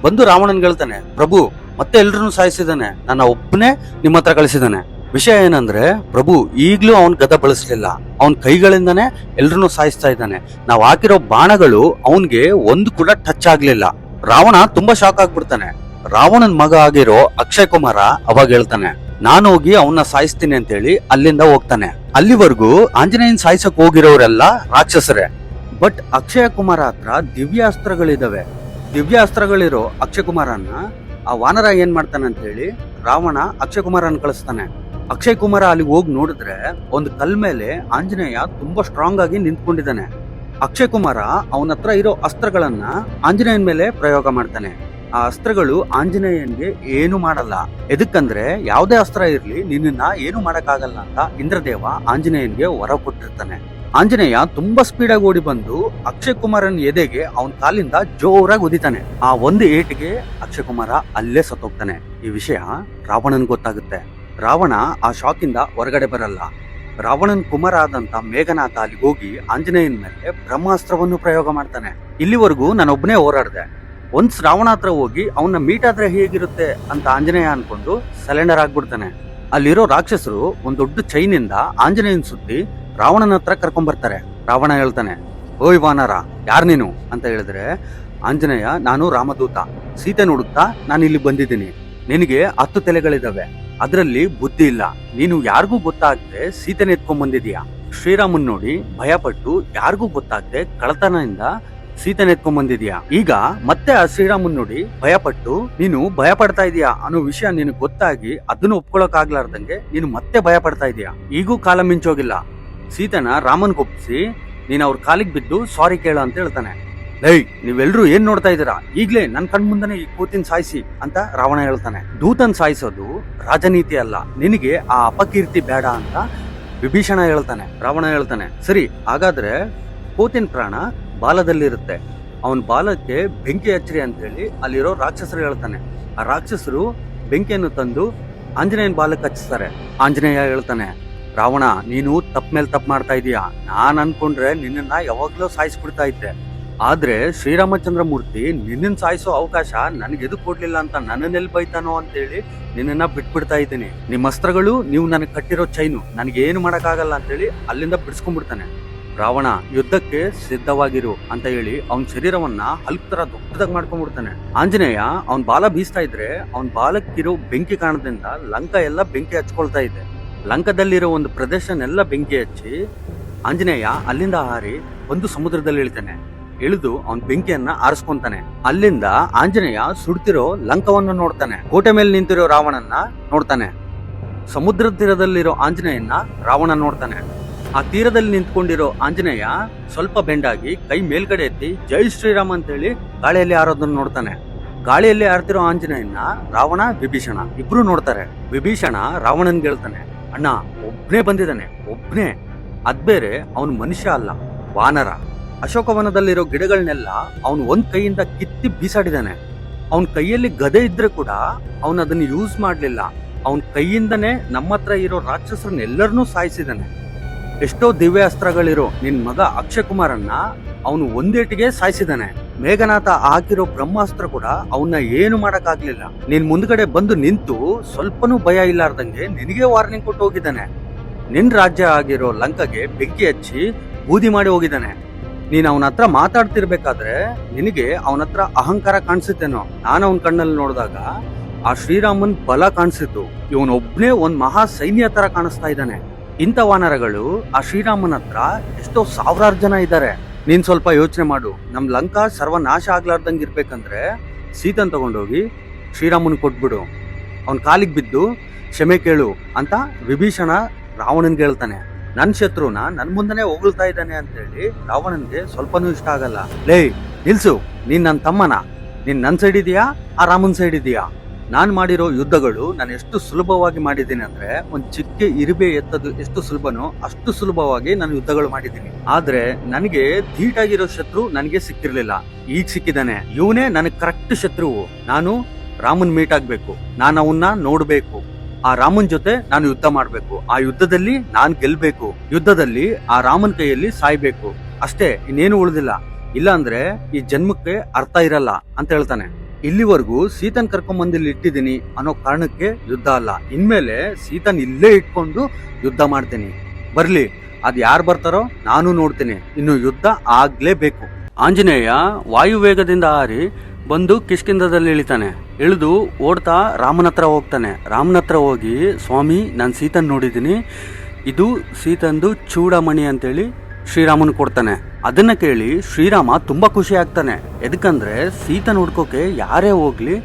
ಬಂದು ರಾವಣನ್ ಹೇಳ್ತಾನೆ, ಪ್ರಭು ಮತ್ತೆ ಎಲ್ರನ್ನೂ ಸಾಯಿಸಿದಾನೆ, ನನ್ನ ಒಬ್ಬನೇ ನಿಮ್ಮ ಹತ್ರ ಕಳಿಸಿದಾನೆ. ವಿಷಯ ಏನಂದ್ರೆ, ಪ್ರಭು ಈಗ್ಲೂ ಅವನ್ ಗದ ಬಳಸಲಿಲ್ಲ, ಅವನ್ ಕೈಗಳಿಂದಾನೆ ಎಲ್ರನ್ನೂ ಸಾಯಿಸ್ತಾ ಇದ್ದಾನೆ. ನಾವ್ ಹಾಕಿರೋ ಬಾಣಗಳು ಅವನ್ಗೆ ಒಂದು ಕೂಡ ಟಚ್ ಆಗ್ಲಿಲ್ಲ. ರಾವಣ ತುಂಬಾ ಶಾಕ್ ಆಗ್ಬಿಡ್ತಾನೆ. ರಾವಣನ್ ಮಗ ಆಗಿರೋ ಅಕ್ಷಯ್ ಕುಮಾರ ಅವಾಗ ಹೇಳ್ತಾನೆ, ನಾನು ಹೋಗಿ ಅವನ್ನ ಸಾಯಿಸ್ತೀನಿ ಅಂತೇಳಿ ಅಲ್ಲಿಂದ ಹೋಗ್ತಾನೆ. ಅಲ್ಲಿವರೆಗೂ ಆಂಜನೇಯನ್ ಸಾಯಿಸಕ್ ಹೋಗಿರೋರೆಲ್ಲ ರಾಕ್ಷಸರೇ. ಬಟ್ ಅಕ್ಷಯ ಕುಮಾರ ಹತ್ರ ದಿವ್ಯಾಸ್ತ್ರಗಳಿದಾವೆ. ದಿವ್ಯಾಸ್ತ್ರಗಳಿರೋ ಅಕ್ಷಯ್ ಕುಮಾರನ್ನ ಆ ವಾನರ ಏನ್ ಮಾಡ್ತಾನೆ ಅಂತ ಹೇಳಿ ರಾವಣ ಅಕ್ಷಯ್ ಕುಮಾರನ್ ಕಳಿಸ್ತಾನೆ. ಅಕ್ಷಯ್ ಕುಮಾರ ಅಲ್ಲಿಗೆ ಹೋಗಿ ನೋಡಿದ್ರೆ ಒಂದು ಕಲ್ ಮೇಲೆ ಆಂಜನೇಯ ತುಂಬಾ ಸ್ಟ್ರಾಂಗ್ ಆಗಿ ನಿಂತ್ಕೊಂಡಿದ್ದಾನೆ. ಅಕ್ಷಯ್ ಕುಮಾರ ಅವನ ಹತ್ರ ಇರೋ ಅಸ್ತ್ರಗಳನ್ನ ಆಂಜನೇಯನ್ ಮೇಲೆ ಪ್ರಯೋಗ ಮಾಡ್ತಾನೆ. ಆ ಅಸ್ತ್ರಗಳು ಆಂಜನೇಯನ್ಗೆ ಏನು ಮಾಡಲ್ಲ. ಎದಕ್ಕಂದ್ರೆ ಯಾವುದೇ ಅಸ್ತ್ರ ಇರ್ಲಿ ನಿನ್ನ ಏನು ಮಾಡಕ್ಕಾಗಲ್ಲ ಅಂತ ಇಂದ್ರದೇವ ಆಂಜನೇಯನ್ಗೆ ವರ ಕೊಟ್ಟಿರ್ತಾನೆ. ಆಂಜನೇಯ ತುಂಬಾ ಸ್ಪೀಡ್ ಆಗಿ ಓಡಿ ಬಂದು ಅಕ್ಷಯ್ ಕುಮಾರನ್ ಎದೆಗೆ ಅವನ್ ಕಾಲಿಂದ ಜೋರಾಗಿ ಒದಿತಾನೆ. ಆ ಒಂದು ಏಟಿಗೆ ಅಕ್ಷಯ್ ಕುಮಾರ ಅಲ್ಲೇ ಸತ್ತೋಗ್ತಾನೆ. ಈ ವಿಷಯ ರಾವಣನ್ ಗೊತ್ತಾಗುತ್ತೆ. ರಾವಣ ಆ ಶಾಕಿಂದ ಹೊರಗಡೆ ಬರಲ್ಲ. ರಾವಣನ್ ಕುಮಾರ ಆದಂತ ಮೇಘನಾಥ ಅಲ್ಲಿಗೆ ಹೋಗಿ ಆಂಜನೇಯನ್ ಮೇಲೆ ಬ್ರಹ್ಮಾಸ್ತ್ರವನ್ನು ಪ್ರಯೋಗ ಮಾಡ್ತಾನೆ. ಇಲ್ಲಿವರೆಗೂ ನಾನೊಬ್ಬನೇ ಹೋರಾಡ್ದೆ. ಒಂದ್ಸ್ ರಾವಣ ಹತ್ರ ಹೋಗಿ ಅವನ್ನ ಮೀಟ್ ಆದ್ರೆ ಹೇಗಿರುತ್ತೆ ಅಂತ ಆಂಜನೇಯ ಅನ್ಕೊಂಡು ಸಲೆಂಡರ್ ಆಗ್ಬಿಡ್ತಾನೆ. ಅಲ್ಲಿರೋ ರಾಕ್ಷಸರು ಒಂದ್ ದೊಡ್ಡ ಚೈನಿಂದ ಆಂಜನೇಯನ್ ಸುತ್ತಿ ರಾವಣನ ಹತ್ರ ಕರ್ಕೊಂಡ್ ಬರ್ತಾರೆ. ರಾವಣ ಹೇಳ್ತಾನೆ, ಓಯ್ ವಾನರ, ಯಾರ್ ನೀನು ಅಂತ ಹೇಳಿದ್ರೆ ಆಂಜನೇಯ, ನಾನು ರಾಮದೂತ, ಸೀತೆ ಹುಡುಕ್ತಾ ನಾನು ಇಲ್ಲಿ ಬಂದಿದ್ದೀನಿ. ನಿನಗೆ 10 ತಲೆಗಳಿದಾವೆ, ಅದ್ರಲ್ಲಿ ಬುದ್ಧಿ ಇಲ್ಲ. ನೀನು ಯಾರಿಗೂ ಗೊತ್ತಾಗದೆ ಸೀತೆನ ಎತ್ಕೊಂಡ್ ಬಂದಿದೀಯಾ. ಶ್ರೀರಾಮನ್ ನೋಡಿ ಭಯಪಟ್ಟು ಯಾರಿಗೂ ಗೊತ್ತಾಗದೆ ಕಳತನದಿಂದ ಸೀತೆನ ಎತ್ಕೊಂಡ್ ಬಂದಿದ್ಯಾ. ಈಗ ಮತ್ತೆ ಆ ಶ್ರೀರಾಮನ್ ನೋಡಿ ಭಯಪಟ್ಟು ನೀನು ಭಯ ಪಡ್ತಾ ಇದೀಯಾ ಅನ್ನೋ ವಿಷಯ ನಿನಗೆ ಗೊತ್ತಾಗಿ ಅದನ್ನು ಒಪ್ಕೊಳಕ್ ಆಗ್ಲಾರ್ದಂಗೆ ನೀನು ಮತ್ತೆ ಭಯ ಪಡ್ತಾ ಇದೀಯಾ. ಈಗೂ ಕಾಲ ಮಿಂಚೋಗಿಲ್ಲ. ಸೀತೆನ ರಾಮನ್ಗೆ ಒಪ್ಪಿಸಿ ನೀನ್ ಅವ್ರ ಕಾಲಿಗೆ ಬಿದ್ದು ಸಾರಿ ಕೇಳ ಅಂತ ಹೇಳ್ತಾನೆ. ಲೈ, ನೀವೆಲ್ರೂ ಏನ್ ನೋಡ್ತಾ ಇದೀರಾ? ಈಗ್ಲೇ ನನ್ ಕಣ್ ಮುಂದನೆ ಈ ಕೂತಿನ ಸಾಯಿಸಿ ಅಂತ ರಾವಣ ಹೇಳ್ತಾನೆ. ದೂತನ್ ಸಾಯಿಸೋದು ರಾಜನೀತಿ ಅಲ್ಲ, ನಿನಗೆ ಆ ಅಪಕೀರ್ತಿ ಬೇಡ ಅಂತ ವಿಭೀಷಣ ಹೇಳ್ತಾನೆ. ರಾವಣ ಹೇಳ್ತಾನೆ, ಸರಿ ಹಾಗಾದ್ರೆ ಕೂತಿನ ಪ್ರಾಣ ಬಾಲದಲ್ಲಿರುತ್ತೆ, ಅವನ್ ಬಾಲಕ್ಕೆ ಬೆಂಕಿ ಹಚ್ಚ್ರಿ ಅಂತೇಳಿ ಅಲ್ಲಿರೋ ರಾಕ್ಷಸರು ಹೇಳ್ತಾನೆ. ಆ ರಾಕ್ಷಸರು ಬೆಂಕಿಯನ್ನು ತಂದು ಆಂಜನೇಯನ್ ಬಾಲಕ್ಕೆ ಹಚ್ಚಿಸ್ತಾರೆ. ಆಂಜನೇಯ ಹೇಳ್ತಾನೆ, ರಾವಣ ನೀನು ತಪ್ಪ ಮೇಲೆ ತಪ್ಪು ಮಾಡ್ತಾ ಇದೀಯಾ. ನಾನ್ ಅನ್ಕೊಂಡ್ರೆ ನಿನ್ನನ್ನ ಯಾವಾಗ್ಲೂ ಸಾಯಿಸ್ಬಿಡ್ತಾ ಇದ್ದೆ. ಆದ್ರೆ ಶ್ರೀರಾಮಚಂದ್ರ ಮೂರ್ತಿ ನಿನ್ನನ್ ಸಾಯಿಸೋ ಅವಕಾಶ ನನಗೆ ಎದು ಕೊಡ್ಲಿಲ್ಲ ಅಂತ ನನ್ನನ್ನೆಲ್ಲಿ ಬೈತಾನೋ ಅಂತೇಳಿ ನಿನ್ನನ್ನ ಬಿಟ್ಬಿಡ್ತಾ ಇದ್ದೀನಿ. ನಿಮ್ಮ ಅಸ್ತ್ರಗಳು, ನೀವು ನನಗೆ ಕಟ್ಟಿರೋ ಚೈನು, ನನಗೆ ಏನು ಮಾಡಕ್ಕಾಗಲ್ಲ ಅಂತೇಳಿ ಅಲ್ಲಿಂದ ಬಿಡಿಸ್ಕೊಂಡ್ಬಿಡ್ತಾನೆ. ರಾವಣ, ಯುದ್ಧಕ್ಕೆ ಸಿದ್ಧವಾಗಿರು ಅಂತ ಹೇಳಿ ಅವನ ಶರೀರವನ್ನ ಹಲ್ಕ್ ತರ ದೊಡ್ಡದಾಗಿ ಮಾಡ್ಕೊಂಡ್ಬಿಡ್ತಾನೆ. ಆಂಜನೇಯ ಅವನ್ ಬಾಲ ಬೀಸ್ತಾ ಇದ್ರೆ ಅವನ್ ಬಾಲಕ್ಕಿರೋ ಬೆಂಕಿ ಕಾರಣದಿಂದ ಲಂಕ ಎಲ್ಲ ಬೆಂಕಿ ಹಚ್ಕೊಳ್ತಾ ಇದೆ. ಲಂಕದಲ್ಲಿರೋ ಒಂದು ಪ್ರದೇಶನೆಲ್ಲ ಬೆಂಕಿ ಹಚ್ಚಿ ಆಂಜನೇಯ ಅಲ್ಲಿಂದ ಹಾರಿ ಒಂದು ಸಮುದ್ರದಲ್ಲಿ ಇಳಿತಾನೆ. ಇಳಿದು ಅವನ್ ಬೆಂಕಿಯನ್ನ ಆರಿಸ್ಕೊಂತಾನೆ. ಅಲ್ಲಿಂದ ಆಂಜನೇಯ ಸುಡ್ತಿರೋ ಲಂಕವನ್ನು ನೋಡ್ತಾನೆ. ಕೋಟೆ ಮೇಲೆ ನಿಂತಿರೋ ರಾವಣನ್ನ ನೋಡ್ತಾನೆ. ಸಮುದ್ರ ತೀರದಲ್ಲಿರೋ ಆಂಜನೇಯನ್ನ ರಾವಣ ನೋಡ್ತಾನೆ. ಆ ತೀರದಲ್ಲಿ ನಿಂತ್ಕೊಂಡಿರೋ ಆಂಜನೇಯ ಸ್ವಲ್ಪ ಬೆಂಡಾಗಿ ಕೈ ಮೇಲ್ಗಡೆ ಎತ್ತಿ ಜೈ ಶ್ರೀರಾಮ್ ಅಂತ ಹೇಳಿ ಗಾಳಿಯಲ್ಲಿ ಹಾರೋದನ್ನ ನೋಡ್ತಾನೆ. ಗಾಳಿಯಲ್ಲಿ ಹಾರ್ತಿರೋ ಆಂಜನೇಯನ್ನ ರಾವಣ, ವಿಭೀಷಣ ಇಬ್ರು ನೋಡ್ತಾರೆ. ವಿಭೀಷಣ ರಾವಣನ್ಗೆ ಹೇಳ್ತಾನೆ, ಅಣ್ಣ ಒಬ್ನೇ ಬಂದಿದ್ದಾನೆ, ಒಬ್ನೇ. ಅದ್ಬೇರೆ ಅವನು ಮನುಷ್ಯ ಅಲ್ಲ, ವಾನರ. ಅಶೋಕವನದಲ್ಲಿರೋ ಗಿಡಗಳನ್ನೆಲ್ಲ ಅವನು ಒಂದ್ ಕೈಯಿಂದ ಕಿತ್ತಿ ಬೀಸಾಡಿದಾನೆ. ಅವನ್ ಕೈಯಲ್ಲಿ ಗದೆ ಇದ್ರೆ ಕೂಡ ಅವನ್ ಅದನ್ನ ಯೂಸ್ ಮಾಡ್ಲಿಲ್ಲ. ಅವನ್ ಕೈಯಿಂದನೇ ನಮ್ಮ ಹತ್ರ ಇರೋ ರಾಕ್ಷಸರನ್ನೆಲ್ಲರನ್ನೂ ಸಾಯಿಸಿದಾನೆ. ಎಷ್ಟೋ ದಿವ್ಯಾಸ್ತ್ರಗಳಿರೋ ನಿನ್ ಮಗ ಅಕ್ಷಯ್ ಕುಮಾರನ್ನ ಅವನು ಒಂದೇಟಿಗೆ ಸಾಯಿಸಿದಾನೆ. ಮೇಘನಾಥ ಹಾಕಿರೋ ಬ್ರಹ್ಮಾಸ್ತ್ರ ಕೂಡ ಅವನ್ನ ಏನು ಮಾಡಕ್ ಆಗ್ಲಿಲ್ಲ. ನಿನ್ ಮುಂದ್ಗಡೆ ಬಂದು ನಿಂತು ಸ್ವಲ್ಪನೂ ಭಯ ಇಲ್ಲಾರ್ದಂಗೆ ನಿನಗೆ ವಾರ್ನಿಂಗ್ ಕೊಟ್ಟು ಹೋಗಿದ್ದಾನೆ. ನಿನ್ ರಾಜ್ಯ ಆಗಿರೋ ಲಂಕಗೆ ಬೆಂಕಿ ಹಚ್ಚಿ ಬೂದಿ ಮಾಡಿ ಹೋಗಿದ್ದಾನೆ. ನೀನ್ ಅವನ ಹತ್ರ ಮಾತಾಡ್ತಿರ್ಬೇಕಾದ್ರೆ ನಿನಗೆ ಅವನ ಹತ್ರ ಅಹಂಕಾರ ಕಾಣಿಸುತ್ತೇನೋ. ನಾನು ಅವನ ಕಣ್ಣಲ್ಲಿ ನೋಡಿದಾಗ ಆ ಶ್ರೀರಾಮನ್ ಬಲ ಕಾಣಿಸಿತು. ಇವನೊಬ್ನೇ ಒಂದ್ ಮಹಾ ಸೈನ್ಯ ತರ ಕಾಣಿಸ್ತಾ ಇದ್ದಾನೆ. ಇಂಥ ವಾನರಗಳು ಆ ಶ್ರೀರಾಮನ ಹತ್ರ ಎಷ್ಟೋ ಸಾವಿರಾರು ಜನ ಇದ್ದಾರೆ. ನೀನ್ ಸ್ವಲ್ಪ ಯೋಚನೆ ಮಾಡು. ನಮ್ ಲಂಕಾ ಸರ್ವನಾಶ ಆಗ್ಲಾರ್ದಂಗ್ ಇರ್ಬೇಕಂದ್ರೆ ಸೀತನ್ ತಗೊಂಡೋಗಿ ಶ್ರೀರಾಮನ್ ಕೊಟ್ಬಿಡು, ಅವನ್ ಕಾಲಿಗೆ ಬಿದ್ದು ಕ್ಷಮೆ ಕೇಳು ಅಂತ ವಿಭೀಷಣ ರಾವಣನ್ಗೆ ಹೇಳ್ತಾನೆ. ನನ್ ಶತ್ರುನ ನನ್ ಮುಂದನೆ ಹೊಗಳ್ತಾ ಇದ್ದಾನೆ ಅಂತೇಳಿ ರಾವಣನ್ಗೆ ಸ್ವಲ್ಪನೂ ಇಷ್ಟ ಆಗಲ್ಲ. ಲೇ ನಿಲ್ಸು, ನೀನ್ ನನ್ ತಮ್ಮನ, ನೀನ್ ನನ್ ಸೈಡ್ ಇದೀಯಾ ಆ ರಾಮನ್ ಸೈಡ್ ಇದೀಯಾ? ನಾನ್ ಮಾಡಿರೋ ಯುದ್ಧಗಳು ನಾನು ಎಷ್ಟು ಸುಲಭವಾಗಿ ಮಾಡಿದ್ದೀನಿ ಅಂದ್ರೆ ಒಂದ್ ಚಿಕ್ಕ ಇರುಬೆ ಎತ್ತದು ಎಷ್ಟು ಸುಲಭನೋ ಅಷ್ಟು ಸುಲಭವಾಗಿ ನಾನು ಯುದ್ಧಗಳು ಮಾಡಿದ್ದೀನಿ. ಆದ್ರೆ ನನಗೆ ಧೀಟಾಗಿರೋ ಶತ್ರು ನನಗೆ ಸಿಕ್ಕಿರ್ಲಿಲ್ಲ. ಈಗ ಸಿಕ್ಕಿದಾನೆ. ಇವನೇ ನನಗ್ ಕರೆಕ್ಟ್ ಶತ್ರುವು. ನಾನು ರಾಮನ್ ಮೀಟ್ ಆಗ್ಬೇಕು, ನಾನು ಅವನ್ನ ನೋಡ್ಬೇಕು, ಆ ರಾಮನ್ ಜೊತೆ ನಾನು ಯುದ್ಧ ಮಾಡ್ಬೇಕು, ಆ ಯುದ್ಧದಲ್ಲಿ ನಾನ್ ಗೆಲ್ಬೇಕು, ಯುದ್ಧದಲ್ಲಿ ಆ ರಾಮನ್ ಕೈಯಲ್ಲಿ ಸಾಯ್ಬೇಕು, ಅಷ್ಟೇ, ಇನ್ನೇನು ಉಳಿದಿಲ್ಲ. ಇಲ್ಲ ಅಂದ್ರೆ ಈ ಜನ್ಮಕ್ಕೆ ಅರ್ಥ ಇರಲ್ಲ ಅಂತ ಹೇಳ್ತಾನೆ. ಇಲ್ಲಿವರೆಗೂ ಸೀತನ್ ಕರ್ಕೊಂಬಂದಿಲ್ಲಿ ಇಟ್ಟಿದ್ದೀನಿ ಅನ್ನೋ ಕಾರಣಕ್ಕೆ ಯುದ್ಧ ಅಲ್ಲ, ಇನ್ಮೇಲೆ ಸೀತನ್ ಇಲ್ಲೇ ಇಟ್ಕೊಂಡು ಯುದ್ಧ ಮಾಡ್ತೀನಿ. ಬರ್ಲಿ, ಅದ್ ಯಾರು ಬರ್ತಾರೋ ನಾನು ನೋಡ್ತೀನಿ. ಇನ್ನು ಯುದ್ಧ ಆಗ್ಲೇಬೇಕು. ಆಂಜನೇಯ ವಾಯುವೇಗದಿಂದ ಹಾರಿ ಬಂದು ಕಿಷ್ಕಿಂಧದಲ್ಲಿ ಇಳಿತಾನೆ. ಇಳಿದು ಓಡ್ತಾ ರಾಮನ ಹತ್ರ ಹೋಗ್ತಾನೆ. ರಾಮನ ಹತ್ರ ಹೋಗಿ, ಸ್ವಾಮಿ ನಾನು ಸೀತನ್ ನೋಡಿದ್ದೀನಿ, ಇದು ಸೀತಂದು ಚೂಡಮಣಿ ಅಂತೇಳಿ ಶ್ರೀರಾಮನ್ ಕೊಡ್ತಾನೆ. ಅದನ್ನ ಕೇಳಿ ಶ್ರೀರಾಮ ತುಂಬಾ ಖುಷಿ ಆಗ್ತಾನೆ. ಎದಕ್ಕಂದ್ರೆ ಸೀತನ್ ಹುಡ್ಕೋಕೆ ಯಾರೇ ಹೋಗ್ಲಿ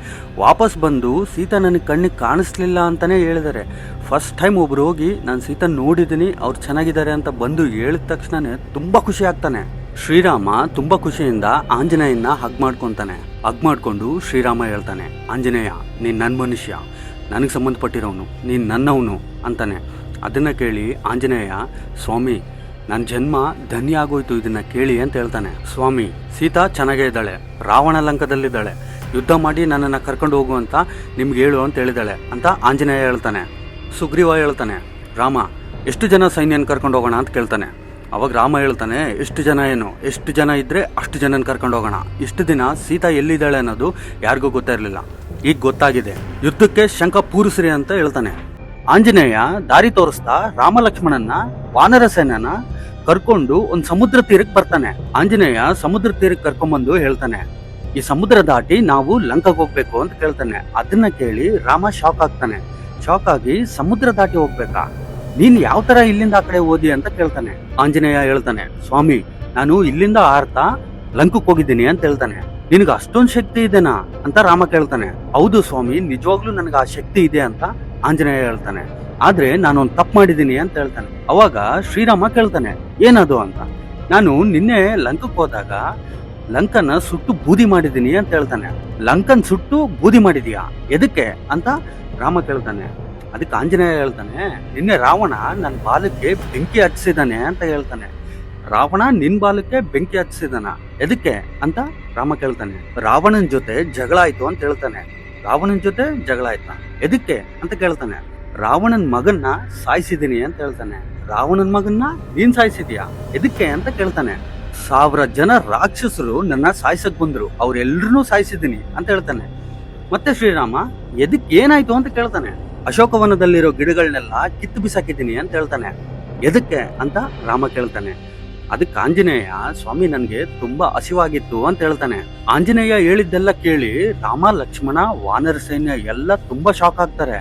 ವಾಪಸ್ ಬಂದು ಸೀತಾ ನನಗೆ ಕಣ್ಣಿಗೆ ಕಾಣಿಸ್ಲಿಲ್ಲ ಅಂತಾನೆ ಹೇಳಿದಾರೆ. ಫಸ್ಟ್ ಟೈಮ್ ಒಬ್ರು ಹೋಗಿ ನಾನು ಸೀತನ್ ನೋಡಿದ್ದೀನಿ, ಅವ್ರು ಚೆನ್ನಾಗಿದ್ದಾರೆ ಅಂತ ಬಂದು ಹೇಳಿದ ತಕ್ಷಣನೇ ತುಂಬಾ ಖುಷಿ ಆಗ್ತಾನೆ. ಶ್ರೀರಾಮ ತುಂಬಾ ಖುಷಿಯಿಂದ ಆಂಜನೇಯನ್ನ ಹಗ್ ಮಾಡ್ಕೊಂತಾನೆ. ಹಗ್ ಮಾಡ್ಕೊಂಡು ಶ್ರೀರಾಮ ಹೇಳ್ತಾನೆ, ಆಂಜನೇಯ ನೀನ್ ನನ್ ಮನುಷ್ಯ, ನನಗೆ ಸಂಬಂಧಪಟ್ಟಿರೋನು, ನೀನ್ ನನ್ನವನು ಅಂತಾನೆ. ಅದನ್ನ ಕೇಳಿ ಆಂಜನೇಯ, ಸ್ವಾಮಿ ನನ್ನ ಜನ್ಮ ಧನ್ಯ ಆಗೋಯ್ತು ಇದನ್ನ ಕೇಳಿ ಅಂತ ಹೇಳ್ತಾನೆ. ಸ್ವಾಮಿ ಸೀತಾ ಚೆನ್ನಾಗೇ ಇದ್ದಾಳೆ, ರಾವಣ ಲಂಕದಲ್ಲಿದ್ದಾಳೆ, ಯುದ್ಧ ಮಾಡಿ ನನ್ನನ್ನು ಕರ್ಕೊಂಡು ಹೋಗು ಅಂತ ನಿಮ್ಗೆ ಹೇಳು ಅಂತ ಹೇಳಿದಾಳೆ ಅಂತ ಆಂಜನೇಯ ಹೇಳ್ತಾನೆ. ಸುಗ್ರೀವ ಹೇಳ್ತಾನೆ, ರಾಮ ಎಷ್ಟು ಜನ ಸೈನ್ಯನ ಕರ್ಕೊಂಡು ಹೋಗೋಣ ಅಂತ ಕೇಳ್ತಾನೆ. ಅವಾಗ ರಾಮ ಹೇಳ್ತಾನೆ, ಎಷ್ಟು ಜನ ಏನು, ಎಷ್ಟು ಜನ ಇದ್ರೆ ಅಷ್ಟು ಜನನ ಕರ್ಕೊಂಡು ಹೋಗೋಣ. ಇಷ್ಟು ದಿನ ಸೀತಾ ಎಲ್ಲಿದ್ದಾಳೆ ಅನ್ನೋದು ಯಾರಿಗೂ ಗೊತ್ತಿರಲಿಲ್ಲ, ಈಗ ಗೊತ್ತಾಗಿದೆ, ಯುದ್ಧಕ್ಕೆ ಶಂಕ ಪೂರಿಸ್ರಿ ಅಂತ ಹೇಳ್ತಾನೆ. ಆಂಜನೇಯ ದಾರಿ ತೋರಿಸ್ತಾ ರಾಮ ಲಕ್ಷ್ಮಣನ್ನ ವಾನರ ಸೇನನ ಕರ್ಕೊಂಡು ಒಂದು ಸಮುದ್ರ ತೀರಕ್ಕೆ ಬರ್ತಾನೆ. ಆಂಜನೇಯ ಸಮುದ್ರ ತೀರಕ್ಕೆ ಕರ್ಕೊಂಡ್ಬಂದು ಹೇಳ್ತಾನೆ, ಈ ಸಮುದ್ರ ದಾಟಿ ನಾವು ಲಂಕಾಗ್ ಹೋಗ್ಬೇಕು ಅಂತ ಕೇಳ್ತಾನೆ. ಅದನ್ನ ಕೇಳಿ ರಾಮ ಶಾಕ್ ಆಗ್ತಾನೆ. ಶಾಕ್ ಆಗಿ, ಸಮುದ್ರ ದಾಟಿ ಹೋಗ್ಬೇಕಾ, ನೀನ್ ಯಾವ ತರ ಇಲ್ಲಿಂದ ಆ ಕಡೆ ಓದಿ ಅಂತ ಕೇಳ್ತಾನೆ. ಆಂಜನೇಯ ಹೇಳ್ತಾನೆ, ಸ್ವಾಮಿ ನಾನು ಇಲ್ಲಿಂದ ಆರ್ತಾ ಲಂಕಕ್ಕೆ ಹೋಗಿದ್ದೀನಿ ಅಂತ ಹೇಳ್ತಾನೆ. ನಿನಗೆ ಅಷ್ಟೊಂದು ಶಕ್ತಿ ಇದೆನಾ ಅಂತ ರಾಮ ಕೇಳ್ತಾನೆ. ಹೌದು ಸ್ವಾಮಿ, ನಿಜವಾಗ್ಲೂ ನನಗೆ ಆ ಶಕ್ತಿ ಇದೆ ಅಂತ ಆಂಜನೇಯ ಹೇಳ್ತಾನೆ. ಆದ್ರೆ ನಾನೊಂದು ತಪ್ಪು ಮಾಡಿದ್ದೀನಿ ಅಂತ ಹೇಳ್ತಾನೆ. ಅವಾಗ ಶ್ರೀರಾಮ ಕೇಳ್ತಾನೆ, ಏನದು ಅಂತ. ನಾನು ನಿನ್ನೆ ಲಂಕಕ್ಕೆ ಹೋದಾಗ ಲಂಕನ ಸುಟ್ಟು ಬೂದಿ ಮಾಡಿದ್ದೀನಿ ಅಂತ ಹೇಳ್ತಾನೆ. ಲಂಕನ್ ಸುಟ್ಟು ಬೂದಿ ಮಾಡಿದೀಯಾ, ಎದಕ್ಕೆ ಅಂತ ರಾಮ ಕೇಳ್ತಾನೆ. ಅದಕ್ಕೆ ಆಂಜನೇಯ ಹೇಳ್ತಾನೆ, ನಿನ್ನೆ ರಾವಣ ನನ್ನ ಬಾಲಕ್ಕೆ ಬೆಂಕಿ ಹಚ್ಚಿಸಿದಾನೆ ಅಂತ ಹೇಳ್ತಾನೆ. ರಾವಣ ನಿನ್ ಬಾಲಕ್ಕೆ ಬೆಂಕಿ ಹಚ್ಚಿಸಿದಾನ, ಎದಕ್ಕೆ ಅಂತ ರಾಮ ಕೇಳ್ತಾನೆ. ರಾವಣನ್ ಜೊತೆ ಜಗಳ ಆಯ್ತು ಅಂತ ಹೇಳ್ತಾನೆ. ರಾವಣನ್ ಜೊತೆ ಜಗಳ ಆಯ್ತಾ, ಎದಕ್ಕೆ ಅಂತ ಕೇಳ್ತಾನೆ. ರಾವಣನ್ ಮಗನ್ನ ಸಾಯಿಸಿದೀನಿ ಅಂತ ಹೇಳ್ತಾನೆ. ರಾವಣನ್ ಮಗನ್ನ ನೀನ್ ಸಾಯಿಸಿದ್ಯಾ, ಎದಕ್ಕೆ ಅಂತ ಕೇಳ್ತಾನೆ. 1000 ಜನ ರಾಕ್ಷಸರು ನನ್ನ ಸಾಯಿಸಕ್ ಬಂದ್ರು, ಅವ್ರೆಲ್ರನ್ನೂ ಸಾಯಿಸಿದೀನಿ ಅಂತ ಹೇಳ್ತಾನೆ. ಮತ್ತೆ ಶ್ರೀರಾಮ ಎದಕ್ಕೆ ಏನಾಯ್ತು ಅಂತ ಕೇಳ್ತಾನೆ. ಅಶೋಕವನದಲ್ಲಿರೋ ಗಿಡಗಳನ್ನೆಲ್ಲ ಕಿತ್ತು ಬಿಸಾಕಿದ್ದೀನಿ ಅಂತ ಹೇಳ್ತಾನೆ. ಎದಕ್ಕೆ ಅಂತ ರಾಮ ಕೇಳ್ತಾನೆ. ಅದಕ್ಕೆ ಆಂಜನೇಯ, ಸ್ವಾಮಿ ನನ್ಗೆ ತುಂಬಾ ಹಸಿವಾಗಿತ್ತು ಅಂತ ಹೇಳ್ತಾನೆ. ಆಂಜನೇಯ ಹೇಳಿದ್ದೆಲ್ಲ ಕೇಳಿ ರಾಮ ಲಕ್ಷ್ಮಣ ವಾನರ ಸೈನ್ಯ ಎಲ್ಲ ತುಂಬಾ ಶಾಕ್ ಆಗ್ತಾರೆ.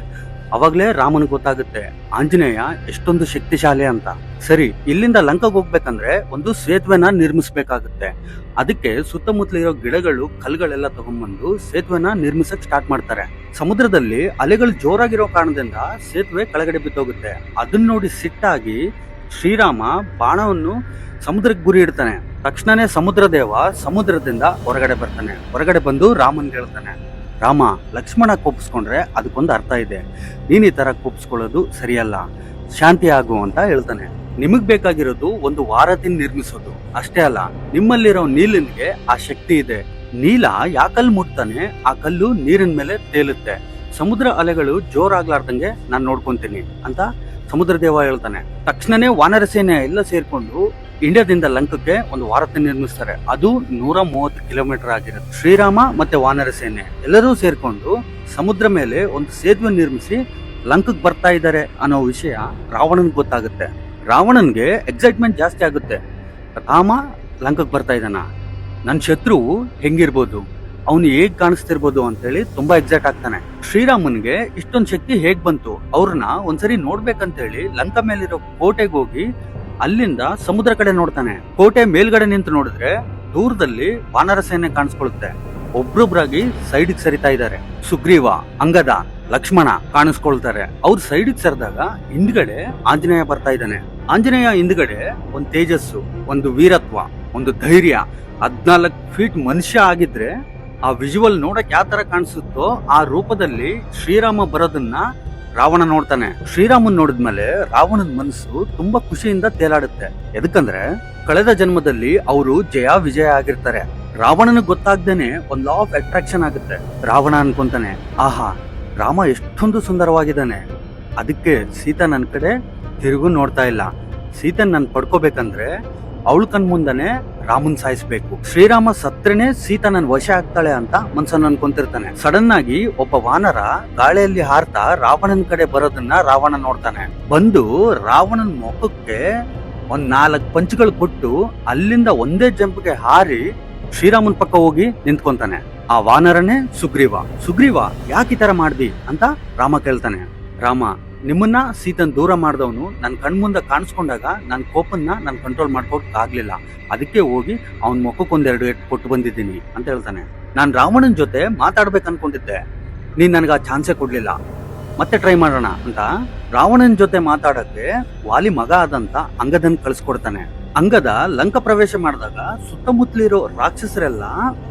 ಅವಾಗ್ಲೇ ರಾಮನ್ ಗೊತ್ತಾಗುತ್ತೆ ಆಂಜನೇಯ ಎಷ್ಟೊಂದು ಶಕ್ತಿಶಾಲಿ ಅಂತ. ಸರಿ, ಇಲ್ಲಿಂದ ಲಂಕಾಗ್ ಹೋಗ್ಬೇಕಂದ್ರೆ ಒಂದು ಸೇತುವೆನ ನಿರ್ಮಿಸ್ಬೇಕಾಗುತ್ತೆ. ಅದಕ್ಕೆ ಸುತ್ತಮುತ್ತಲಿರೋ ಗಿಡಗಳು ಕಲ್ಗಳೆಲ್ಲ ತಗೊಂಡ್ಬಂದು ಸೇತುವೆನ ನಿರ್ಮಿಸಕ್ ಸ್ಟಾರ್ಟ್ ಮಾಡ್ತಾರೆ. ಸಮುದ್ರದಲ್ಲಿ ಅಲೆಗಳು ಜೋರಾಗಿರೋ ಕಾರಣದಿಂದ ಸೇತುವೆ ಕೆಳಗಡೆ ಬಿದ್ದೋಗುತ್ತೆ. ಅದನ್ನ ನೋಡಿ ಸಿಟ್ಟಾಗಿ ಶ್ರೀರಾಮ ಬಾಣವನ್ನು ಸಮುದ್ರಕ್ಕೆ ಗುರಿ ಇಡ್ತಾನೆ. ತಕ್ಷಣನೇ ಸಮುದ್ರ ದೇವ ಸಮುದ್ರದಿಂದ ಹೊರಗಡೆ ಬರ್ತಾನೆ. ಹೊರಗಡೆ ಬಂದು ರಾಮನ್ ಹೇಳ್ತಾನೆ, ರಾಮ ಲಕ್ಷ್ಮಣ ಕೋಪಿಸ್ಕೊಂಡ್ರೆ ಅದಕ್ಕೊಂದು ಅರ್ಥ ಇದೆ, ನೀನ್ ಈ ತರ ಕೋಪಿಸ್ಕೊಳ್ಳೋದು ಸರಿಯಲ್ಲ, ಶಾಂತಿ ಆಗು ಅಂತ ಹೇಳ್ತಾನೆ. ನಿಮಗ್ ಬೇಕಾಗಿರೋದು ಒಂದು ವಾರದಿಂದ ನಿರ್ಮಿಸೋದು ಅಷ್ಟೇ ಅಲ್ಲ, ನಿಮ್ಮಲ್ಲಿರೋ ನೀಲಿನ್ಗೆ ಆ ಶಕ್ತಿ ಇದೆ. ನೀಲ ಯಾಕಲ್ಲಿ ಮುಟ್ತಾನೆ ಆ ಕಲ್ಲು ನೀರಿನ ಮೇಲೆ ತೇಲುತ್ತೆ. ಸಮುದ್ರ ಅಲೆಗಳು ಜೋರಾಗ್ಲಾರ್ದಂಗೆ ನಾನ್ ನೋಡ್ಕೊಂತೀನಿ ಅಂತ ಸಮುದ್ರ ದೇವ ಹೇಳ್ತಾನೆ. ತಕ್ಷಣನೇ ವಾನರ ಸೇನೆ ಎಲ್ಲ ಸೇರ್ಕೊಂಡು ಇಂಡಿಯಾದಿಂದ ಲಂಕಕ್ಕೆ ಒಂದು ವಾರದಿಂದ ನಿರ್ಮಿಸ್ತಾರೆ. ಅದು 130 ಕಿಲೋಮೀಟರ್ ಆಗಿರುತ್ತೆ. ಶ್ರೀರಾಮ ಮತ್ತೆ ವಾನರ ಸೇನೆ ಎಲ್ಲರೂ ಸೇರ್ಕೊಂಡು ಸಮುದ್ರ ಮೇಲೆ ಒಂದು ಸೇತುವೆ ನಿರ್ಮಿಸಿ ಲಂಕಕ್ಕೆ ಬರ್ತಾ ಇದ್ದಾರೆ ಅನ್ನೋ ವಿಷಯ ರಾವಣನ್ಗೆ ಗೊತ್ತಾಗುತ್ತೆ. ರಾವಣನ್ಗೆ ಎಕ್ಸೈಟ್ಮೆಂಟ್ ಜಾಸ್ತಿ ಆಗುತ್ತೆ. ರಾಮ ಲಂಕಕ್ಕೆ ಬರ್ತಾ ಇದ್ದಾನ, ನನ್ನ ಶತ್ರು ಹೆಂಗಿರ್ಬೋದು, ಅವನು ಹೇಗ್ ಕಾಣಿಸ್ತಿರ್ಬೋದು ಅಂತೇಳಿ ತುಂಬಾ ಎಕ್ಸೈಟ್ ಆಗ್ತಾನೆ. ಶ್ರೀರಾಮನ್ಗೆ ಇಷ್ಟೊಂದು ಶಕ್ತಿ ಹೇಗ್ ಬಂತು, ಅವ್ರನ್ನ ಒಂದ್ಸರಿ ನೋಡ್ಬೇಕಂತೇಳಿ ಲಂಕಾ ಮೇಲಿರೋ ಕೋಟೆಗೆ ಹೋಗಿ ಅಲ್ಲಿಂದ ಸಮುದ್ರ ಕಡೆ ನೋಡ್ತಾನೆ. ಕೋಟೆ ಮೇಲ್ಗಡೆ ನಿಂತು ನೋಡಿದ್ರೆ ದೂರದಲ್ಲಿ ವಾನರ ಸೇನೆ ಕಾಣಿಸ್ಕೊಳ್ಳುತ್ತೆ. ಒಬ್ರೊಬ್ರಾಗಿ ಸೈಡ್ಗೆ ಸರಿತಾ ಇದ್ದಾರೆ. ಸುಗ್ರೀವ, ಅಂಗದ, ಲಕ್ಷ್ಮಣ ಕಾಣಿಸ್ಕೊಳ್ತಾರೆ. ಅವ್ರ ಸೈಡ್ಗೆ ಸರಿದಾಗ ಹಿಂದ್ಗಡೆ ಆಂಜನೇಯ ಬರ್ತಾ ಇದ್ದಾನೆ. ಆಂಜನೇಯ ಹಿಂದ್ಗಡೆ ಒಂದು ತೇಜಸ್ಸು, ಒಂದು ವೀರತ್ವ, ಒಂದು ಧೈರ್ಯ. 14 ಫೀಟ್ ಮನುಷ್ಯ ಆಗಿದ್ರೆ ಆ ವಿಜುವಲ್ ನೋಡಕ್ ಯಾವ ತರ ಕಾಣಿಸುತ್ತೋ ಆ ರೂಪದಲ್ಲಿ ಶ್ರೀರಾಮ ಬರೋದನ್ನ ರಾವಣ ನೋಡ್ತಾನೆ. ಶ್ರೀರಾಮನ್ ನೋಡಿದ್ಮೇಲೆ ರಾವಣನ ಮನಸ್ಸು ತುಂಬಾ ಖುಷಿಯಿಂದ ತೇಲಾಡುತ್ತೆ. ಎದಕ್ಕಂದ್ರೆ ಕಳೆದ ಜನ್ಮದಲ್ಲಿ ಅವರು ಜಯ ವಿಜಯ ಆಗಿರ್ತಾರೆ. ರಾವಣನಿಗೆ ಗೊತ್ತಾಗ್ದೇನೆ ಒಂದ್ ಲಾ ಆಫ್ ಅಟ್ರಾಕ್ಷನ್ ಆಗುತ್ತೆ. ರಾವಣ ಅನ್ಕೊಂತಾನೆ, ಆಹಾ ರಾಮ ಎಷ್ಟೊಂದು ಸುಂದರವಾಗಿದ್ದಾನೆ, ಅದಕ್ಕೆ ಸೀತಾ ನನ್ ಕಡೆ ತಿರುಗು ನೋಡ್ತಾ ಇಲ್ಲ. ಸೀತನ್ ನನ್ ಪಡ್ಕೋಬೇಕಂದ್ರೆ ಅವಳ ಕಣ್ ಮುಂದನೆ ರಾಮನ್ ಸಾಯಿಸ್ಬೇಕು. ಶ್ರೀರಾಮ ಸತ್ರೇನೆ ಸೀತಾ ನನ್ ವಶ ಆಗ್ತಾಳೆ ಅಂತ ಮನ್ಸನ್ನ ಅನ್ಕೊಂತಿರ್ತಾನೆ. ಸಡನ್ ಆಗಿ ಒಬ್ಬ ವಾನರ ಗಾಳಿಯಲ್ಲಿ ಹಾರ್ತಾ ರಾವಣನ ಕಡೆ ಬರೋದನ್ನ ರಾವಣ ನೋಡ್ತಾನೆ. ಬಂದು ರಾವಣನ ಮುಖಕ್ಕೆ ಒಂದ್ 4 ಪಂಚ್ಗಳು ಕೊಟ್ಟು ಅಲ್ಲಿಂದ ಒಂದೇ ಜಂಪ್ಗೆ ಹಾರಿ ಶ್ರೀರಾಮನ್ ಪಕ್ಕ ಹೋಗಿ ನಿಂತ್ಕೊಂತಾನೆ. ಆ ವಾನರನೇ ಸುಗ್ರೀವ. ಸುಗ್ರೀವ ಯಾಕೆ ಈ ತರ ಮಾಡ್ದಿ ಅಂತ ರಾಮ ಕೇಳ್ತಾನೆ. ರಾಮ, ನಿಮ್ಮನ್ನ ಸೀತನ್ ದೂರ ಮಾಡಿದವನು ನನ್ ಕಣ್ಮುಂದೆ ಕಾಣಿಸ್ಕೊಂಡಾಗ ನನ್ ಕೋಪನ್ನ ನಾನು ಕಂಟ್ರೋಲ್ ಮಾಡ್ಕೊಳಕ್ ಆಗ್ಲಿಲ್ಲ, ಅದಕ್ಕೆ ಹೋಗಿ ಅವನ್ ಮುಖಕ್ಕೊಂದೆರಡು ಏಟ್ ಕೊಟ್ಟು ಬಂದಿದ್ದೀನಿ ಅಂತ ಹೇಳ್ತಾನೆ. ನಾನ್ ರಾವಣನ್ ಜೊತೆ ಮಾತಾಡ್ಬೇಕು ಅನ್ಕೊಂಡಿದ್ದೆ, ನೀನ್ ನನ್ಗ ಆ ಚಾನ್ಸೇ ಕೊಡ್ಲಿಲ್ಲ, ಮತ್ತೆ ಟ್ರೈ ಮಾಡೋಣ ಅಂತ ರಾವಣನ್ ಜೊತೆ ಮಾತಾಡಕ್ಕೆ ವಾಲಿ ಮಗ ಆದಂತ ಅಂಗದನ್ ಕಳ್ಸಿಕೊಡ್ತಾನೆ. ಅಂಗದ ಲಂಕ ಪ್ರವೇಶ ಮಾಡಿದಾಗ ಸುತ್ತಮುತ್ತಲಿರೋ ರಾಕ್ಷಸರೆಲ್ಲ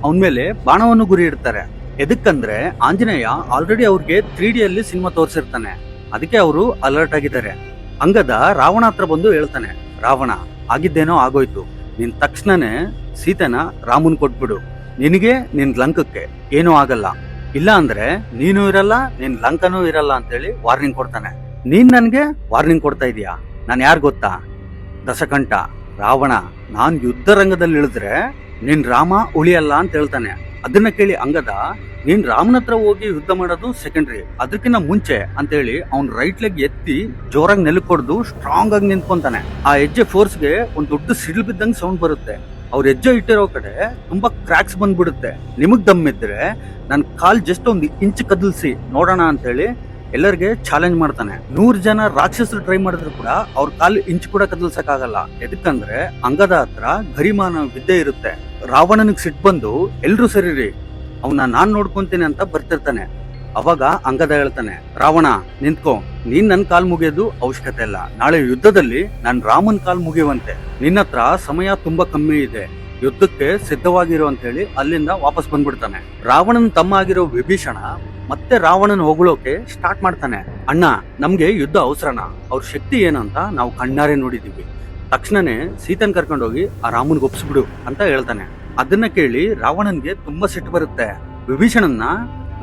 ಅವನ ಮೇಲೆ ಬಾಣವನ್ನು ಗುರಿ ಇಡ್ತಾರೆ. ಎದಕ್ಕಂದ್ರೆ ಆಂಜನೇಯ ಆಲ್ರೆಡಿ ಅವ್ರಿಗೆ 3D ಅಲ್ಲಿ ಸಿನಿಮಾ ತೋರಿಸಿರ್ತಾನೆ, ಅದಕ್ಕೆ ಅವರು ಅಲರ್ಟ್ ಆಗಿದ್ದಾರೆ. ಅಂಗದ ರಾವಣ ಹತ್ರ ಬಂದು ಹೇಳ್ತಾನೆ, ರಾವಣ ಆಗಿದ್ದೇನೋ ಆಗೋಯ್ತು, ನೀನ್ ತಕ್ಷಣನೇ ಸೀತೆನ ರಾಮನ್ ಕೊಟ್ಬಿಡು, ನಿನಗೆ ನಿನ್ ಲಂಕಕ್ಕೆ ಏನೂ ಆಗಲ್ಲ, ಇಲ್ಲ ಅಂದ್ರೆ ನೀನು ಇರಲ್ಲ, ನಿನ್ ಲಂಕನೂ ಇರಲ್ಲ ಅಂತೇಳಿ ವಾರ್ನಿಂಗ್ ಕೊಡ್ತಾನೆ. ನೀನ್ ನನ್ಗೆ ವಾರ್ನಿಂಗ್ ಕೊಡ್ತಾ ಇದೀಯಾ? ನಾನ್ ಯಾರು ಗೊತ್ತಾ? ದಶಕಂಠ ರಾವಣ. ನಾನ್ ಯುದ್ಧ ರಂಗದಲ್ಲಿ ಇಳಿದ್ರೆ ನಿನ್ ರಾಮ ಉಳಿಯಲ್ಲ ಅಂತ ಹೇಳ್ತಾನೆ. ಅದನ್ನ ಕೇಳಿ ಅಂಗದ, ನೀನ್ ರಾಮನ ಹತ್ರ ಹೋಗಿ ಯುದ್ಧ ಮಾಡೋದು ಸೆಕೆಂಡ್ರಿ, ಅದಕ್ಕಿಂತ ಮುಂಚೆ ಅಂತೇಳಿ ಅವ್ನ್ ರೈಟ್ ಲೆಗ್ ಎತ್ತಿ ಜೋರಾಗಿ ನೆಲಕ್ಕೊಡ್ದು ಸ್ಟ್ರಾಂಗ್ ಆಗಿ ನಿಂತ್ಕೊಂತಾನೆ. ಆ ಹೆಜ್ಜೆ ಫೋರ್ಸ್ಗೆ ಒಂದ್ ದೊಡ್ಡ ಸಿಡಿಲ್ ಬಿದ್ದಂಗ್ ಸೌಂಡ್ ಬರುತ್ತೆ. ಅವ್ರ ಹೆಜ್ಜೆ ಇಟ್ಟಿರೋ ಕಡೆ ತುಂಬಾ ಕ್ರಾಕ್ಸ್ ಬಂದ್ಬಿಡುತ್ತೆ. ನಿಮಗ್ ದಮ್ಮಿದ್ರೆ ನನ್ ಕಾಲ್ ಜಸ್ಟ್ ಒಂದ್ ಇಂಚ್ ಕದಲ್ಸಿ ನೋಡೋಣ ಅಂತೇಳಿ ಎಲ್ಲರಿಗೆ ಚಾಲೆಂಜ್ ಮಾಡ್ತಾನೆ. 100 ಜನ ರಾಕ್ಷಸರು ಟ್ರೈ ಮಾಡಿದ್ರು ಕೂಡ ಅವ್ರ ಕಾಲ್ ಇಂಚ್ ಕೂಡ ಕದಲ್ಸಕ್ ಆಗಲ್ಲ. ಎದಕ್ಕಂದ್ರೆ ಅಂಗದ ಹತ್ರ ಗರಿಮಾನ ವಿದ್ಯೆ ಇರುತ್ತೆ. ರಾವಣನಿಗೆ ಸಿಟ್ಟು ಬಂದು ಎಲ್ರು ಸರಿರಿ, ಅವನ್ನ ನಾನ್ ನೋಡ್ಕೊಂತೀನಿ ಅಂತ ಬರ್ತಿರ್ತಾನೆ. ಅವಾಗ ಅಂಗದ ಹೇಳ್ತಾನೆ, ರಾವಣ ನಿಂತ್ಕೋ, ನೀನ್ ನನ್ ಕಾಲ್ ಮುಗಿಯೋದು ಅವಶ್ಯಕತೆ ಇಲ್ಲ, ನಾಳೆ ಯುದ್ಧದಲ್ಲಿ ನಾನ್ ರಾಮನ್ ಕಾಲ್ ಮುಗಿಯುವಂತೆ, ನಿನ್ನ ಹತ್ರ ಸಮಯ ತುಂಬಾ ಕಮ್ಮಿ ಇದೆ, ಯುದ್ಧಕ್ಕೆ ಸಿದ್ಧವಾಗಿರೋ ಅಂತ ಹೇಳಿ ಅಲ್ಲಿಂದ ವಾಪಸ್ ಬಂದ್ಬಿಡ್ತಾನೆ. ರಾವಣನ್ ತಮ್ಮ ಆಗಿರೋ ವಿಭೀಷಣ ಮತ್ತೆ ರಾವಣನ್ ಹೊಗಳೋಕೆ ಸ್ಟಾರ್ಟ್ ಮಾಡ್ತಾನೆ. ಅಣ್ಣ, ನಮ್ಗೆ ಯುದ್ಧ ಅವಸರನ, ಅವ್ರ ಶಕ್ತಿ ಏನಂತ ನಾವು ಕಣ್ಣಾರೆ ನೋಡಿದೀವಿ, ತಕ್ಷಣನೇ ಸೀತನ್ ಕರ್ಕೊಂಡೋಗಿ ಆ ರಾಮನ್ಗೆ ಒಪ್ಸ್ಬಿಡು ಅಂತ ಹೇಳ್ತಾನೆ. ಅದನ್ನ ಕೇಳಿ ರಾವಣನ್ಗೆ ತುಂಬಾ ಸಿಟ್ಟು ಬರುತ್ತೆ. ವಿಭೀಷಣನ್ನ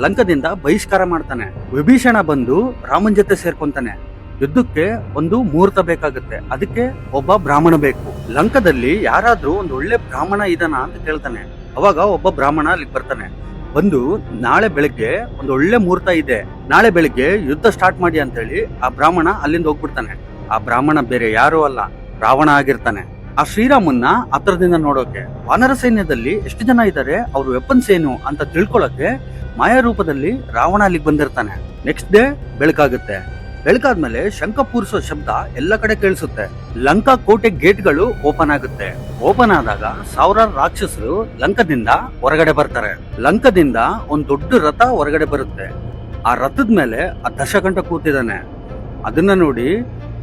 ಲಂಕದಿಂದ ಬಹಿಷ್ಕಾರ ಮಾಡ್ತಾನೆ. ವಿಭೀಷಣ ಬಂದು ರಾಮನ್ ಜೊತೆ ಸೇರ್ಕೊಂತಾನೆ. ಯುದ್ಧಕ್ಕೆ ಒಂದು ಮುಹೂರ್ತ ಬೇಕಾಗುತ್ತೆ, ಅದಕ್ಕೆ ಒಬ್ಬ ಬ್ರಾಹ್ಮಣ ಬೇಕು. ಲಂಕದಲ್ಲಿ ಯಾರಾದ್ರೂ ಒಂದು ಒಳ್ಳೆ ಬ್ರಾಹ್ಮಣ ಇದನ ಅಂತ ಕೇಳ್ತಾನೆ. ಅವಾಗ ಒಬ್ಬ ಬ್ರಾಹ್ಮಣ ಅಲ್ಲಿಗೆ ಬರ್ತಾನೆ. ಬಂದು ನಾಳೆ ಬೆಳಗ್ಗೆ ಒಂದು ಒಳ್ಳೆ ಮುಹೂರ್ತ ಇದೆ, ನಾಳೆ ಬೆಳಿಗ್ಗೆ ಯುದ್ಧ ಸ್ಟಾರ್ಟ್ ಮಾಡಿ ಅಂತ ಹೇಳಿ ಆ ಬ್ರಾಹ್ಮಣ ಅಲ್ಲಿಂದ ಹೋಗ್ಬಿಡ್ತಾನೆ. ಆ ಬ್ರಾಹ್ಮಣ ಬೇರೆ ಯಾರು ಅಲ್ಲ, ರಾವಣ ಆಗಿರ್ತಾನೆ. ಆ ಶ್ರೀರಾಮನ್ನ ಹತ್ರದಿಂದ ನೋಡೋಕೆ ವಾನರ ಸೈನ್ಯದಲ್ಲಿ ಎಷ್ಟು ಜನ ಇದ್ದಾರೆ, ಅವ್ರ ವೆಪನ್ಸ್ ಏನು ಅಂತ ತಿಳ್ಕೊಳಕ್ಕೆ ಮಾಯಾ ರೂಪದಲ್ಲಿ ರಾವಣ ಅಲ್ಲಿಗೆ ಬಂದಿರ್ತಾನೆ. Next day ಬೆಳಕಾಗುತ್ತೆ. ಬೆಳಕಾದ್ಮೇಲೆ ಶಂಖ ಪೂರಿಸೋ ಶಬ್ದ ಎಲ್ಲ ಕಡೆ ಕೇಳಿಸುತ್ತೆ. ಲಂಕಾ ಕೋಟೆ ಗೇಟ್ಗಳು ಓಪನ್ ಆಗುತ್ತೆ. ಓಪನ್ ಆದಾಗ ಸಾವಿರಾರು ರಾಕ್ಷಸರು ಲಂಕದಿಂದ ಹೊರಗಡೆ ಬರ್ತಾರೆ. ಲಂಕದಿಂದ ಒಂದ್ ದೊಡ್ಡ ರಥ ಹೊರಗಡೆ ಬರುತ್ತೆ. ಆ ರಥದ ಮೇಲೆ ಆ ದಶಕಂಠ ಕೂತಿದ್ದಾನೆ. ಅದನ್ನ ನೋಡಿ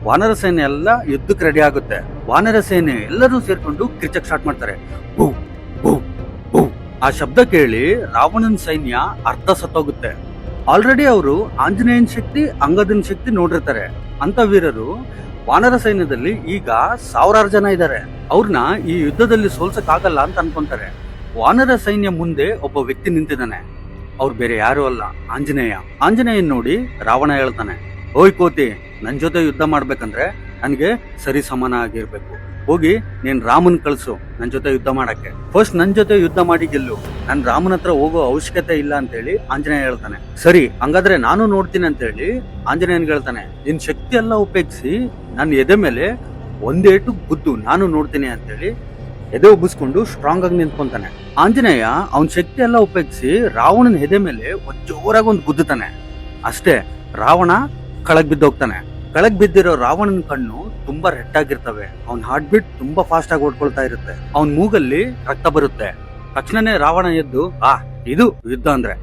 ವಾನರ ಸೇನೆ ಎಲ್ಲ ಯುದ್ಧಕ್ಕೆ ರೆಡಿ ಆಗುತ್ತೆ. ವಾನರ ಸೇನೆ ಎಲ್ಲರೂ ಸೇರ್ಕೊಂಡು ಕಿರ್ಚಕ್ ಸ್ಟಾರ್ಟ್ ಮಾಡ್ತಾರೆ. ಭೂ ಭೂ ಭೂ. ಆ ಶಬ್ದ ಕೇಳಿ ರಾವಣನ ಸೈನ್ಯ ಅರ್ಧ ಸತ್ತೋಗುತ್ತೆ. ಆಲ್ರೆಡಿ ಅವರು ಆಂಜನೇಯನ ಶಕ್ತಿ, ಅಂಗದನ ಶಕ್ತಿ ನೋಡಿರ್ತಾರೆ. ಅಂತ ವೀರರು ವಾನರ ಸೈನ್ಯದಲ್ಲಿ ಈಗ ಸಾವಿರಾರು ಜನ ಇದ್ದಾರೆ. ಅವ್ರನ್ನ ಈ ಯುದ್ಧದಲ್ಲಿ ಸೋಲ್ಸಕ್ ಆಗಲ್ಲ ಅಂತ ಅನ್ಕೊಂತಾರೆ. ವಾನರ ಸೈನ್ಯ ಮುಂದೆ ಒಬ್ಬ ವ್ಯಕ್ತಿ ನಿಂತಿದ್ದಾನೆ. ಅವ್ರು ಬೇರೆ ಯಾರು ಅಲ್ಲ, ಆಂಜನೇಯ. ಆಂಜನೇಯನ್ ನೋಡಿ ರಾವಣ ಹೇಳ್ತಾನೆ, ಓಯ್ ಕೋತಿ, ನನ್ ಜೊತೆ ಯುದ್ಧ ಮಾಡ್ಬೇಕಂದ್ರೆ ನನ್ಗೆ ಸರಿ ಸಮಾನ ಆಗಿರ್ಬೇಕು. ಹೋಗಿ ನೀನ್ ರಾಮನ್ ಕಳ್ಸು ನನ್ ಜೊತೆ ಯುದ್ಧ ಮಾಡಕ್ಕೆ. ಫಸ್ಟ್ ನನ್ ಜೊತೆ ಯುದ್ಧ ಮಾಡಿ ಗೆಲ್ಲು, ನನ್ ರಾಮನ ಹತ್ರ ಹೋಗೋ ಅವಶ್ಯಕತೆ ಇಲ್ಲ ಅಂತ ಹೇಳಿ ಆಂಜನೇಯ ಹೇಳ್ತಾನೆ. ಸರಿ, ಹಂಗಾದ್ರೆ ನಾನು ನೋಡ್ತೀನಿ ಅಂತ ಹೇಳಿ ಆಂಜನೇಯನ್ ಹೇಳ್ತಾನೆ. ನಿನ್ ಶಕ್ತಿ ಎಲ್ಲ ಉಪಯೋಗಿಸಿ ನನ್ನ ಎದೆ ಮೇಲೆ ಒಂದೇಟು ಗುದ್ದು ನಾನು ನೋಡ್ತೀನಿ ಅಂತ ಹೇಳಿ ಎದೆ ಉಬ್ಬಿಸ್ಕೊಂಡು ಸ್ಟ್ರಾಂಗ್ ಆಗಿ ನಿಂತ್ಕೊಂತಾನೆ. ಆಂಜನೇಯ ಅವನ ಶಕ್ತಿ ಎಲ್ಲ ಉಪಯೋಗಿಸಿ ರಾವಣನ ಎದೆ ಮೇಲೆ ಜೋರಾಗಿ ಒಂದು ಗುದ್ದುತ್ತಾನೆ. ಅಷ್ಟೇ, ರಾವಣ ಕೆಳಗ್ ಬಿದ್ದೋಗ್ತಾನೆ. ಕೆಳಗ್ ಬಿದ್ದಿರೋ ರಾವಣನ ಕಣ್ಣು ತುಂಬಾ ರೆಡ್ ಆಗಿರ್ತವೆ. ಅವನ್ ಹಾರ್ಟ್ ಬೀಟ್ ತುಂಬಾ ಫಾಸ್ಟ್ ಆಗಿ ಓಡ್ಕೊಳ್ತಾ ಇರುತ್ತೆ. ಅವನ್ ಮೂಗಲ್ಲಿ ರಕ್ತ ಬರುತ್ತೆ. ತಕ್ಷಣನೇ ರಾವಣ ಎದ್ದು, ಇದು ಯುದ್ಧ ಅಂದ್ರೆ,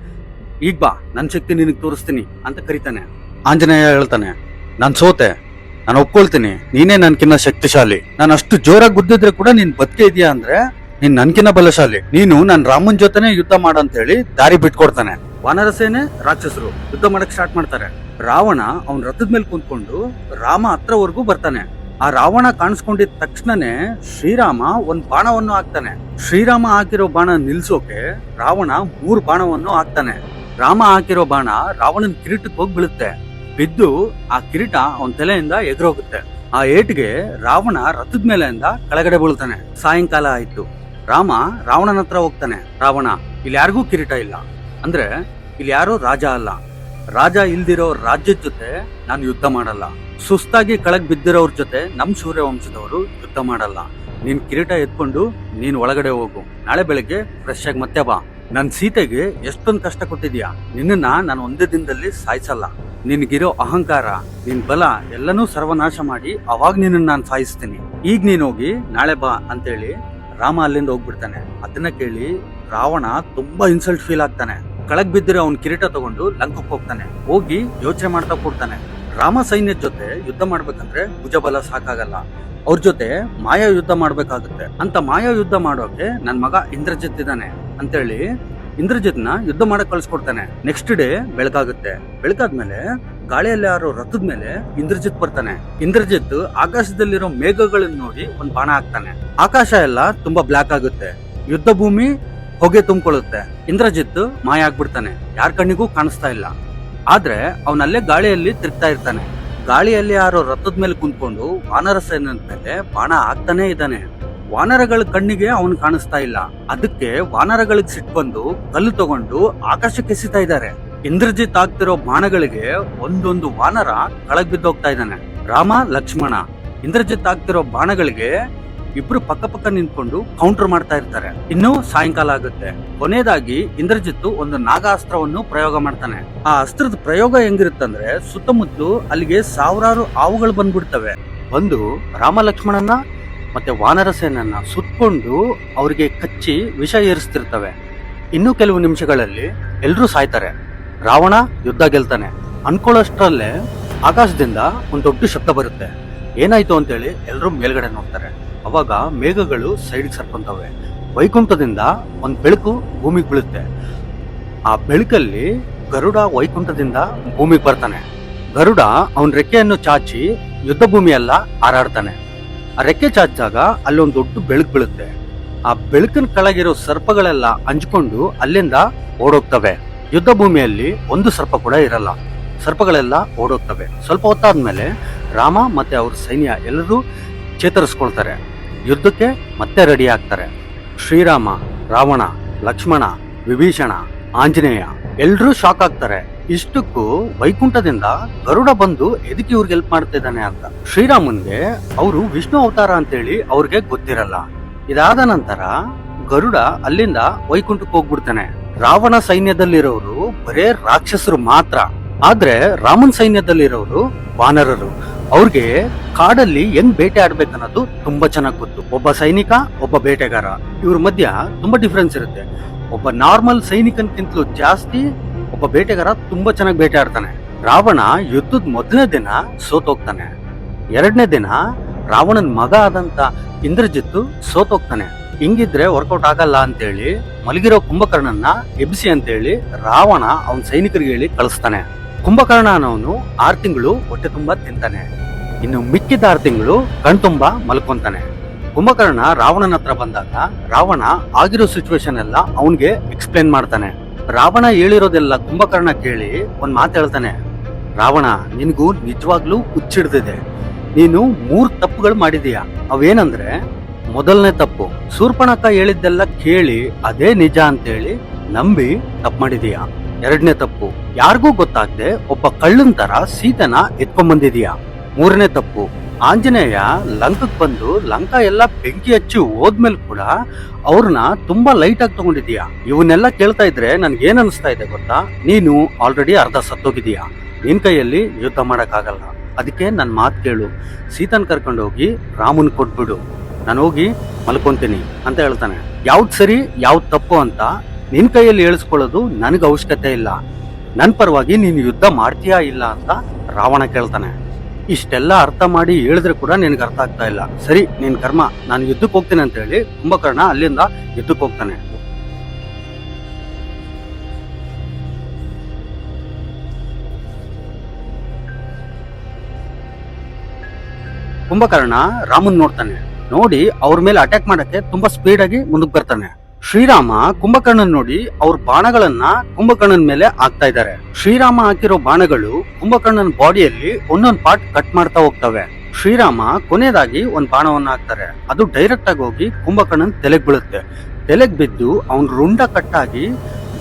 ಈಗ ಬಾ, ನನ್ ಶಕ್ತಿ ನಿನಗ್ ತೋರಿಸ್ತೀನಿ ಅಂತ ಕರಿತಾನೆ. ಆಂಜನೇಯ ಹೇಳ್ತಾನೆ, ನಾನ್ ಸೋತೆ, ನಾನು ಒಪ್ಕೊಳ್ತೀನಿ, ನೀನೇ ನನ್ಕಿನ್ನ ಶಕ್ತಿಶಾಲಿ. ನಾನು ಅಷ್ಟು ಜೋರಾಗಿ ಗುದ್ದಿದ್ರೆ ಕೂಡ ನೀನ್ ಬದುಕೆ ಇದೆಯಾ ಅಂದ್ರೆ ನೀನ್ ನನ್ಕಿನ್ನ ಬಲಶಾಲಿ. ನೀನು ನನ್ ರಾಮನ್ ಜೊತೆನೆ ಯುದ್ಧ ಮಾಡಂತ ಹೇಳಿ ದಾರಿ ಬಿಟ್ಕೊಡ್ತಾನೆ. ವಾನರ ಸೇನೆ ರಾಕ್ಷಸರು ಯುದ್ಧ ಮಾಡಕ್ ಸ್ಟಾರ್ಟ್ ಮಾಡ್ತಾರೆ. ರಾವಣ ಅವನ್ ರಥದ ಮೇಲೆ ಕುಂತ್ಕೊಂಡು ರಾಮ ಹತ್ರವರೆಗೂ ಬರ್ತಾನೆ. ಆ ರಾವಣ ಕಾಣಿಸ್ಕೊಂಡಿದ ತಕ್ಷಣನೇ ಶ್ರೀರಾಮ ಒಂದ್ ಬಾಣವನ್ನು ಹಾಕ್ತಾನೆ. ಶ್ರೀರಾಮ ಹಾಕಿರೋ ಬಾಣ ನಿಲ್ಸೋಕೆ ರಾವಣ 3 ಬಾಣವನ್ನು ಹಾಕ್ತಾನೆ. ರಾಮ ಹಾಕಿರೋ ಬಾಣ ರಾವಣನ ಕಿರೀಟಕ್ಕೆ ಹೋಗಿ ಬೀಳುತ್ತೆ. ಬಿದ್ದು ಆ ಕಿರೀಟ ಅವನ ತಲೆಯಿಂದ ಎಗರೋಗುತ್ತೆ. ಆ ಏಟ್ಗೆ ರಾವಣ ರಥದ ಮೇಲೆಯಿಂದ ಕೆಳಗಡೆ ಬೀಳ್ತಾನೆ. ಸಾಯಂಕಾಲ ಆಯ್ತು. ರಾಮ ರಾವಣನ ಹತ್ರ ಹೋಗ್ತಾನೆ. ರಾವಣ, ಇಲ್ಲಿ ಯಾರಿಗೂ ಕಿರೀಟ ಇಲ್ಲ, ಅಂದ್ರೆ ಇಲ್ಲಿ ಯಾರು ರಾಜ ಅಲ್ಲ. ರಾಜ ಇಲ್ದಿರೋ ರಾಜ್ಯದ ಜೊತೆ ನಾನು ಯುದ್ಧ ಮಾಡಲ್ಲ. ಸುಸ್ತಾಗಿ ಕೆಳಗ್ ಬಿದ್ದಿರೋರ್ ಜೊತೆ ನಮ್ ಸೂರ್ಯವಂಶದವರು ಯುದ್ಧ ಮಾಡಲ್ಲ. ನೀನ್ ಕಿರೀಟ ಎತ್ಕೊಂಡು ನೀನ್ ಒಳಗಡೆ ಹೋಗು. ನಾಳೆ ಬೆಳಗ್ಗೆ ಫ್ರೆಶ್ ಆಗಿ ಮತ್ತೆ ಬಾ. ನನ್ ಸೀತೆಗೆ ಎಷ್ಟೊಂದು ಕಷ್ಟ ಕೊಟ್ಟಿದ್ಯಾ, ನಿನ್ನ ನಾನು ಒಂದೇ ದಿನದಲ್ಲಿ ಸಾಯಿಸಲ್ಲ. ನಿನ್ಗಿರೋ ಅಹಂಕಾರ, ನಿನ್ ಬಲ ಎಲ್ಲನೂ ಸರ್ವನಾಶ ಮಾಡಿ ಅವಾಗ ನಿನ್ನ ನಾನು ಸಾಯಿಸ್ತೀನಿ. ಈಗ ನೀನ್ ಹೋಗಿ ನಾಳೆ ಬಾ ಅಂತೇಳಿ ರಾಮ ಅಲ್ಲಿಂದ ಹೋಗ್ಬಿಡ್ತಾನೆ. ಅದನ್ನ ಕೇಳಿ ರಾವಣ ತುಂಬಾ ಇನ್ಸಲ್ಟ್ ಫೀಲ್ ಆಗ್ತಾನೆ. ಕೆಳಗ್ ಬಿದ್ದಿರೋ ಅವ್ನ ಕಿರೀಟ ತಗೊಂಡು ಲಂಕಕ್ಕೆ ಹೋಗ್ತಾನೆ. ಹೋಗಿ ಯೋಚನೆ ಮಾಡ್ತಾ ಕೊಡ್ತಾನೆ, ರಾಮ ಸೈನ್ಯದ ಜೊತೆ ಯುದ್ಧ ಮಾಡ್ಬೇಕಂದ್ರೆ ಭುಜಬಲ ಸಾಕಾಗಲ್ಲ, ಅವ್ರ ಜೊತೆ ಮಾಯಾ ಯುದ್ಧ ಮಾಡ್ಬೇಕಾಗುತ್ತೆ. ಅಂತ ಮಾಯಾ ಯುದ್ಧ ಮಾಡೋಕೆ ನನ್ ಮಗ ಇಂದ್ರಜಿತ್ ಇದ್ದಾನೆ ಅಂತೇಳಿ ಇಂದ್ರಜಿತ್ನ ಯುದ್ಧ ಮಾಡಕ್ ಕಳ್ಸ್ಕೊಡ್ತಾನೆ. Next day ಬೆಳಕಾಗುತ್ತೆ. ಬೆಳಕಾದ್ಮೇಲೆ ಗಾಳಿಯಲ್ಲಿ ಯಾರೋ ರಥದ ಮೇಲೆ ಇಂದ್ರಜಿತ್ ಬರ್ತಾನೆ. ಇಂದ್ರಜಿತ್ ಆಕಾಶದಲ್ಲಿರೋ ಮೇಘಗಳನ್ನ ನೋಡಿ ಒಂದ್ ಬಾಣ ಹಾಕ್ತಾನೆ. ಆಕಾಶ ಎಲ್ಲ ತುಂಬಾ ಬ್ಲಾಕ್ ಆಗುತ್ತೆ. ಯುದ್ಧ ಭೂಮಿ ಹೊಗೆ ತುಂಬಿಕೊಳ್ಳುತ್ತೆ. ಇಂದ್ರಜಿತ್ ಮಾಯ ಆಗ್ಬಿಡ್ತಾನೆ. ಯಾರ ಕಣ್ಣಿಗೂ ಕಾಣಿಸ್ತಾ ಇಲ್ಲ. ಆದ್ರೆ ಅವನಲ್ಲೇ ಗಾಳಿಯಲ್ಲಿ ತಿರುಗ್ತಾ ಇರ್ತಾನೆ. ಗಾಳಿಯಲ್ಲಿ ಯಾರೋ ರಥದ ಮೇಲೆ ಕುಂತ್ಕೊಂಡು ವಾನರ ಸೇನೆ ಮೇಲೆ ಬಾಣ ಹಾಕ್ತಾನೆ ಇದ್ದಾನೆ. ವಾನರಗಳ ಕಣ್ಣಿಗೆ ಅವನು ಕಾಣಿಸ್ತಾ ಇಲ್ಲ. ಅದಕ್ಕೆ ವಾನರಗಳಿಗೆ ಸಿಟ್ಟು ಬಂದು ಕಲ್ಲು ತಗೊಂಡು ಆಕಾಶಕ್ಕೆ ಎಸಿತಾ ಇದ್ದಾರೆ. ಇಂದ್ರಜಿತ್ ಆಗ್ತಿರೋ ಬಾಣಗಳಿಗೆ ಒಂದೊಂದು ವಾನರ ಕೆಳಗ್ ಬಿದ್ದೋಗ್ತಾ ಇದ್ದಾನೆ. ರಾಮ ಲಕ್ಷ್ಮಣ ಇಂದ್ರಜಿತ್ ಆಗ್ತಿರೋ ಬಾಣಗಳಿಗೆ ಇಬ್ರು ಪಕ್ಕ ಪಕ್ಕ ನಿಂತ್ಕೊಂಡು ಕೌಂಟರ್ ಮಾಡ್ತಾ ಇರ್ತಾರೆ. ಇನ್ನು ಸಾಯಂಕಾಲ ಆಗುತ್ತೆ. ಕೊನೆಯದಾಗಿ ಇಂದ್ರಜಿತ್ತು ಒಂದು ನಾಗಾಸ್ತ್ರವನ್ನು ಪ್ರಯೋಗ ಮಾಡ್ತಾನೆ. ಆ ಅಸ್ತ್ರದ ಪ್ರಯೋಗ ಹೆಂಗಿರುತ್ತಂದ್ರೆ, ಸುತ್ತಮುತ್ತ ಅಲ್ಲಿಗೆ ಸಾವಿರಾರು ಹಾವುಗಳು ಬಂದ್ಬಿಡ್ತವೆ. ಬಂದು ರಾಮ ಲಕ್ಷ್ಮಣನ ಮತ್ತೆ ವಾನರ ಸೇನನ್ನ ಸುತ್ತಕೊಂಡು ಅವ್ರಿಗೆ ಕಚ್ಚಿ ವಿಷ ಏರಿಸ್ತಿರ್ತವೆ. ಇನ್ನು ಕೆಲವು ನಿಮಿಷಗಳಲ್ಲಿ ಎಲ್ರೂ ಸಾಯ್ತಾರೆ. ರಾವಣ ಯುದ್ಧ ಗೆಲ್ತಾನೆ. ಅನ್ಕೊಳ್ಳೋಷ್ಟ್ರಲ್ಲೇ ಆಕಾಶದಿಂದ ಒಂದು ದೊಡ್ಡ ಶಬ್ದ ಬರುತ್ತೆ. ಏನಾಯ್ತು ಅಂತೇಳಿ ಎಲ್ರೂ ಮೇಲ್ಗಡೆ ನೋಡ್ತಾರೆ. ಅವಾಗ ಮೇಘಗಳು ಸೈಡ್ಗೆ ಸರ್ಕೊಂತವೆ. ವೈಕುಂಠದಿಂದ ಒಂದ್ ಬೆಳಕು ಭೂಮಿಗೆ ಬೀಳುತ್ತೆ. ಆ ಬೆಳಕಲ್ಲಿ ಗರುಡ ವೈಕುಂಠದಿಂದ ಭೂಮಿಗೆ ಬರ್ತಾನೆ. ಗರುಡ ಅವನ್ ರೆಕ್ಕೆಯನ್ನು ಚಾಚಿ ಯುದ್ಧ ಭೂಮಿಯೆಲ್ಲ ಹಾರಾಡ್ತಾನೆ. ಆ ರೆಕ್ಕೆ ಚಾಚಾಗ ಅಲ್ಲೊಂದು ದೊಡ್ಡ ಬೆಳಕು ಬೀಳುತ್ತೆ. ಆ ಬೆಳಕಿನ ಕೆಳಗಿರೋ ಸರ್ಪಗಳೆಲ್ಲ ಹಂಚ್ಕೊಂಡು ಅಲ್ಲಿಂದ ಓಡೋಗ್ತವೆ. ಯುದ್ಧ ಭೂಮಿಯಲ್ಲಿ ಒಂದು ಸರ್ಪ ಕೂಡ ಇರಲ್ಲ. ಸರ್ಪಗಳೆಲ್ಲ ಓಡೋಗ್ತವೆ. ಸ್ವಲ್ಪ ಹೊತ್ತಾದ್ಮೇಲೆ ರಾಮ ಮತ್ತೆ ಅವ್ರ ಸೈನ್ಯ ಎಲ್ಲರೂ ಚೇತರಿಸ್ಕೊಳ್ತಾರೆ. ಯುದ್ಧಕ್ಕೆ ಮತ್ತೆ ರೆಡಿ ಆಗ್ತಾರೆ. ಶ್ರೀರಾಮ, ರಾವಣ, ಲಕ್ಷ್ಮಣ, ವಿಭೀಷಣ, ಆಂಜನೇಯ ಎಲ್ರೂ ಶಾಕ್ ಆಗ್ತಾರೆ. ಇಷ್ಟಕ್ಕೂ ವೈಕುಂಠದಿಂದ ಗರುಡ ಬಂದು ಎದಕ್ಕೆ ಇವ್ರಿಗೆ ಹೆಲ್ಪ್ ಮಾಡ್ತಿದ್ದಾನೆ ಅಂತ. ಶ್ರೀರಾಮನ್ಗೆ ಅವರು ವಿಷ್ಣು ಅವತಾರ ಅಂತೇಳಿ ಅವ್ರಿಗೆ ಗೊತ್ತಿರಲ್ಲ. ಇದಾದ ನಂತರ ಗರುಡ ಅಲ್ಲಿಂದ ವೈಕುಂಠಕ್ಕೆ ಹೋಗ್ಬಿಡ್ತಾನೆ. ರಾವಣ ಸೈನ್ಯದಲ್ಲಿರೋರು ಬರೇ ರಾಕ್ಷಸರು ಮಾತ್ರ. ಆದ್ರೆ ರಾಮನ್ ಸೈನ್ಯದಲ್ಲಿರೋರು ವಾನರರು. ಅವ್ರಿಗೆ ಕಾಡಲ್ಲಿ ಹೆಂಗ್ ಬೇಟೆ ಆಡ್ಬೇಕನ್ನೋದು ತುಂಬಾ ಚೆನ್ನಾಗಿ ಗೊತ್ತು. ಒಬ್ಬ ಸೈನಿಕ, ಒಬ್ಬ ಬೇಟೆಗಾರ, ಇವ್ರ ಮಧ್ಯ ತುಂಬಾ ಡಿಫ್ರೆನ್ಸ್ ಇರುತ್ತೆ. ಒಬ್ಬ ನಾರ್ಮಲ್ ಸೈನಿಕನ್ಕಿಂತಲೂ ಜಾಸ್ತಿ ಒಬ್ಬ ಬೇಟೆಗಾರ ತುಂಬಾ ಚೆನ್ನಾಗಿ ಬೇಟೆ ಆಡ್ತಾನೆ. ರಾವಣ ಯುದ್ಧದ ಮೊದಲನೇ ದಿನ ಸೋತೋಗ್ತಾನೆ. 2ನೇ ದಿನ ರಾವಣನ್ ಮಗ ಆದಂತ ಇಂದ್ರಜಿತ್ತು ಸೋತೋಗ್ತಾನೆ. ಹಿಂಗಿದ್ರೆ ವರ್ಕೌಟ್ ಆಗಲ್ಲ ಅಂತೇಳಿ ಮಲಗಿರೋ ಕುಂಭಕರ್ಣನ್ನ ಎಬ್ಬಿಸಿ ಅಂತೇಳಿ ರಾವಣ ಅವನ್ ಸೈನಿಕರಿಗೆ ಹೇಳಿ ಕಳಿಸ್ತಾನೆ. ಕುಂಭಕರ್ಣ ಅನ್ನೋನು 6 ತಿಂಗಳು ಹೊಟ್ಟೆ ತುಂಬಾ ತಿಂತಾನೆ. ಇನ್ನು ಮಿಕ್ಕಿದ 6 ತಿಂಗಳು ಕಣ್ತುಂಬಾ ಮಲ್ಕೊಂತಾನೆ. ಕುಂಭಕರ್ಣ ರಾವಣನ ಹತ್ರ ಬಂದಾಗ ರಾವಣ ಆಗಿರೋ ಸಿಚುವೇಶನ್ ಎಲ್ಲ ಅವನ್ಗೆ ಎಕ್ಸ್ಪ್ಲೇನ್ ಮಾಡ್ತಾನೆ. ರಾವಣ ಹೇಳಿರೋದೆಲ್ಲ ಕುಂಭಕರ್ಣ ಕೇಳಿ ಒಂದ್ ಮಾತು ಹೇಳ್ತಾನೆ. ರಾವಣ, ನಿನ್ಗೂ ನಿಜವಾಗ್ಲೂ ಹುಚ್ಚಿಡ್ದಿದೆ. ನೀನು 3 ತಪ್ಪುಗಳು ಮಾಡಿದೀಯ. ಅವೇನಂದ್ರೆ, ಮೊದಲನೇ ತಪ್ಪು, ಶೂರ್ಪಣಖ ಹೇಳಿದ್ದೆಲ್ಲ ಕೇಳಿ ಅದೇ ನಿಜ ಅಂತೇಳಿ ನಂಬಿ ತಪ್ಪು ಮಾಡಿದೀಯ. 2ನೇ ತಪ್ಪು, ಯಾರಿಗೂ ಗೊತ್ತಾಗದೆ ಒಬ್ಬ ಕಳ್ಳನ್ ತರ ಸೀತೆನ ಎತ್ಕೊಂಡ್ ಬಂದಿದೀಯ. 3ನೇ ತಪ್ಪು, ಆಂಜನೇಯ ಲಂಕಕ್ಕೆ ಬಂದು ಲಂಕಾ ಎಲ್ಲ ಬೆಂಕಿ ಹಚ್ಚಿ ಹೋದ್ಮೇಲೆ ಕೂಡ ಅವ್ರನ್ನ ತುಂಬಾ ಲೈಟ್ ಆಗಿ ತಗೊಂಡಿದೀಯಾ. ಇವನ್ನೆಲ್ಲ ಕೇಳ್ತಾ ಇದ್ರೆ ನನ್ಗೆ ಏನ್ ಅನಿಸ್ತಾ ಇದೆ ಗೊತ್ತಾ, ನೀನು ಆಲ್ರೆಡಿ ಅರ್ಧ ಸತ್ತೋಗಿದೀಯಾ, ನಿನ್ ಕೈಯಲ್ಲಿ ಯುದ್ಧ ಮಾಡಕ್ ಆಗಲ್ಲ. ಅದಕ್ಕೆ ನನ್ ಮಾತು ಕೇಳು, ಸೀತನ್ ಕರ್ಕೊಂಡು ಹೋಗಿ ರಾಮನ್ ಕೊಟ್ಬಿಡು, ನಾನು ಹೋಗಿ ಮಲ್ಕೊಂತೀನಿ ಅಂತ ಹೇಳ್ತಾನೆ. ಯಾವ್ದು ಸರಿ ಯಾವ್ದು ತಪ್ಪು ಅಂತ ನಿನ್ ಕೈಯಲ್ಲಿ ಹೇಳಿಸ್ಕೊಳ್ಳೋದು ನನಗೆ ಅವಶ್ಯಕತೆ ಇಲ್ಲ, ನನ್ ಪರವಾಗಿ ನೀನು ಯುದ್ಧ ಮಾಡ್ತೀಯಾ ಇಲ್ಲ ಅಂತ ರಾವಣ ಕೇಳ್ತಾನೆ. ಇಷ್ಟೆಲ್ಲ ಅರ್ಥ ಮಾಡಿ ಹೇಳಿದ್ರೆ ಕೂಡ ನಿನಗೆ ಅರ್ಥ ಆಗ್ತಾ ಇಲ್ಲ. ಸರಿ, ನಿನ್ ಕರ್ಮ, ನಾನು ಯುದ್ಧಕ್ಕೆ ಹೋಗ್ತೀನಿ ಅಂತ ಹೇಳಿ ಕುಂಭಕರ್ಣ ಅಲ್ಲಿಂದ ಯುದ್ಧಕ್ಕೆ ಹೋಗ್ತಾನೆ. ಕುಂಭಕರ್ಣ ರಾಮನ್ ನೋಡ್ತಾನೆ. ನೋಡಿ ಅವ್ರ ಮೇಲೆ ಅಟ್ಯಾಕ್ ಮಾಡಕ್ಕೆ ತುಂಬಾ ಸ್ಪೀಡ್ ಆಗಿ ಮುಂದಕ್ಕೆ ಬರ್ತಾನೆ. ಶ್ರೀರಾಮ ಕುಂಭಕರ್ಣನ್ ನೋಡಿ ಅವ್ರ ಬಾಣಗಳನ್ನ ಕುಂಭಕರ್ಣನ್ ಮೇಲೆ ಹಾಕ್ತಾ ಇದ್ದಾರೆ. ಶ್ರೀರಾಮ ಹಾಕಿರೋ ಬಾಣಗಳು ಕುಂಭಕರ್ಣನ್ ಬಾಡಿಯಲ್ಲಿ ಒಂದೊಂದ್ ಪಾರ್ಟ್ ಕಟ್ ಮಾಡ್ತಾ ಹೋಗ್ತವೆ. ಶ್ರೀರಾಮ ಕೊನೆಯದಾಗಿ ಒಂದ್ ಬಾಣವನ್ನ ಹಾಕ್ತಾರೆ. ಅದು ಡೈರೆಕ್ಟ್ ಆಗಿ ಹೋಗಿ ಕುಂಭಕರ್ಣನ್ ತಲೆಗ್ ಬೀಳುತ್ತೆ. ತಲೆಗ್ ಬಿದ್ದು ಅವನ್ ರುಂಡ ಕಟ್ಟಾಗಿ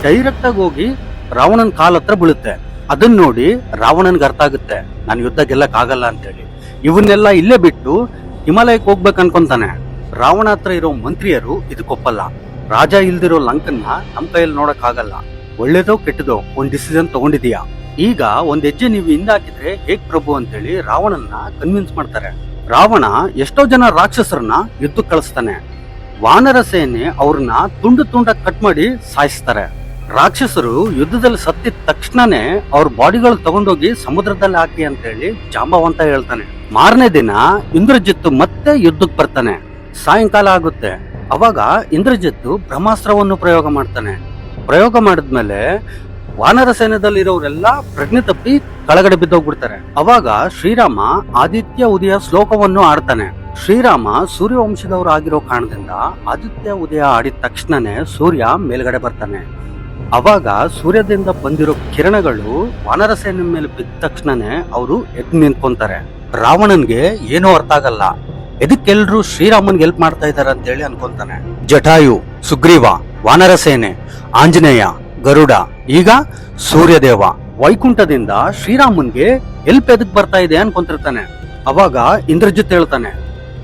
ಡೈರೆಕ್ಟ್ ಆಗಿ ಹೋಗಿ ರಾವಣನ್ ಕಾಲ್ ಹತ್ರ ಬೀಳುತ್ತೆ. ಅದನ್ನ ನೋಡಿ ರಾವಣನ್ಗೆ ಅರ್ಥ ಆಗುತ್ತೆ, ನಾನು ಯುದ್ಧ ಗೆಲ್ಲಕ್ ಆಗಲ್ಲ ಅಂತೇಳಿ. ಇವನ್ನೆಲ್ಲ ಇಲ್ಲೇ ಬಿಟ್ಟು ಹಿಮಾಲಯಕ್ಕೆ ಹೋಗ್ಬೇಕು ಅನ್ಕೊಂತಾನೆ. ರಾವಣ ಹತ್ರ ಇರೋ ಮಂತ್ರಿಯರು ಇದಕ್ಕೊಪ್ಪಲ್ಲ. ರಾಜ ಇಲ್ದಿರೋ ಲಂಕನ್ನ ನಮ್ ಕೈಯಲ್ಲಿ ನೋಡಕ್ ಆಗಲ್ಲ, ಒಳ್ಳೇದೋ ಕೆಟ್ಟದೋ ಒಂದ್ ಡಿಸಿಷನ್ ತಗೊಂಡಿದೀಯಾ, ಈಗ ಒಂದ್ ಹೆಜ್ಜೆ ನೀವು ಹಿಂದಾಕಿದ್ರೆ ಹೇಗ್ ಪ್ರಭು ಅಂತೇಳಿ ರಾವಣನ್ನ ಕನ್ವಿನ್ಸ್ ಮಾಡ್ತಾರೆ. ರಾವಣ ಎಷ್ಟೋ ಜನ ರಾಕ್ಷಸರನ್ನ ಯುದ್ಧಕ್ಕೆ ಕಳಿಸ್ತಾನೆ. ವಾನರ ಸೇನೆ ಅವ್ರನ್ನ ತುಂಡು ತುಂಡಾಗಿ ಕಟ್ ಮಾಡಿ ಸಾಯಿಸ್ತಾರೆ. ರಾಕ್ಷಸರು ಯುದ್ಧದಲ್ಲಿ ಸತ್ತಿದ ತಕ್ಷಣನೇ ಅವ್ರ ಬಾಡಿಗಳು ತಗೊಂಡೋಗಿ ಸಮುದ್ರದಲ್ಲಿ ಹಾಕಿ ಅಂತೇಳಿ ಜಾಂಬವಂತ ಹೇಳ್ತಾನೆ. ಮಾರನೇ ದಿನ ಇಂದ್ರಜಿತ್ತು ಮತ್ತೆ ಯುದ್ಧಕ್ಕೆ ಬರ್ತಾನೆ. ಸಾಯಂಕಾಲ ಆಗುತ್ತೆ. ಅವಾಗ ಇಂದ್ರಜಿತ್ತು ಬ್ರಹ್ಮಾಸ್ತ್ರವನ್ನು ಪ್ರಯೋಗ ಮಾಡ್ತಾನೆ. ಪ್ರಯೋಗ ಮಾಡಿದ್ಮೇಲೆ ವಾನರ ಸೇನೆದಲ್ಲಿರೋರೆಲ್ಲ ಪ್ರಜ್ಞೆ ತಪ್ಪಿ ಕೆಳಗಡೆ ಬಿದ್ದೋಗ್ಬಿಡ್ತಾರೆ. ಅವಾಗ ಶ್ರೀರಾಮ ಆದಿತ್ಯ ಉದಯ ಶ್ಲೋಕವನ್ನು ಆಡ್ತಾನೆ. ಶ್ರೀರಾಮ ಸೂರ್ಯವಂಶದವರು ಆಗಿರೋ ಕಾರಣದಿಂದ ಆದಿತ್ಯ ಉದಯ ಆಡಿದ ತಕ್ಷಣನೇ ಸೂರ್ಯ ಮೇಲ್ಗಡೆ ಬರ್ತಾನೆ. ಅವಾಗ ಸೂರ್ಯದಿಂದ ಬಂದಿರೋ ಕಿರಣಗಳು ವಾನರ ಸೇನೆ ಮೇಲೆ ಬಿದ್ದ ತಕ್ಷಣನೇ ಅವರು ಎದ್ದು ನಿಂತ್ಕೊಂತಾರೆ. ರಾವಣನ್ಗೆ ಏನೂ ಅರ್ಥ ಆಗಲ್ಲ, ಎದಕ್ಕೆಲ್ರು ಶ್ರೀರಾಮನ್ಗೆ ಹೆಲ್ಪ್ ಮಾಡ್ತಾ ಇದಾರೆ ಅಂತ ಹೇಳಿ ಅನ್ಕೊಂತಾನೆ. ಜಟಾಯು, ಸುಗ್ರೀವ, ವಾನರ ಸೇನೆ, ಆಂಜನೇಯ, ಗರುಡ, ಈಗ ಸೂರ್ಯದೇವ ವೈಕುಂಠದಿಂದ ಶ್ರೀರಾಮನ್ಗೆ ಹೆಲ್ಪ್ ಎದಕ್ ಬರ್ತಾ ಇದೆ ಅನ್ಕೊಂತಿರ್ತಾನೆ. ಅವಾಗ ಇಂದ್ರಜಿತ್ ಹೇಳ್ತಾನೆ,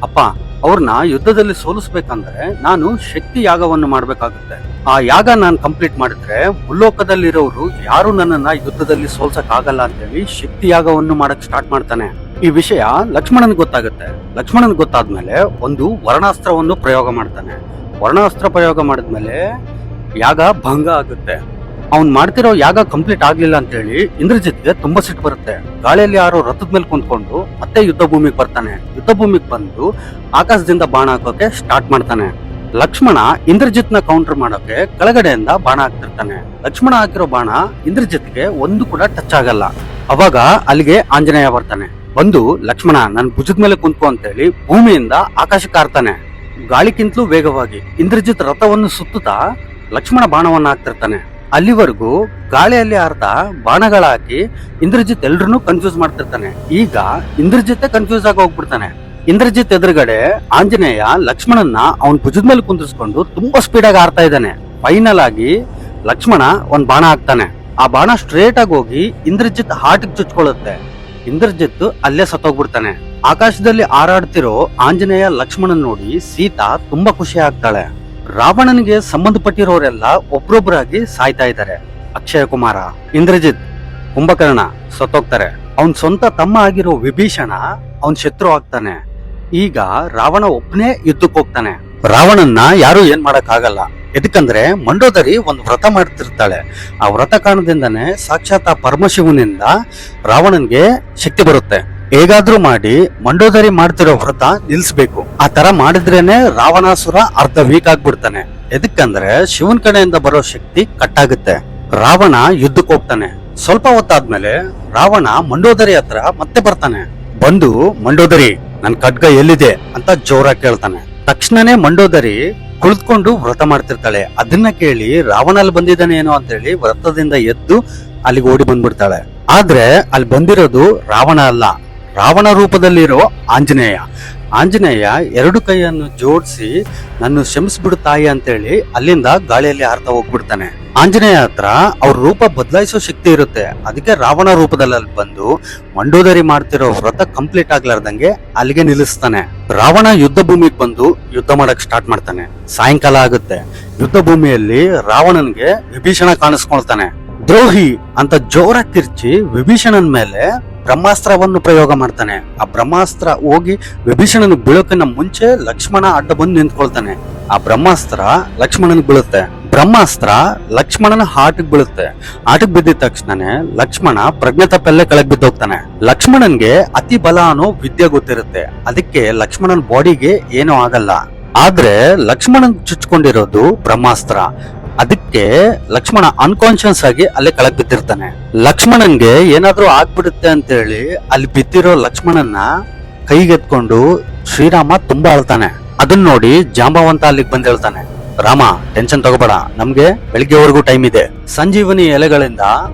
ಅಪ್ಪ, ಅವ್ರನ್ನ ಯುದ್ಧದಲ್ಲಿ ಸೋಲಿಸ್ಬೇಕಂದ್ರೆ ನಾನು ಶಕ್ತಿ ಯಾಗವನ್ನು ಮಾಡ್ಬೇಕಾಗುತ್ತೆ. ಆ ಯಾಗ ನಾನು ಕಂಪ್ಲೀಟ್ ಮಾಡಿದ್ರೆ ಮುಲ್ಲೋಕದಲ್ಲಿರೋರು ಯಾರು ನನ್ನನ್ನ ಯುದ್ಧದಲ್ಲಿ ಸೋಲ್ಸಕ್ ಆಗಲ್ಲ ಅಂತೇಳಿ ಶಕ್ತಿ ಯಾಗವನ್ನು ಮಾಡಕ್ ಸ್ಟಾರ್ಟ್ ಮಾಡ್ತಾನೆ. ಈ ವಿಷಯ ಲಕ್ಷ್ಮಣನ್ ಗೊತ್ತಾಗುತ್ತೆ. ಲಕ್ಷ್ಮಣನ್ ಗೊತ್ತಾದ್ಮೇಲೆ ಒಂದು ವರ್ಣಾಸ್ತ್ರವನ್ನು ಪ್ರಯೋಗ ಮಾಡ್ತಾನೆ. ವರ್ಣಾಸ್ತ್ರ ಪ್ರಯೋಗ ಮಾಡಿದ್ಮೇಲೆ ಯಾಗ ಭಂಗ ಆಗುತ್ತೆ. ಅವ್ನ್ ಮಾಡ್ತಿರೋ ಯಾಗ ಕಂಪ್ಲೀಟ್ ಆಗ್ಲಿಲ್ಲ ಅಂತ ಹೇಳಿ ಇಂದ್ರಜಿತ್ಗೆ ತುಂಬಾ ಸಿಟ್ಟು ಬರುತ್ತೆ. ಗಾಳಿಯಲ್ಲಿ ಯಾರೋ ರಥದ ಮೇಲೆ ಕುಂತ್ಕೊಂಡು ಮತ್ತೆ ಯುದ್ಧ ಭೂಮಿಗೆ ಬರ್ತಾನೆ. ಯುದ್ಧ ಭೂಮಿಗೆ ಬಂದು ಆಕಾಶದಿಂದ ಬಾಣ ಹಾಕೋಕೆ ಸ್ಟಾರ್ಟ್ ಮಾಡ್ತಾನೆ. ಲಕ್ಷ್ಮಣ ಇಂದ್ರಜಿತ್ನ ಕೌಂಟರ್ ಮಾಡೋಕೆ ಕೆಳಗಡೆಯಿಂದ ಬಾಣ ಹಾಕ್ತಿರ್ತಾನೆ. ಲಕ್ಷ್ಮಣ ಹಾಕಿರೋ ಬಾಣ ಇಂದ್ರಜಿತ್ಗೆ ಒಂದು ಕೂಡ ಟಚ್ ಆಗಲ್ಲ. ಅವಾಗ ಅಲ್ಲಿಗೆ ಆಂಜನೇಯ ಬರ್ತಾನೆ. ಬಂದು ಲಕ್ಷ್ಮಣ ನನ್ ಭುಜದ ಮೇಲೆ ಕುಂತ್ಕೊ ಅಂತ ಹೇಳಿ ಭೂಮಿಯಿಂದ ಆಕಾಶಕ್ಕೆ ಹಾರ್ತಾನೆ. ಗಾಳಿಗಿಂತಲೂ ವೇಗವಾಗಿ ಇಂದ್ರಜಿತ್ ರಥವನ್ನು ಸುತ್ತುತ್ತಾ ಲಕ್ಷ್ಮಣ ಬಾಣವನ್ನ ಹಾಕ್ತಿರ್ತಾನೆ. ಅಲ್ಲಿವರೆಗೂ ಗಾಳಿಯಲ್ಲಿ ಹಾರ್ತಾ ಬಾಣಗಳ ಹಾಕಿ ಇಂದ್ರಜಿತ್ ಎಲ್ರನ್ನೂ ಕನ್ಫ್ಯೂಸ್ ಮಾಡ್ತಿರ್ತಾನೆ. ಈಗ ಇಂದ್ರಜಿತ್ ಕನ್ಫ್ಯೂಸ್ ಆಗಿ ಹೋಗ್ಬಿಡ್ತಾನೆ. ಇಂದ್ರಜಿತ್ ಎದುರುಗಡೆ ಆಂಜನೇಯ ಲಕ್ಷ್ಮಣನ್ನ ಅವನ್ ಭುಜದ ಮೇಲೆ ಕುಂದಿಸ್ಕೊಂಡು ತುಂಬಾ ಸ್ಪೀಡ್ ಆಗಿ ಹಾರ್ತಾ ಇದ್ದಾನೆ. ಫೈನಲ್ ಆಗಿ ಲಕ್ಷ್ಮಣ ಒಂದ್ ಬಾಣ ಹಾಕ್ತಾನೆ. ಆ ಬಾಣ ಸ್ಟ್ರೇಟ್ ಆಗಿ ಹೋಗಿ ಇಂದ್ರಜಿತ್ ಹಾರ್ಟ್ ಚುಚ್ಕೊಳ್ಳುತ್ತೆ. ಇಂದ್ರಜಿತ್ ಅಲ್ಲೇ ಸತ್ತೋಗ್ಬಿಡ್ತಾನೆ. ಆಕಾಶದಲ್ಲಿ ಹಾರಾಡ್ತಿರೋ ಆಂಜನೇಯ ಲಕ್ಷ್ಮಣನ್ ನೋಡಿ ಸೀತಾ ತುಂಬಾ ಖುಷಿ ಆಗ್ತಾಳೆ. ರಾವಣನಿಗೆ ಸಂಬಂಧಪಟ್ಟಿರೋರೆಲ್ಲ ಒಬ್ರೊಬ್ರಾಗಿ ಸಾಯ್ತಾ ಇದ್ದಾರೆ. ಅಕ್ಷಯ ಕುಮಾರ, ಇಂದ್ರಜಿತ್, ಕುಂಭಕರ್ಣ ಸತ್ತೋಗ್ತಾರೆ. ಅವನ್ ಸ್ವಂತ ತಮ್ಮ ಆಗಿರೋ ವಿಭೀಷಣ ಅವನ್ ಶತ್ರು ಆಗ್ತಾನೆ. ಈಗ ರಾವಣ ಒಬ್ಬನೇ ಯುದ್ಧಕ್ಕೆ ಹೋಗ್ತಾನೆ. ರಾವಣನ್ನ ಯಾರು ಏನ್ ಮಾಡಕ್ ಆಗಲ್ಲ. ಎದಕ್ಕಂದ್ರೆ ಮಂಡೋದರಿ ಒಂದು ವ್ರತ ಮಾಡ್ತಿರ್ತಾಳೆ. ಆ ವ್ರತ ಕಾರಣದಿಂದಾನೆ ಸಾಕ್ಷಾತ್ ಆ ಪರಮಶಿವನಿಂದ ರಾವಣನ್ಗೆ ಶಕ್ತಿ ಬರುತ್ತೆ. ಹೇಗಾದ್ರೂ ಮಾಡಿ ಮಂಡೋದರಿ ಮಾಡ್ತಿರೋ ವ್ರತ ನಿಲ್ಸ್ಬೇಕು. ಆ ತರ ಮಾಡಿದ್ರೇನೆ ರಾವಣಾಸುರ ಅರ್ಧ ವೀಕ್ ಆಗ್ಬಿಡ್ತಾನೆ. ಎದಕ್ಕಂದ್ರೆ ಶಿವನ್ ಕಡೆಯಿಂದ ಬರೋ ಶಕ್ತಿ ಕಟ್ಟಾಗುತ್ತೆ. ರಾವಣ ಯುದ್ಧಕ್ಕೆ ಹೋಗ್ತಾನೆ. ಸ್ವಲ್ಪ ಹೊತ್ತಾದ್ಮೇಲೆ ರಾವಣ ಮಂಡೋದರಿ ಹತ್ರ ಮತ್ತೆ ಬರ್ತಾನೆ. ಬಂದು ಮಂಡೋದರಿ ನನ್ ಖಡ್ಗ ಎಲ್ಲಿದೆ ಅಂತ ಜೋರಾಗಿ ಕೇಳ್ತಾನೆ. ತಕ್ಷಣನೇ ಮಂಡೋದರಿ ಕುಳಿತುಕೊಂಡು ವ್ರತ ಮಾಡ್ತಿರ್ತಾಳೆ. ಅದನ್ನ ಕೇಳಿ ರಾವಣ ಅಲ್ಲಿ ಬಂದಿದ್ದಾನೆ ಏನೋ ಅಂತ ಹೇಳಿ ವ್ರತದಿಂದ ಎದ್ದು ಅಲ್ಲಿಗೆ ಓಡಿ ಬಂದ್ಬಿಡ್ತಾಳೆ. ಆದ್ರೆ ಅಲ್ಲಿ ಬಂದಿರೋದು ರಾವಣ ಅಲ್ಲ, ರಾವಣ ರೂಪದಲ್ಲಿರೋ ಆಂಜನೇಯ. ಆಂಜನೇಯ ಎರಡು ಕೈಯನ್ನು ಜೋಡಿಸಿ ನನ್ನ ಕ್ಷಮಿಸ್ಬಿಡು ತಾಯಿ ಅಂತೇಳಿ ಅಲ್ಲಿಂದ ಗಾಳಿಯಲ್ಲಿ ಹಾರ್ತಾ ಹೋಗ್ಬಿಡ್ತಾನೆ. ಆಂಜನೇಯ ಹತ್ರ ಅವ್ರ ರೂಪ ಬದಲಾಯಿಸೋ ಶಕ್ತಿ ಇರುತ್ತೆ. ಅದಕ್ಕೆ ರಾವಣ ರೂಪದಲ್ಲಿ ಅಲ್ಲಿ ಬಂದು ಮಂಡೋದರಿ ಮಾಡ್ತಿರೋ ವ್ರತ ಕಂಪ್ಲೀಟ್ ಆಗ್ಲಾರ್ದಂಗೆ ಅಲ್ಲಿಗೆ ನಿಲ್ಲಿಸ್ತಾನೆ. ರಾವಣ ಯುದ್ಧ ಭೂಮಿಗೆ ಬಂದು ಯುದ್ಧ ಮಾಡಕ್ ಸ್ಟಾರ್ಟ್ ಮಾಡ್ತಾನೆ. ಸಾಯಂಕಾಲ ಆಗುತ್ತೆ. ಯುದ್ಧ ಭೂಮಿಯಲ್ಲಿ ರಾವಣನ್ಗೆ ವಿಭೀಷಣ ಕಾಣಿಸ್ಕೊಳ್ತಾನೆ. ದ್ರೋಹಿ ಅಂತ ಜೋರಾಗಿ ಕಿರ್ಚಿ ವಿಭೀಷಣನ್ ಮೇಲೆ ಬ್ರಹ್ಮಾಸ್ತ್ರವನ್ನು ಪ್ರಯೋಗ ಮಾಡ್ತಾನೆ. ಆ ಬ್ರಹ್ಮಾಸ್ತ್ರ ಹೋಗಿ ವಿಭೀಷಣನ ಬೀಳೋಕಿನ ಮುಂಚೆ ಲಕ್ಷ್ಮಣ ಅಡ್ಡ ಬಂದು ನಿಂತ್ಕೊಳ್ತಾನೆ. ಆ ಬ್ರಹ್ಮಾಸ್ತ್ರ ಲಕ್ಷ್ಮಣನ್ ಬೀಳುತ್ತೆ. ಬ್ರಹ್ಮಾಸ್ತ್ರ ಲಕ್ಷ್ಮಣನ ಹಾಟಿಗೆ ಬೀಳುತ್ತೆ. ಹಾಟಿಗೆ ಬಿದ್ದಿದ ತಕ್ಷಣನೇ ಲಕ್ಷ್ಮಣ ಪ್ರಜ್ಞೆ ತಪ್ಪಲ್ಲೇ ಕೆಳಗೆ ಬಿದ್ದೋಗ್ತಾನೆ. ಲಕ್ಷ್ಮಣನ್ಗೆ ಅತಿ ಬಲ ಅನ್ನೋ ವಿದ್ಯೆ ಗೊತ್ತಿರುತ್ತೆ. ಅದಕ್ಕೆ ಲಕ್ಷ್ಮಣನ್ ಬಾಡಿಗೆ ಏನೂ ಆಗಲ್ಲ. ಆದ್ರೆ ಲಕ್ಷ್ಮಣನ್ ಚುಚ್ಕೊಂಡಿರೋದು ಬ್ರಹ್ಮಾಸ್ತ್ರ. ಅದಕ್ಕೆ ಲಕ್ಷ್ಮಣ ಅನ್ಕಾನ್ಶಿಯಸ್ ಆಗಿ ಅಲ್ಲೇ ಕೆಳಗ್ ಬಿದ್ದಿರ್ತಾನೆ. ಲಕ್ಷ್ಮಣನ್ಗೆ ಏನಾದ್ರೂ ಆಗ್ಬಿಡುತ್ತೆ ಅಂತ ಹೇಳಿ ಅಲ್ಲಿ ಬಿದ್ದಿರೋ ಲಕ್ಷ್ಮಣನ್ನ ಕೈಗೆತ್ಕೊಂಡು ಶ್ರೀರಾಮ ತುಂಬಾ ಅಳ್ತಾನೆ. ಅದನ್ನ ನೋಡಿ ಜಾಂಬವಂತ ಅಲ್ಲಿಗೆ ಬಂದ್ ಹೇಳ್ತಾನೆ, ರಾಮ ಟೆನ್ಷನ್ ತಗೋಬೇಡ, ನಮ್ಗೆ ಬೆಳಿಗ್ಗೆವರೆಗೂ ಟೈಮ್ ಇದೆ. ಸಂಜೀವನಿ ಎಲೆಗಳಿಂದ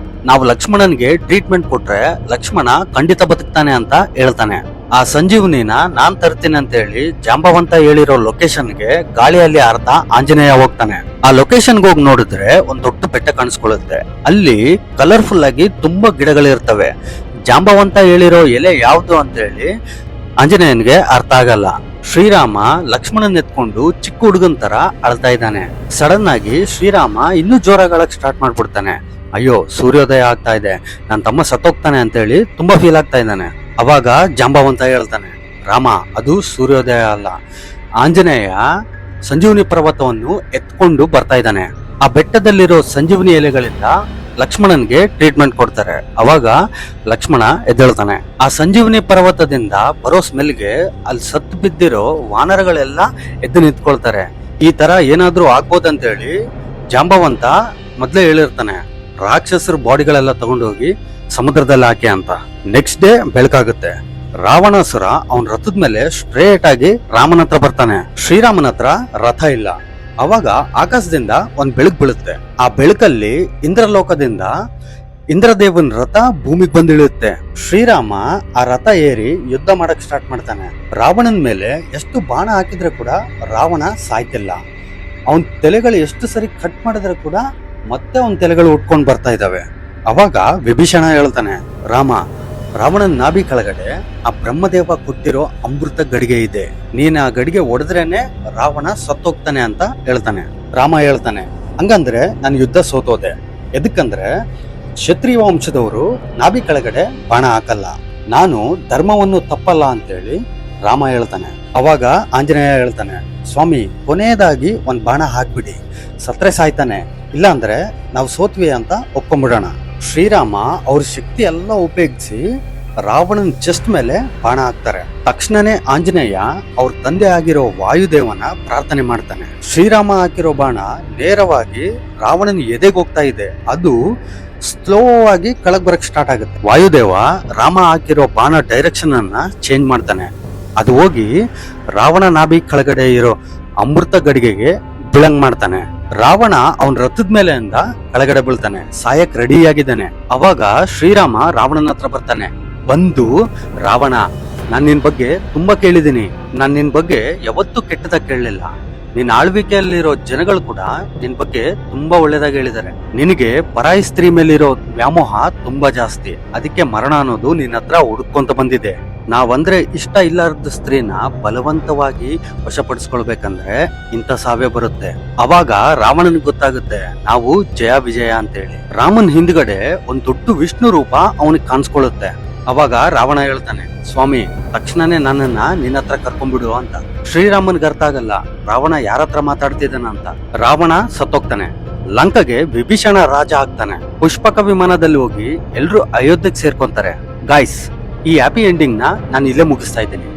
ನಾವು ಲಕ್ಷ್ಮಣನ್ಗೆ ಟ್ರೀಟ್ಮೆಂಟ್ ಕೊಟ್ರೆ ಲಕ್ಷ್ಮಣ ಖಂಡಿತ ಬದುಕ್ತಾನೆ ಅಂತ ಹೇಳ್ತಾನೆ. ಆ ಸಂಜೀವನಿನ ನಾನ್ ತರ್ತೀನಿ ಅಂತ ಹೇಳಿ ಜಾಂಬವಂತ ಹೇಳಿರೋ ಲೊಕೇಶನ್ಗೆ ಗಾಳಿಯಲ್ಲಿ ಹಾರ್ತ ಆಂಜನೇಯ ಹೋಗ್ತಾನೆ. ಆ ಲೊಕೇಶನ್ಗೆ ಹೋಗಿ ನೋಡಿದ್ರೆ ಒಂದ್ ದೊಡ್ಡ ಬೆಟ್ಟ ಕಾಣಿಸ್ಕೊಳ್ಳುತ್ತೆ. ಅಲ್ಲಿ ಕಲರ್ಫುಲ್ ಆಗಿ ತುಂಬಾ ಗಿಡಗಳಿರ್ತವೆ. ಜಾಂಬವಂತ ಹೇಳಿರೋ ಎಲೆ ಯಾವ್ದು ಅಂತ ಹೇಳಿ ಆಂಜನೇಯನ್ಗೆ ಅರ್ಥ ಆಗಲ್ಲ. ಶ್ರೀರಾಮ ಲಕ್ಷ್ಮಣನ್ ಎತ್ಕೊಂಡು ಚಿಕ್ಕ ಹುಡುಗನ್ ತರ ಅಳ್ತಾ ಇದ್ದಾನೆ. ಸಡನ್ ಆಗಿ ಶ್ರೀರಾಮ ಇನ್ನೂ ಜೋರಾಗಿ ಅಳಕ್ ಸ್ಟಾರ್ಟ್ ಮಾಡ್ಬಿಡ್ತಾನೆ. ಅಯ್ಯೋ ಸೂರ್ಯೋದಯ ಆಗ್ತಾ ಇದೆ, ನನ್ನ ತಮ್ಮ ಸತ್ತೋಗ್ತಾನೆ ಅಂತ ಹೇಳಿ ತುಂಬಾ ಫೀಲ್ ಆಗ್ತಾ ಇದ್ದಾನೆ. ಅವಾಗ ಜಾಂಬವಂತ ಹೇಳ್ತಾನೆ, ರಾಮ ಅದು ಸೂರ್ಯೋದಯ ಅಲ್ಲ, ಆಂಜನೇಯ ಸಂಜೀವನಿ ಪರ್ವತವನ್ನು ಎತ್ಕೊಂಡು ಬರ್ತಾ ಇದ್ದಾನೆ. ಆ ಬೆಟ್ಟದಲ್ಲಿರೋ ಸಂಜೀವನಿ ಎಲೆಗಳಿಂದ ಲಕ್ಷ್ಮಣನ್ಗೆ ಟ್ರೀಟ್ಮೆಂಟ್ ಕೊಡ್ತಾರೆ. ಅವಾಗ ಲಕ್ಷ್ಮಣ ಎದ್ದೇಳ್ತಾನೆ. ಆ ಸಂಜೀವನಿ ಪರ್ವತದಿಂದ ಬರೋ ಸ್ಮೆಲ್ಗೆ ಅಲ್ಲಿ ಸತ್ತು ಬಿದ್ದಿರೋ ವಾನರಗಳೆಲ್ಲ ಎದ್ದು ನಿಂತ್ಕೊಳ್ತಾರೆ. ಈ ತರ ಏನಾದ್ರೂ ಆಗ್ಬೋದಂತ ಹೇಳಿ ಜಾಂಬವಂತ ಮೊದ್ಲೇ ಹೇಳಿರ್ತಾನೆ, ರಾಕ್ಷಸರ ಬಾಡಿಗಳೆಲ್ಲ ತಗೊಂಡೋಗಿ ಸಮುದ್ರದಲ್ಲಿ ಹಾಕಿ ಅಂತ. Next day ಬೆಳಕಾಗುತ್ತೆ. ರಾವಣಾಸುರ ಅವನ್ ರಥದ ಮೇಲೆ ಸ್ಟ್ರೇಟ್ ಆಗಿ ರಾಮನ ಹತ್ರ ಬರ್ತಾನೆ. ಶ್ರೀರಾಮನ ಹತ್ರ ರಥ ಇಲ್ಲ. ಅವಾಗ ಆಕಾಶದಿಂದ ಒಂದ್ ಬೆಳಕು ಬೀಳುತ್ತೆ. ಆ ಬೆಳಕಲ್ಲಿ ಇಂದ್ರಲೋಕದಿಂದ ಇಂದ್ರದೇವನ್ ರಥ ಭೂಮಿಗೆ ಬಂದಿಳಿಯುತ್ತೆ. ಶ್ರೀರಾಮ ಆ ರಥ ಏರಿ ಯುದ್ಧ ಮಾಡಕ್ ಸ್ಟಾರ್ಟ್ ಮಾಡ್ತಾನೆ. ರಾವಣನ ಮೇಲೆ ಎಷ್ಟು ಬಾಣ ಹಾಕಿದ್ರೆ ಕೂಡ ರಾವಣ ಸಾಯ್ತಿಲ್ಲ. ಅವನ್ ತಲೆಗಳು ಎಷ್ಟು ಸರಿ ಕಟ್ ಮಾಡಿದ್ರೆ ಕೂಡ ಮತ್ತೆ ಅವನ್ ತಲೆಗಳು ಉಟ್ಕೊಂಡ್ ಬರ್ತಾ ಇದಾವೆ. ಅವಾಗ ವಿಭೀಷಣ ಹೇಳ್ತಾನೆ, ರಾವಣನ ನಾಭಿ ಕೆಳಗಡೆ ಆ ಬ್ರಹ್ಮದೇವ ಕೊಟ್ಟಿರೋ ಅಮೃತ ಗಡಿಗೆ ಇದೆ, ನೀನ್ ಆ ಗಡಿಗೆ ಹೊಡೆದ್ರೇನೆ ರಾವಣ ಸತ್ತೋಗ್ತಾನೆ ಅಂತ ಹೇಳ್ತಾನೆ. ರಾಮ ಹೇಳ್ತಾನೆ, ಹಂಗಂದ್ರೆ ನಾನು ಯುದ್ಧ ಸೋತೋದೆ. ಎದಕ್ಕಂದ್ರೆ ಕ್ಷತ್ರಿಯ ವಂಶದವರು ನಾಭಿ ಕೆಳಗಡೆ ಬಾಣ ಹಾಕಲ್ಲ, ನಾನು ಧರ್ಮವನ್ನು ತಪ್ಪಲ್ಲ ಅಂತೇಳಿ ರಾಮ ಹೇಳ್ತಾನೆ. ಅವಾಗ ಆಂಜನೇಯ ಹೇಳ್ತಾನೆ, ಸ್ವಾಮಿ ಕೊನೆಯದಾಗಿ ಒಂದ್ ಬಾಣ ಹಾಕ್ಬಿಡಿ, ಸತ್ರೆ ಸಾಯ್ತಾನೆ, ಇಲ್ಲ ಅಂದ್ರೆ ನಾವು ಸೋತ್ವಿ ಅಂತ ಒಪ್ಕೊಂಡ್ಬಿಡೋಣ. ಶ್ರೀರಾಮ ಅವ್ರ ಶಕ್ತಿ ಎಲ್ಲ ಉಪಯೋಗಿಸಿ ರಾವಣನ ಚೆಸ್ಟ್ ಮೇಲೆ ಬಾಣ ಹಾಕ್ತಾರೆ. ತಕ್ಷಣನೇ ಆಂಜನೇಯ ಅವ್ರ ತಂದೆ ಆಗಿರೋ ವಾಯುದೇವನ ಪ್ರಾರ್ಥನೆ ಮಾಡ್ತಾನೆ. ಶ್ರೀರಾಮ ಹಾಕಿರೋ ಬಾಣ ನೇರವಾಗಿ ರಾವಣನ ಎದೆಗೆ ಹೋಗ್ತಾ ಇದೆ. ಅದು ಸ್ಲೋ ಆಗಿ ಕೆಳಗ್ ಬರಕ್ ಸ್ಟಾರ್ಟ್ ಆಗುತ್ತೆ. ವಾಯುದೇವ ರಾಮ ಹಾಕಿರೋ ಬಾಣ ಡೈರೆಕ್ಷನ್ ಅನ್ನ ಚೇಂಜ್ ಮಾಡ್ತಾನೆ. ಅದು ಹೋಗಿ ರಾವಣ ನಾಭಿ ಕೆಳಗಡೆ ಇರೋ ಅಮೃತ ಗಡಿಗೆಗೆ ಬೀಳಂಗ್ ಮಾಡ್ತಾನೆ. ರಾವಣ ಅವನ್ ರಥದ ಮೇಲೆ ಕೆಳಗಡೆ ಬೀಳ್ತಾನೆ, ಸಾಯಕ್ ರೆಡಿ ಆಗಿದ್ದಾನೆ. ಅವಾಗ ಶ್ರೀರಾಮ ರಾವಣನ ಹತ್ರ ಬರ್ತಾನೆ. ಬಂದು, ರಾವಣ, ನಾನ್ ನಿನ್ ಬಗ್ಗೆ ತುಂಬಾ ಕೇಳಿದೀನಿ, ನಾನ್ ನಿನ್ ಬಗ್ಗೆ ಯಾವತ್ತೂ ಕೆಟ್ಟದಾಗ ಕೇಳಲಿಲ್ಲ. ನಿನ್ ಆಳ್ವಿಕೆಯಲ್ಲಿರೋ ಜನಗಳು ಕೂಡ ನಿನ್ ಬಗ್ಗೆ ತುಂಬಾ ಒಳ್ಳೇದಾಗಿ ಹೇಳಿದ್ದಾರೆ. ನಿನಗೆ ಪರಾಯಿ ಸ್ತ್ರೀ ಮೇಲಿರೋ ವ್ಯಾಮೋಹ ತುಂಬಾ ಜಾಸ್ತಿ, ಅದಕ್ಕೆ ಮರಣ ಅನ್ನೋದು ನಿನ್ನ ಹತ್ರ ಹುಡುಕೊಂತ ಬಂದಿದೆ. ನಾವಂದ್ರೆ ಇಷ್ಟ ಇಲ್ಲಾರ್ದ ಸ್ತ್ರೀನ ಬಲವಂತವಾಗಿ ವಶಪಡಿಸ್ಕೊಳ್ಬೇಕಂದ್ರೆ ಇಂಥ ಸಾವೇ ಬರುತ್ತೆ. ಅವಾಗ ರಾವಣನ್ ಗೊತ್ತಾಗುತ್ತೆ ನಾವು ಜಯ ವಿಜಯ ಅಂತೇಳಿ. ರಾಮನ್ ಹಿಂದ್ಗಡೆ ಒಂದ್ ದೊಡ್ಡ ವಿಷ್ಣು ರೂಪ ಅವನಿಗೆ ಕಾಣಿಸ್ಕೊಳ್ಳುತ್ತೆ. ಅವಾಗ ರಾವಣ ಹೇಳ್ತಾನೆ, ಸ್ವಾಮಿ ತಕ್ಷಣನೇ ನನ್ನನ್ನ ನಿನ್ನ ಹತ್ರ ಕರ್ಕೊಂಡ್ಬಿಡು ಅಂತ. ಶ್ರೀರಾಮನ್ಗೆ ಅರ್ಥ ಆಗಲ್ಲ ರಾವಣ ಯಾರ ಹತ್ರ ಮಾತಾಡ್ತಿದ್ದಾನ ಅಂತ. ರಾವಣ ಸತ್ತೋಗ್ತಾನೆ. ಲಂಕಗೆ ವಿಭೀಷಣ ರಾಜ ಆಗ್ತಾನೆ. ಪುಷ್ಪಕ ವಿಮಾನದಲ್ಲಿ ಹೋಗಿ ಎಲ್ರು ಅಯೋಧ್ಯೆಗೆ ಸೇರ್ಕೊಂತಾರೆ. ಗಾಯ್ಸ್, ಈ ಹ್ಯಾಪಿ ಎಂಡಿಂಗ್ ನ ನಾನು ಇಲ್ಲೇ ಮುಗಿಸ್ತಾ ಇದ್ದೀನಿ.